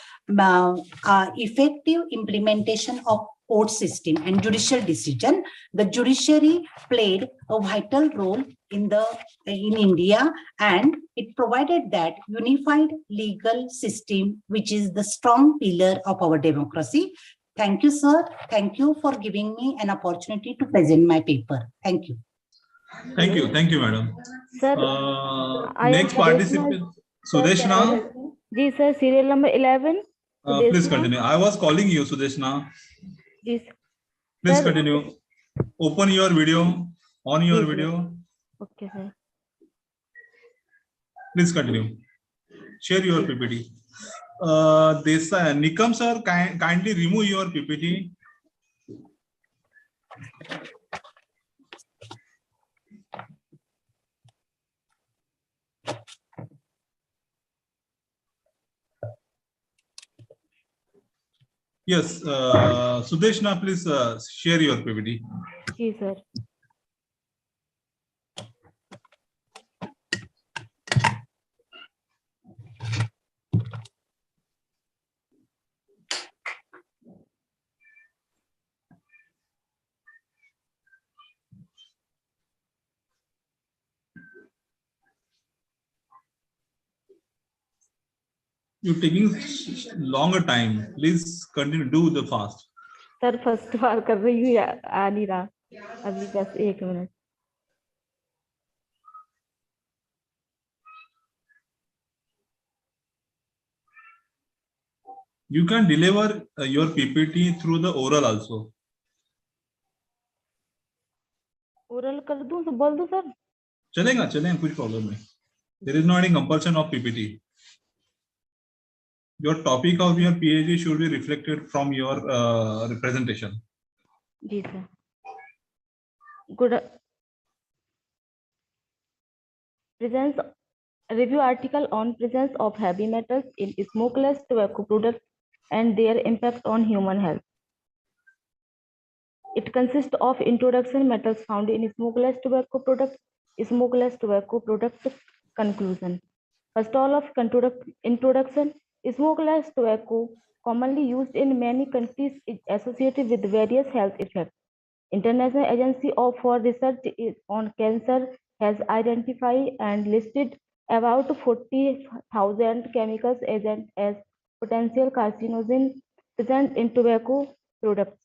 effective implementation of court system and judicial decision, the judiciary played a vital role in India, and it provided that unified legal system, which is the strong pillar of our democracy. Thank you, sir. Thank you for giving me an opportunity to present my paper. Thank you. Thank you, madam. Sir, Next participant, Sudeshna. जी sir, serial number 11. Please continue. I was calling you, Sudeshna. Yes. Please Sir. continue. Open your video. On your video. Okay, sir. Please continue. Share your PPT. Nikam sir, kindly remove your PPT. Yes, Sudeshna, please share your PPT. Yes, sir. You're taking longer time. Please continue. Do the fast. Sir first बार कर रही हूँ, आ नहीं रहा अभी, बस 1 minute. You can deliver your PPT through the oral also. Oral कर दूं तो बोल दूं सर? चलेगा, कुछ प्रॉब्लम नहीं. There is no any compulsion of PPT. Your topic of your PhD should be reflected from your representation. जी sir. Good. Presence review article on presence of heavy metals in smokeless tobacco products and their impact on human health. It consists of introduction metals found in smokeless tobacco products, conclusion. First all of introduction, smokeless tobacco commonly used in many countries is associated with various health effects. International Agency for Research on Cancer has identified and listed about 40,000 chemical agents as potential carcinogens present in tobacco products.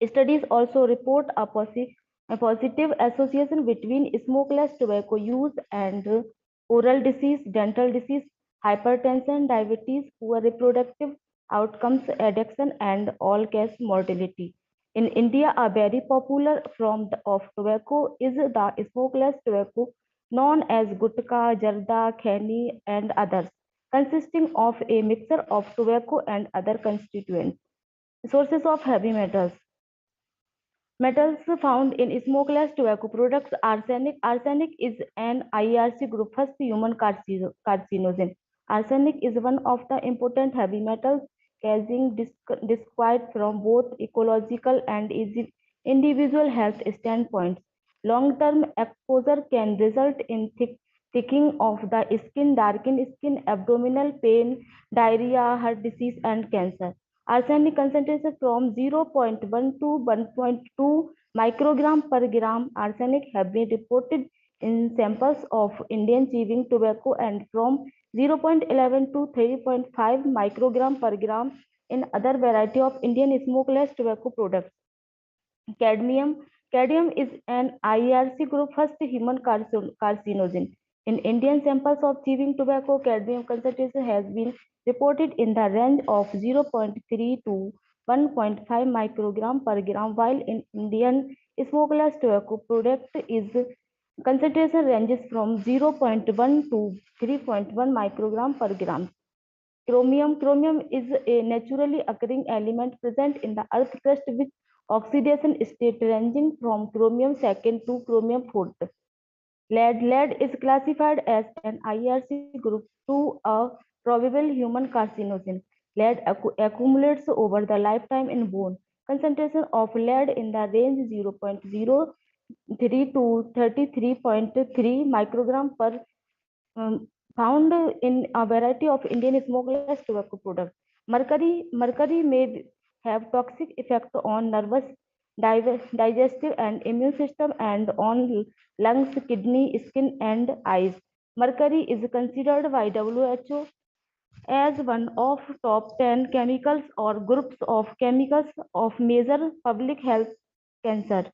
Studies also report a positive association between smokeless tobacco use and oral disease, dental disease, hypertension, diabetes, poor reproductive outcomes, addiction, and all-cause mortality. In India, a very popular form of tobacco is the smokeless tobacco known as gutka, jarda, khani, and others, consisting of a mixture of tobacco and other constituents. Sources of heavy metals. Metals found in smokeless tobacco products: arsenic. Arsenic is an IRC group first human carcinogen. Arsenic is one of the important heavy metals, causing disquiet from both ecological and individual health standpoints. Long-term exposure can result in thickening of the skin, darkened skin, abdominal pain, diarrhea, heart disease, and cancer. Arsenic concentration from 0.1 to 1.2 microgram per gram. Arsenic have been reported in samples of Indian chewing tobacco and from 0.11 to 3.5 microgram per gram in other variety of Indian smokeless tobacco products. Cadmium. Cadmium is an IRC group first human carcinogen. In Indian samples of chewing tobacco, cadmium concentration has been reported in the range of 0.3 to 1.5 microgram per gram, while in Indian smokeless tobacco product is concentration ranges from 0.1 to 3.1 microgram per gram. Chromium. Chromium is a naturally occurring element present in the earth crust which oxidation state ranging from chromium 2 to chromium 4. Lead is classified as an IRC group 2, a probable human carcinogen. Lead accumulates over the lifetime in bone. Concentration of lead in the range 0.03 to 33.3 microgram per found in a variety of Indian smokeless tobacco products. Mercury may have toxic effect on nervous, digestive and immune system and on lungs, kidney, skin and eyes. Mercury is considered by WHO as one of top 10 chemicals or groups of chemicals of major public health cancer.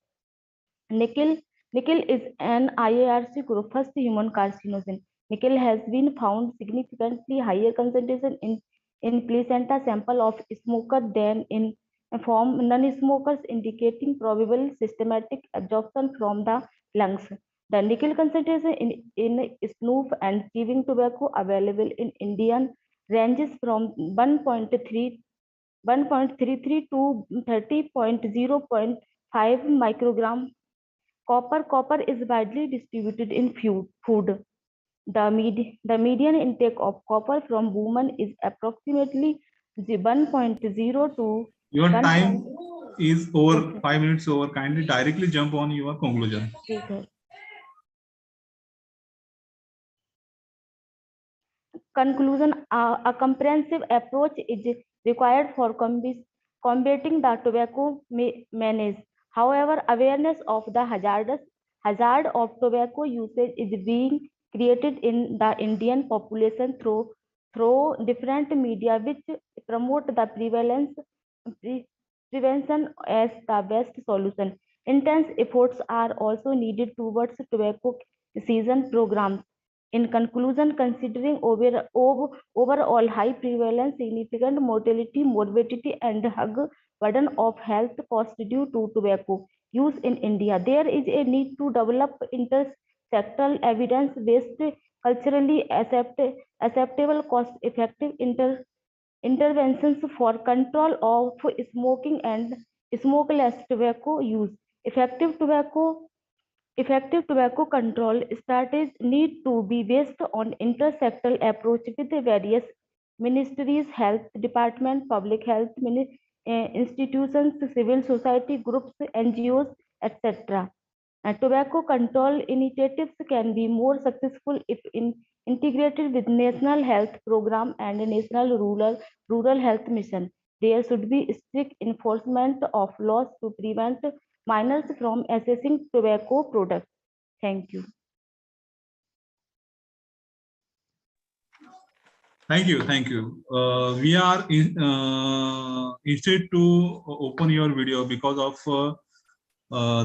Nickel is an IARC group first human carcinogen. Nickel has been found significantly higher concentration in placenta sample of smoker than in form non-smokers, indicating probable systematic absorption from the lungs. The nickel concentration in snuff and chewing tobacco available in Indian ranges from 1.33 to 30.0.5 microgram. Copper is widely distributed in food. The median intake of copper from women is approximately 1.0 to Your 1. time is over, 5 minutes over. Kindly directly jump on your conclusion. Conclusion: a comprehensive approach is required for combating the tobacco menace. However, awareness of the hazard of tobacco usage is being created in the Indian population through different media, which promote the prevention as the best solution. Intense efforts are also needed towards tobacco season programs. In conclusion, considering overall high prevalence, significant mortality, morbidity, and high burden of health costs due to tobacco use in India, there is a need to develop intersectoral evidence-based, culturally acceptable, cost-effective interventions for control of smoking and smokeless tobacco use. Effective tobacco control strategies need to be based on intersectoral approach with the various ministries, health department, public health institutions, civil society groups, NGOs, etc. Tobacco control initiatives can be more successful if integrated with national health program and national rural health mission. There should be strict enforcement of laws to prevent minors from accessing tobacco products. Thank you. Thank you. We are instead to open your video because of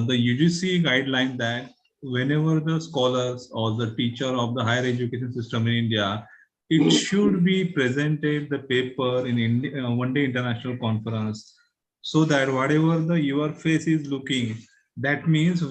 the UGC guideline that whenever the scholars or the teacher of the higher education system in India, it should be presented the paper in India, one day international conference, so that whatever your face is looking, that means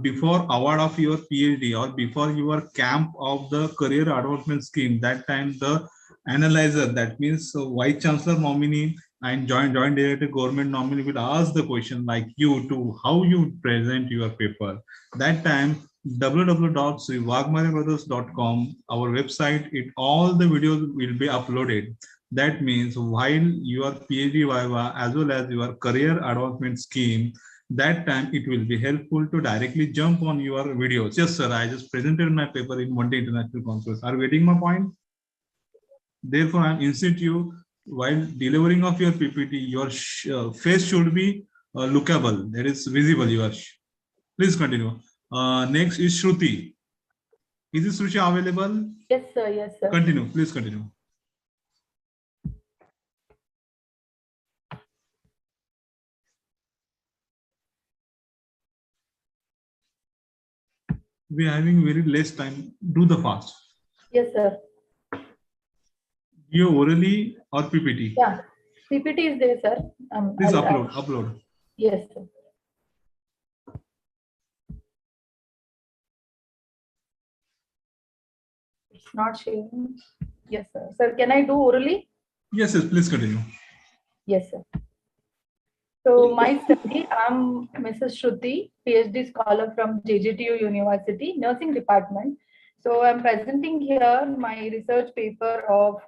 before award of your PhD or before your camp of the career advancement scheme, that time the analyzer, that means vice chancellor nominee and joint director government nominee will ask the question like you to how you present your paper. That time www.wagmarebrothers.com, our website, all the videos will be uploaded. That means while your PhD viva as well as your career advancement scheme, that time it will be helpful to directly jump on your videos. Yes, sir, I just presented my paper in one day international conference. Are you getting my point? Therefore, I am insisting you while delivering of your PPT, your face should be lookable, that is visible. Please continue. Next is Shruti. Is this Shruti available? Yes, sir. Yes, sir. Continue. Please continue. We are having very less time. Do the fast. Yes, sir. You orally or PPT? Yeah, PPT is there, sir. Please upload. Yes, sir. It's not showing. Yes, sir. Sir, can I do orally? Yes, please continue. Yes, sir. So my study, I'm Mrs. Shruti, PhD scholar from JGTU University, Nursing Department. So I'm presenting here my research paper of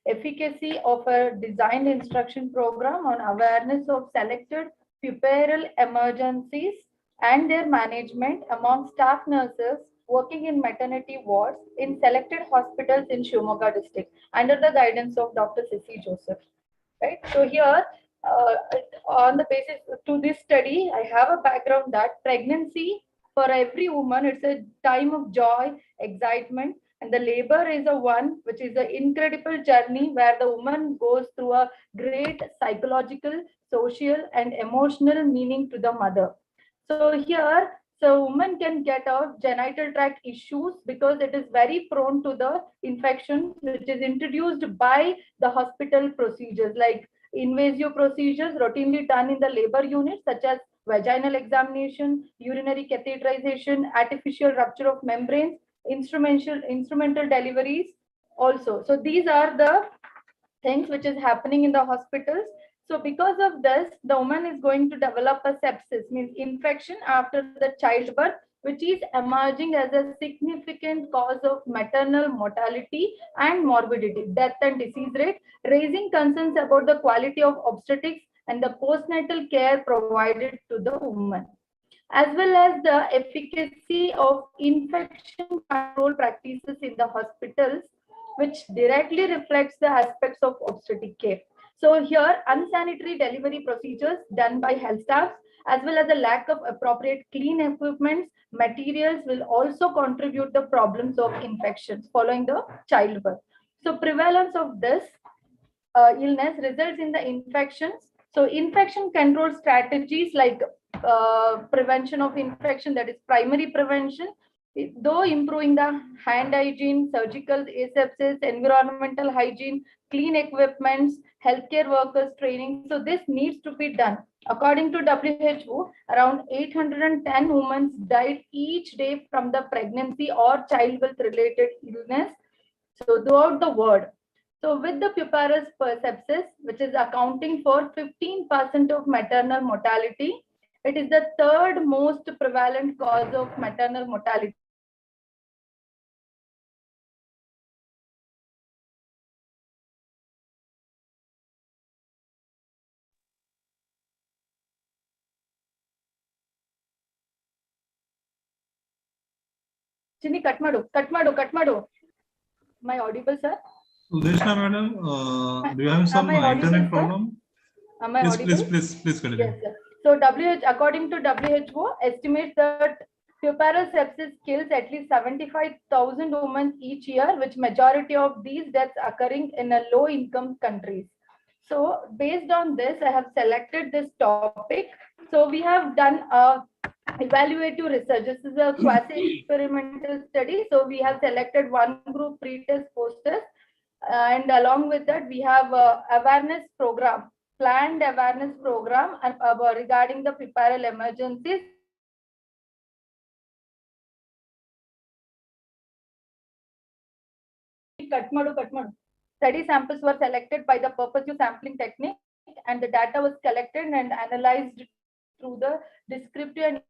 efficacy of a designed instruction program on awareness of selected puerperal emergencies and their management among staff nurses working in maternity wards in selected hospitals in Shimoga district under the guidance of Dr. Sissy Joseph. Right. So here, on the basis to this study, I have a background that pregnancy for every woman, it's a time of joy, excitement, and the labor is a one which is an incredible journey where the woman goes through a great psychological, social, and emotional meaning to the mother. So here, so woman can get a genital tract issues because it is very prone to the infection which is introduced by the hospital procedures like invasive procedures routinely done in the labor unit such as vaginal examination, urinary catheterization, artificial rupture of membranes, instrumental deliveries also. So these are the things which is happening in the hospitals. So because of this, the woman is going to develop a sepsis, means infection after the childbirth, which is emerging as a significant cause of maternal mortality and morbidity, death and disease rate, raising concerns about the quality of obstetrics and the postnatal care provided to the woman, as well as the efficacy of infection control practices in the hospitals, which directly reflects the aspects of obstetric care. So here, unsanitary delivery procedures done by health staff, as well as the lack of appropriate clean equipment, materials will also contribute the problems of infections following the childbirth. So prevalence of this illness results in the infections. So infection control strategies like prevention of infection, that is primary prevention, though improving the hand hygiene, surgical asepsis, environmental hygiene, clean equipments, healthcare workers training. So this needs to be done. According to WHO, around 810 women died each day from the pregnancy or childbirth related illness. So throughout the world. So with the puerperal sepsis, which is accounting for 15% of maternal mortality, it is the third most prevalent cause of maternal mortality. Chini, cut madu. Am I audible, sir? Udeshna madam, do you have some internet problem? Am I Please, audible? please continue. Yes, sir. So according to WHO, estimates that puerperal sepsis kills at least 75,000 women each year, which majority of these deaths occurring in a low-income countries. So based on this, I have selected this topic. So we have done a evaluative research. This is a quasi-experimental study. So we have selected one group pre-test, post-test, and along with that, we have awareness program, planned awareness program regarding the puerperal emergencies. Study samples were selected by the purposive sampling technique, and the data was collected and analyzed through the descriptive and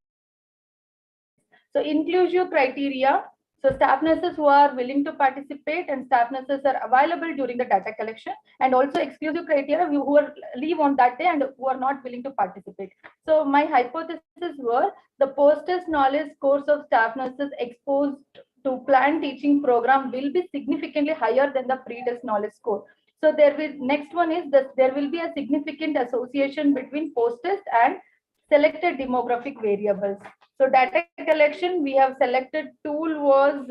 so inclusive criteria. So staff nurses who are willing to participate and staff nurses are available during the data collection, and also exclusive criteria who are leave on that day and who are not willing to participate. So my hypothesis were the post-test knowledge scores of staff nurses exposed to planned teaching program will be significantly higher than the pre-test knowledge score. So next one is that there will be a significant association between post-test and selected demographic variables. So data collection, we have selected tool was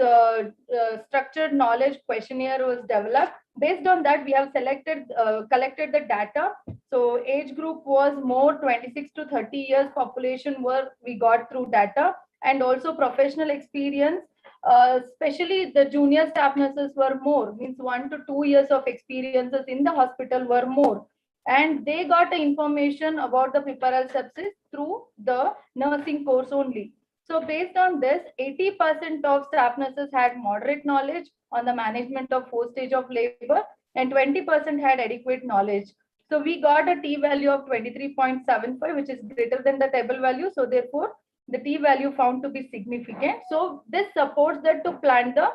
structured knowledge questionnaire was developed. Based on that, we have collected the data. So age group was more 26 to 30 years population we got through data, and also professional experience. Especially the junior staff nurses were more, means 1 to 2 years of experiences in the hospital were more. And they got the information about the puerperal sepsis through the nursing course only. So based on this, 80% of staff nurses had moderate knowledge on the management of 4 stages of labor, and 20% had adequate knowledge. So we got a t value of 23.75, which is greater than the table value. So therefore, the t value found to be significant. So this supports that to plan the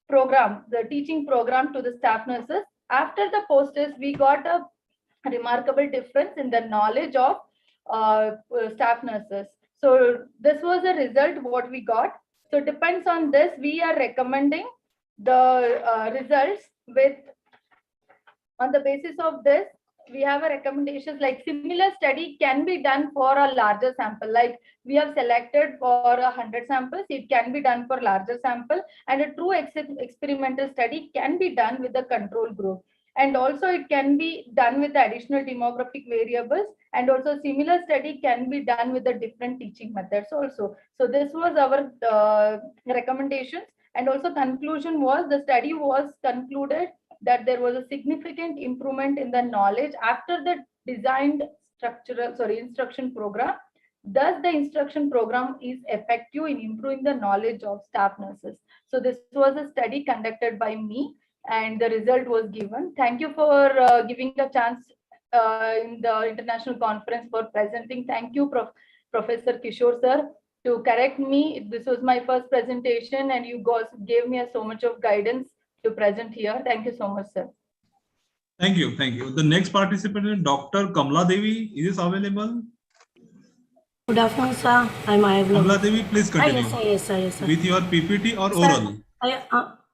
program, the teaching program to the staff nurses. After the post-test, we got a remarkable difference in the knowledge of staff nurses. So this was the result what we got. So depends on this, we are recommending the results with, on the basis of this, we have a recommendations like similar study can be done for a larger sample. Like we have selected for 100 samples, it can be done for larger sample, and a true experimental study can be done with the control group. And also it can be done with additional demographic variables, and also similar study can be done with the different teaching methods also. So this was our recommendations. And also conclusion was the study was concluded that there was a significant improvement in the knowledge after the designed instruction program. Thus, the instruction program is effective in improving the knowledge of staff nurses. So this was a study conducted by me, and the result was given. Thank you for giving the chance in the international conference for presenting. Thank you, Professor Kishore sir, to correct me. This was my first presentation, and you guys gave me so much of guidance to present here. Thank you so much, sir. Thank you. Thank you. The next participant is Dr. Kamla Devi. Is this available? Good afternoon, sir. I'm available. Kamla Devi, please continue. Yes, sir. Yes, sir. With your PPT or Sir, oral?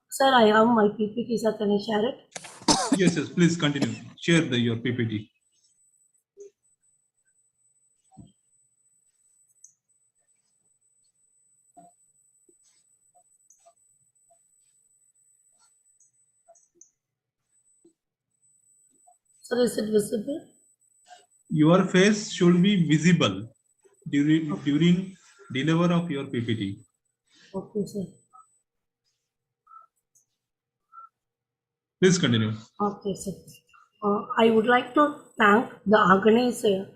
Sir, I have my PPT, sir. Can I share it? Yes, please continue. Share your PPT. Sir, is it visible? Your face should be visible during deliver of your PPT. Okay, sir. Please continue. Okay, sir. I would like to thank the organizer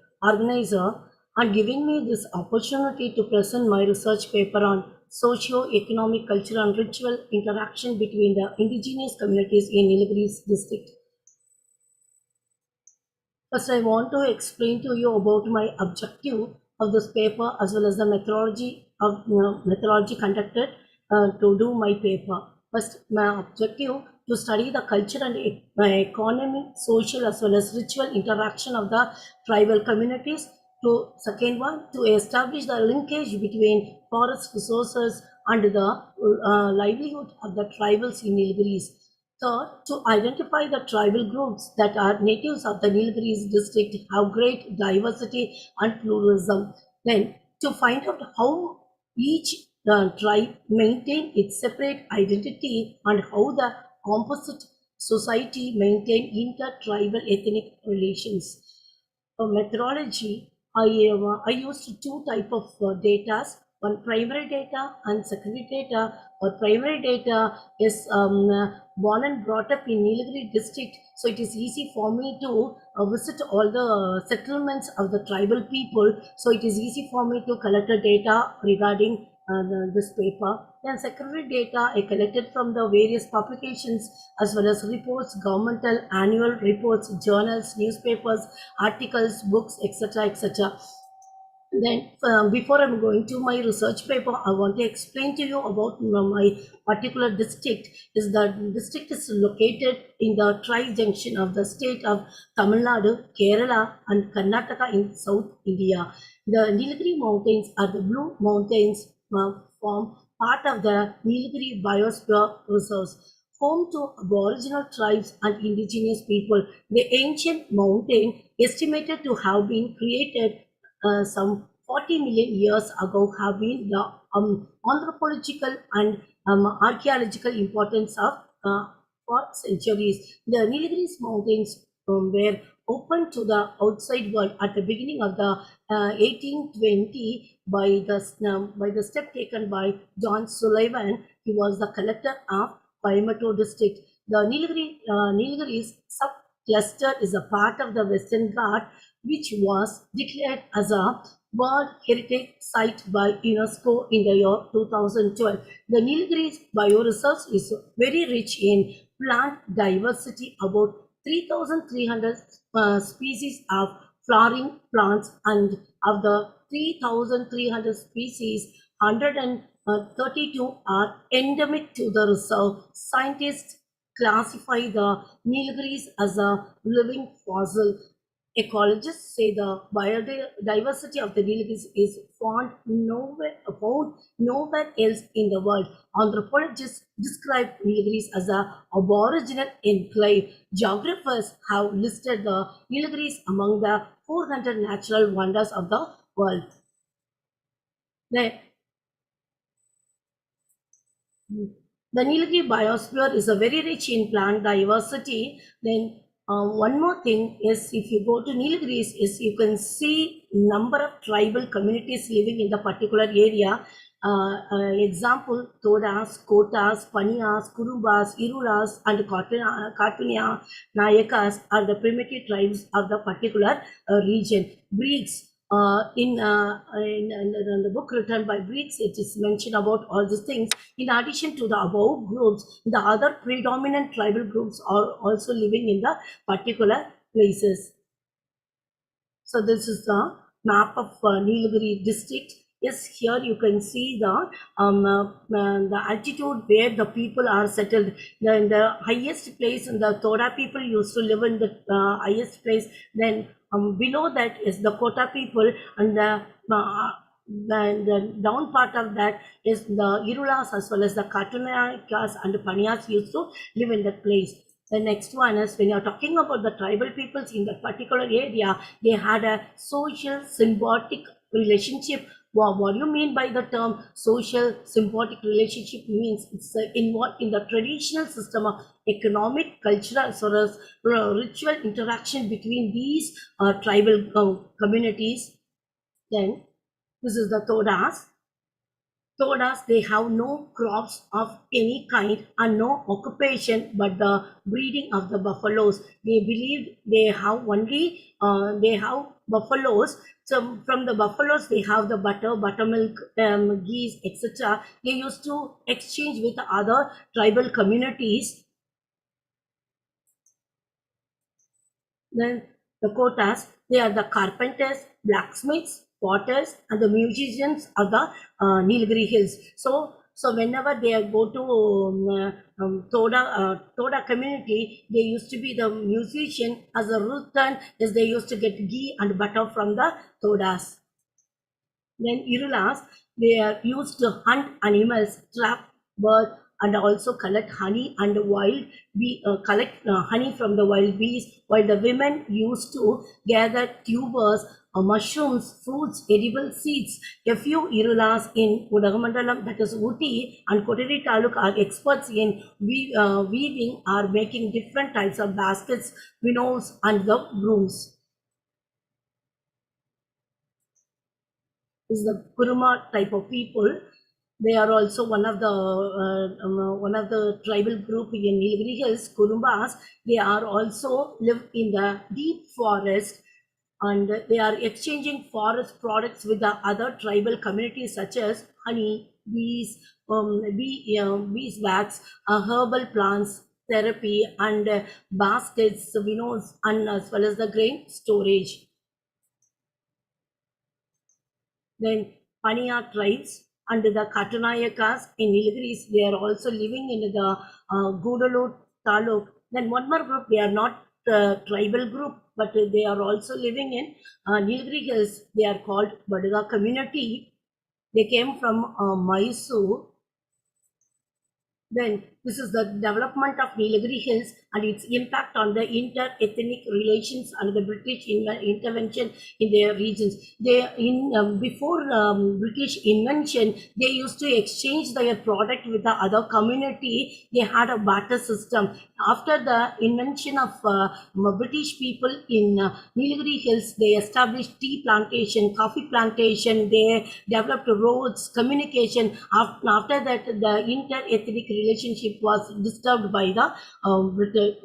on giving me this opportunity to present my research paper on socio-economic, cultural, and ritual interaction between the indigenous communities in Nilgiris district. First, I want to explain to you about my objective of this paper as well as the methodology conducted to do my paper. First, my objective to study the culture and economy, social as well as ritual interaction of the tribal communities. To second one, to establish the linkage between forest resources and the livelihood of the tribals in Nilgiris. Third, to identify the tribal groups that are natives of the Nilgiris district have great diversity and pluralism. Then, to find out how each tribe maintain its separate identity and how the composite society maintain inter-tribal ethnic relations. For methodology, I used two types of data. One, primary data and secondary data. Or primary data is born and brought up in Nilgiri district, so it is easy for me to visit all the settlements of the tribal people, so it is easy for me to collect the data regarding this paper. Then secondary data I collected from the various publications as well as reports, governmental annual reports, journals, newspapers, articles, books, etc., etc. Then before I'm going to my research paper, I want to explain to you about my particular district. Is the district is located in the tri-junction of the state of Tamil Nadu, Kerala and Karnataka in South India. The Nilgiri Mountains are the Blue Mountains, form part of the Nilgiri Biosphere Reserves, home to aboriginal tribes and indigenous people. The ancient mountain, estimated to have been created some 40 million years ago, have been the anthropological and archaeological importance of for centuries. The Nilgiris Mountains were open to the outside world at the beginning of the 1820 by the step taken by John Sullivan. He was the collector of Coimbatore district. The Nilgiris subcluster is a part of the Western Ghat, which was declared as a World Heritage Site by UNESCO in the year 2012. The Nilgiris Bioreserves is very rich in plant diversity. About 3,300 species of flowering plants, and of the 3,300 species, 132 are endemic to the reserve. Scientists classify the Nilgiris as a living fossil. Ecologists say the biodiversity of the Nilgiris is found nowhere else in the world. Anthropologists describe Nilgiris as an aboriginal enclave. Geographers have listed the Nilgiris among the 400 natural wonders of the world. The Nilgiri biosphere is a very rich in plant diversity. Then one more thing is, if you go to Nilgiris, is you can see number of tribal communities living in the particular area. Example, Todas, Kotas, Paniyas, Kurumbas, Irulas, and Katunya, Nayakas are the primitive tribes of the particular region. Greeks, in the book written by Greeks, it is mentioned about all these things. In addition to the above groups, the other predominant tribal groups are also living in the particular places. So this is the map of Nilgiri district. Yes, here you can see the altitude where the people are settled. The highest place, and the Toda people used to live in the highest place. Then below that is the Kota people, and the down part of that is the Irulas as well as the Katunakas and the Paniyas used to live in that place. The next one is, when you're talking about the tribal peoples in that particular area, they had a social symbiotic relationship. What do you mean by the term social symbiotic relationship? Means it's involved in the traditional system of economic, cultural, as well as ritual interaction between these tribal communities. Then this is the Todas. Todas, they have no crops of any kind and no occupation but the breeding of the buffaloes. They believe they have only buffaloes. So from the buffaloes, they have the butter, buttermilk, geese, etc. They used to exchange with other tribal communities. Then the Kotas, they are the carpenters, blacksmiths, potters, and the musicians of the Nilgiri Hills. So whenever they go to Toda community, they used to be the musician. As a return, as they used to get ghee and butter from the Todas. Then Irulas, they are used to hunt animals, trap birds, and also collect honey and collect honey from the wild bees, while the women used to gather tubers, mushrooms, fruits, edible seeds. A few Irulas in Udagamandalam, that is Uti, and Koteri Taluk are experts in weaving, are making different types of baskets, winnows, and the brooms. Is the Kuruma type of people. They are also one of the tribal group in Nilgiri Hills, Kurumbas. They are also live in the deep forest, and they are exchanging forest products with the other tribal communities such as honey, bees, beeswax, herbal plants, therapy, and baskets, winnows, and as well as the grain storage. Then Paniya tribes and the Katunayakas in Nilgiris, they are also living in the Gudalur Taluk. Then one more group, they are not tribal group, but they are also living in Nilgiri Hills. They are called Badaga community. They came from Mysore. Then this is the development of Nilgiri Hills and its impact on the inter-ethnic relations and the British intervention in their regions. Before British invention, they used to exchange their product with the other community. They had a barter system. After the invention of British people in Nilgiri Hills, they established tea plantation, coffee plantation. They developed roads, communication. After that, the inter-ethnic relationship was disturbed by the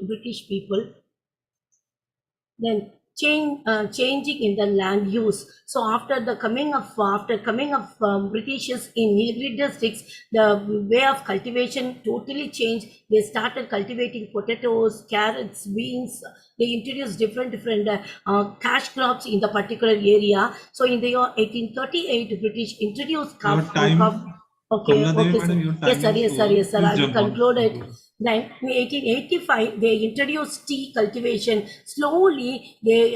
British people. Then changing in the land use. So after coming of Britishers in Nilgiri districts, the way of cultivation totally changed. They started cultivating potatoes, carrots, beans. They introduced different cash crops in the particular area. So in the year 1838, British introduced Your time, Okay, Kamala Devi, okay, sir. madam, your time Yes, sir. is Yes, sir. over. Yes, sir. Please I will jump on. conclude it. Then in 1885, they introduced tea cultivation. Slowly, they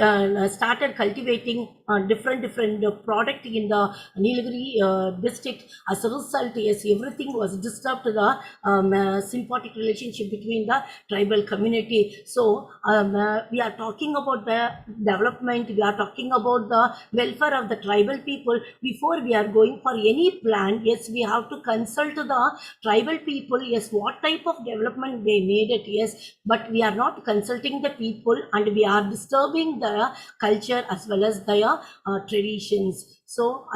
started cultivating different product in the Nilgiri district. As a result, yes, everything was disturbed to the symbiotic relationship between the tribal community. So we are talking about the development. We are talking about the welfare of the tribal people. Before we are going for any plan, yes, we have to consult the tribal people. Yes, what type of development they needed. Yes, but we are not consulting the people, and we are disturbing the culture as well as their traditions. So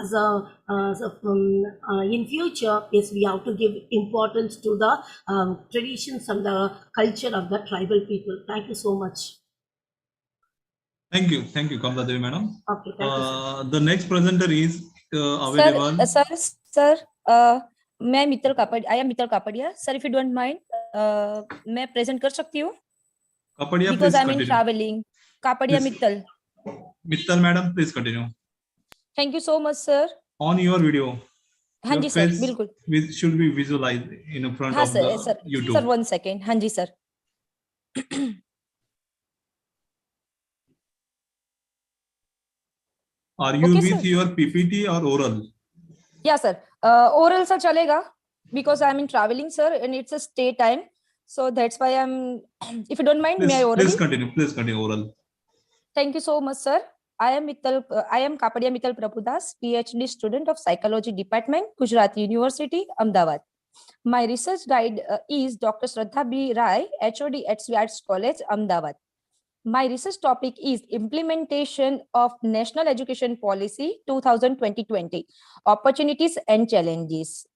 in future, yes, we have to give importance to the traditions and the culture of the tribal people. Thank you so much. Thank you, Kamala Devi, madam. Okay, thank you, sir. The next presenter is available. Sir, मैं Mittal Kapadia, I am Mittal Kapadia. Sir, if you don't mind, मैं present कर सकती हूँ? Kapadia, Because please I'm in continue. traveling. Kapadia Please. Mittal. Mittal, madam, please continue. Thank you so much, sir. On your video, हाँ your ji sir, face बिल्कुल. should be visualized in front हाँ of sir, the sir. YouTube. Sir, 1 second. हाँ जी sir. Are you Okay, with sir. your PPT or oral? Yeah, sir. Oral sir chalega because I'm in traveling, sir, and it's a stay time. So that's why I'm. If you don't mind, may I orally? Please continue. Please continue oral. Thank you so much, sir. I am Kapadia Mittal Prabhudas, PhD student of Psychology Department, Gujarat University, Ahmedabad. My research guide is Dr. Shraddha B. Rai, HOD at Sinhgad College, Ahmedabad. My research topic is implementation of National Education Policy 2020, opportunities and challenges.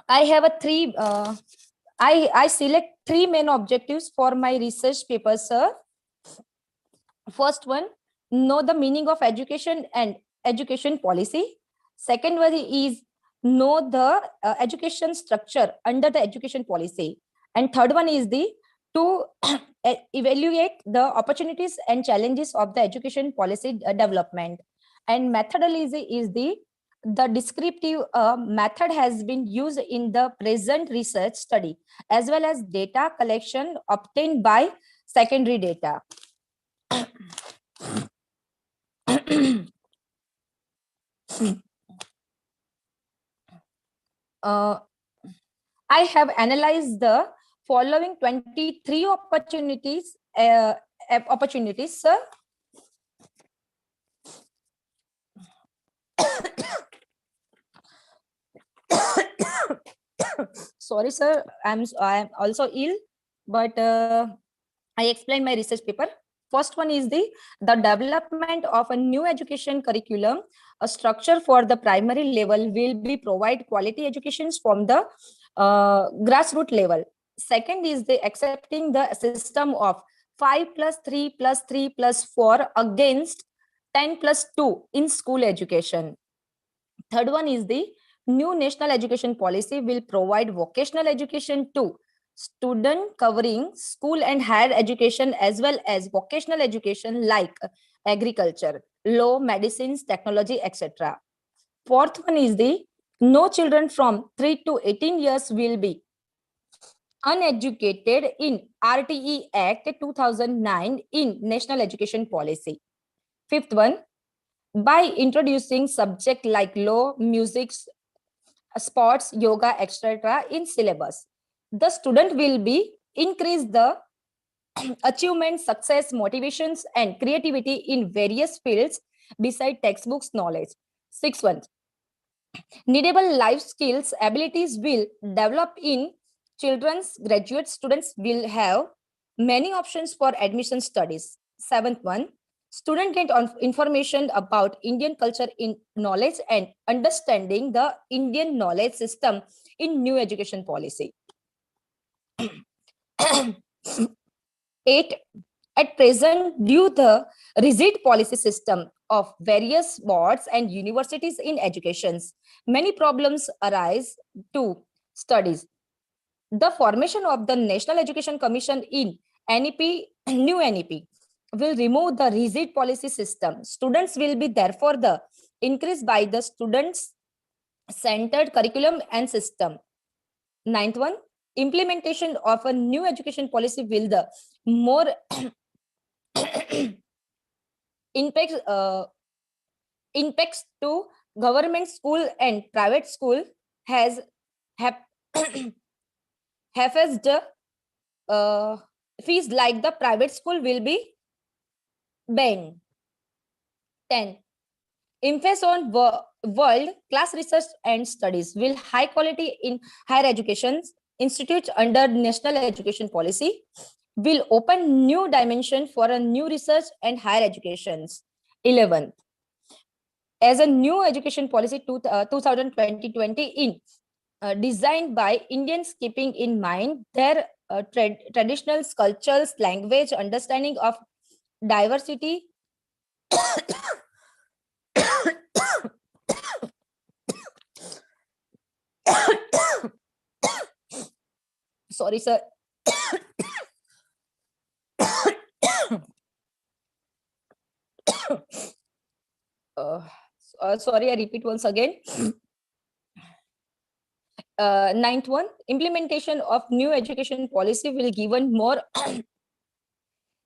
I have a three. I select three main objectives for my research paper, sir. First one, know the meaning of education and education policy. Second one is know the education structure under the education policy. And third one is to evaluate the opportunities and challenges of the education policy development. And methodology is the descriptive method has been used in the present research study, as well as data collection obtained by secondary data. I have analyzed the following 23 opportunities, sir. Sorry, sir. I'm also ill, but I explained my research paper. First one is the development of a new education curriculum. A structure for the primary level will be provide quality educations from the grassroots level. Second is the accepting the system of 5+3+3+4 against 10+2 in school education. Third one is the new national education policy will provide vocational education to student covering school and higher education as well as vocational education like agriculture, law, medicines, technology, etc. Fourth one is the no children from 3 to 18 years will be uneducated in RTE Act 2009 in National Education Policy. Fifth one, by introducing subject like law, music, sports, yoga, etc. in syllabus, the student will be increase the achievement, success, motivations, and creativity in various fields beside textbooks knowledge. Sixth one, needable life skills, abilities will develop in children's graduate students will have many options for admission studies. Seventh one, student get information about Indian culture in knowledge and understanding the Indian knowledge system in new education policy. 8. At present, due the rigid policy system of various boards and universities in educations, many problems arise to studies. The formation of the National Education Commission in NEP, new NEP, will remove the rigid policy system. Students will be therefore the increased by the students-centered curriculum and system. 9th one, implementation of a new education policy will the more impacts to government school and private school has has fees like the private school will be banned. 10. Emphasis on world class research and studies will high quality in higher education institutes under national education policy will open new dimension for a new research and higher educations. 11. As a new education policy 2020 in designed by Indians keeping in mind their traditional cultures, language, understanding of diversity, sorry sir. Sorry, I repeat once again. 9th one, implementation of new education policy will given more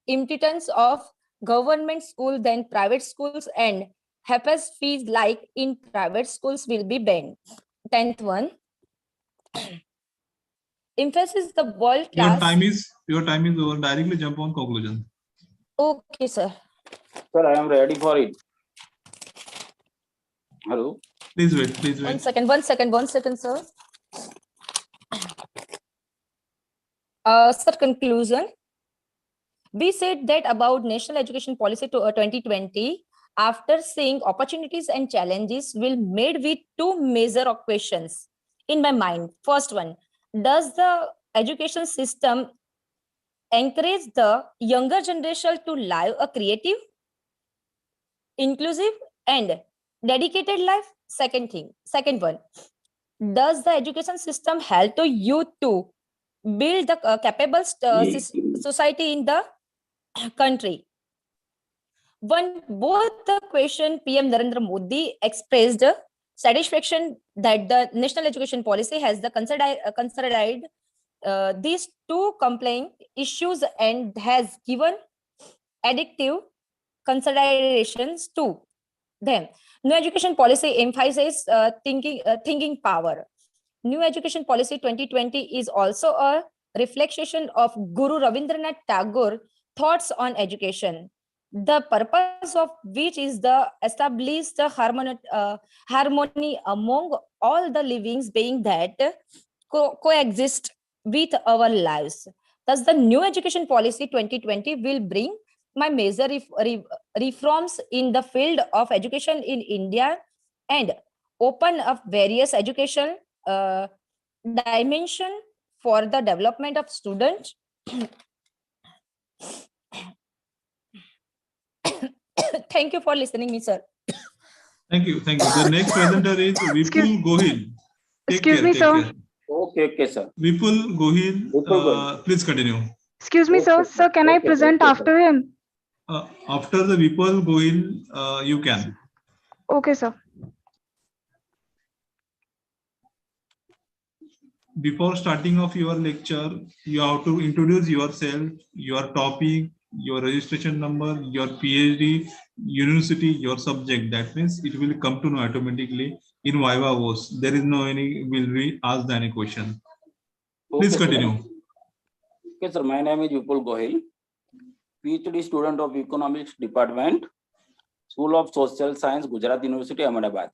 importance of government school than private schools, and HAPAS fees like in private schools will be banned. 10th one, emphasis the world class. Your time is over. Directly jump on conclusion. Okay, sir. Sir, I am ready for it. Hello. Please wait. Please wait. One second, sir. Sir, conclusion. We said that about National Education Policy to 2020, after seeing opportunities and challenges, will made with two major questions in my mind. First one, does the education system encourage the younger generation to live a creative, inclusive, and dedicated life? Second one, does the education system help to youth to build the capable society in the country? Both the question, PM Narendra Modi expressed satisfaction that the national education policy has considered these two compelling issues and has given addictive considerations to them. New education policy emphasizes thinking power. New education policy 2020 is also a reflection of Guru Rabindranath Tagore thoughts on education, the purpose of which is the establish the harmony among all the living beings that coexist with our lives. Thus, the new education policy 2020 will bring my major reforms in the field of education in India and open up various education dimension for the development of students. Thank you for listening me, sir. Thank you. The next presenter is Vipul Gohil. Excuse me, sir. Okay, sir. Vipul Gohil, please continue. Excuse me, sir. Sir, can I present after him? After the Vipul Gohil, you can. Okay, sir. Before starting off your lecture, you have to introduce yourself, your topic, your registration number, your PhD, university, your subject. That means it will come to know automatically in Viva voice. There is no any will be asked any question. Please continue. Sir. Okay, sir. My name is Vipul Gohil, PhD student of Economics Department, School of Social Science, Gujarat University, Ahmedabad.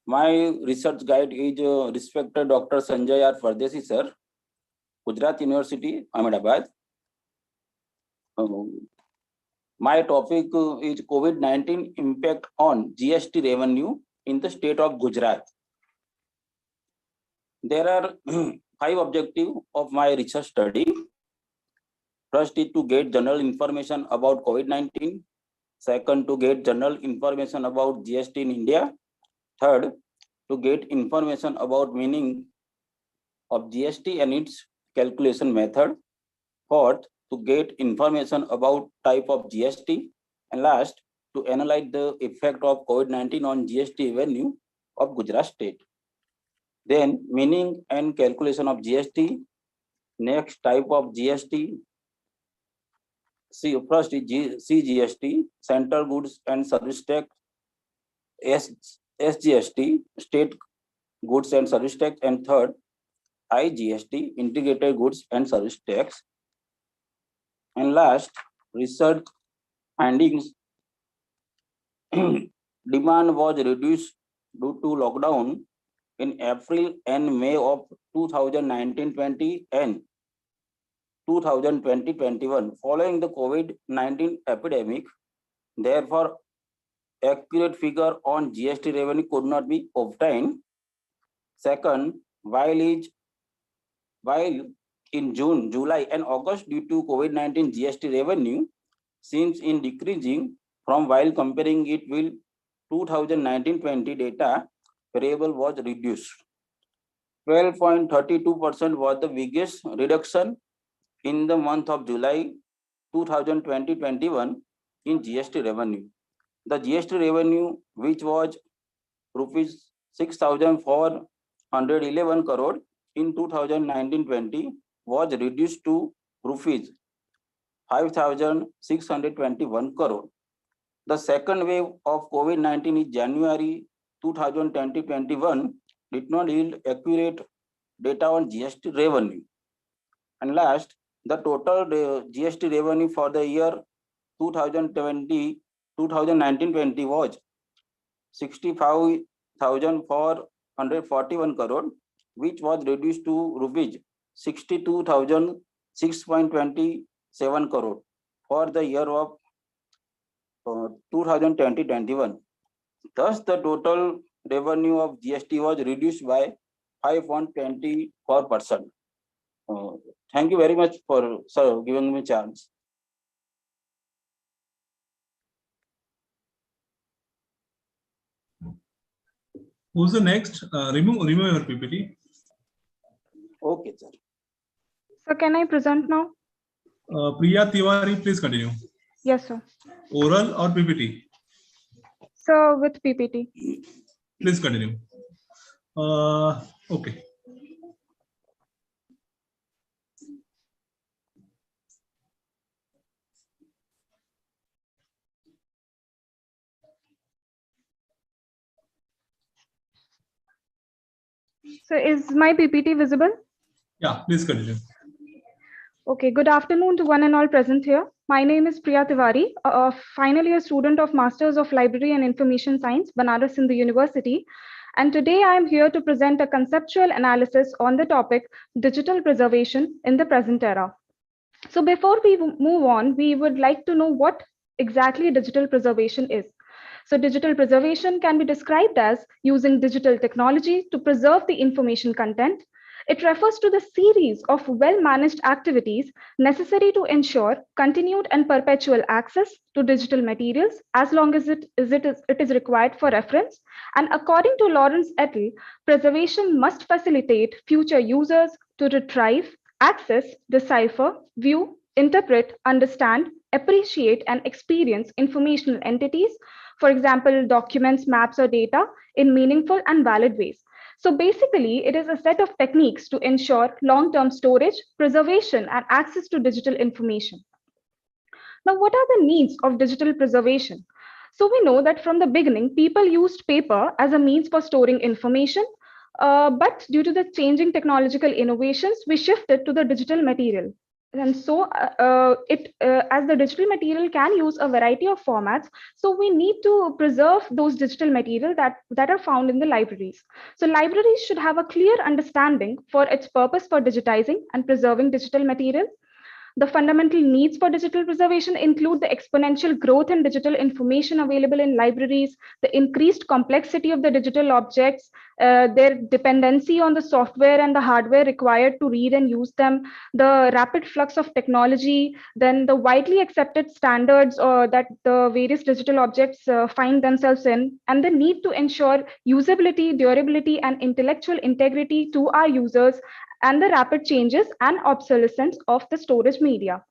My research guide is respected Dr. Sanjay R. Fardesi, sir, Gujarat University, Ahmedabad. My topic is COVID-19 impact on GST revenue in the state of Gujarat. There are five objectives of my research study. First is to get general information about COVID-19. Second, to get general information about GST in India. Third, to get information about meaning of GST and its calculation method. Fourth, to get information about type of GST. And last, to analyze the effect of COVID-19 on GST revenue of Gujarat state. Then meaning and calculation of GST. Next, type of GST. See, first is CGST, Central Goods and Service Tax. SGST, State Goods and Service Tax. And third, IGST, Integrated Goods and Service Tax. And last, research findings. Demand was reduced due to lockdown in April and May of 2019-20 and 2020-21 following the COVID-19 epidemic. Therefore, accurate figure on GST revenue could not be obtained. Second, while in June, July, and August due to COVID-19, GST revenue seems in decreasing from while comparing it with 2019-20 data, variable was reduced. 12.32% was the biggest reduction in the month of July 2020-21 in GST revenue. The GST revenue, which was rupees 6,411 crore in 2019-20, was reduced to rupees 5,621 crore. The second wave of COVID-19 in January 2020-21 did not yield accurate data on GST revenue. And last, the total GST revenue for the year 2019-20 was 65,441 crore, which was reduced to rupees 62,006.27 crore for the year of 2020-21. Thus, the total revenue of GST was reduced by 5.24%. Thank you very much for giving me a chance. Who's the next? Remove your PPT. Okay, sir. So can I present now? Priya Tiwari, please continue. Yes, sir. Oral or PPT? So with PPT. Please continue. Okay. So is my PPT visible? Yeah, please continue. Okay, good afternoon to one and all present here. My name is Priya Tiwari, a final year student of Masters of Library and Information Science, Banaras Hindu University. And today I am here to present a conceptual analysis on the topic digital preservation in the present era. So before we move on, we would like to know what exactly digital preservation is. So digital preservation can be described as using digital technology to preserve the information content. It refers to the series of well-managed activities necessary to ensure continued and perpetual access to digital materials as long as it is required for reference. And according to Lawrence et al., preservation must facilitate future users to retrieve, access, decipher, view, interpret, understand, appreciate, and experience informational entities, for example, documents, maps, or data, in meaningful and valid ways. So basically, it is a set of techniques to ensure long-term storage, preservation, and access to digital information. Now, what are the needs of digital preservation? So we know that from the beginning, people used paper as a means for storing information, but due to the changing technological innovations, we shifted to the digital material. And so as the digital material can use a variety of formats, so we need to preserve those digital material that are found in the libraries. So libraries should have a clear understanding for its purpose for digitizing and preserving digital material. The fundamental needs for digital preservation include the exponential growth in digital information available in libraries, the increased complexity of the digital objects, their dependency on the software and the hardware required to read and use them, the rapid flux of technology, then the widely accepted standards that the various digital objects find themselves in, and the need to ensure usability, durability, and intellectual integrity to our users, and the rapid changes and obsolescence of the storage media.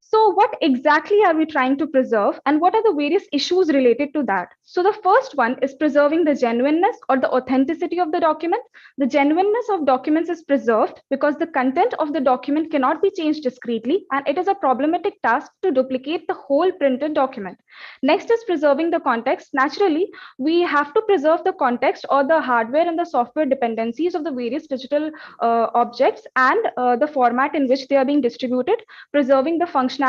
So what exactly are we trying to preserve, and what are the various issues related to that? So the first one is preserving the genuineness or the authenticity of the document. The genuineness of documents is preserved because the content of the document cannot be changed discreetly, and it is a problematic task to duplicate the whole printed document. Next is preserving the context. Naturally, we have to preserve the context or the hardware and the software dependencies of the various digital objects and the format in which they are being distributed, preserving the functionality,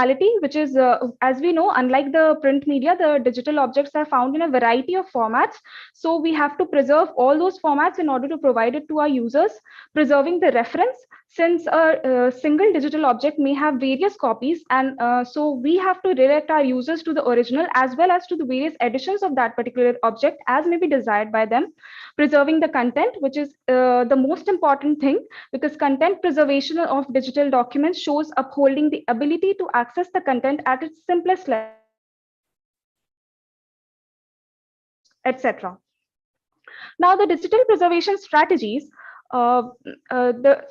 which is, as we know, unlike the print media, the digital objects are found in a variety of formats. So we have to preserve all those formats in order to provide it to our users, preserving the reference, since a single digital object may have various copies, and so we have to redirect our users to the original as well as to the various editions of that particular object as may be desired by them. Preserving the content, which is the most important thing, because content preservation of digital documents shows upholding the ability to access the content at its simplest level, etc. Now, the digital preservation strategies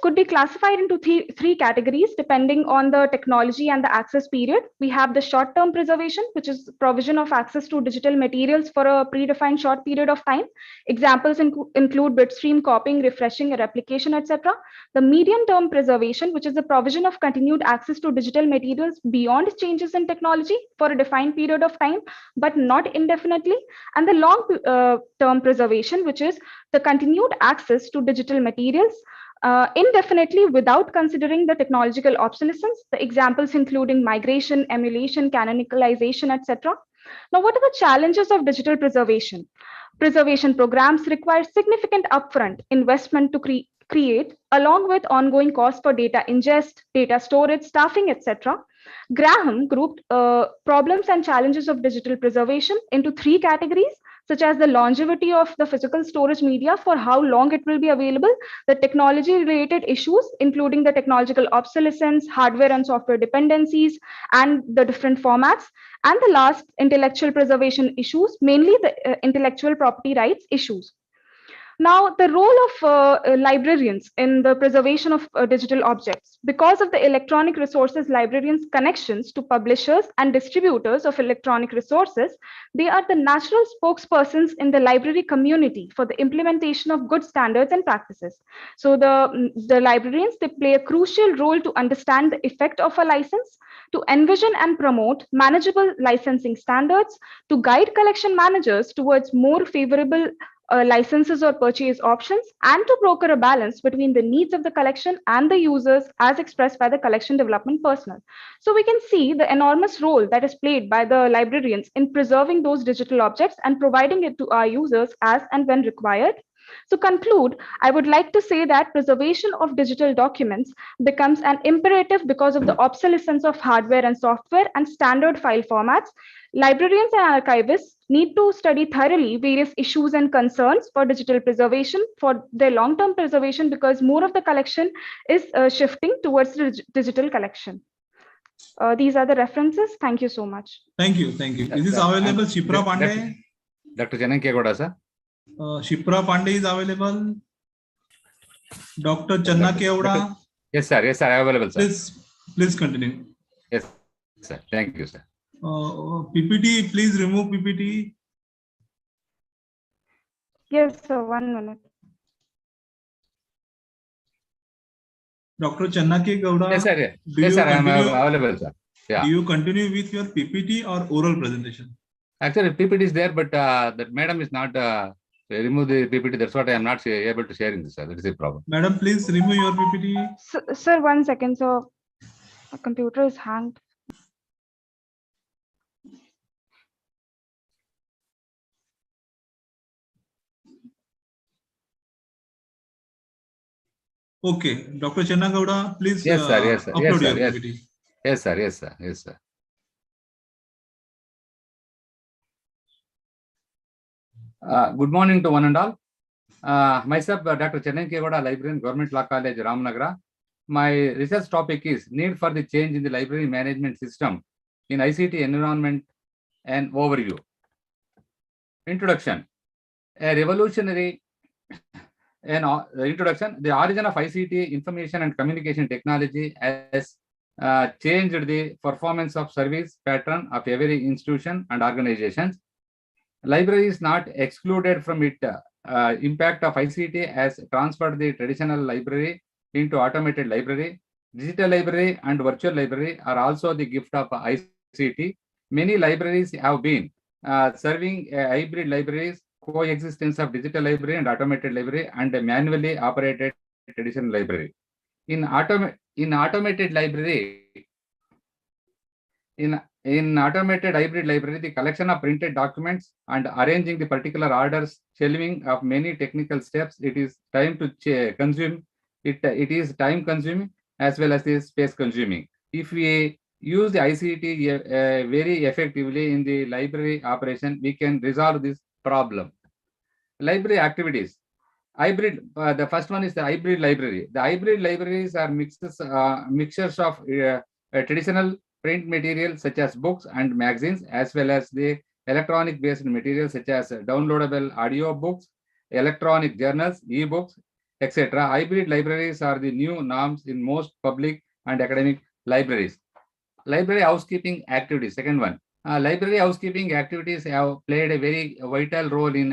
could be classified into three categories depending on the technology and the access period. We have the short-term preservation, which is provision of access to digital materials for a predefined short period of time. Examples include bitstream copying, refreshing, replication, etc. The medium-term preservation, which is the provision of continued access to digital materials beyond changes in technology for a defined period of time, but not indefinitely. And the long-term preservation, which is the continued access to digital materials indefinitely without considering the technological obsolescence. The examples including migration, emulation, canonicalization, etc. Now, what are the challenges of digital preservation? Preservation programs require significant upfront investment to create, along with ongoing costs for data ingest, data storage, staffing, etc. Graham grouped problems and challenges of digital preservation into three categories, such as the longevity of the physical storage media, for how long it will be available, the technology related issues, including the technological obsolescence, hardware and software dependencies, and the different formats, and the last, intellectual preservation issues, mainly the intellectual property rights issues. Now, the role of librarians in the preservation of digital objects. Because of the electronic resources librarians' connections to publishers and distributors of electronic resources, they are the natural spokespersons in the library community for the implementation of good standards and practices. So the librarians, they play a crucial role to understand the effect of a license, to envision and promote manageable licensing standards, to guide collection managers towards more favorable licenses or purchase options, and to broker a balance between the needs of the collection and the users as expressed by the collection development personnel. So we can see the enormous role that is played by the librarians in preserving those digital objects and providing it to our users as and when required. To conclude, I would like to say that preservation of digital documents becomes an imperative because of the obsolescence of hardware and software and standard file formats. Librarians and archivists need to study thoroughly various issues and concerns for digital preservation, for their long-term preservation, because more of the collection is shifting towards the digital collection. These are the references. Thank you so much. Thank you. Thank you. Is this available, Shipra Pandey? Dr. Janakya, sir. Shipra Pandey is available. Dr. Channa Keoda. Yes, sir. Yes, sir. I am available, sir. Please continue. Yes, sir. Thank you, sir. PPT, please remove PPT. Yes, sir. 1 minute. Dr. Chanakya Gowda. Yes, sir. Yes, sir. I am available, sir. Yeah. Do you continue with your PPT or oral presentation? Actually, PPT is there, but that madam is not remove the PPT. That's what I am not able to share in this, sir. That is the problem. Madam, please remove your PPT. Sir, 1 second. So, my computer is hanged. Okay, Dr. Channa Gowda, please Yes, sir. Yes, sir. Yes, upload sir. your Yes. PPT. Yes, sir. Yes, sir. Yes, sir. Good morning to one and all. Myself, Dr. Sinhgad College, Librarian, Government Law College, Ramnagar. My research topic is need for the change in the library management system in ICT environment and overview. Introduction. A revolutionary introduction. The origin of ICT, information and communication technology, has changed the performance of service pattern of every institution and organizations. Library is not excluded from it. Impact of ICT has transferred the traditional library into automated library. Digital library and virtual library are also the gift of ICT. Many libraries have been serving hybrid libraries, coexistence of digital library and automated library, and a manually operated traditional library. In automated library, in automated hybrid library, the collection of printed documents and arranging the particular orders, shelving of many technical steps, it is time to consume. It is time consuming as well as the space consuming. If we use the ICT very effectively in the library operation, we can resolve this problem. Library activities. Hybrid. The first one is the hybrid library. The hybrid libraries are mixtures of traditional print material such as books and magazines, as well as the electronic based materials such as downloadable audio books, electronic journals, e-books, etc. Hybrid libraries are the new norms in most public and academic libraries. Library housekeeping activities. Second one. Library housekeeping activities have played a very vital role in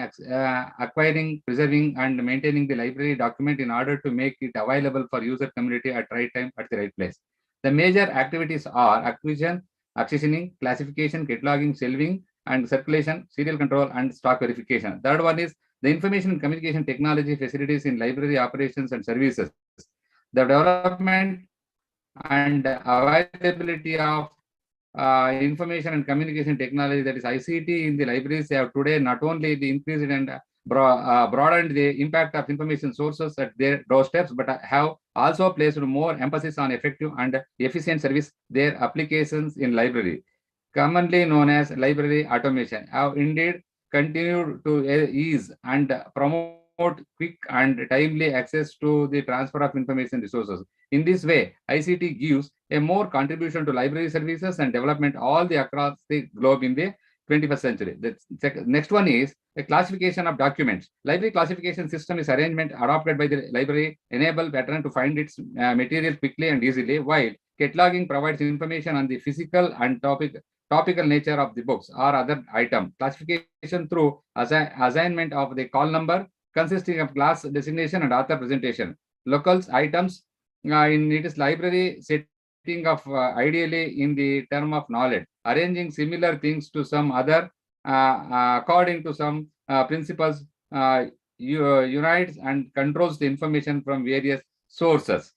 acquiring, preserving, and maintaining the library document in order to make it available for user community at right time at the right place. The major activities are acquisition, accessioning, classification, cataloging, shelving, and circulation, serial control, and stock verification. Third one is the information and communication technology facilities in library operations and services. The development and availability of information and communication technology, that is ICT, in the libraries have today not only the increased and broadened the impact of information sources at their doorsteps, but have also placed more emphasis on effective and efficient service their applications in library, commonly known as library automation, have indeed continued to ease and promote quick and timely access to the transfer of information resources. In this way, ICT gives a more contribution to library services and development all the across the globe in the 21st century. The next one is the classification of documents. Library classification system is arrangement adopted by the library, enable veteran to find its material quickly and easily, while cataloging provides information on the physical and topical nature of the books or other item. Classification through assignment of the call number, consisting of class designation and author presentation. Locals items in its library setting of ideally in the term of knowledge, arranging similar things to some other according to some principles, unites and controls the information from various sources.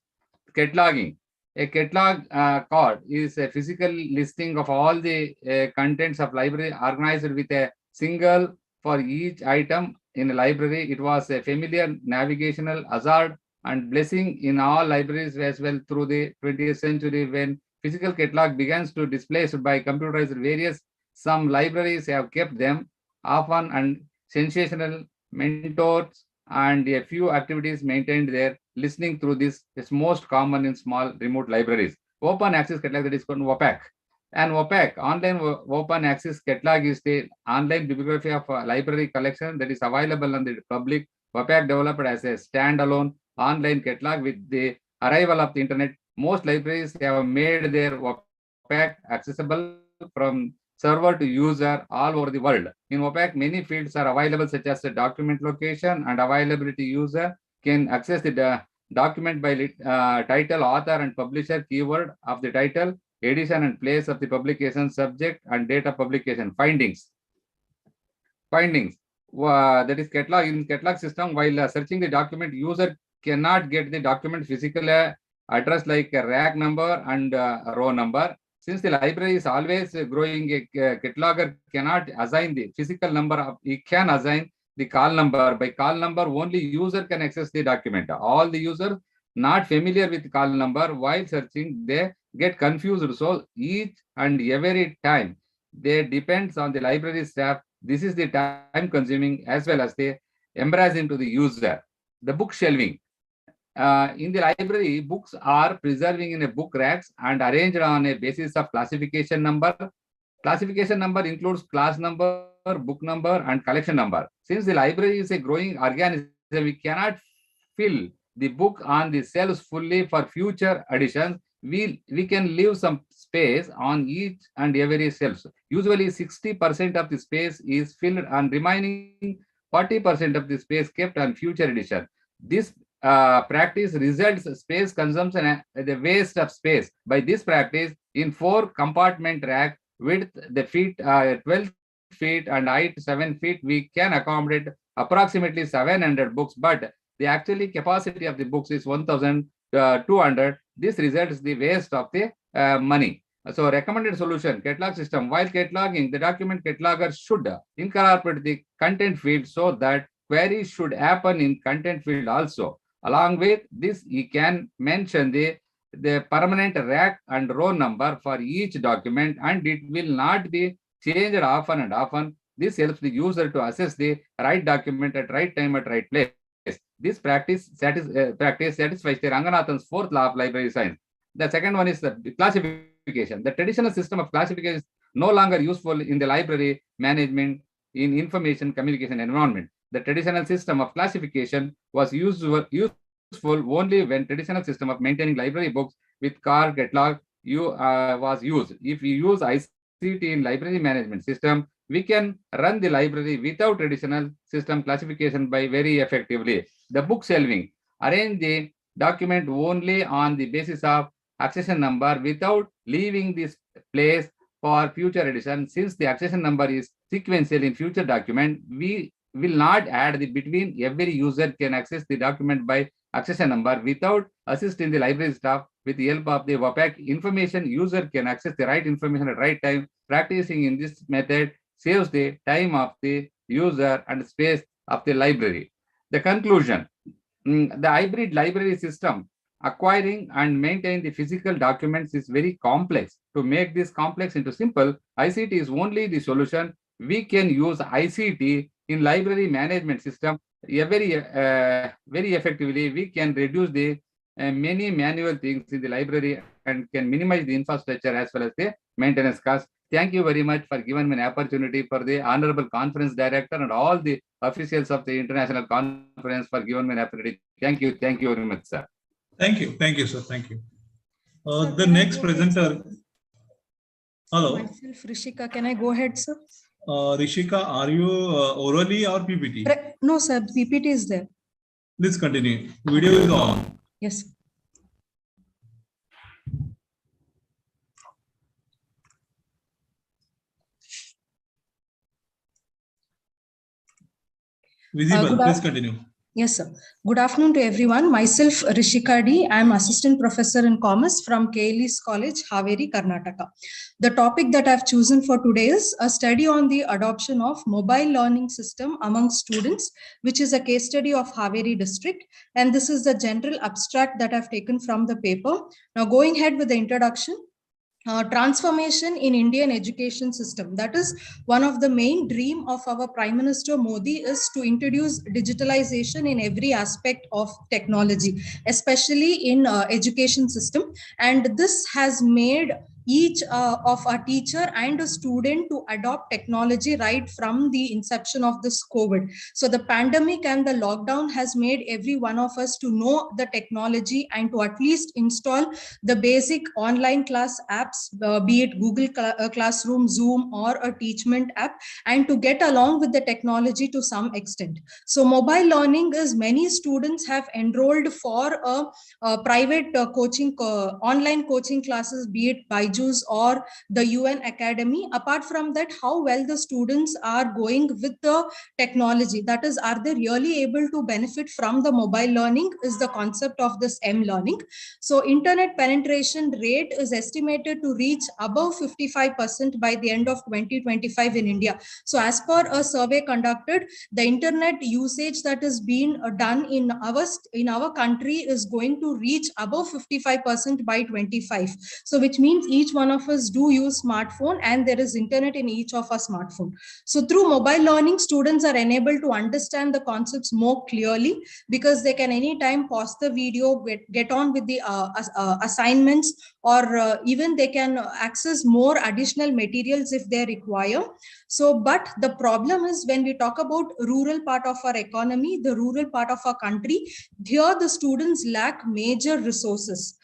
Cataloging. A catalog card is a physical listing of all the contents of library organized with a single for each item in a library. It was a familiar navigational hazard and blessing in all libraries as well through the 20th century, when physical catalog begins to displaced by computerized various. Some libraries have kept them often and sensational mentors, and a few activities maintained there. Listening through this is most common in small remote libraries. Open access catalog, that is called OPAC. And OPAC, online open access catalog, is the online bibliography of a library collection that is available on the public. OPAC developed as a standalone online catalog. With the arrival of the internet, most libraries have made their OPAC accessible from server to user all over the world. In OPAC, many fields are available, such as the document location and availability. User can access the document by title, author and publisher, keyword of the title, edition and place of the publication, subject and date of publication. Findings. That is catalog. In catalog system, while searching the document, user cannot get the document physical address like a rack number and row number. Since the library is always growing, a cataloger cannot assign the physical number. He can assign the call number. By call number, only user can access the document. All the users not familiar with call number, while searching, they get confused. So each and every time they depends on the library staff. This is the time consuming as well as the embarrassing to the user. The book shelving. In the library, books are preserving in a book racks and arranged on a basis of classification number. Classification number includes class number, book number, and collection number. Since the library is a growing organism, we cannot fill the book on the shelves fully for future additions. We can leave some space on each and every shelf. Usually 60% of the space is filled and remaining 40% of the space kept on future edition. This practice results space consumption and the waste of space. By this practice, in 4 compartment rack, width the feet 12 feet and height 7 feet, we can accommodate approximately 700 books, but the actually capacity of the books is 1,200. This results the waste of the money. So recommended solution, catalog system. While cataloging, the document cataloger should incorporate the content field so that queries should happen in content field also. Along with this, you can mention the permanent rack and row number for each document, and it will not be changed often and often. This helps the user to assess the right document at right time at right place. This practice satisfies the Ranganathan's 4th law of library science. The second one is the classification. The traditional system of classification is no longer useful in the library management in information communication environment. The traditional system of classification was useful only when traditional system of maintaining library books with car catalog was used. If we use ICT in library management system, we can run the library without traditional system classification by very effectively. The book shelving. Arrange the document only on the basis of accession number without leaving this place for future edition. Since the accession number is sequential in future document, we will not add the between. Every user can access the document by accession number without assisting the library staff. With the help of the opaque information, user can access the right information at right time. Practicing in this method saves the time of the user and space of the library. The conclusion, the hybrid library system, acquiring and maintain the physical documents is very complex. To make this complex into simple, ICT is only the solution. We can use ICT in library management system very effectively. We can reduce the many manual things in the library and can minimize the infrastructure as well as the maintenance costs. Thank you very much for giving me an opportunity, for the Honorable Conference Director and all the officials of the International Conference for giving me an opportunity. Thank you very much, sir. Thank you, sir. Thank you. The next presenter. Hello. Myself, Rishika. Can I go ahead, sir? Rishika, are you orally or PPT? No, sir. PPT is there. Please continue. Video is on. Yes. Visible. Please continue. Yes, sir. Good afternoon to everyone. Myself, Rishika D. I am Assistant Professor in Commerce from Sinhgad College, Haveri, Karnataka. The topic that I've chosen for today is a study on the adoption of mobile learning system among students, which is a case study of Haveri district. And this is the general abstract that I've taken from the paper. Now, going ahead with the introduction. Transformation in Indian education system. That is one of the main dream of our Prime Minister Modi, is to introduce digitalization in every aspect of technology, especially in education system. And this has made each of a teacher and a student to adopt technology right from the inception of this COVID. So the pandemic and the lockdown has made every one of us to know the technology and to at least install the basic online class apps, be it Google Classroom, Zoom, or a Teachment app, and to get along with the technology to some extent. So mobile learning is, many students have enrolled for a private coaching, online coaching classes, be it by Byju's or the UN Academy. Apart from that, how well the students are going with the technology. That is, are they really able to benefit from the mobile learning is the concept of this M-learning. So internet penetration rate is estimated to reach above 55% by the end of 2025 in India. So as per a survey conducted, the internet usage that is being done in our country is going to reach above 55% by 25. So which means each one of us do use smartphone and there is internet in each of our smartphone. So through mobile learning, students are enabled to understand the concepts more clearly because they can anytime pause the video, get on with the assignments, or even they can access more additional materials if they require. So, but the problem is when we talk about rural part of our economy, the rural part of our country, here the students lack major resources.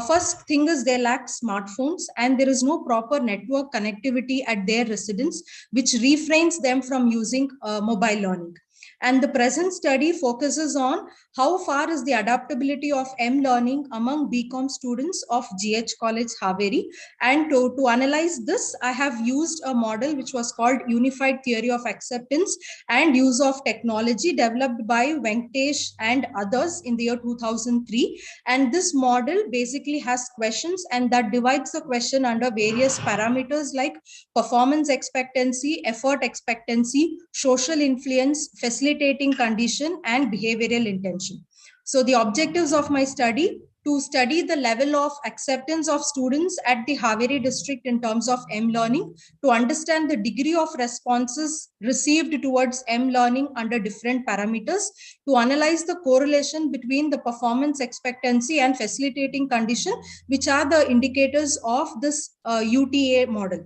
First thing is they lack smartphones and there is no proper network connectivity at their residence, which refrains them from using mobile learning. And the present study focuses on how far is the adaptability of M-learning among BCom students of GH College, Haveri. And to analyze this, I have used a model which was called Unified Theory of Acceptance and Use of Technology, developed by Venkatesh and others in the year 2003. And this model basically has questions and that divides the question under various parameters like performance expectancy, effort expectancy, social influence, facilitating condition, and behavioral intention. So the objectives of my study: to study the level of acceptance of students at the Haveri district in terms of M-learning, to understand the degree of responses received towards M-learning under different parameters, to analyze the correlation between the performance expectancy and facilitating condition, which are the indicators of this UTA model.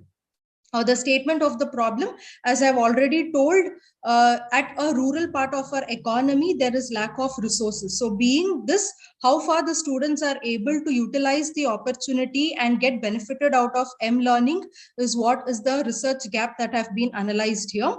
The statement of the problem, as I've already told, at a rural part of our economy, there is lack of resources. So being this, how far the students are able to utilize the opportunity and get benefited out of M-learning is what is the research gap that have been analyzed here.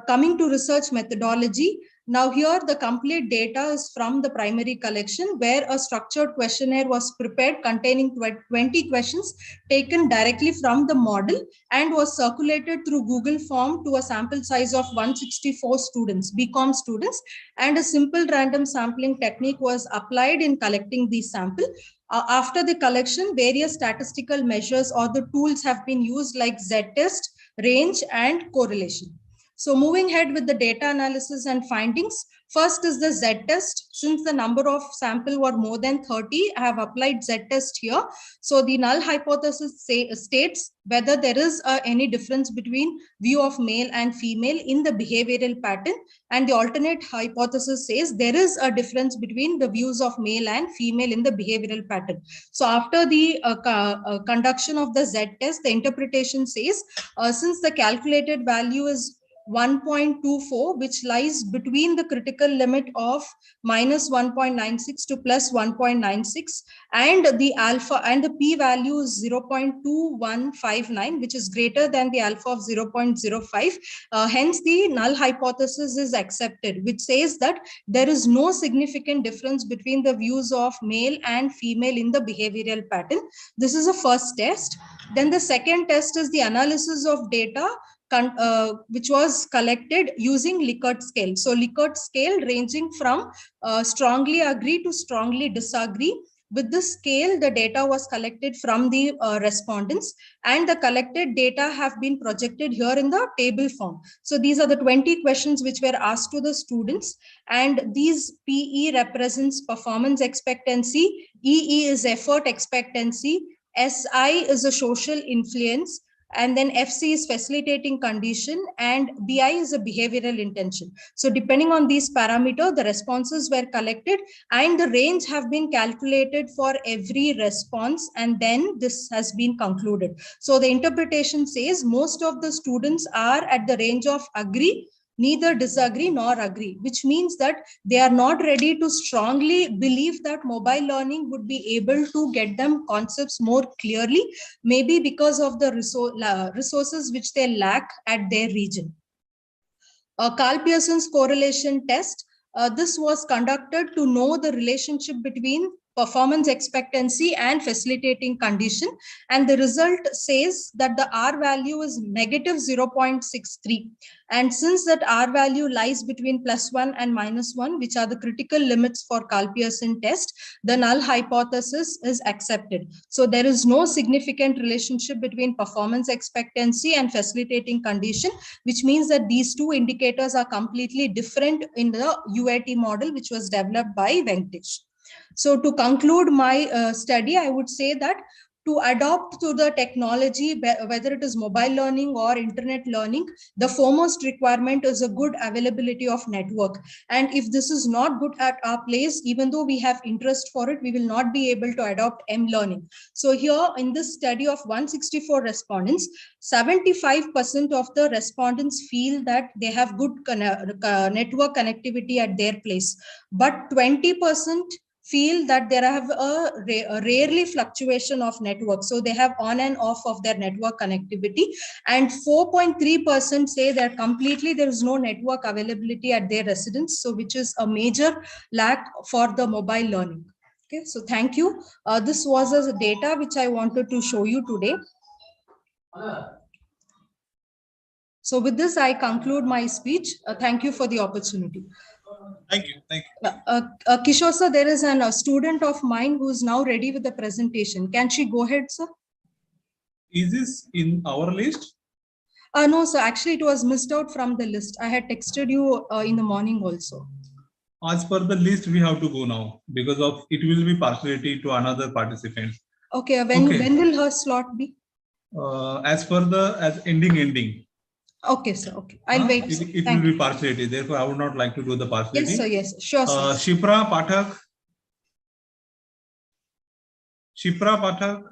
Coming to research methodology, now here the complete data is from the primary collection where a structured questionnaire was prepared containing 20 questions taken directly from the model and was circulated through Google form to a sample size of 164 students, BCom students, and a simple random sampling technique was applied in collecting these sample. After the collection, various statistical measures or the tools have been used like Z-test, range, and correlation. So moving ahead with the data analysis and findings, first is the Z-test. Since the number of sample were more than 30, I have applied Z-test here. So the null hypothesis states whether there is any difference between view of male and female in the behavioral pattern, and the alternate hypothesis says there is a difference between the views of male and female in the behavioral pattern. So after the conduction of the Z-test, the interpretation says since the calculated value is 1.24, which lies between the critical limit of minus 1.96 to plus 1.96, and the alpha and the p-value is 0.2159, which is greater than the alpha of 0.05. Hence, the null hypothesis is accepted, which says that there is no significant difference between the views of male and female in the behavioral pattern. This is a first test. Then the second test is the analysis of data which was collected using Likert scale. So Likert scale ranging from strongly agree to strongly disagree. With this scale, the data was collected from the respondents, and the collected data have been projected here in the table form. So these are the 20 questions which were asked to the students, and these PE represents performance expectancy, EE is effort expectancy, SI is a social influence, and then FC is facilitating condition, and BI is a behavioral intention. So depending on these parameters, the responses were collected and the range have been calculated for every response, and then this has been concluded. So the interpretation says most of the students are at the range of agree, neither disagree nor agree, which means that they are not ready to strongly believe that mobile learning would be able to get them concepts more clearly, maybe because of the resources which they lack at their region. Carl Pearson's correlation test. This was conducted to know the relationship between performance expectancy and facilitating condition. And the result says that the R value is negative 0.63. And since that R value lies between +1 and -1, which are the critical limits for Karl-Pearson test, the null hypothesis is accepted. So there is no significant relationship between performance expectancy and facilitating condition, which means that these two indicators are completely different in the UAT model, which was developed by Venkatesh. So to conclude my study, I would say that to adopt to the technology, whether it is mobile learning or internet learning, the foremost requirement is a good availability of network. And if this is not good at our place, even though we have interest for it, we will not be able to adopt M-learning. So here in this study of 164 respondents, 75% of the respondents feel that they have good network connectivity at their place, but 20% feel that there have a rarely fluctuation of network. So they have on and off of their network connectivity, and 4.3% say that completely there is no network availability at their residence. So which is a major lack for the mobile learning. Okay, so thank you. This was a data which I wanted to show you today. So with this, I conclude my speech. Thank you for the opportunity. Thank you. Thank you. Kishore sir, there is a student of mine who is now ready with the presentation. Can she go ahead, sir? Is this in our list? No, sir. Actually, it was missed out from the list. I had texted you in the morning also. As per the list, we have to go now because of it will be partiality to another participant. Okay. When will her slot be? As per the ending. Okay, sir. Okay, I'll wait. It will be partiality. Therefore, I would not like to do the partiality. Yes, sir. Yes, sure, sir. Shipra Pathak. Shipra Pathak.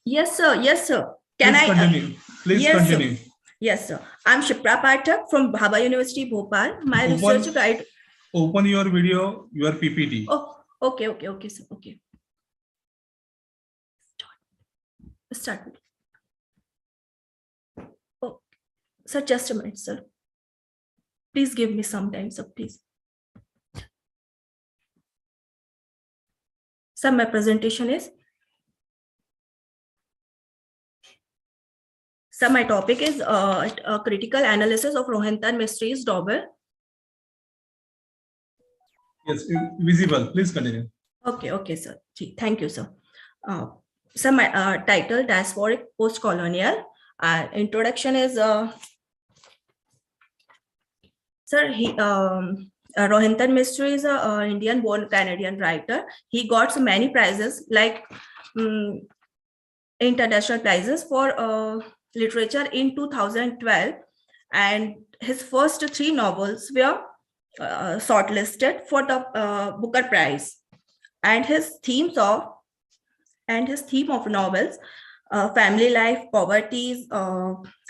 Yes, sir. Yes, sir. Please continue. Please continue. Sir. Yes, sir. I'm Shipra Pathak from Bhabha University, Bhopal. My research guide. Open your video, your PPT. Oh, okay, sir. Okay. Start. Oh, sir, just a minute, sir. Please give me some time, sir, please. Sir, my presentation is. So my topic is a critical analysis of Rohinton Mysteries novel. Yes, visible. Please continue. Okay, sir. Thank you, sir. So my title, Diasporic Post-Colonial. Introduction is, sir, Rohinton Mystery is an Indian-born Canadian writer. He got so many prizes, like international prizes for literature in 2012, and his first 3 novels were shortlisted for the Booker Prize, and his theme of novels, family life, poverty,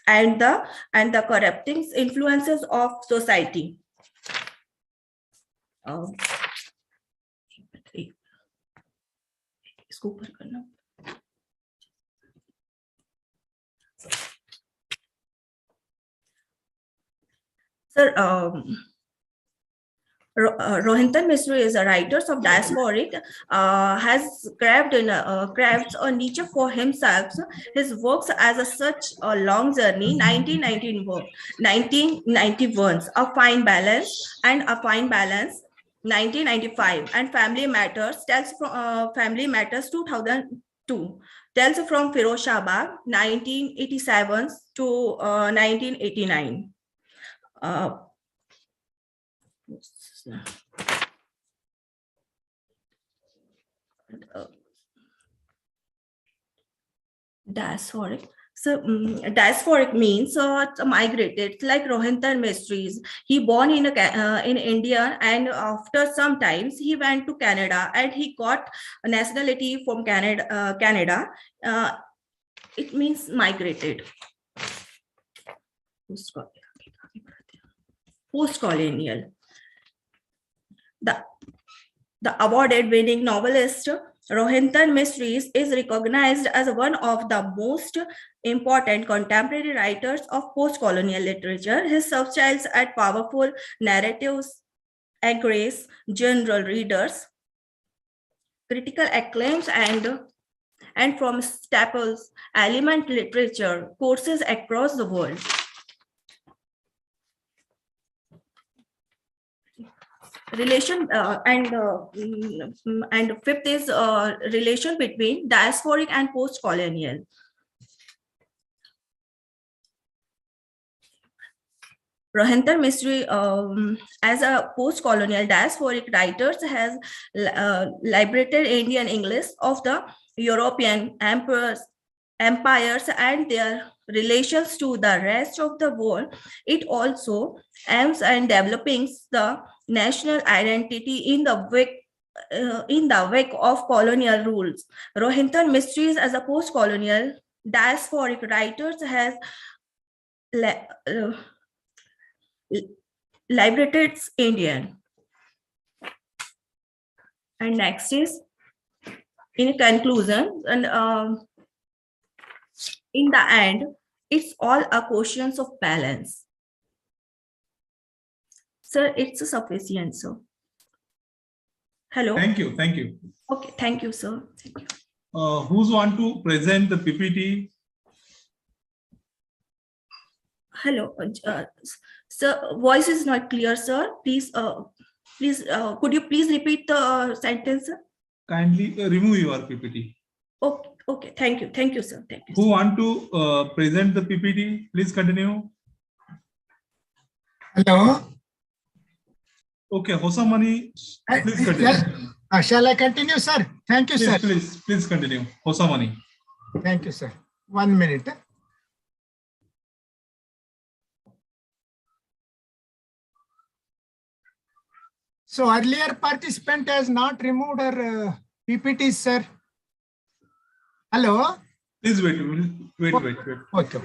and the corrupting influences of society. Sir, Rohinton Mystery is a writer of diasporic, has craved a niche for himself. His works as such a long journey, 1991, A Fine Balance, 1995, and Family Matters, 2002, tells from Firozshabad, 1987 to 1989. Diasporic. So diasporic means migrated. It's like Rohinton Mysteries. He born in India, and after some times he went to Canada, and he got a nationality from Canada. It means migrated. Post-colonial. The award-winning novelist Rohinton Mysteries is recognized as one of the most important contemporary writers of post-colonial literature. His substyles add powerful narratives, encourage general readers, critical acclaims and from staples, element literature courses across the world. Relation and fifth is relation between diasporic and post-colonial. Rohinton Mystery, as a post-colonial diasporic writers, has liberated Indian English of the European empires and their relations to the rest of the world. It also aims at developing the national identity in the wake of colonial rules. Rohinton Mysteries, as a post-colonial diasporic writers, has liberated Indian. And next is, in conclusion, and in the end, it's all a question of balance. Sir, it's sufficient, sir. Hello. Thank you. Thank you. Okay, thank you, sir. Thank you. Who's want to present the PPT? Hello, sir. Voice is not clear, sir. Please, could you please repeat the sentence, sir? Kindly remove your PPT. Okay, okay. Thank you, sir. Thank you. Who want to present the PPT? Please continue. Hello. Okay, Hosamani, please continue. Yes. Shall I continue, sir? Thank you, Please, sir. please continue. Hosamani. Thank you, sir. 1 minute. So earlier participant has not removed her PPT, sir. Hello. Please wait. Wait. Okay.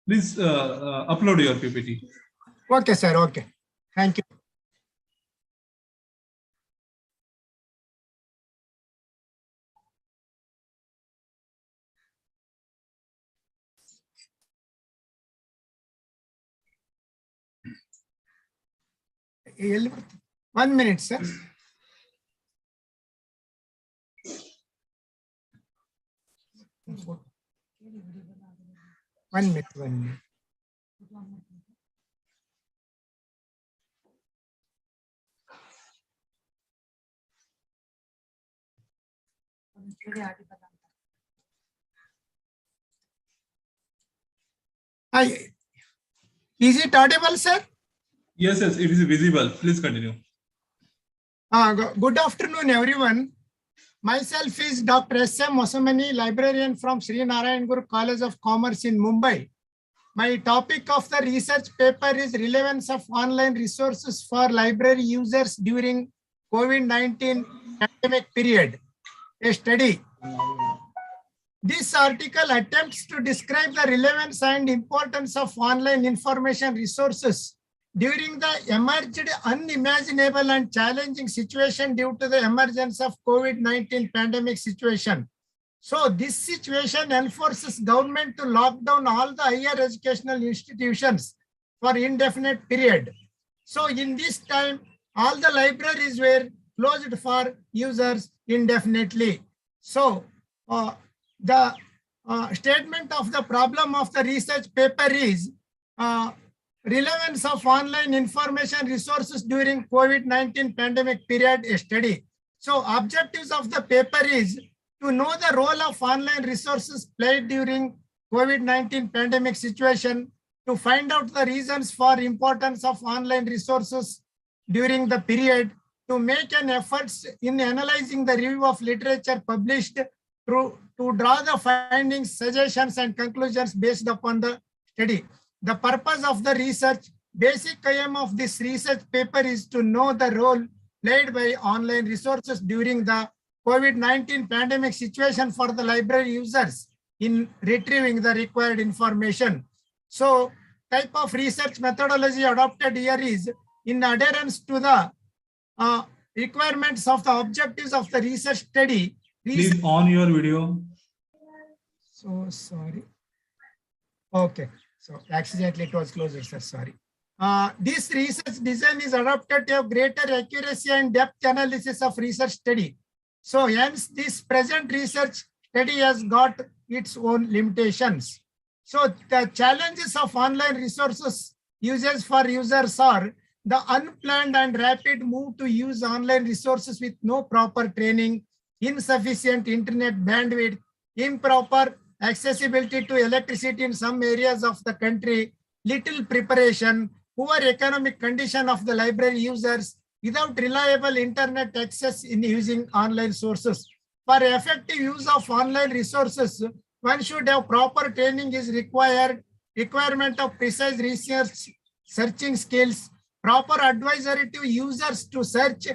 Please upload your PPT. Okay, sir. Okay. Thank you. One minute, sir. One minute. Is it audible, sir? Yes, it is visible. Please continue. Good afternoon, everyone. Myself is Dr. S.M. Osamani, librarian from Sri Narayan Guru College of Commerce in Mumbai. My topic of the research paper is relevance of online resources for library users during COVID-19 pandemic period, a study. This article attempts to describe the relevance and importance of online information resources during the emerged unimaginable and challenging situation due to the emergence of COVID-19 pandemic situation. So this situation enforces government to lock down all the higher educational institutions for indefinite period. So in this time, all the libraries were closed for users indefinitely. So the statement of the problem of the research paper is relevance of online information resources during COVID-19 pandemic period study. So objectives of the paper is to know the role of online resources played during COVID-19 pandemic situation, to find out the reasons for importance of online resources during the period, to make an effort in analyzing the review of literature published, to draw the findings, suggestions, and conclusions based upon the study. The purpose of the research, basic aim of this research paper is to know the role played by online resources during the COVID-19 pandemic situation for the library users in retrieving the required information. So type of research methodology adopted here is in adherence to the requirements of the objectives of the research study. Please on your video. So sorry. Okay. So accidentally it was closed, sir. Sorry. This research design is adapted to have greater accuracy and depth analysis of research study. So hence this present research study has got its own limitations. So the challenges of online resources uses for users are the unplanned and rapid move to use online resources with no proper training, insufficient internet bandwidth, improper accessibility to electricity in some areas of the country, little preparation, poor economic condition of the library users, without reliable internet access in using online sources. For effective use of online resources, one should have proper training is required, requirement of precise research, searching skills, proper advisory to users to search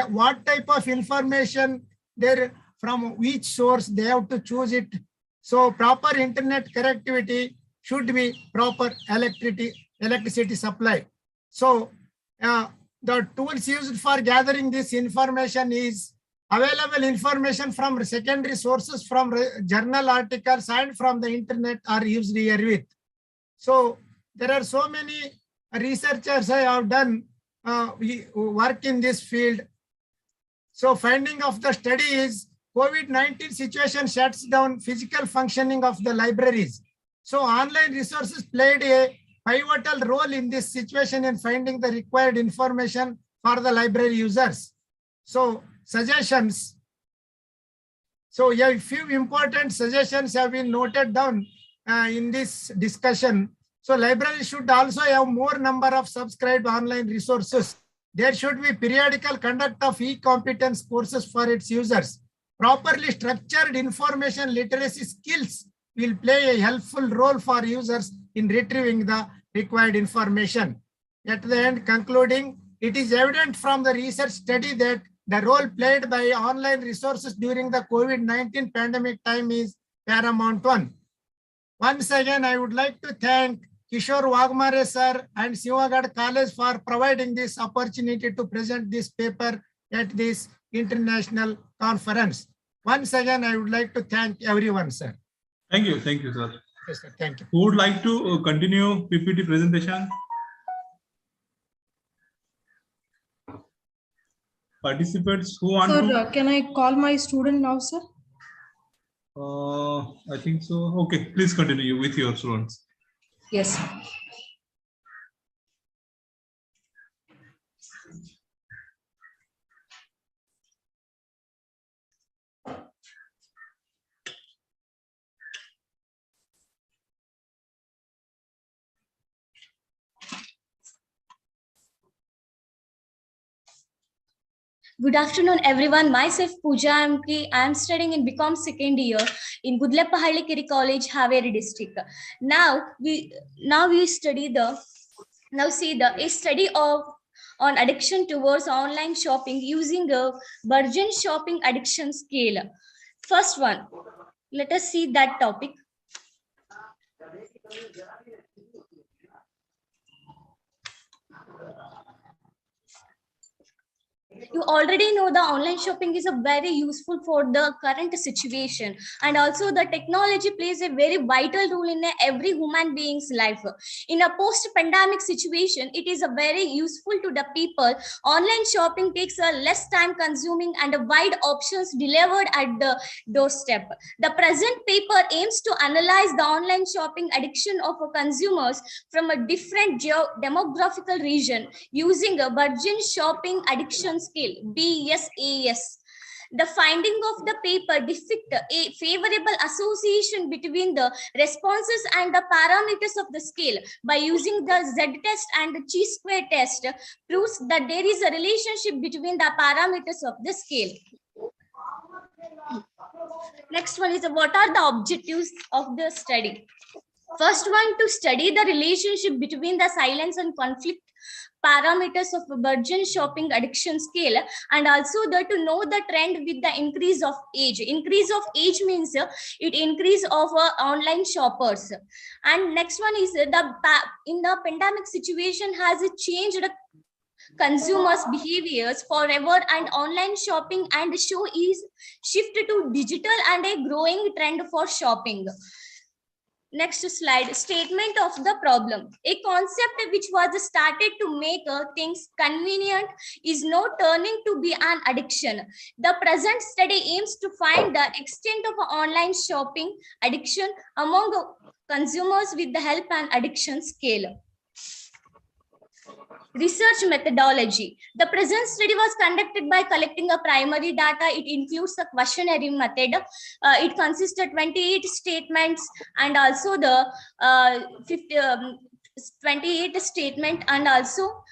what type of information there from which source they have to choose it. So proper internet connectivity should be proper electricity supply. So the tools used for gathering this information is available information from secondary sources, from journal articles and from the internet are used herewith. So there are so many researchers I have done work in this field. So finding of the study is COVID-19 situation shuts down physical functioning of the libraries. So online resources played a pivotal role in this situation in finding the required information for the library users. So suggestions. So a few important suggestions have been noted down in this discussion. So libraries should also have more number of subscribed online resources. There should be periodical conduct of e-competence courses for its users. Properly structured information literacy skills will play a helpful role for users in retrieving the required information. At the end, concluding, it is evident from the research study that the role played by online resources during the COVID-19 pandemic time is paramount one. Once again, I would like to thank Kishore Wagmare sir and Sinhgad College for providing this opportunity to present this paper at this international conference. Once again, I would like to thank everyone, sir. Thank you, sir. Yes, sir. Thank you. Who would like to continue PPT presentation? Participants who want Sir, can I call my student now, sir? I think so. Okay, please continue with your students. Yes. Good afternoon, everyone. Myself, Pooja Amki. I am studying in BCom second year in Gudleppahalli College, Haveri district. Now we study a study on addiction towards online shopping using a Burgeon shopping addiction scale. First one, let us see that topic. You already know the online shopping is a very useful for the current situation, and also the technology plays a very vital role in every human being's life. In a post-pandemic situation, it is a very useful to the people. Online shopping takes a less time consuming and a wide options delivered at the doorstep. The present paper aims to analyze the online shopping addiction of consumers from a different demographical region using a Burgeon shopping addiction scale, BSAS. The finding of the paper depict a favorable association between the responses and the parameters of the scale. By using the Z-test and the chi-square test, proves that there is a relationship between the parameters of the scale. Next one is what are the objectives of the study? First one, to study the relationship between the silence and conflict parameters of a Burgeon shopping addiction scale, and also to know the trend with the increase of age. Increase of age means it increase of online shoppers. And next one is in the pandemic situation has changed consumers' behaviors forever, and online shopping and show is shift to digital and a growing trend for shopping. Next slide, statement of the problem. A concept which was started to make things convenient is now turning to be an addiction. The present study aims to find the extent of online shopping addiction among consumers with the help and addiction scale. Research methodology. The present study was conducted by collecting a primary data. It includes a questionnaire method. It consists of 28 statements and also the 28 statement, and also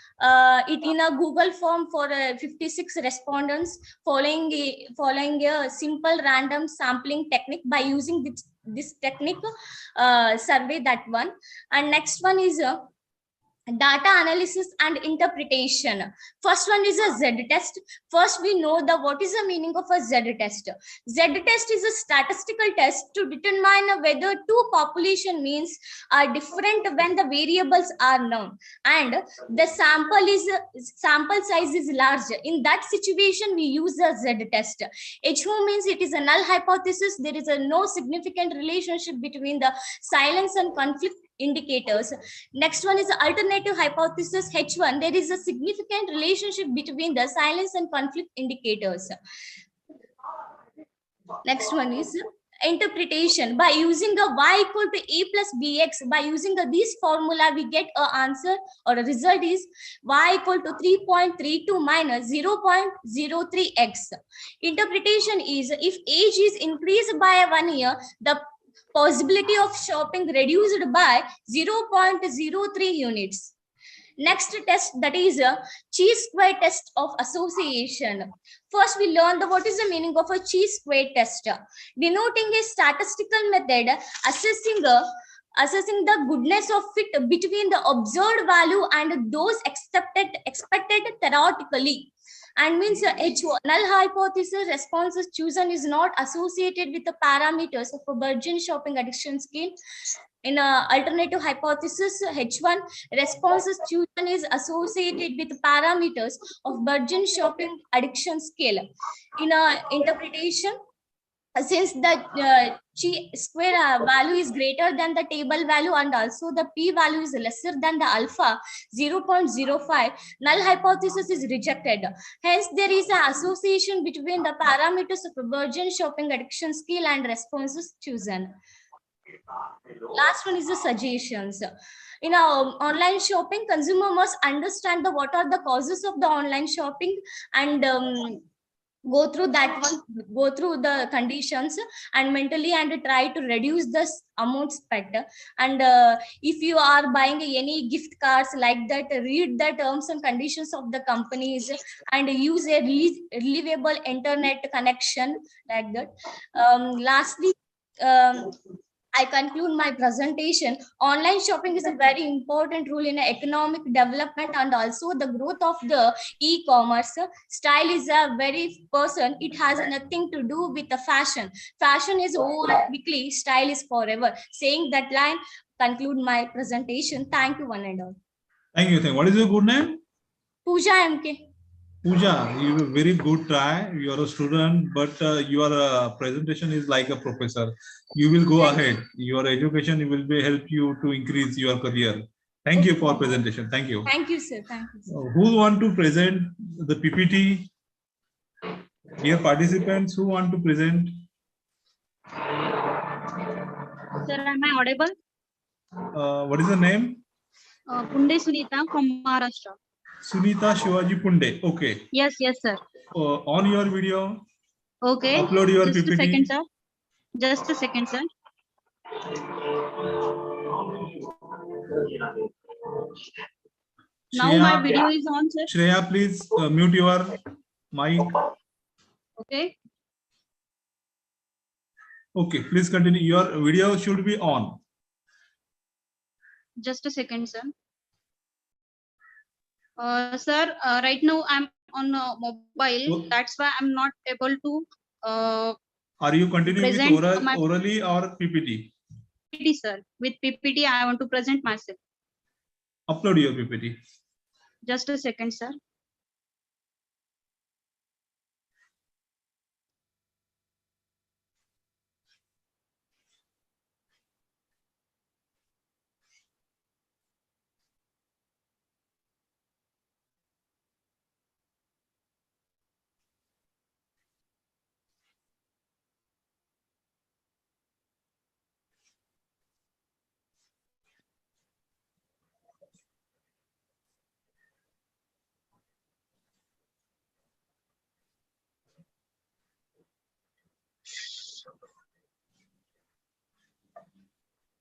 it in a Google form for 56 respondents following a simple random sampling technique. By using this technique, survey that one. And next one is data analysis and interpretation. First one is a Z test. First, we know what is the meaning of a Z test. Z test is a statistical test to determine whether two population means are different when the variables are known and the sample size is large. In that situation, we use a Z test. HO means it is a null hypothesis. There is no significant relationship between the silence and conflict indicators. Next one is the alternative hypothesis, H1. There is a significant relationship between the silence and conflict indicators. Next one is interpretation. By using a y equal to a plus bx, by using this formula, we get an answer or a result is y equal to 3.32 minus 0.03x. Interpretation is if age is increased by 1 year, the possibility of shopping reduced by 0.03 units. Next test, that is a chi-square test of association. First, we learned what is the meaning of a chi-square test, denoting a statistical method assessing the goodness of fit between the observed value and those expected theoretically. And means H1 null hypothesis responses chosen is not associated with the parameters of a Burgeon shopping addiction scale. In a alternative hypothesis, H1 responses chosen is associated with parameters of Burgeon shopping addiction scale. In a interpretation, since the chi-square value is greater than the table value and also the p-value is lesser than the alpha 0.05, null hypothesis is rejected. Hence, there is an association between the parameters of a Burgeon shopping addiction scale and responses chosen. Last one is the suggestions. In our online shopping, consumer must understand what are the causes of the online shopping and go through that one, go through the conditions and mentally and try to reduce the amount spent. And if you are buying any gift cards like that, read the terms and conditions of the companies and use a reliable internet connection like that. Lastly, I conclude my presentation. Online shopping is a very important role in economic development and also the growth of the e-commerce. Style is a very person. It has nothing to do with the fashion. Fashion is over quickly. Style is forever. Saying that line, conclude my presentation. Thank you one and all. Thank you. What is your good name? Pooja MK. Pooja, you have a very good try. You are a student, but your presentation is like a professor. You will go ahead. Your education will be help you to increase your career. Thank you for presentation. Thank you. Thank you, sir. Thank you, sir. Who want to present the PPT? Dear participants, who want to present? Sir, am I audible? What is the name? Punde Sunita from Maharashtra. Sunita Shivaji Punde. Okay. Yes, sir. On your video. Okay. Upload your Just PPT. a second, sir. Just a second, sir. Now Shreya, my video is on, sir. Shreya, please mute your mic. Okay. Okay, please continue. Your video should be on. Just a second, sir. Sir, right now I'm on mobile. That's why I'm not able to. Are you continuing with present orally or PPT? PPT, sir. With PPT, I want to present myself. Upload your PPT. Just a second, sir.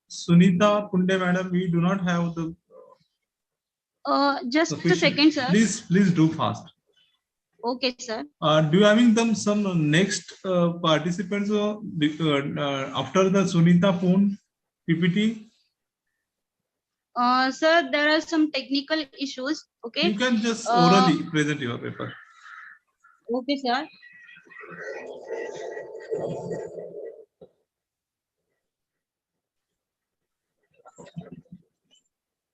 Sunita Punde, madam, we do not have the Just a sufficient. second, sir. Please do fast. Okay, sir. Do you having some next participants after the Sunita Pune PPT? Sir, there are some technical issues. Okay. You can just orally present your paper. Okay, sir.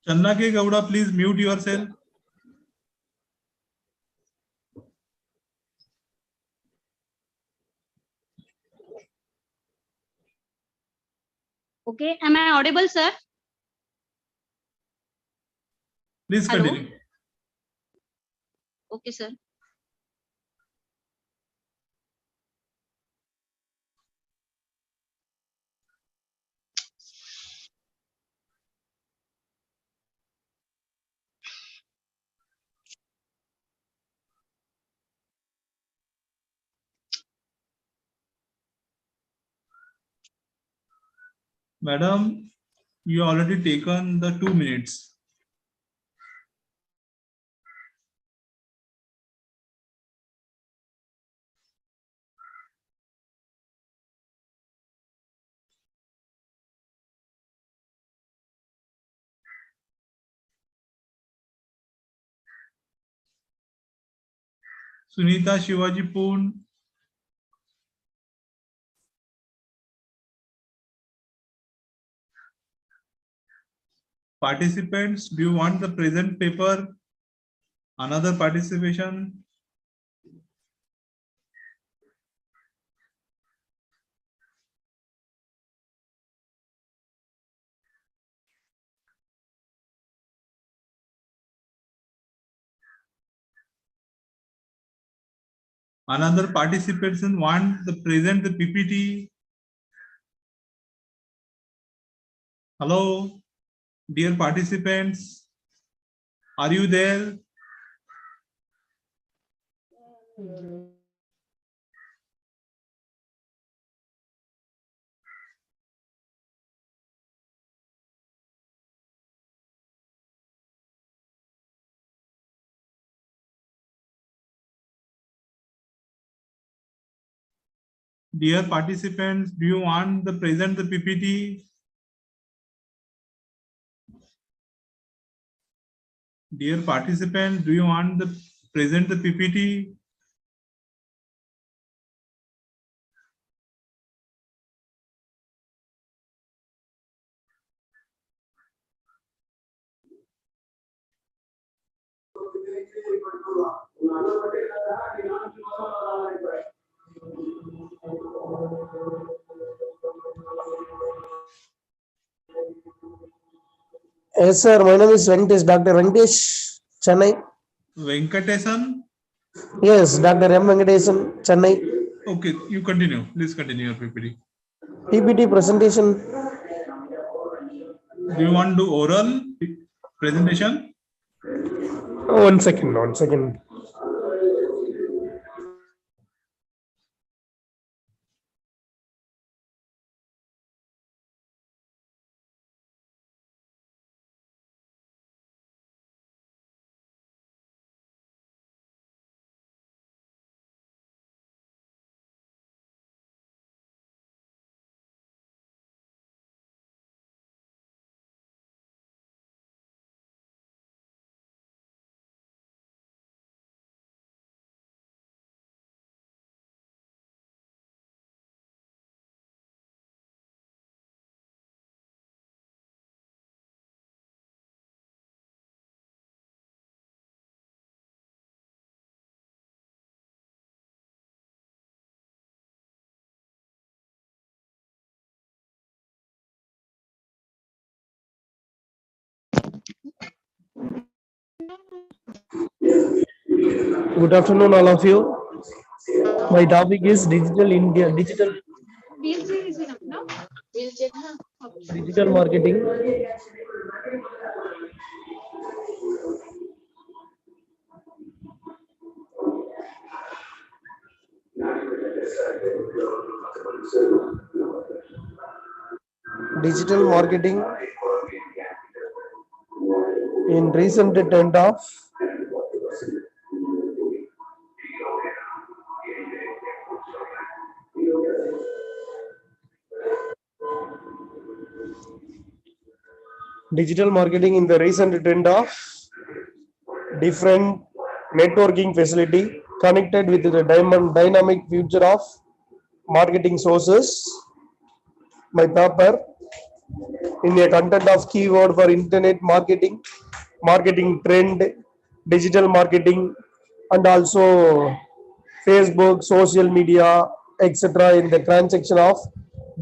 Channa K. Gowda, please mute yourself. Okay. Am I audible, sir? Please Hello? continue. Okay, sir. Madam, you already taken the 2 minutes. Sunita Shivaji Pune. Participants, do you want the present paper? Another participation? Another participation want the present the PPT? Hello, dear participants, are you there? Dear participants, do you want the present the PPT? Dear participants, do you want the present the PPT? Yes, sir. My name is Venkatesh, Dr. Venkatesh, Chennai. Venkatesan? Yes, Dr. M. Venkatesan, Chennai. Okay, you continue. Please continue your PPT. PPT presentation. Do you want to do oral presentation? 1 second, 1 second. Good afternoon, all of you. My topic is digital India, digital marketing. Digital marketing in recent trend of digital marketing in the recent trend of different networking facility connected with the dynamic future of marketing sources. My paper in a content of keyword for internet marketing, marketing trend, digital marketing, and also Facebook, social media, etc. in the transaction of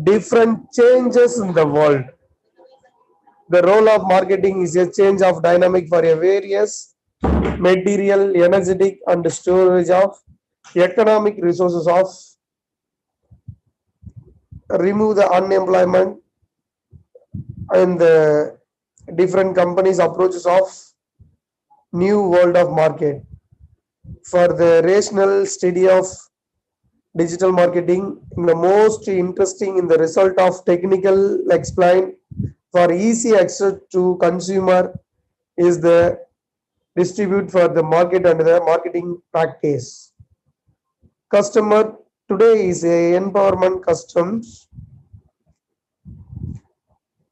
different changes in the world. The role of marketing is a change of dynamic for a various material, energetic, and storage of economic resources of remove the unemployment and the different companies approaches of new world of market. For the rational study of digital marketing, the most interesting in the result of technical explain for easy access to consumer is the distribute for the market and the marketing practice. Customer today is a empowerment customs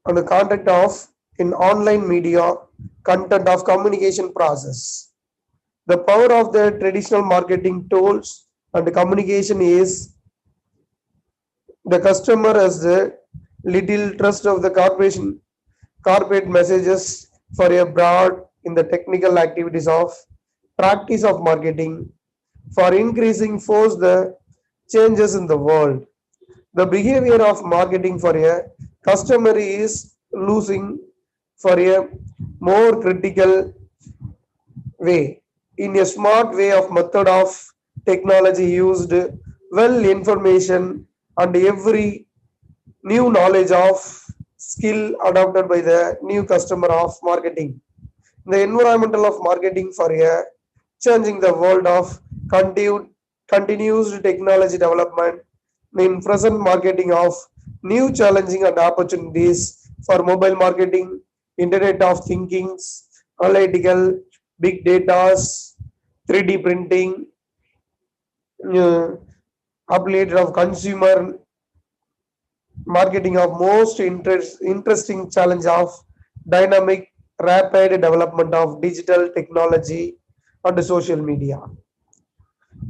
on the content of in online media content of communication process. The power of the traditional marketing tools and communication is the customer has the little trust of the corporate messages for a broad in the technical activities of practice of marketing for increasing force the changes in the world. The behavior of marketing for a customer is losing for a more critical way. In a smart way of method of technology used well information and every new knowledge of skill adopted by the new customer of marketing. The environmental of marketing for a changing the world of continuous technology development in present marketing of new challenging and opportunities for mobile marketing, internet of thinkings, analytical, big data, 3D printing, applied of consumer marketing of most interesting challenge of dynamic rapid development of digital technology and social media.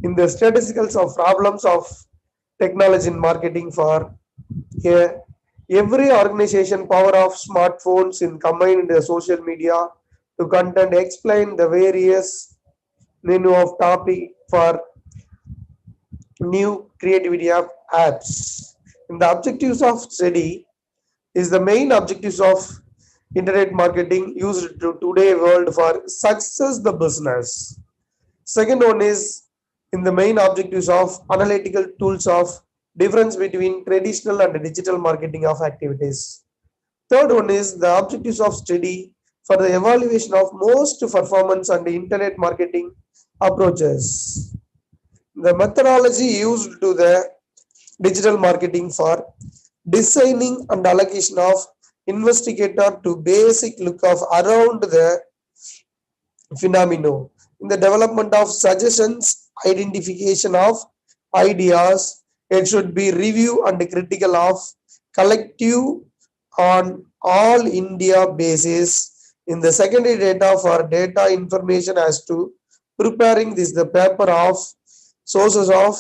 In the statisticals of problems of technology in marketing for here, every organization power of smartphones in combined the social media to content explain the various menu of topic for new creativity of apps. And the objectives of study is the main objectives of internet marketing used to today world for success the business. Second one is in the main objectives of analytical tools of difference between traditional and digital marketing of activities. Third one is the objectives of study for the evaluation of most performance and internet marketing approaches. The methodology used to the digital marketing for designing and allocation of investigator to basic look of around the phenomenon in the development of suggestions, identification of ideas. It should be review and critical of collective on all India basis in the secondary data for data information as to preparing this the paper of sources of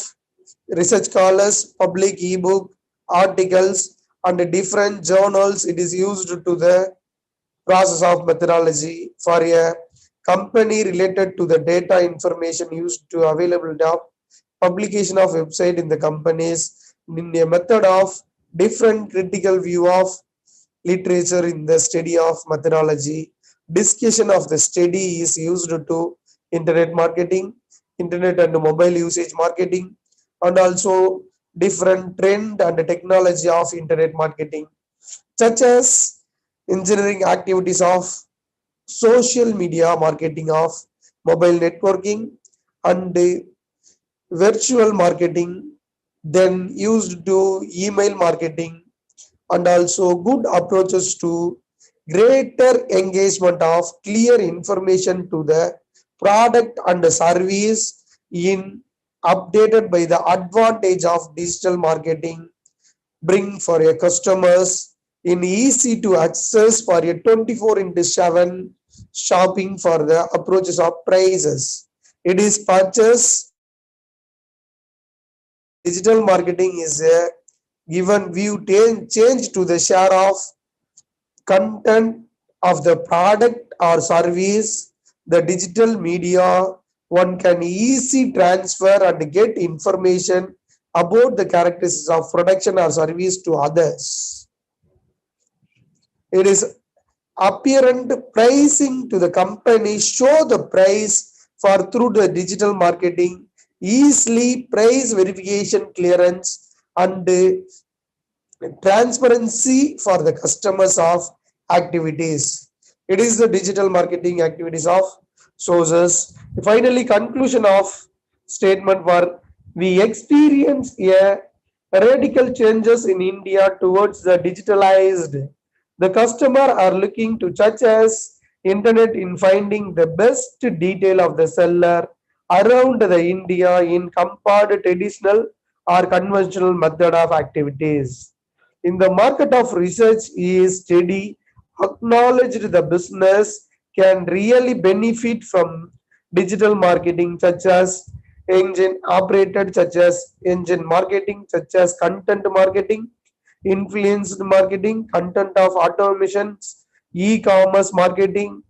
research scholars, public ebook, articles, and the different journals. It is used to the process of methodology for a company related to the data information used to available of publication of website in the companies in a method of different critical view of literature in the study of methodology discussion of the study is used to internet marketing, internet and mobile usage marketing, and also different trend and technology of internet marketing, such as engineering activities of social media marketing of mobile networking and virtual marketing, then used to email marketing, and also good approaches to greater engagement of clear information to the product and the service in updated by the advantage of digital marketing bring for your customers in easy to access for your 24 into 7 shopping for the approaches of prices. It is purchase. Digital marketing is a given view change to the share of content of the product or service. The digital media, one can easily transfer and get information about the characteristics of production or service to others. It is apparent pricing to the company show the price for through the digital marketing, easily price verification clearance and transparency for the customers of activities. It is the digital marketing activities of sources. Finally, conclusion of statement were we experience a radical changes in India towards the digitalized. The customer are looking to such as internet in finding the best detail of the seller around the India in compared traditional or conventional method of activities. In the market of research is steady, acknowledged the business can really benefit from digital marketing such as engine operated, such as engine marketing, such as content marketing, influenced marketing, content of automations, e-commerce marketing,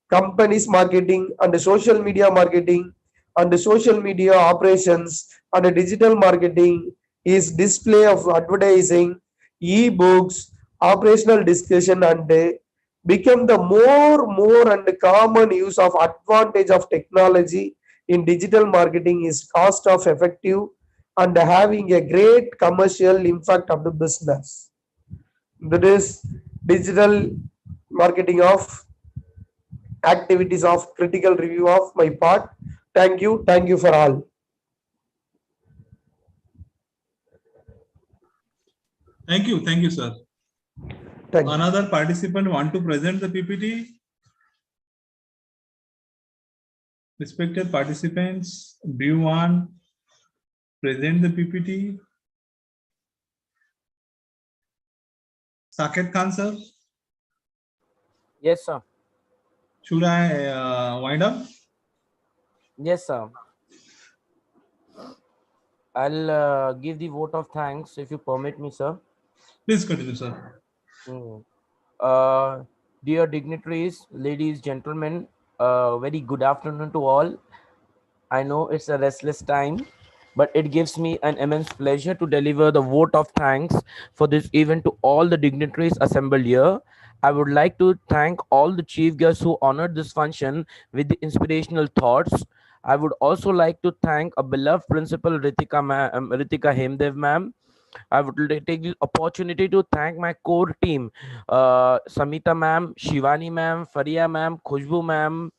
companies marketing, and social media marketing, and social media operations, and digital marketing is display of advertising, e-books, operational discussion, and become the more and common use of advantage of technology in digital marketing is cost of effective and having a great commercial impact of the business. That is digital marketing of activities of critical review of my part. Thank you. Thank you for all. Thank you, sir. Thank you. Another participant want to present the PPT? Respected participants, do you want present the PPT? Saket Khan, sir? Yes, sir. Should I wind up? Yes, sir. I'll give the vote of thanks if you permit me, sir. Please continue, sir. Dear dignitaries, ladies, gentlemen, very good afternoon to all. I know it's a restless time, but it gives me an immense pleasure to deliver the vote of thanks for this event to all the dignitaries assembled here. I would like to thank all the chief guests who honored this function with the inspirational thoughts. I would also like to thank a beloved principal, Ritika Hemdev ma'am. I would take this opportunity to thank my core team, Samita ma'am, Shivani ma'am, Faria ma'am, Khushbu ma'am,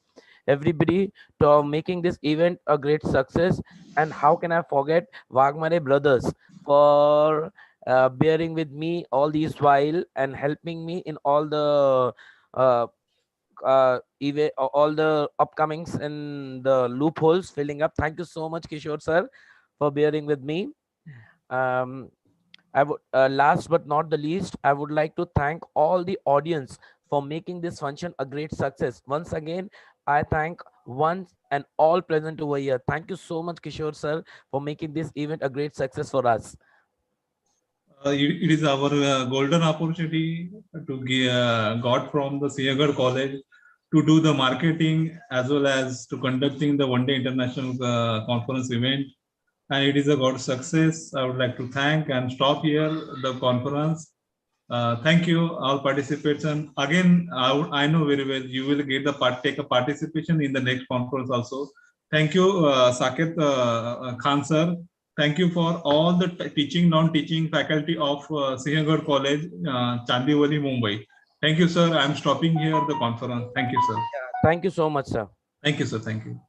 everybody to making this event a great success. And how can I forget Wagmare brothers for bearing with me all these while and helping me in all the all the upcomings and the loopholes filling up. Thank you so much, Kishore sir, for bearing with me. I would last but not the least, I would like to thank all the audience for making this function a great success. Once again, I thank once and all present over here. Thank you so much, Kishore sir, for making this event a great success for us. It is our golden opportunity to got from the Sinhgad College to do the marketing as well as to conducting the one-day international conference event. And it is a God success. I would like to thank and stop here the conference. Thank you, all participants. And again, I know very well you will get the take a participation in the next conference also. Thank you, Saket Khan sir. Thank you for all the teaching, non-teaching faculty of Sinhgad College, Chandiwali, Mumbai. Thank you, sir. I'm stopping here the conference. Thank you, sir. Thank you so much, sir. Thank you, sir. Thank you.